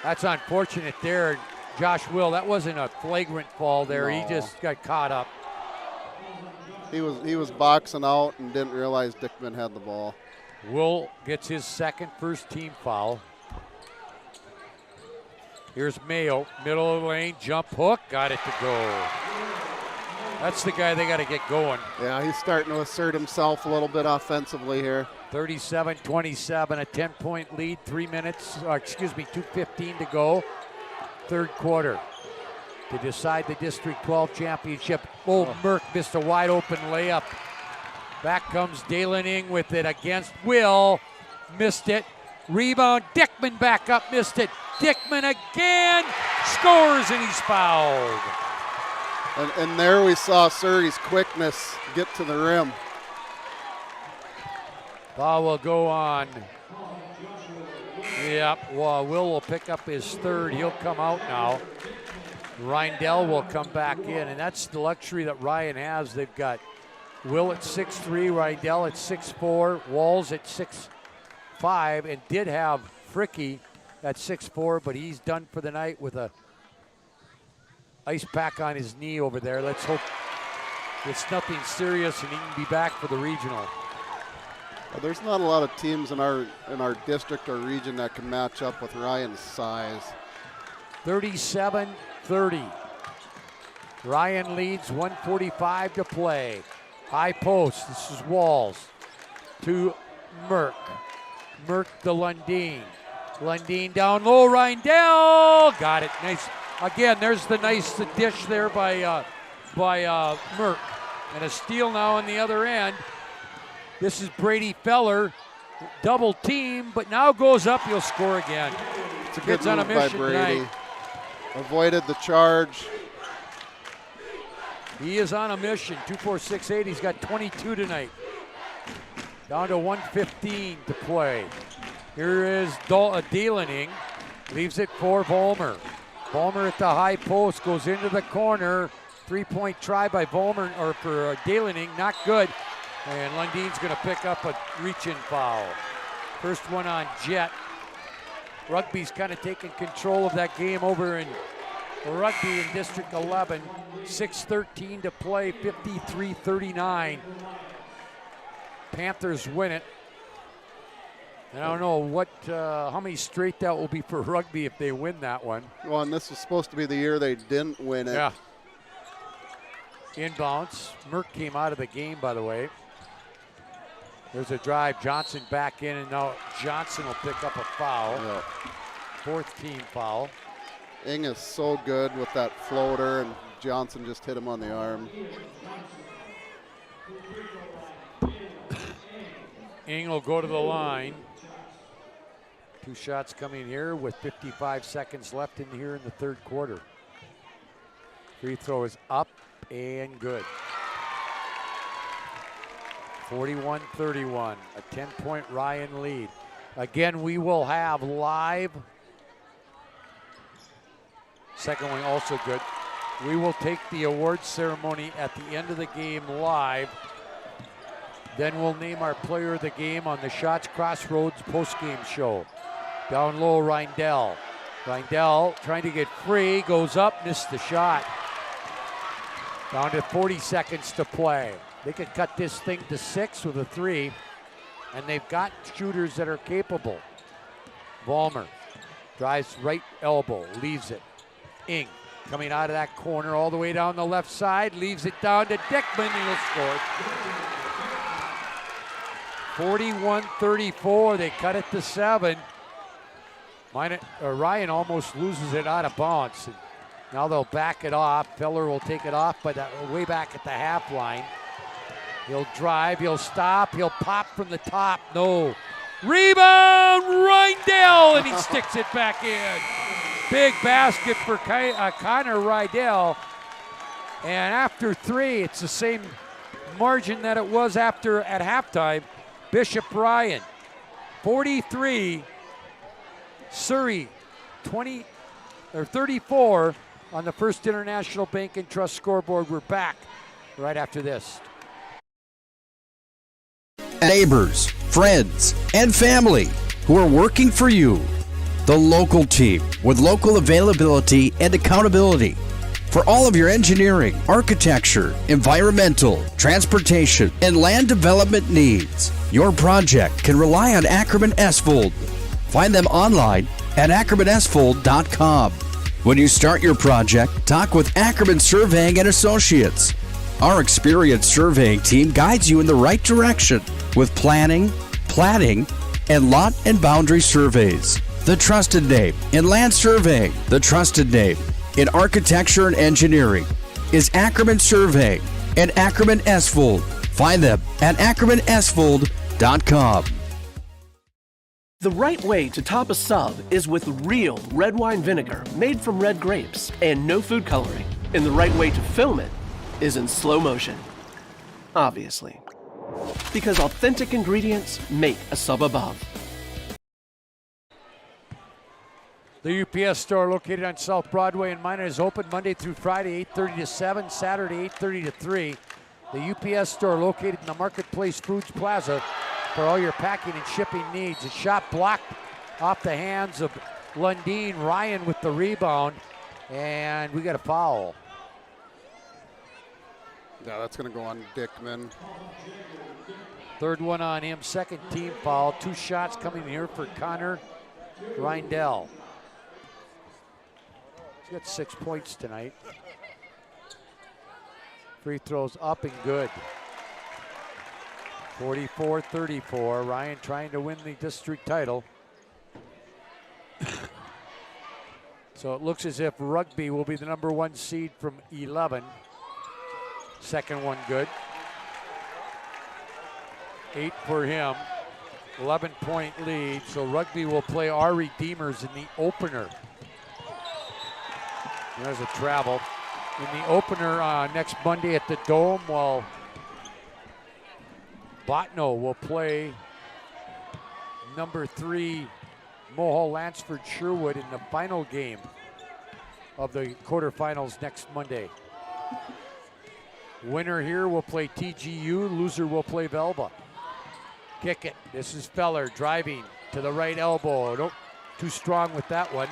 that's unfortunate there. Josh Will, that wasn't a flagrant fall there. No. He just got caught up. He was boxing out and didn't realize Dickman had the ball. Will gets his second first team foul. Here's Mayo, middle of the lane, jump hook, got it to go. That's the guy they got to get going. Yeah, he's starting to assert himself a little bit offensively here. 37-27, a 10-point lead, 2:15 to go. Third quarter to decide the District 12 championship. Oh, Merck missed a wide open layup. Back comes Dalen Ing with it against Will. Missed it. Rebound, Dickman back up, missed it. Dickman again, scores, and he's fouled. And there we saw Surrey's quickness get to the rim. Foul will go on. Yep, well, Will pick up his third. He'll come out now. Reindell will come back in, and that's the luxury that Ryan has. They've got Will at 6'3", Rydell at 6'4", Walls at 6'5", and did have Fricky at 6'4", but he's done for the night with a ice pack on his knee over there. Let's hope it's nothing serious and he can be back for the regional. There's not a lot of teams in our district or region that can match up with Ryan's size. 37-30. Ryan leads, 1:45 to play. High post, this is Walls to Merck. Merck to Lundeen. Lundeen down low, Rindell, got it, nice. Again, there's the nice dish there by Merck. And a steal now on the other end. This is Brady Feller, double team, but now goes up, he'll score again. It's a good move by Brady. Tonight. Avoided the charge. He is on a mission, 2.468, he's got 22 tonight. Down to 1:15 to play. Here is Dalening, leaves it for Vollmer. Vollmer at the high post, goes into the corner. 3-point try by Vollmer, or for Dalening, not good. And Lundeen's gonna pick up a reach-in foul. First one on Jet. Rugby's kind of taking control of that game over in Rugby in District 11. 6:13 to play, 53-39. Panthers win it. And I don't know how many straight that will be for Rugby if they win that one. Well, and this was supposed to be the year they didn't win it. Yeah. Inbounds. Merck came out of the game, by the way. There's a drive. Johnson back in, and now Johnson will pick up a foul. Yeah. Fourth team foul. Ing is so good with that floater, and Johnson just hit him on the arm. Ing will go to the line. Two shots coming here with 55 seconds left in here in the third quarter. Free throw is up and good. 41-31, a 10-point Ryan lead. Again, we will have live. Second one also good. We will take the awards ceremony at the end of the game live. Then we'll name our player of the game on the Shots Crossroads postgame show. Down low, Rindell. Rindell trying to get free, goes up, missed the shot. Down to 40 seconds to play. They could cut this thing to 6 with a 3, and they've got shooters that are capable. Vollmer drives right elbow, leaves it. Ing coming out of that corner all the way down the left side, leaves it down to Dickman, and he'll score. 41-34, they cut it to 7. Ryan almost loses it out of bounds. Now they'll back it off. Feller will take it off, but way back at the half line. He'll drive, he'll stop, he'll pop from the top. No. Rebound, Rydell, and he sticks it back in. Big basket for Connor Rydell. And after 3, it's the same margin that it was at halftime. Bishop Ryan, 43. Surrey, 34 on the First International Bank and Trust scoreboard. We're back right after this. Neighbors, friends, and family who are working for you. The local team with local availability and accountability for all of your engineering, architecture, environmental, transportation, and land development needs. Your project can rely on Ackerman-Estvold. Find them online at Ackerman-Estvold.com. When you start your project, talk with Ackerman Surveying and Associates. Our experienced surveying team guides you in the right direction with planning, platting, and lot and boundary surveys. The trusted name in land surveying, the trusted name in architecture and engineering is Ackerman Surveying and Ackerman-Estvold. Find them at Ackerman-Estvold.com. The right way to top a sub is with real red wine vinegar made from red grapes and no food coloring. And the right way to film it is in slow motion. Obviously. Because authentic ingredients make a sub above. The UPS store located on South Broadway in Minot is open Monday through Friday, 8:30 to 7, Saturday, 8:30 to 3. The UPS store located in the Marketplace Foods Plaza for all your packing and shipping needs. A shot blocked off the hands of Lundeen. Ryan with the rebound, and we got a foul. Yeah, that's going to go on Dickman. Third one on him, second team foul. 2 shots coming here for Connor Reindell. He's got 6 points tonight. Free throws up and good. 44-34. Ryan trying to win the district title. So it looks as if Rugby will be the #1 seed from 11. Second one good. 8 for him. 11-point lead. So Rugby will play our Redeemers in the opener. There's a travel. In the opener next Monday at the Dome, while Botno will play #3 Mohall Lansford Sherwood in the final game of the quarterfinals next Monday. Winner here will play TGU, loser will play Velva. Kick it, this is Feller driving to the right elbow. Nope, too strong with that one.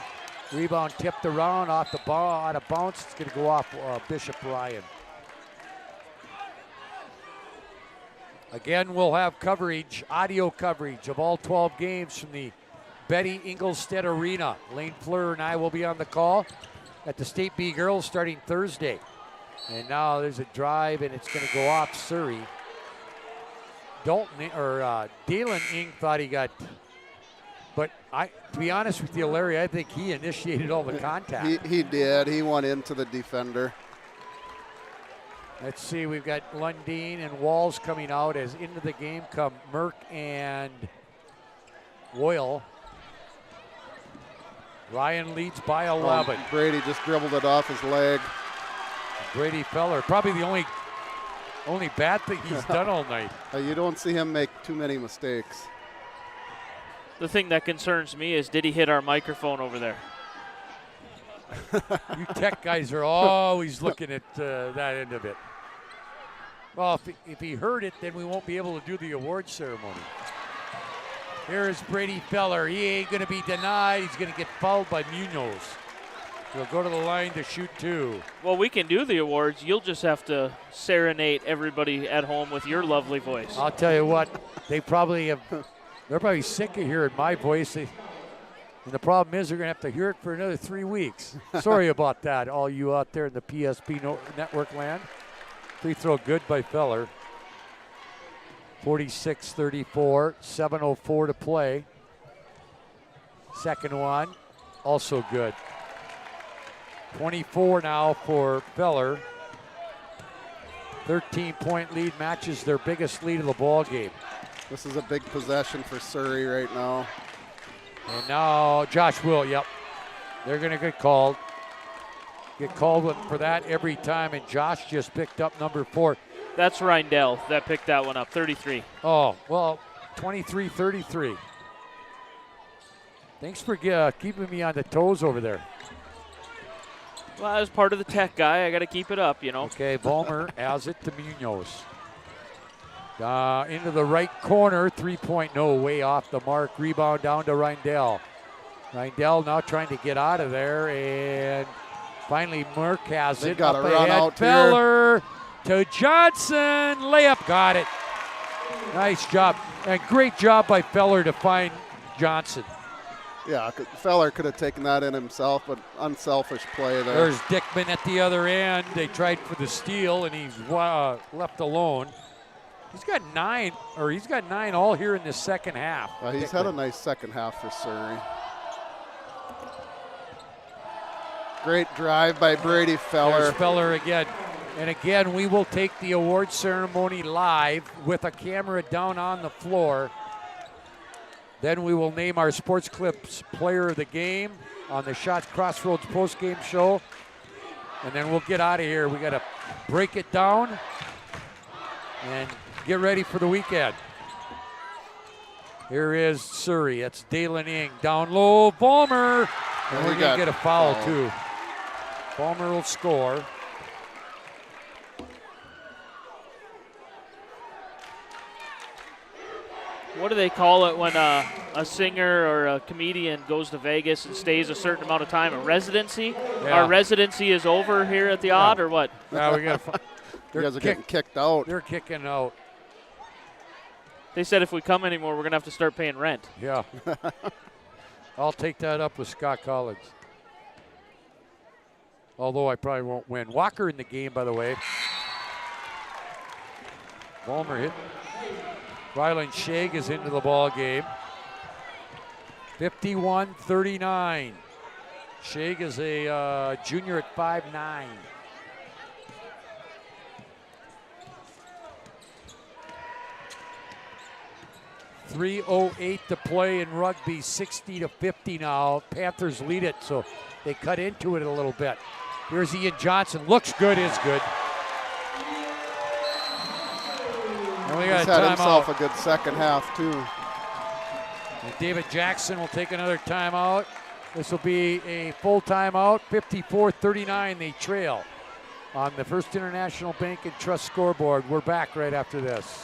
Rebound tipped around off the ball, out of bounds. It's gonna go off Bishop Ryan. Again, we'll have coverage, audio coverage of all 12 games from the Betty Ingolstead Arena. Lane Fleur and I will be on the call at the State B Girls starting Thursday. And now there's a drive, and it's going to go off Surrey. Dalen Ing thought he got, but to be honest with you, Larry, I think he initiated all the contact. He did. He went into the defender. Let's see, we've got Lundeen and Walls coming out as into the game come Merck and Woyle. Ryan leads by 11. Brady just dribbled it off his leg. Brady Feller, probably the only bad thing he's done all night. You don't see him make too many mistakes. The thing that concerns me is, did he hit our microphone over there? You tech guys are always looking at that end of it. Well, if he heard it, then we won't be able to do the award ceremony. Here's Brady Feller. He ain't going to be denied. He's going to get fouled by Munoz. He'll go to the line to shoot 2. Well, we can do the awards. You'll just have to serenade everybody at home with your lovely voice. I'll tell you what, they're probably sick of hearing my voice. And the problem is they're going to have to hear it for another 3 weeks. Sorry about that, all you out there in the PSP network land. Free throw good by Feller. 46-34, 7:04 to play. Second one, also good. 24 now for Feller. 13-point lead matches their biggest lead of the ball game. This is a big possession for Surrey right now. And now Josh Will, yep. They're going to get called. Get called for that every time, and Josh just picked up #4. That's Reindell that picked that one up, 33. Oh, well, 23-33. Thanks for keeping me on the toes over there. Well, as part of the tech guy, I got to keep it up, you know. Okay, Vollmer has it to Munoz. Into the right corner, 3-point, no, way off the mark. Rebound down to Reindell. Reindell now trying to get out of there, and finally Merck has it. Got up a run ahead. out Feller to Johnson, layup, got it. Nice job, and great job by Feller to find Johnson. Yeah, Feller could have taken that in himself, but unselfish play there. There's Dickman at the other end. They tried for the steal, and he's left alone. He's got 9 all here in the second half. He's Dickman had a nice second half for Surrey. Great drive by Brady Feller. There's Feller again. And again, we will take the award ceremony live with a camera down on the floor. Then we will name our Sports Clips Player of the Game on the Shots Crossroads post-game show. And then we'll get out of here. We got to break it down and get ready for the weekend. Here is Surrey. That's Dalen Ing. Down low, Vollmer. And we're going to get a foul, too. Vollmer will score. what do they call it when a singer or a comedian goes to Vegas and stays a certain amount of time? A residency? Yeah. Our residency is over here at the Odd, or what? Yeah, we got. You guys are getting kicked out. They're kicking out. They said if we come anymore, we're going to have to start paying rent. Yeah. I'll take that up with Scott Collins. Although I probably won't win. Walker in the game, by the way. Ballmer hit. Ryland Shag is into the ball game. 51-39. Shag is a junior at 5'9". .308 to play in rugby, 60-50 now. Panthers lead it, so they cut into it a little bit. Here's Ian Johnson. Looks good, is good. And we got He's a had timeout. himself a good second half, too. And David Jackson will take another timeout. This will be a full timeout. 54-39, they trail on the First International Bank and Trust scoreboard. We're back right after this.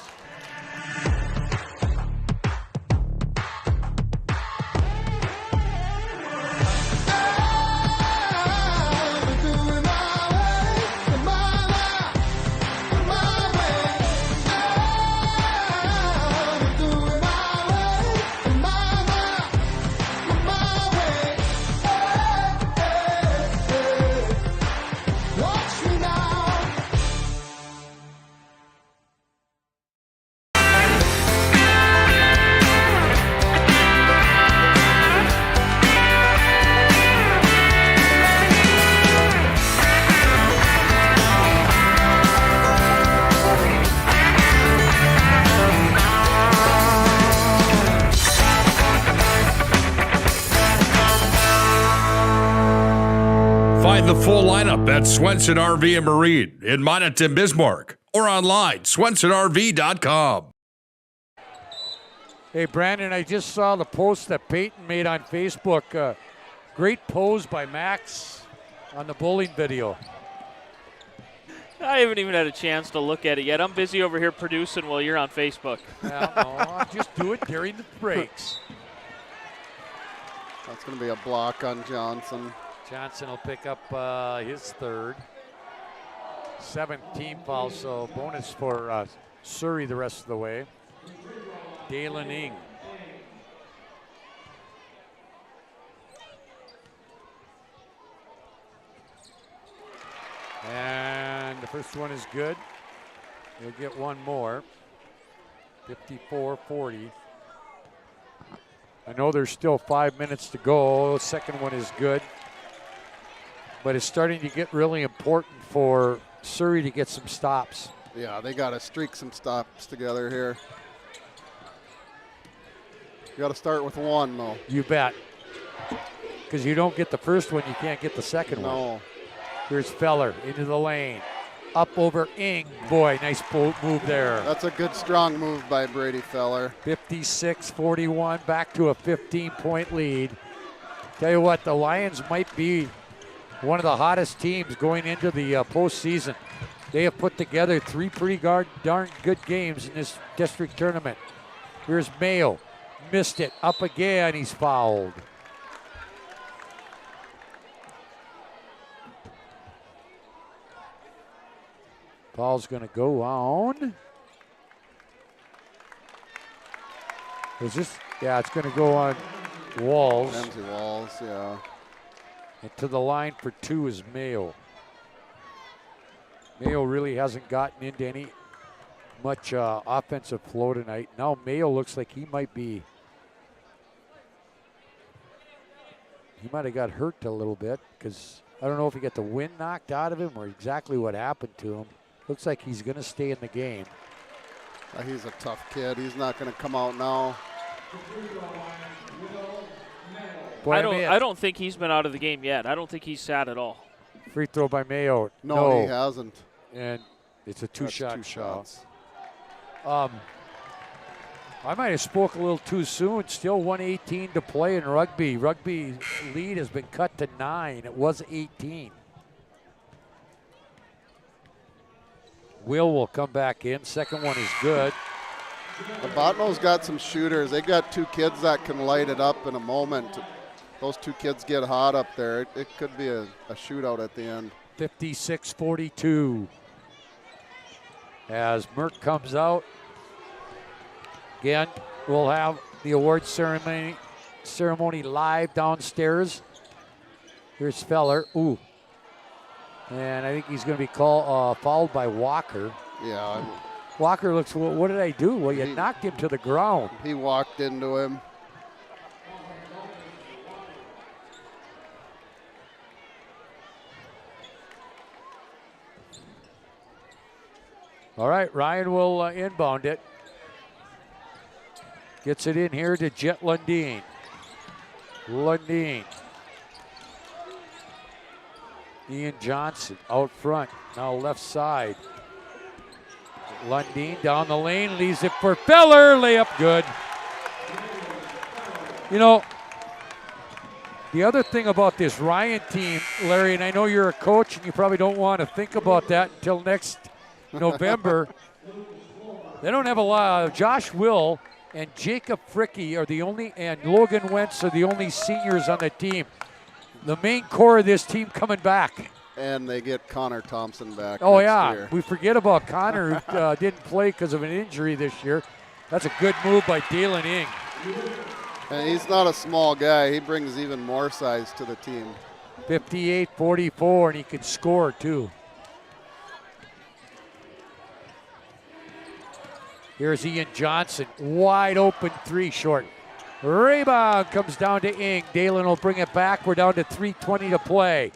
Find the full lineup at Swenson RV and Marine in Monaghan, Bismarck, or online, swensonrv.com. Hey, Brandon, I just saw the post that Peyton made on Facebook. Great pose by Max on the bowling video. I haven't even had a chance to look at it yet. I'm busy over here producing while you're on Facebook. Yeah, no, just do it during the breaks. That's going to be a block on Johnson. Johnson will pick up his third. 7th team foul, so bonus for Surrey the rest of the way. Dalen Ing. And the first one is good. He'll get one more. 54-40. I know there's still 5 minutes to go. Second one is good. But it's starting to get really important for Surrey to get some stops. Yeah, they got to streak some stops together here. You got to start with one, though. You bet. Because you don't get the first one, you can't get the second one. No. Here's Feller into the lane. Up over Ing. Boy, nice move there. That's a good, strong move by Brady Feller. 56-41, back to a 15-point lead. Tell you what, the Lions might be one of the hottest teams going into the postseason. They have put together 3 pretty darn good games in this district tournament. Here's Mayo. Missed it. Up again. He's fouled. Foul's going to go on. Is this? Yeah, it's going to go on Walls. Ramsey Walls, yeah. And to the line for 2 is Mayo. Mayo really hasn't gotten into much offensive flow tonight. Now Mayo looks like he might have got hurt a little bit, because I don't know if he got the wind knocked out of him or exactly what happened to him. Looks like he's going to stay in the game. He's a tough kid. He's not going to come out now. Boy, I don't think he's been out of the game yet. I don't think he's sat at all. Free throw by Mayo. No, he hasn't. And it's a two-shot Two shots. I might have spoke a little too soon. Still 1:18 to play in rugby. Rugby lead has been cut to 9. It was 18. Will come back in. Second one is good. Botno's got some shooters. They got 2 kids that can light it up in a moment. Those 2 kids get hot up there. It could be a shootout at the end. 56-42. As Merck comes out. Again, we'll have the award ceremony live downstairs. Here's Feller. Ooh. And I think he's going to be fouled by Walker. Yeah. Walker looks, what did I do? Well, you knocked him to the ground. He walked into him. All right, Ryan will inbound it. Gets it in here to Jet Lundeen. Lundeen. Ian Johnson out front, now left side. Lundeen down the lane, leaves it for Feller, layup good. You know, the other thing about this Ryan team, Larry, and I know you're a coach and you probably don't want to think about that until next November. They don't have a lot. Josh Will and Jacob Fricke are the only, and Logan Wentz are the only seniors on the team. The main core of this team coming back. And they get Connor Thompson back. Oh, next yeah. year. We forget about Connor, who didn't play because of an injury this year. That's a good move by Dalen Ing. And he's not a small guy. He brings even more size to the team. 58-44, and he can score, too. Here's Ian Johnson. Wide open 3 short. Rebound comes down to Ing. Dalen will bring it back. We're down to 3:20 to play.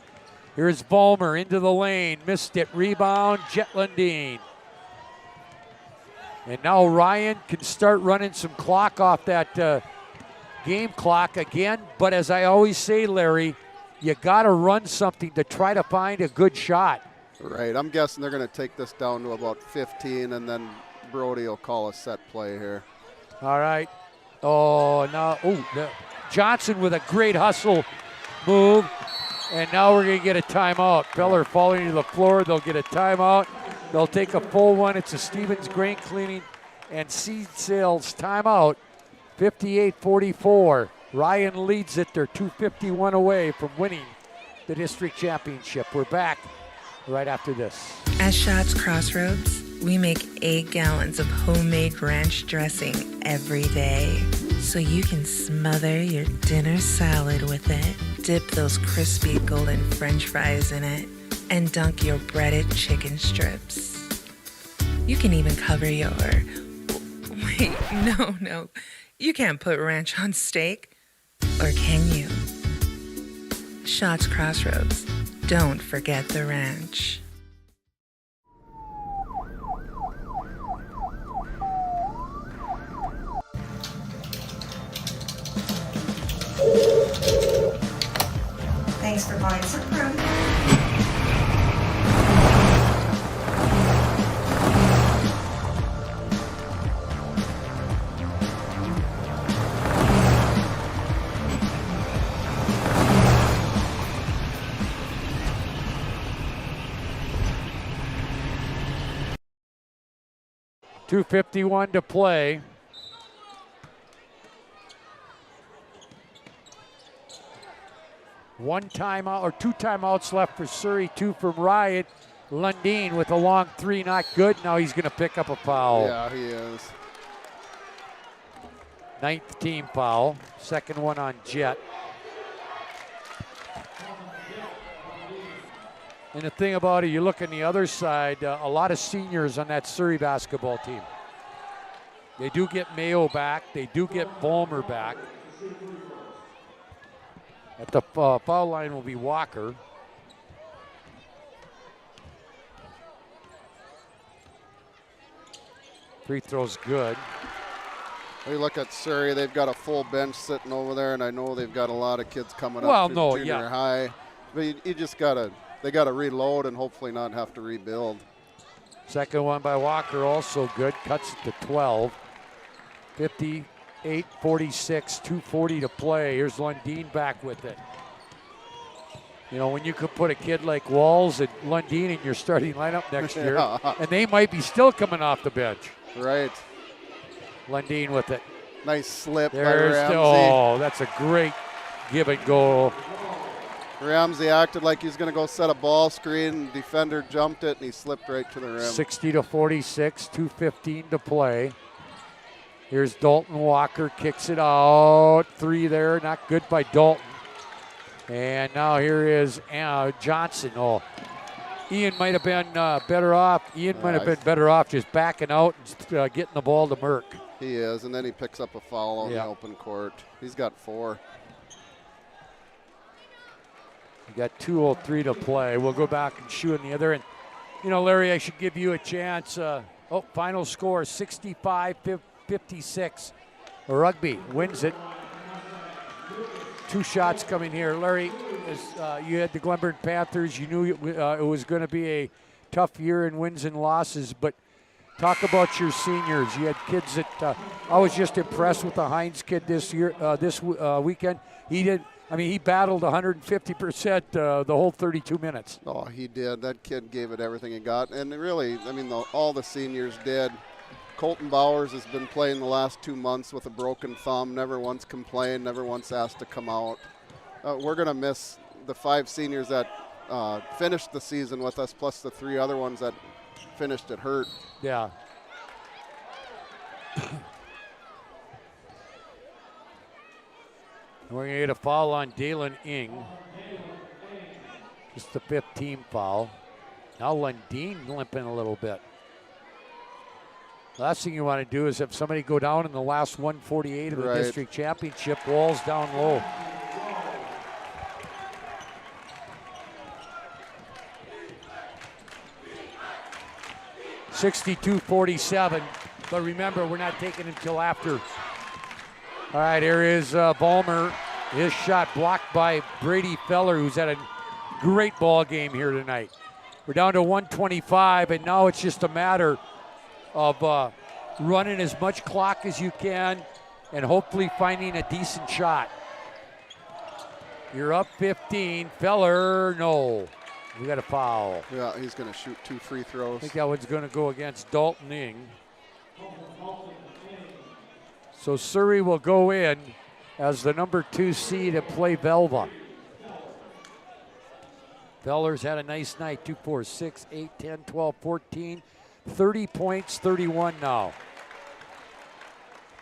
Here's Vollmer into the lane. Missed it. Rebound, Jet Lundeen. And now Ryan can start running some clock off that game clock again. But as I always say, Larry, you got to run something to try to find a good shot. Right. I'm guessing they're going to take this down to about 15, and then Brody will call a set play here. All right. Oh, now, Johnson with a great hustle move. And now we're going to get a timeout. Feller falling to the floor. They'll get a timeout. They'll take a full one. It's a Stevens Grain Cleaning and Seed Sales timeout. 58-44. Ryan leads it. They're 2:51 away from winning the district championship. We're back right after this. At Shots Crossroads, we make 8 gallons of homemade ranch dressing every day, so you can smother your dinner salad with it, dip those crispy golden French fries in it, and dunk your breaded chicken strips. You can even cover your... Wait, no. You can't put ranch on steak, or can you? Shots Crossroads. Don't forget the ranch. Thanks for buying some room. .251 to play. One timeout or 2 timeouts left for Surrey, 2 from Ryan. Lundeen with a long 3, not good. Now he's going to pick up a foul. Yeah, he is. 9th team foul. Second one on Jet. And the thing about it, you look on the other side, a lot of seniors on that Surrey basketball team. They do get Mayo back. They do get Vollmer back. At the foul line will be Walker. Free throw's good. We look at Surrey, they've got a full bench sitting over there, and I know they've got a lot of kids coming up through junior high. But you just they got to reload and hopefully not have to rebuild. Second one by Walker, also good. Cuts it to 12. 58-46, 2:40 to play. Here's Lundeen back with it. You know, when you could put a kid like Walls and Lundeen in your starting lineup next year, and they might be still coming off the bench. Right. Lundeen with it. Nice slip There's by Ramsey. Oh, that's a great give and go. Ramsey acted like he was going to go set a ball screen. Defender jumped it, and he slipped right to the rim. 60-46, 2:15 to play. Here's Dalton Walker, kicks it out. 3 there, not good by Dalton. And now here is Johnson. Oh, Ian might have been better off. Ian might have been better off just backing out and getting the ball to Merck. He is, and then he picks up a foul on the open court. He's got 4. We got 2:03 to play. We'll go back and shoot in the other. And, Larry, I should give you a chance. Final score, 65-56. Rugby wins it. 2 shots coming here. Larry, as you had the Glenburn Panthers, you knew it was going to be a tough year in wins and losses, but talk about your seniors. You had kids that I was just impressed with the Hines kid this weekend. He battled 150% the whole 32 minutes. Oh, he did. That kid gave it everything he got. And really, all the seniors did. Colton Bowers has been playing the last 2 months with a broken thumb, never once complained, never once asked to come out. We're going to miss the 5 seniors that finished the season with us, plus the 3 other ones that finished it hurt. Yeah. We're going to get a foul on Dalen Ing. Just the 5th team foul. Now Lundeen limping a little bit. Last thing you want to do is have somebody go down in the last 148 of the district championship. Walls down low. (62-47). But remember, we're not taking it until after. All right, here is Ballmer. His shot blocked by Brady Feller, who's had a great ball game here tonight. We're down to 125, and now it's just a matter of running as much clock as you can and hopefully finding a decent shot. You're up 15. Feller, no. We got a foul. Yeah, he's going to shoot 2 free throws. I think that one's going to go against Dalton Ing. So Surrey will go in as the number 2 seed and play Velva. Feller's had a nice night. 2, 4, 6, 8, 10, 12, 14. 30 points, 31 now.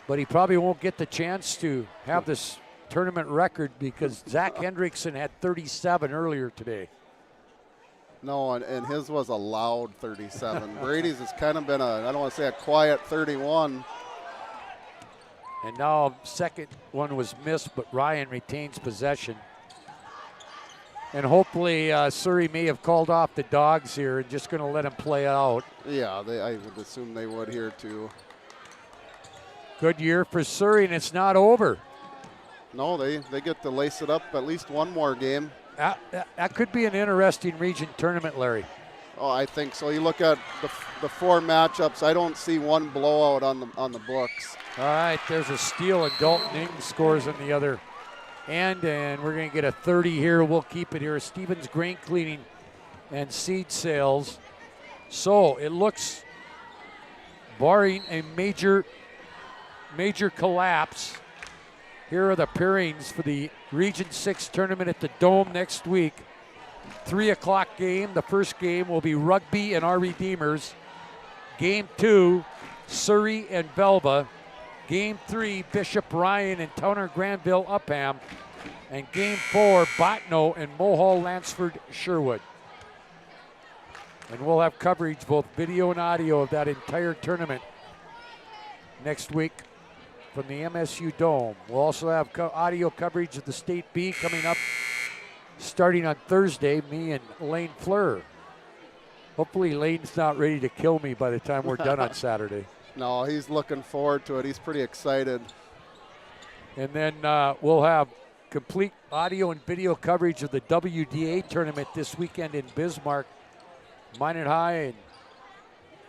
But he probably won't get the chance to have this tournament record because Zach Hendrickson had 37 earlier today. No, and his was a loud 37. Brady's has kind of been I don't want to say a quiet 31. And now second one was missed, but Ryan retains possession. And hopefully Surrey may have called off the dogs here and just going to let him play out. Yeah, I would assume they would here too. Good year for Surrey, and it's not over. No, they get to lace it up at least one more game. That could be an interesting region tournament, Larry. Oh, I think so. You look at the 4 matchups. I don't see one blowout on the books. All right, there's a steal, and Dalton Ing scores on the other end, and we're going to get a 30 here. We'll keep it here. Stevens Grain Cleaning and Seed Sales. So it looks, barring a major collapse, here are the pairings for the Region 6 tournament at the Dome next week. 3 o'clock game. The first game will be Rugby and our Redeemers. Game 2, Surrey and Velva. Game 3, Bishop Ryan and Towner Granville Upham. And Game 4, Botno and Mohall Lansford Sherwood. And we'll have coverage, both video and audio, of that entire tournament next week from the MSU Dome. We'll also have audio coverage of the State B coming up starting on Thursday, me and Lane Fleur. Hopefully Lane's not ready to kill me by the time we're done on Saturday. No, he's looking forward to it. He's pretty excited. And then we'll have complete audio and video coverage of the WDA tournament this weekend in Bismarck, Minot High, and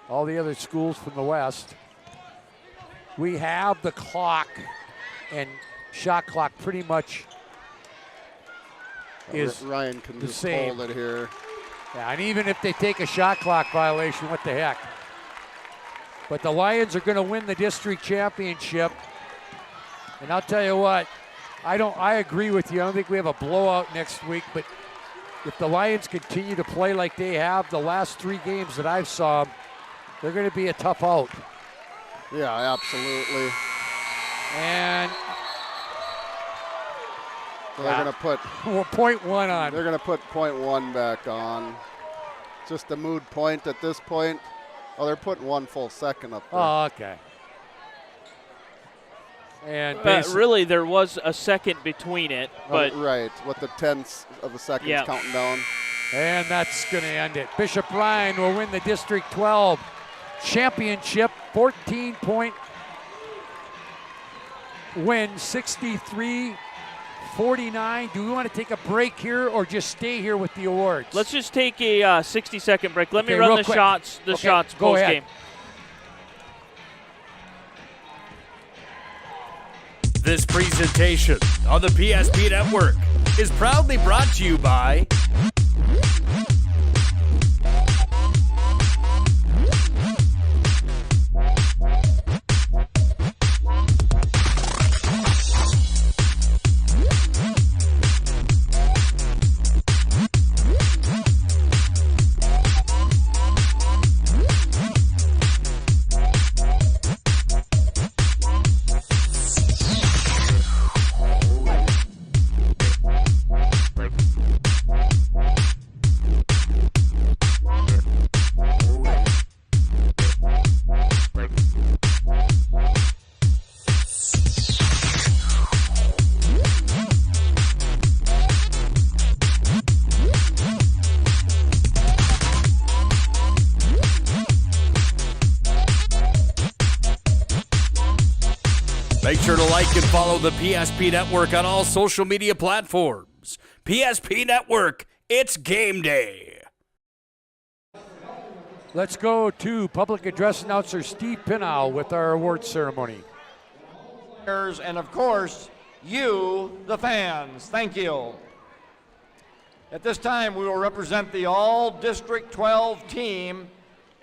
all the other schools from the West. We have the clock and shot clock pretty much is Ryan can the just same. hold it here. Yeah, and even if they take a shot clock violation, what the heck? But the Lions are going to win the district championship. And I'll tell you what, I agree with you. I don't think we have a blowout next week, but if the Lions continue to play like they have the last 3 games that I've saw, they're going to be a tough out. Yeah, absolutely. And so they're going to put .1 on. They're going to put .1 back on. Just a moot point at this point. Oh, they're putting 1 full second up there. Oh, okay. And really, there was a second between it, but right, with the tenths of a second counting down. And that's going to end it. Bishop Ryan will win the District 12 championship, 14-point win, 63-49. Do we want to take a break here or just stay here with the awards? Let's just take a 60-second break. Let me Okay, run real the quick. shots Go ahead. post-game. This presentation on the PSP Network is proudly brought to you by Make sure to like and follow the PSP Network on all social media platforms. PSP Network, it's game day. Let's go to public address announcer Steve Pinow with our award ceremony. And of course, you, the fans. Thank you. At this time, we will represent the All-District 12 team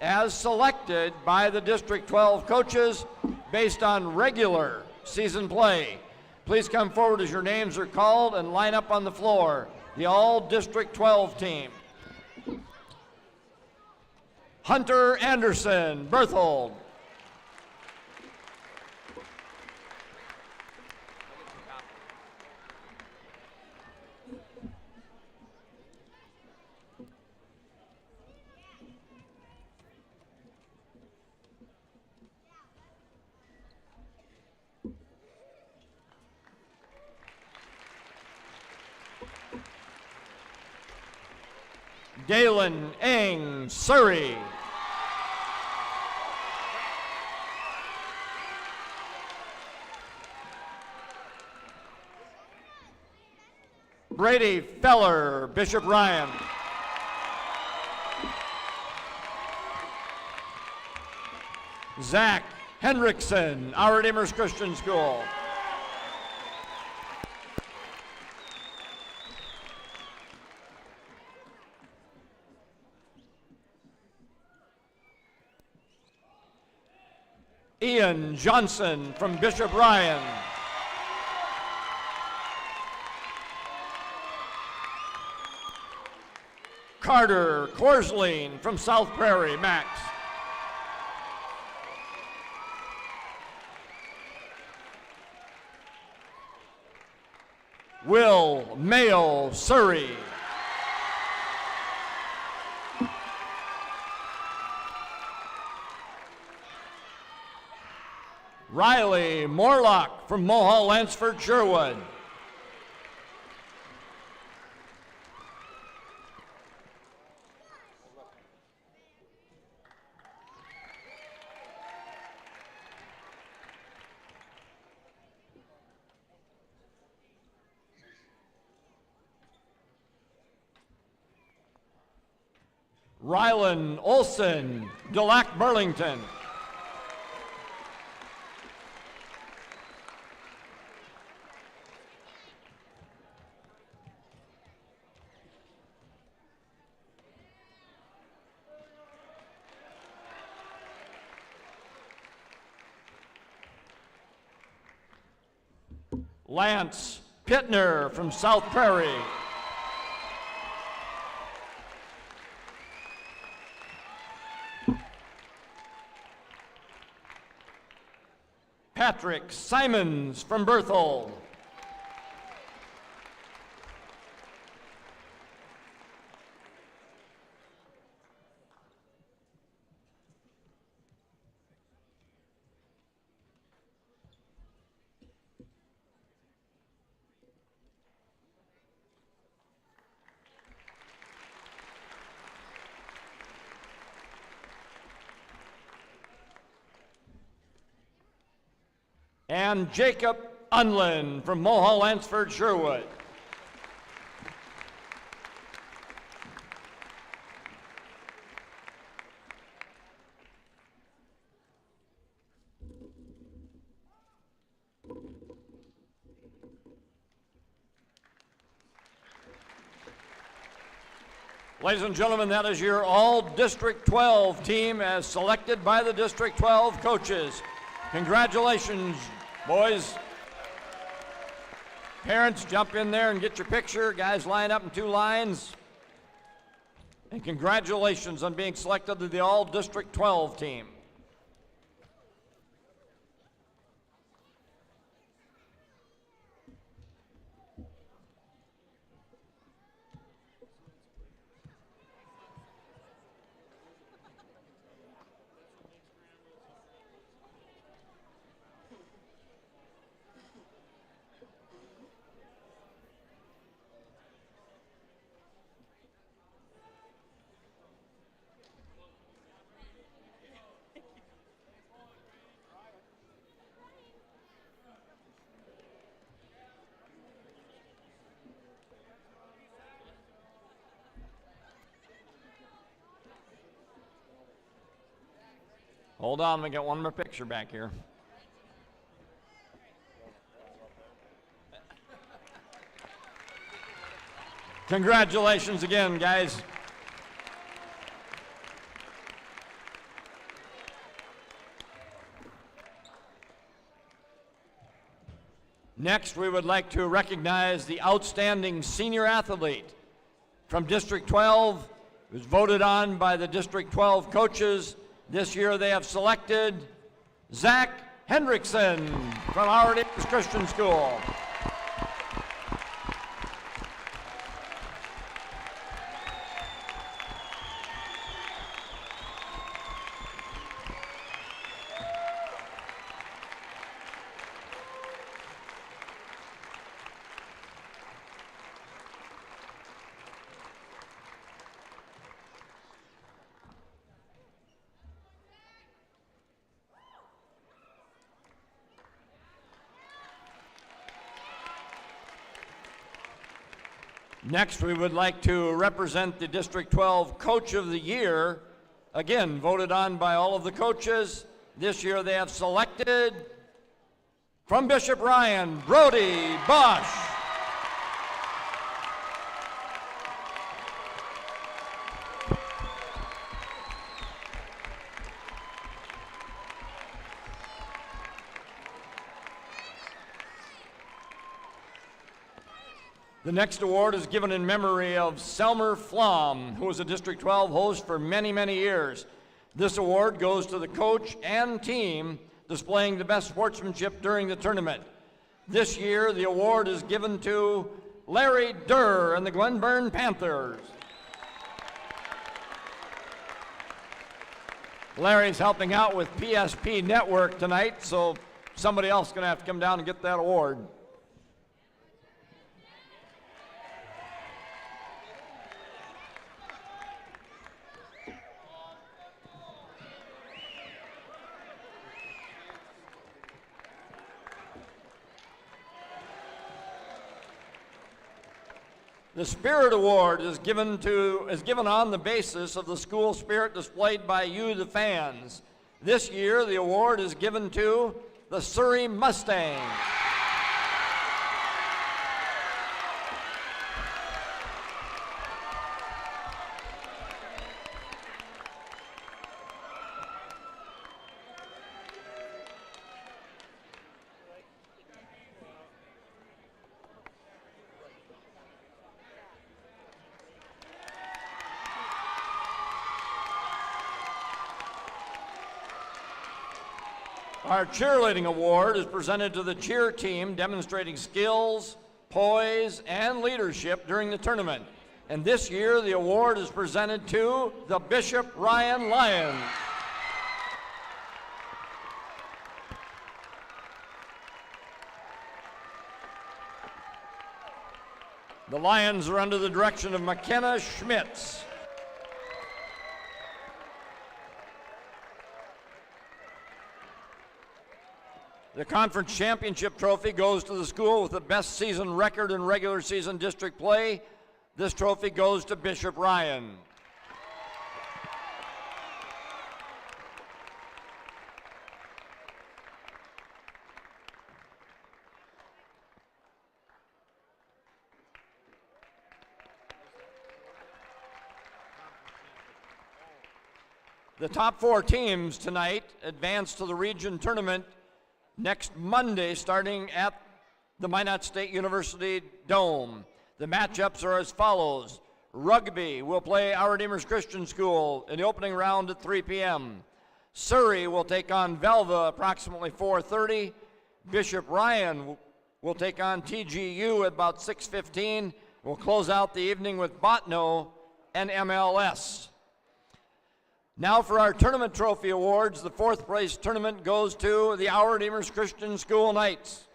as selected by the District 12 coaches based on regular season play. Please come forward as your names are called and line up on the floor. The All-District 12 team. Hunter Anderson, Berthold. Galen Eng, Surrey. Brady Feller, Bishop Ryan. Zach Hendrickson, Our Redeemer's Christian School. Ian Johnson from Bishop Ryan. Carter Korsling from South Prairie, Max. Will Mayo, Surrey. Riley Morlock from Mohall Lansford, Sherwood. Rylan Olson, Dulac Burlington. Lance Pittner from South Prairie. Patrick Simons from Berthold. And Jacob Unlin from Mulhall, Lansford, Sherwood. Ladies and gentlemen, that is your all-District 12 team as selected by the District 12 coaches. Congratulations, boys. Parents, jump in there and get your picture. Guys, line up in 2 lines. And congratulations on being selected to the all-District 12 team. Hold on, we got one more picture back here. Congratulations again, guys. Next, we would like to recognize the outstanding senior athlete from District 12, who was voted on by the District 12 coaches. This year they have selected Zach Hendrickson from Our Dame's Christian School. Next, we would like to represent the District 12 Coach of the Year, again, voted on by all of the coaches. This year they have selected, from Bishop Ryan, Brody Bosch. The next award is given in memory of Selmer Flom, who was a District 12 host for many, many years. This award goes to the coach and team displaying the best sportsmanship during the tournament. This year, the award is given to Larry Durr and the Glenburn Panthers. Larry's helping out with PSP Network tonight, so somebody else is going to have to come down and get that award. The Spirit Award is given on the basis of the school spirit displayed by you, the fans. This year, the award is given to the Surrey Mustang. Our cheerleading award is presented to the cheer team demonstrating skills, poise, and leadership during the tournament. And this year, the award is presented to the Bishop Ryan Lions. The Lions are under the direction of McKenna Schmitz. The conference championship trophy goes to the school with the best season record in regular season district play. This trophy goes to Bishop Ryan. The top 4 teams tonight advance to the region tournament next Monday, starting at the Minot State University Dome. The matchups are as follows. Rugby will play Our Redeemer's Christian School in the opening round at 3 p.m. Surrey will take on Velva approximately 4:30. Bishop Ryan will take on TGU at about 6:15. We'll close out the evening with Botno and MLS. Now for our tournament trophy awards, the 4th place tournament goes to the Our Redeemer's Christian School Knights.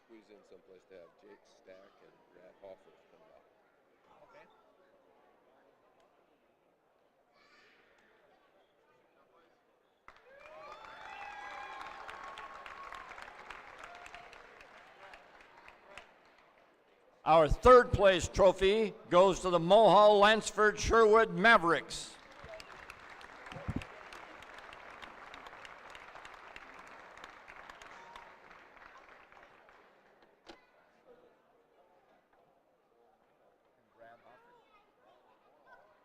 Squeeze in someplace to have Jake Stack and Brad Hoffer come up. Okay. Our 3rd place trophy goes to the Mohall Lansford Sherwood Mavericks.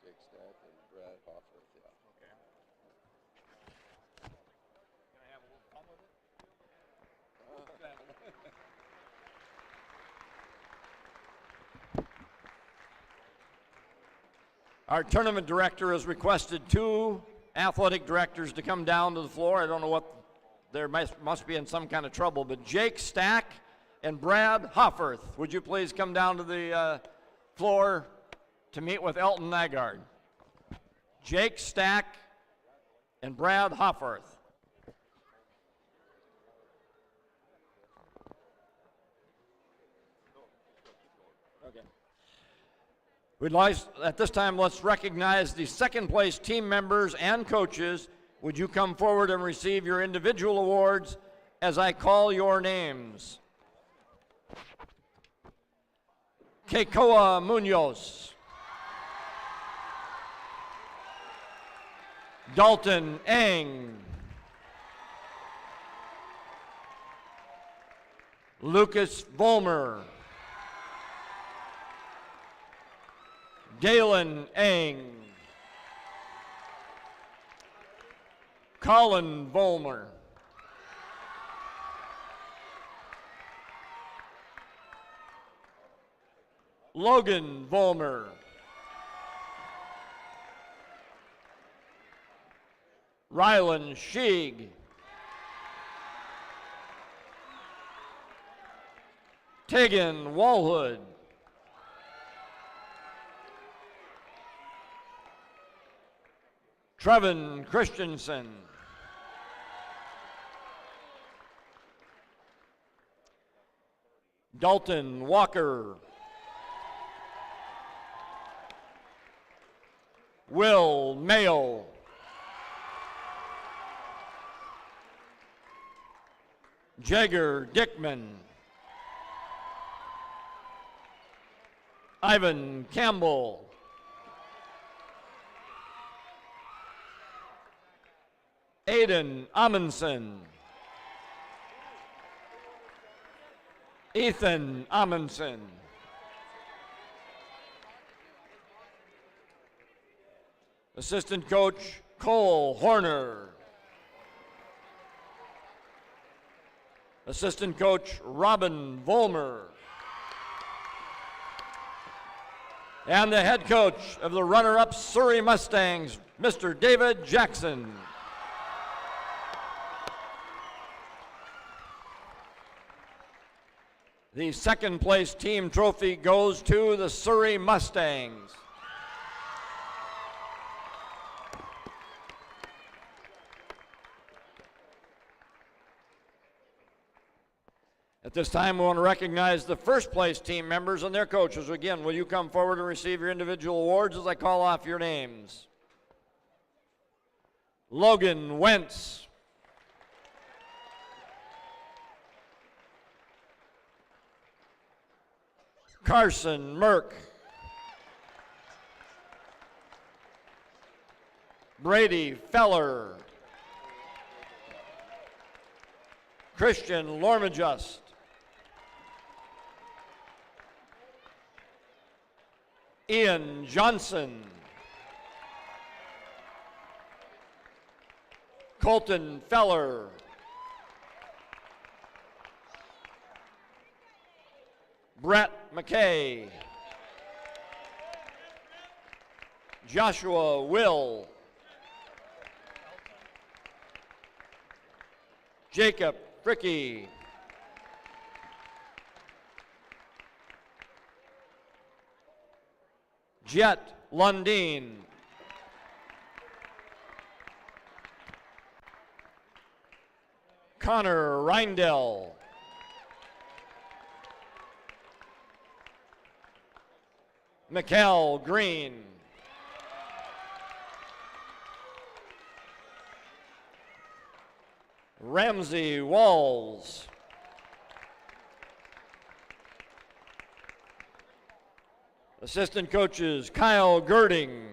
Jake Stack and Brad Hoffer, yeah. Okay. Can I have a little fun with it? Our tournament director has requested 2 athletic directors to come down to the floor. I don't know what, there must be in some kind of trouble, but Jake Stack and Brad Hofferth, would you please come down to the floor to meet with Elton Nygaard? Jake Stack and Brad Hofferth. Okay. We'd like, at this time, let's recognize the 2nd place team members and coaches. Would you come forward and receive your individual awards as I call your names? Keikoa Munoz. Dalton Eng. Lucas Volmer. Dalen Eng. Colin Volmer. Logan Volmer. Rylan Sheeg. Tegan Walhood. Trevin Christensen. Dalton Walker. Will Mayo. Jagger Dickman. Ivan Campbell. Aiden Amundsen. Ethan Amundsen. Assistant coach Cole Horner. Assistant coach Robin Vollmer. And the head coach of the runner-up Surrey Mustangs, Mr. David Jackson. The second place team trophy goes to the Surrey Mustangs. At this time, we want to recognize the first place team members and their coaches. Again, will you come forward and receive your individual awards as I call off your names? Logan Wentz. Carson Merck. Brady Feller. Christian Lormajust. Ian Johnson. Colton Feller. Brett McKay. Joshua Will. Jacob Fricky. Jet Lundeen. Connor Reindell. Mikkel Green. Ramsey Walls. Assistant coaches Kyle Girding.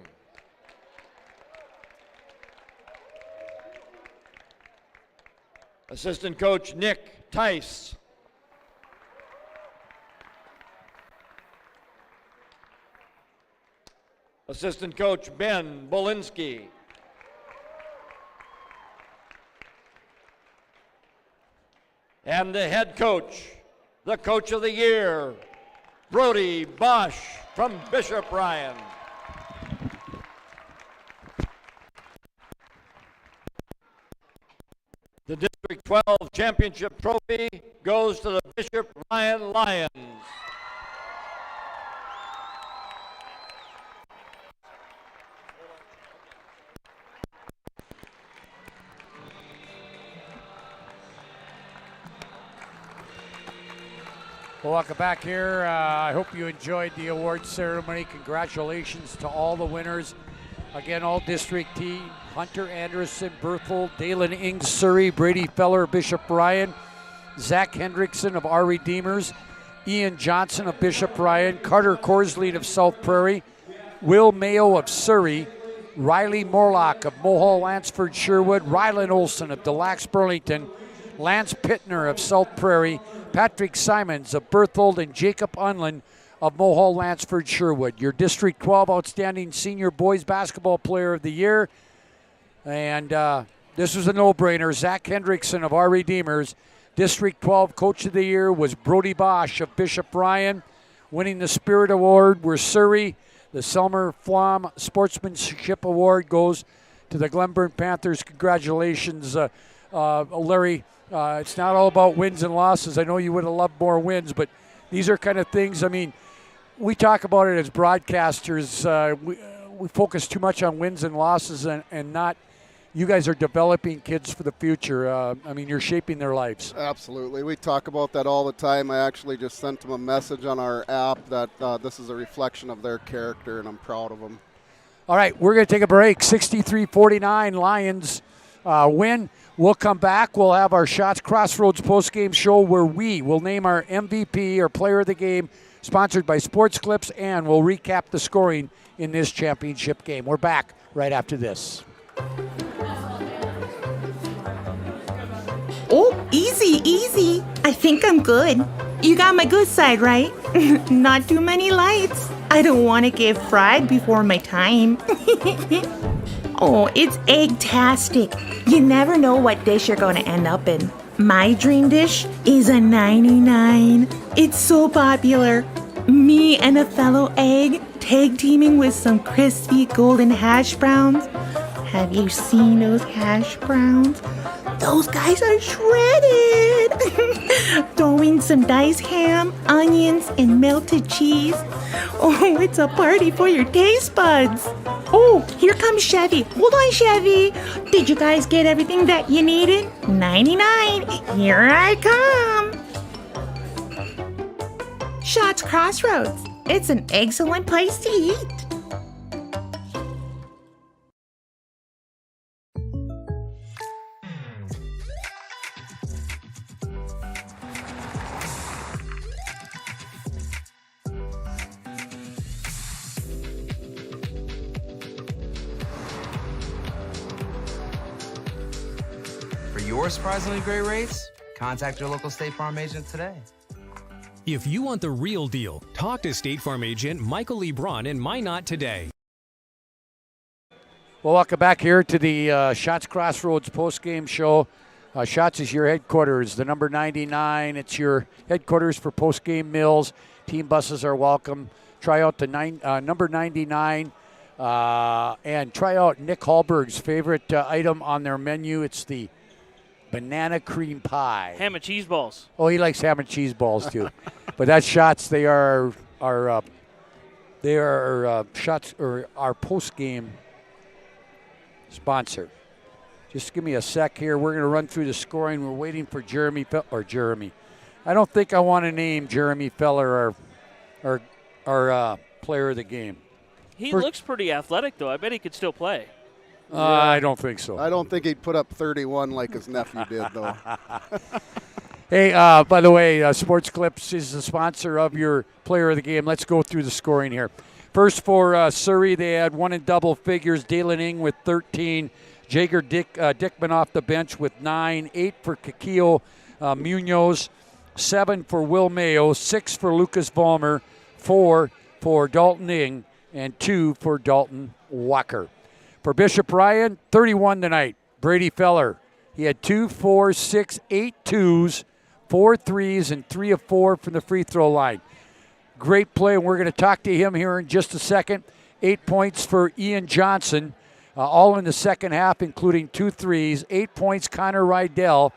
Assistant coach Nick Tice. Assistant coach Ben Bolinski. And the head coach, the coach of the year, Brody Bosch from Bishop Ryan. The District 12 Championship Trophy goes to the Bishop Ryan Lions. Well, welcome back here. I hope you enjoyed the award ceremony. Congratulations to all the winners. Again, all district team: Hunter Anderson, Berthold, Dalen Ings, Surrey, Brady Feller, Bishop Ryan, Zach Hendrickson of Our Redeemers, Ian Johnson of Bishop Ryan, Carter Korslead of South Prairie, Will Mayo of Surrey, Riley Morlock of Mohall Lansford Sherwood, Rylan Olson of Des Lacs Burlington, Lance Pittner of South Prairie, Patrick Simons of Berthold, and Jacob Unland of Mohall Lansford Sherwood. Your District 12 Outstanding Senior Boys Basketball Player of the Year. And this was a no-brainer. Zach Hendrickson of Our Redeemers. District 12 Coach of the Year was Brody Bosch of Bishop Ryan. Winning the Spirit Award were Surrey. The Selmer Flom Sportsmanship Award goes to the Glenburn Panthers. Congratulations, Larry. It's not all about wins and losses. I know you would have loved more wins, but these are kind of things, I mean, we talk about it as broadcasters. We focus too much on wins and losses and not, you guys are developing kids for the future. I mean, you're shaping their lives. Absolutely. We talk about that all the time. I actually just sent them a message on our app that this is a reflection of their character, and I'm proud of them. All right, we're going to take a break. 63-49, Lions win. We'll come back. We'll have our Shots Crossroads postgame show where we will name our MVP or player of the game, sponsored by Sports Clips, and we'll recap the scoring in this championship game. We're back right after this. Oh, easy, easy. I think I'm good. You got my good side, right? Not too many lights. I don't want to get fried before my time. Oh, it's egg-tastic. You never know what dish you're going to end up in. My dream dish is a 99. It's so popular. Me and a fellow egg tag teaming with some crispy golden hash browns. Have you seen those hash browns? Those guys are shredded. Throw in some diced ham, onions, and melted cheese. Oh, it's a party for your taste buds. Oh, here comes Chevy. Hold on, Chevy. Did you guys get everything that you needed? 99. Here I come. Shots Crossroads. It's an excellent place to eat. For your surprisingly great rates, contact your local State Farm agent today. If you want the real deal, talk to State Farm agent Michael Lebron in Minot today. Well, welcome back here to the Shots Crossroads postgame show. Shots is your headquarters, the number 99. It's your headquarters for postgame meals. Team buses are welcome. Try out the number 99 and try out Nick Hallberg's favorite item on their menu. It's the banana cream pie. Ham and cheese balls. Oh, he likes ham and cheese balls too. But that's Shots. They are Shots or our post game sponsor. Just give me a sec here. We're going to run through the scoring. We're waiting for Jeremy. I don't think I want to name Jeremy Feller our player of the game. He looks pretty athletic, though. I bet he could still play. I don't think so. I don't think he'd put up 31 like his nephew did, though. Hey, by the way, Sports Clips is the sponsor of your player of the game. Let's go through the scoring here. First for Surrey, they had one in double figures. Dalen Ing with 13. Jager Dickman off the bench with 9. 8 for Kikio Munoz. 7 for Will Mayo. 6 for Lucas Vollmer. 4 for Dalton Ing. And 2 for Dalton Walker. For Bishop Ryan, 31 tonight. Brady Feller. He had 2, 4, 6, 8 twos, 4 threes, and 3 of 4 from the free throw line. Great play, and we're going to talk to him here in just a second. 8 points for Ian Johnson, all in the second half, including 2 threes. 8 points, Connor Rydell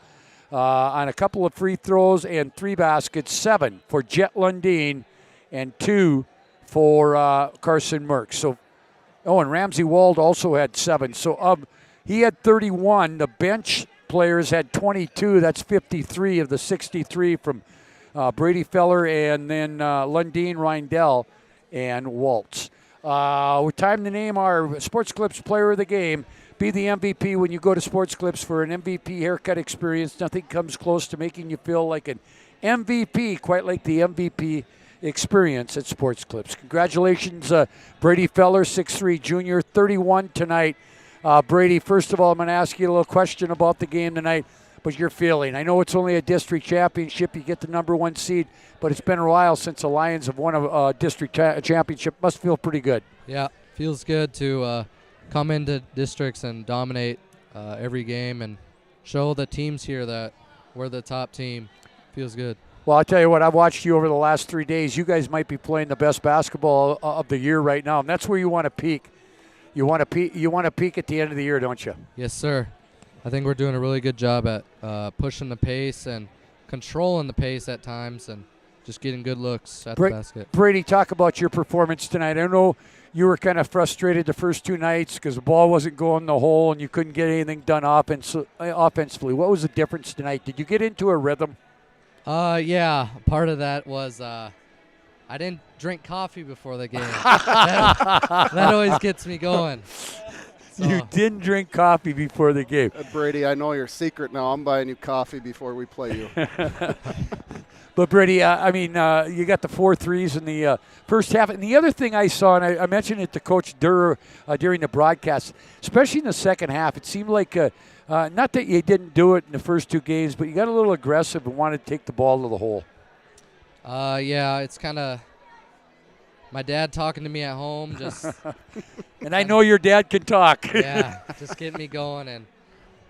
on a couple of free throws and 3 baskets. 7 for Jet Lundeen and 2 for Carson Merckx. And Ramsey Wald also had 7. So he had 31. The bench players had 22. That's 53 of the 63 from Brady Feller and then Lundeen, Rindell, and Waltz. Time to name our Sports Clips player of the game. Be the MVP when you go to Sports Clips for an MVP haircut experience. Nothing comes close to making you feel like an MVP, quite like the MVP experience at Sports Clips. Congratulations, Brady Feller, 6'3", junior, 31 tonight. Brady, first of all, I'm going to ask you a little question about the game tonight, but your feeling. I know it's only a district championship. You get the number 1 seed, but it's been a while since the Lions have won a district championship. Must feel pretty good. Yeah, feels good to come into districts and dominate every game and show the teams here that we're the top team. Feels good. Well, I'll tell you what, I've watched you over the last 3 days. You guys might be playing the best basketball of the year right now, and that's where you want to peak. You want to peak at the end of the year, don't you? Yes, sir. I think we're doing a really good job at pushing the pace and controlling the pace at times and just getting good looks at the basket. Brady, talk about your performance tonight. I know you were kind of frustrated the first 2 nights because the ball wasn't going in the hole and you couldn't get anything done offensively. What was the difference tonight? Did you get into a rhythm? Yeah, part of that was I didn't drink coffee before the game. that always gets me going. So. You didn't drink coffee before the game. Brady, I know your secret now. I'm buying you coffee before we play you. But, Brady, you got the 4 threes in the first half. And the other thing I saw, and I mentioned it to Coach Durr during the broadcast, especially in the second half, it seemed like not that you didn't do it in the first 2 games, but you got a little aggressive and wanted to take the ball to the hole. Yeah, it's kind of my dad talking to me at home. And I know your dad can talk. Yeah, just getting me going, and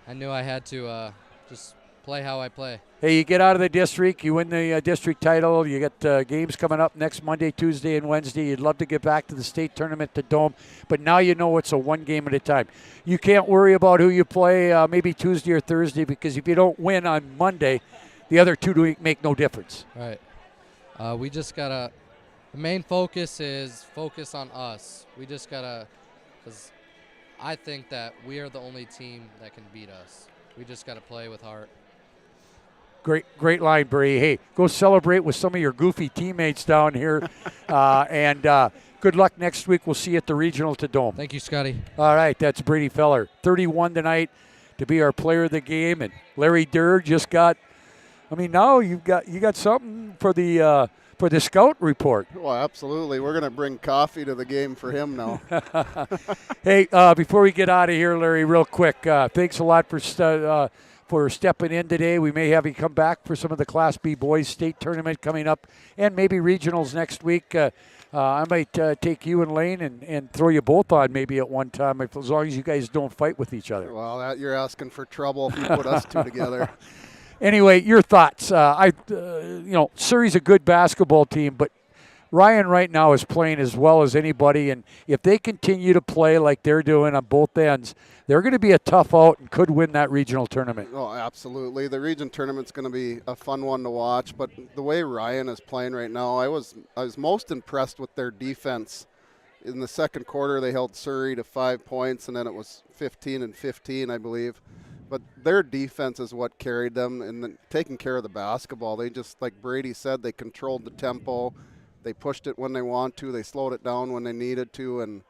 I knew I had to just play how I play. Hey, you get out of the district, you win the district title, you got games coming up next Monday, Tuesday, and Wednesday. You'd love to get back to the state tournament, the Dome, but now you know it's a one game at a time. You can't worry about who you play maybe Tuesday or Thursday, because if you don't win on Monday, the other two do make no difference. Right. We just got to, the main focus is focus on us. We just got to, because I think that we are the only team that can beat us. We just got to play with heart. Great line, Bree. Hey, go celebrate with some of your goofy teammates down here. And good luck next week. We'll see you at the Regional to Dome. Thank you, Scotty. All right, that's Brady Feller. 31 tonight to be our player of the game. And Larry Durr just got, now you got something for the scout report. Well, absolutely. We're going to bring coffee to the game for him now. Hey, before we get out of here, Larry, real quick, thanks a lot for stepping in today. We may have you come back for some of the Class B boys state tournament coming up and maybe regionals next week. I might take you and Lane and throw you both on maybe at one time, as long as you guys don't fight with each other. Well, you're asking for trouble if you put us two together. Anyway, your thoughts. Surrey's a good basketball team, but Ryan right now is playing as well as anybody, and if they continue to play like they're doing on both ends, they're going to be a tough out and could win that regional tournament. Oh, absolutely. The region tournament's going to be a fun one to watch, but the way Ryan is playing right now, I was most impressed with their defense. In the second quarter, they held Surrey to 5 points, and then it was 15-15, I believe. But their defense is what carried them, and then taking care of the basketball. They just, like Brady said, they controlled the tempo. They pushed it when they want to. They slowed it down when they needed to, and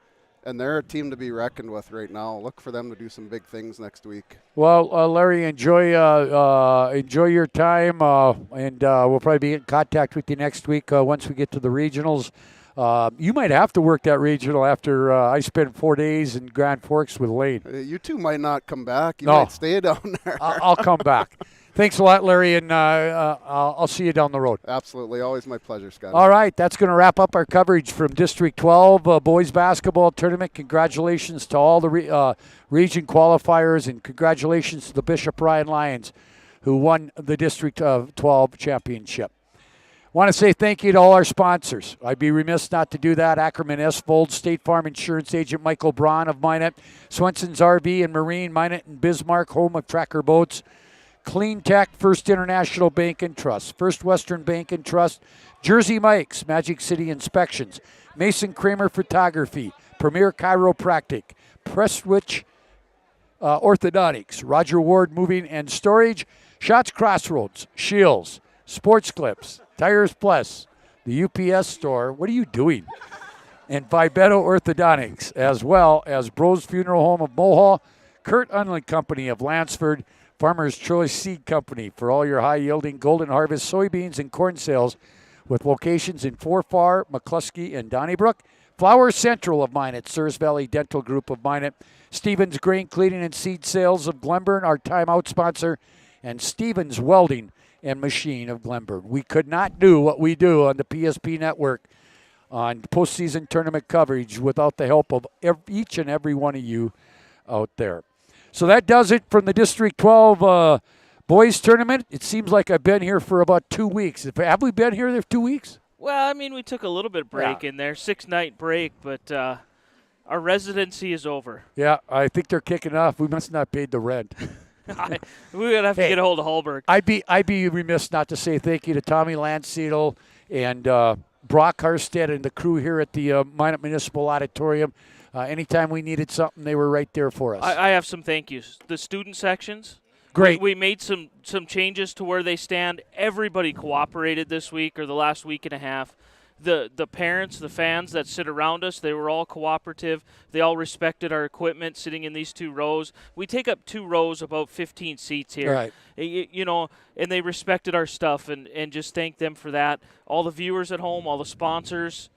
they're a team to be reckoned with right now. Look for them to do some big things next week. Well, Larry, enjoy your time, and we'll probably be in contact with you next week once we get to the regionals. You might have to work that regional after I spent 4 days in Grand Forks with Lane. You two might not come back. You might stay down there. I'll come back. Thanks a lot, Larry, and I'll see you down the road. Absolutely. Always my pleasure, Scott. All right, that's going to wrap up our coverage from District 12 boys basketball tournament. Congratulations to all the region qualifiers, and congratulations to the Bishop Ryan Lions, who won the District 12 championship. Want to say thank you to all our sponsors. I'd be remiss not to do that. Ackerman-Estvold, State Farm Insurance Agent Michael Braun of Minot, Swenson's RV and Marine, Minot and Bismarck, home of Tracker Boats, Clean Tech, First International Bank and Trust, First Western Bank and Trust, Jersey Mike's, Magic City Inspections, Mason Kramer Photography, Premier Chiropractic, Prestwich Orthodontics, Roger Ward Moving and Storage, Shots Crossroads, Shields, Sports Clips, Tires Plus, the UPS Store, what are you doing? And Vibeto Orthodontics, as well as Bros Funeral Home of Mohall, Kurt Unland Company of Lansford, Farmer's Choice Seed Company for all your high-yielding Golden Harvest soybeans and corn sales with locations in Forfar, McCluskey, and Donnybrook. Flower Central of Minot, Sears Valley Dental Group of Minot, Stevens Grain Cleaning and Seed Sales of Glenburn, our timeout sponsor, and Stevens Welding and Machine of Glenburn. We could not do what we do on the PSP network on postseason tournament coverage without the help of each and every one of you out there. So that does it from the District 12 boys tournament. It seems like I've been here for about 2 weeks. Have we been here for 2 weeks? Well, we took a little bit of break in there, 6-night break, but our residency is over. Yeah, I think they're kicking off. We must not have paid the rent. We're going to have to get a hold of Hallberg. I'd be remiss not to say thank you to Tommy Landseedel and Brock Harstead and the crew here at the Minot Municipal Auditorium. Anytime we needed something, they were right there for us. I have some thank yous. The student sections. Great. We made some changes to where they stand. Everybody cooperated this week or the last week and a half. The parents, the fans that sit around us, they were all cooperative. They all respected our equipment sitting in these 2 rows. We take up 2 rows, about 15 seats here. Right. And they respected our stuff, and just thank them for that. All the viewers at home, all the sponsors.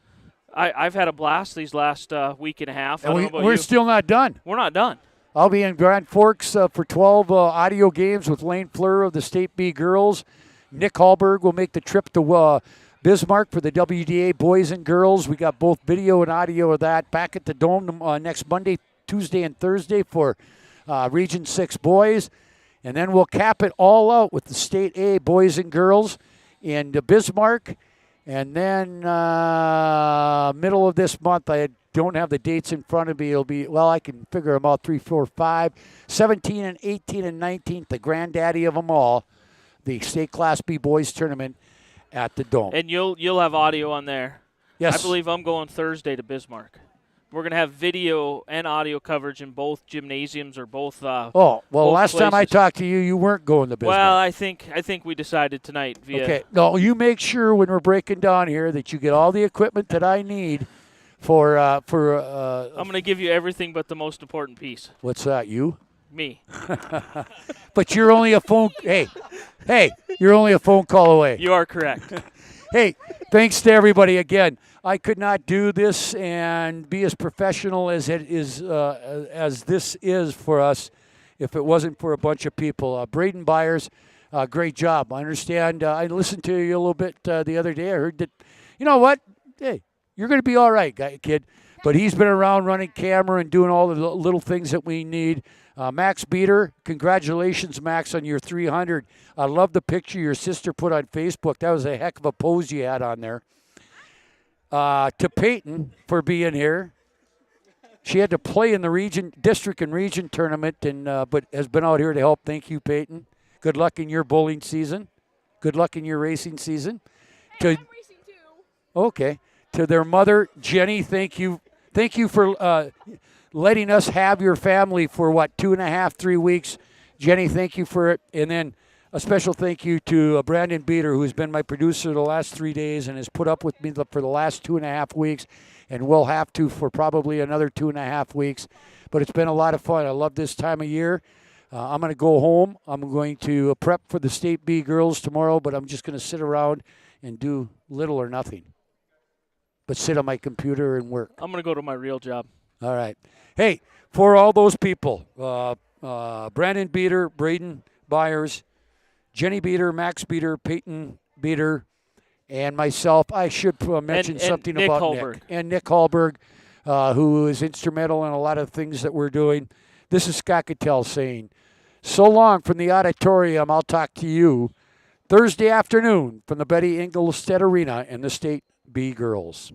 I've had a blast these last week and a half. And we're still not done. We're not done. I'll be in Grand Forks for 12 audio games with Lane Fleur of the State B Girls. Nick Hallberg will make the trip to Bismarck for the WDA Boys and Girls. We got both video and audio of that. Back at the Dome next Monday, Tuesday, and Thursday for Region 6 Boys. And then we'll cap it all out with the State A boys and girls in Bismarck. And then middle of this month, I don't have the dates in front of me. It'll be, well, I can figure them out, 3, 4, 5, 17 and 18 and 19, the granddaddy of them all, the State Class B boys tournament at the Dome. And you'll have audio on there. Yes. I believe I'm going Thursday to Bismarck. We're going to have video and audio coverage in both gymnasiums or both well, both last time I places. talked to you, you weren't going to Bismarck. Well, I think we decided tonight via Okay. No, you make sure when we're breaking down here that you get all the equipment that I need for I'm going to give you everything but the most important piece. what's that, you? Me. But you're only a phone hey, you're only a phone call away. You are correct. Hey, thanks to everybody again. I could not do this and be as professional as it is as this is for us if it wasn't for a bunch of people. Braden Byers, great job. I understand. I listened to you a little bit the other day. I heard that, you know what? Hey, you're going to be all right, kid. But he's been around running camera and doing all the little things that we need. Max Beater, congratulations, Max, on your 300. I love the picture your sister put on Facebook. That was a heck of a pose you had on there. To Peyton for being here. She had to play in the district and region tournament, but has been out here to help. Thank you, Peyton. Good luck in your bowling season. Good luck in your racing season. I'm racing too. Okay. To their mother, Jenny, thank you. Thank you for letting us have your family for, 2.5, 3 weeks. Jenny, thank you for it. And then a special thank you to Brandon Beater, who's been my producer the last 3 days and has put up with me for the last 2.5 weeks and will have to for probably another 2.5 weeks. But it's been a lot of fun. I love this time of year. I'm going to go home. I'm going to prep for the State B girls tomorrow, but I'm just going to sit around and do little or nothing. But sit on my computer and work. I'm going to go to my real job. All right. Hey, for all those people, Brandon Beater, Braden Byers, Jenny Beater, Max Beater, Peyton Beater, and myself, I should mention something Nick about Hallberg. Nick. And Nick Hallberg, who is instrumental in a lot of things that we're doing. This is Scott Cattell saying, so long from the auditorium. I'll talk to you Thursday afternoon from the Betty Engelstedt Arena and the State B girls.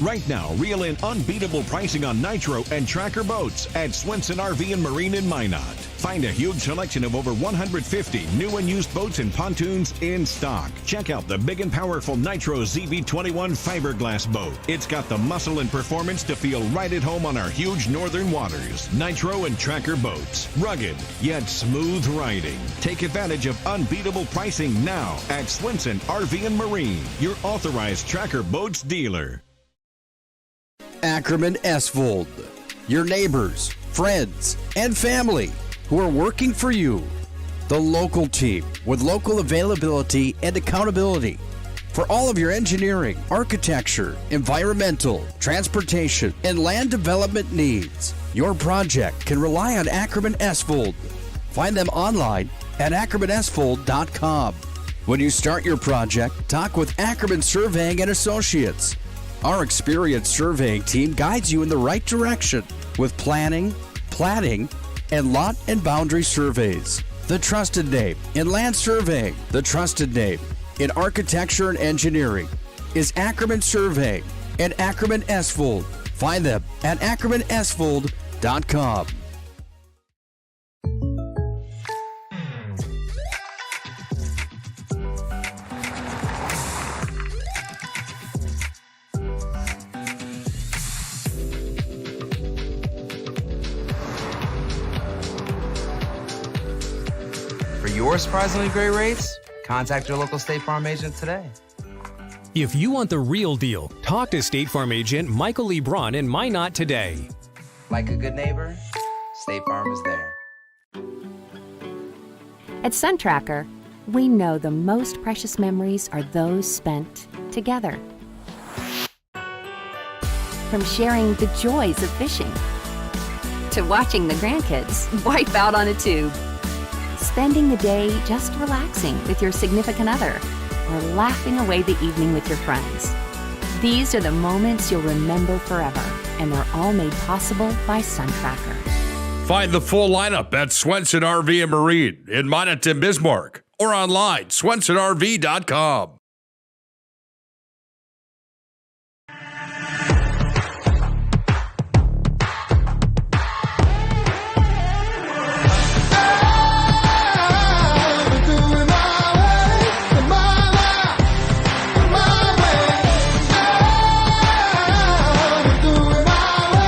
Right now, reel in unbeatable pricing on Nitro and Tracker boats at Swenson RV and Marine in Minot. Find a huge selection of over 150 new and used boats and pontoons in stock. Check out the big and powerful Nitro ZV21 fiberglass boat. It's got the muscle and performance to feel right at home on our huge northern waters. Nitro and Tracker boats. Rugged, yet smooth riding. Take advantage of unbeatable pricing now at Swenson RV and Marine, your authorized Tracker boats dealer. Ackerman-Estvold, your neighbors, friends, and family who are working for you. The local team with local availability and accountability for all of your engineering, architecture, environmental, transportation, and land development needs. Your project can rely on Ackerman-Estvold. Find them online at Ackerman-Estvold.com. When you start your project, talk with Ackerman Surveying and Associates. Our experienced surveying team guides you in the right direction with planning, platting, and lot and boundary surveys. The trusted name in land surveying, the trusted name in architecture and engineering is Ackerman Surveying and Ackerman-Estvold. Find them at Ackerman-Estvold.com. For your surprisingly great rates, contact your local State Farm agent today. If you want the real deal, talk to State Farm agent Michael Lee Braun in Minot today. Like a good neighbor, State Farm is there. At SunTracker, we know the most precious memories are those spent together. From sharing the joys of fishing to watching the grandkids wipe out on a tube, spending the day just relaxing with your significant other, or laughing away the evening with your friends. These are the moments you'll remember forever, and they're all made possible by SunTracker. Find the full lineup at Swenson RV and Marine in Monmouth, Bismarck, or online, swensonrv.com.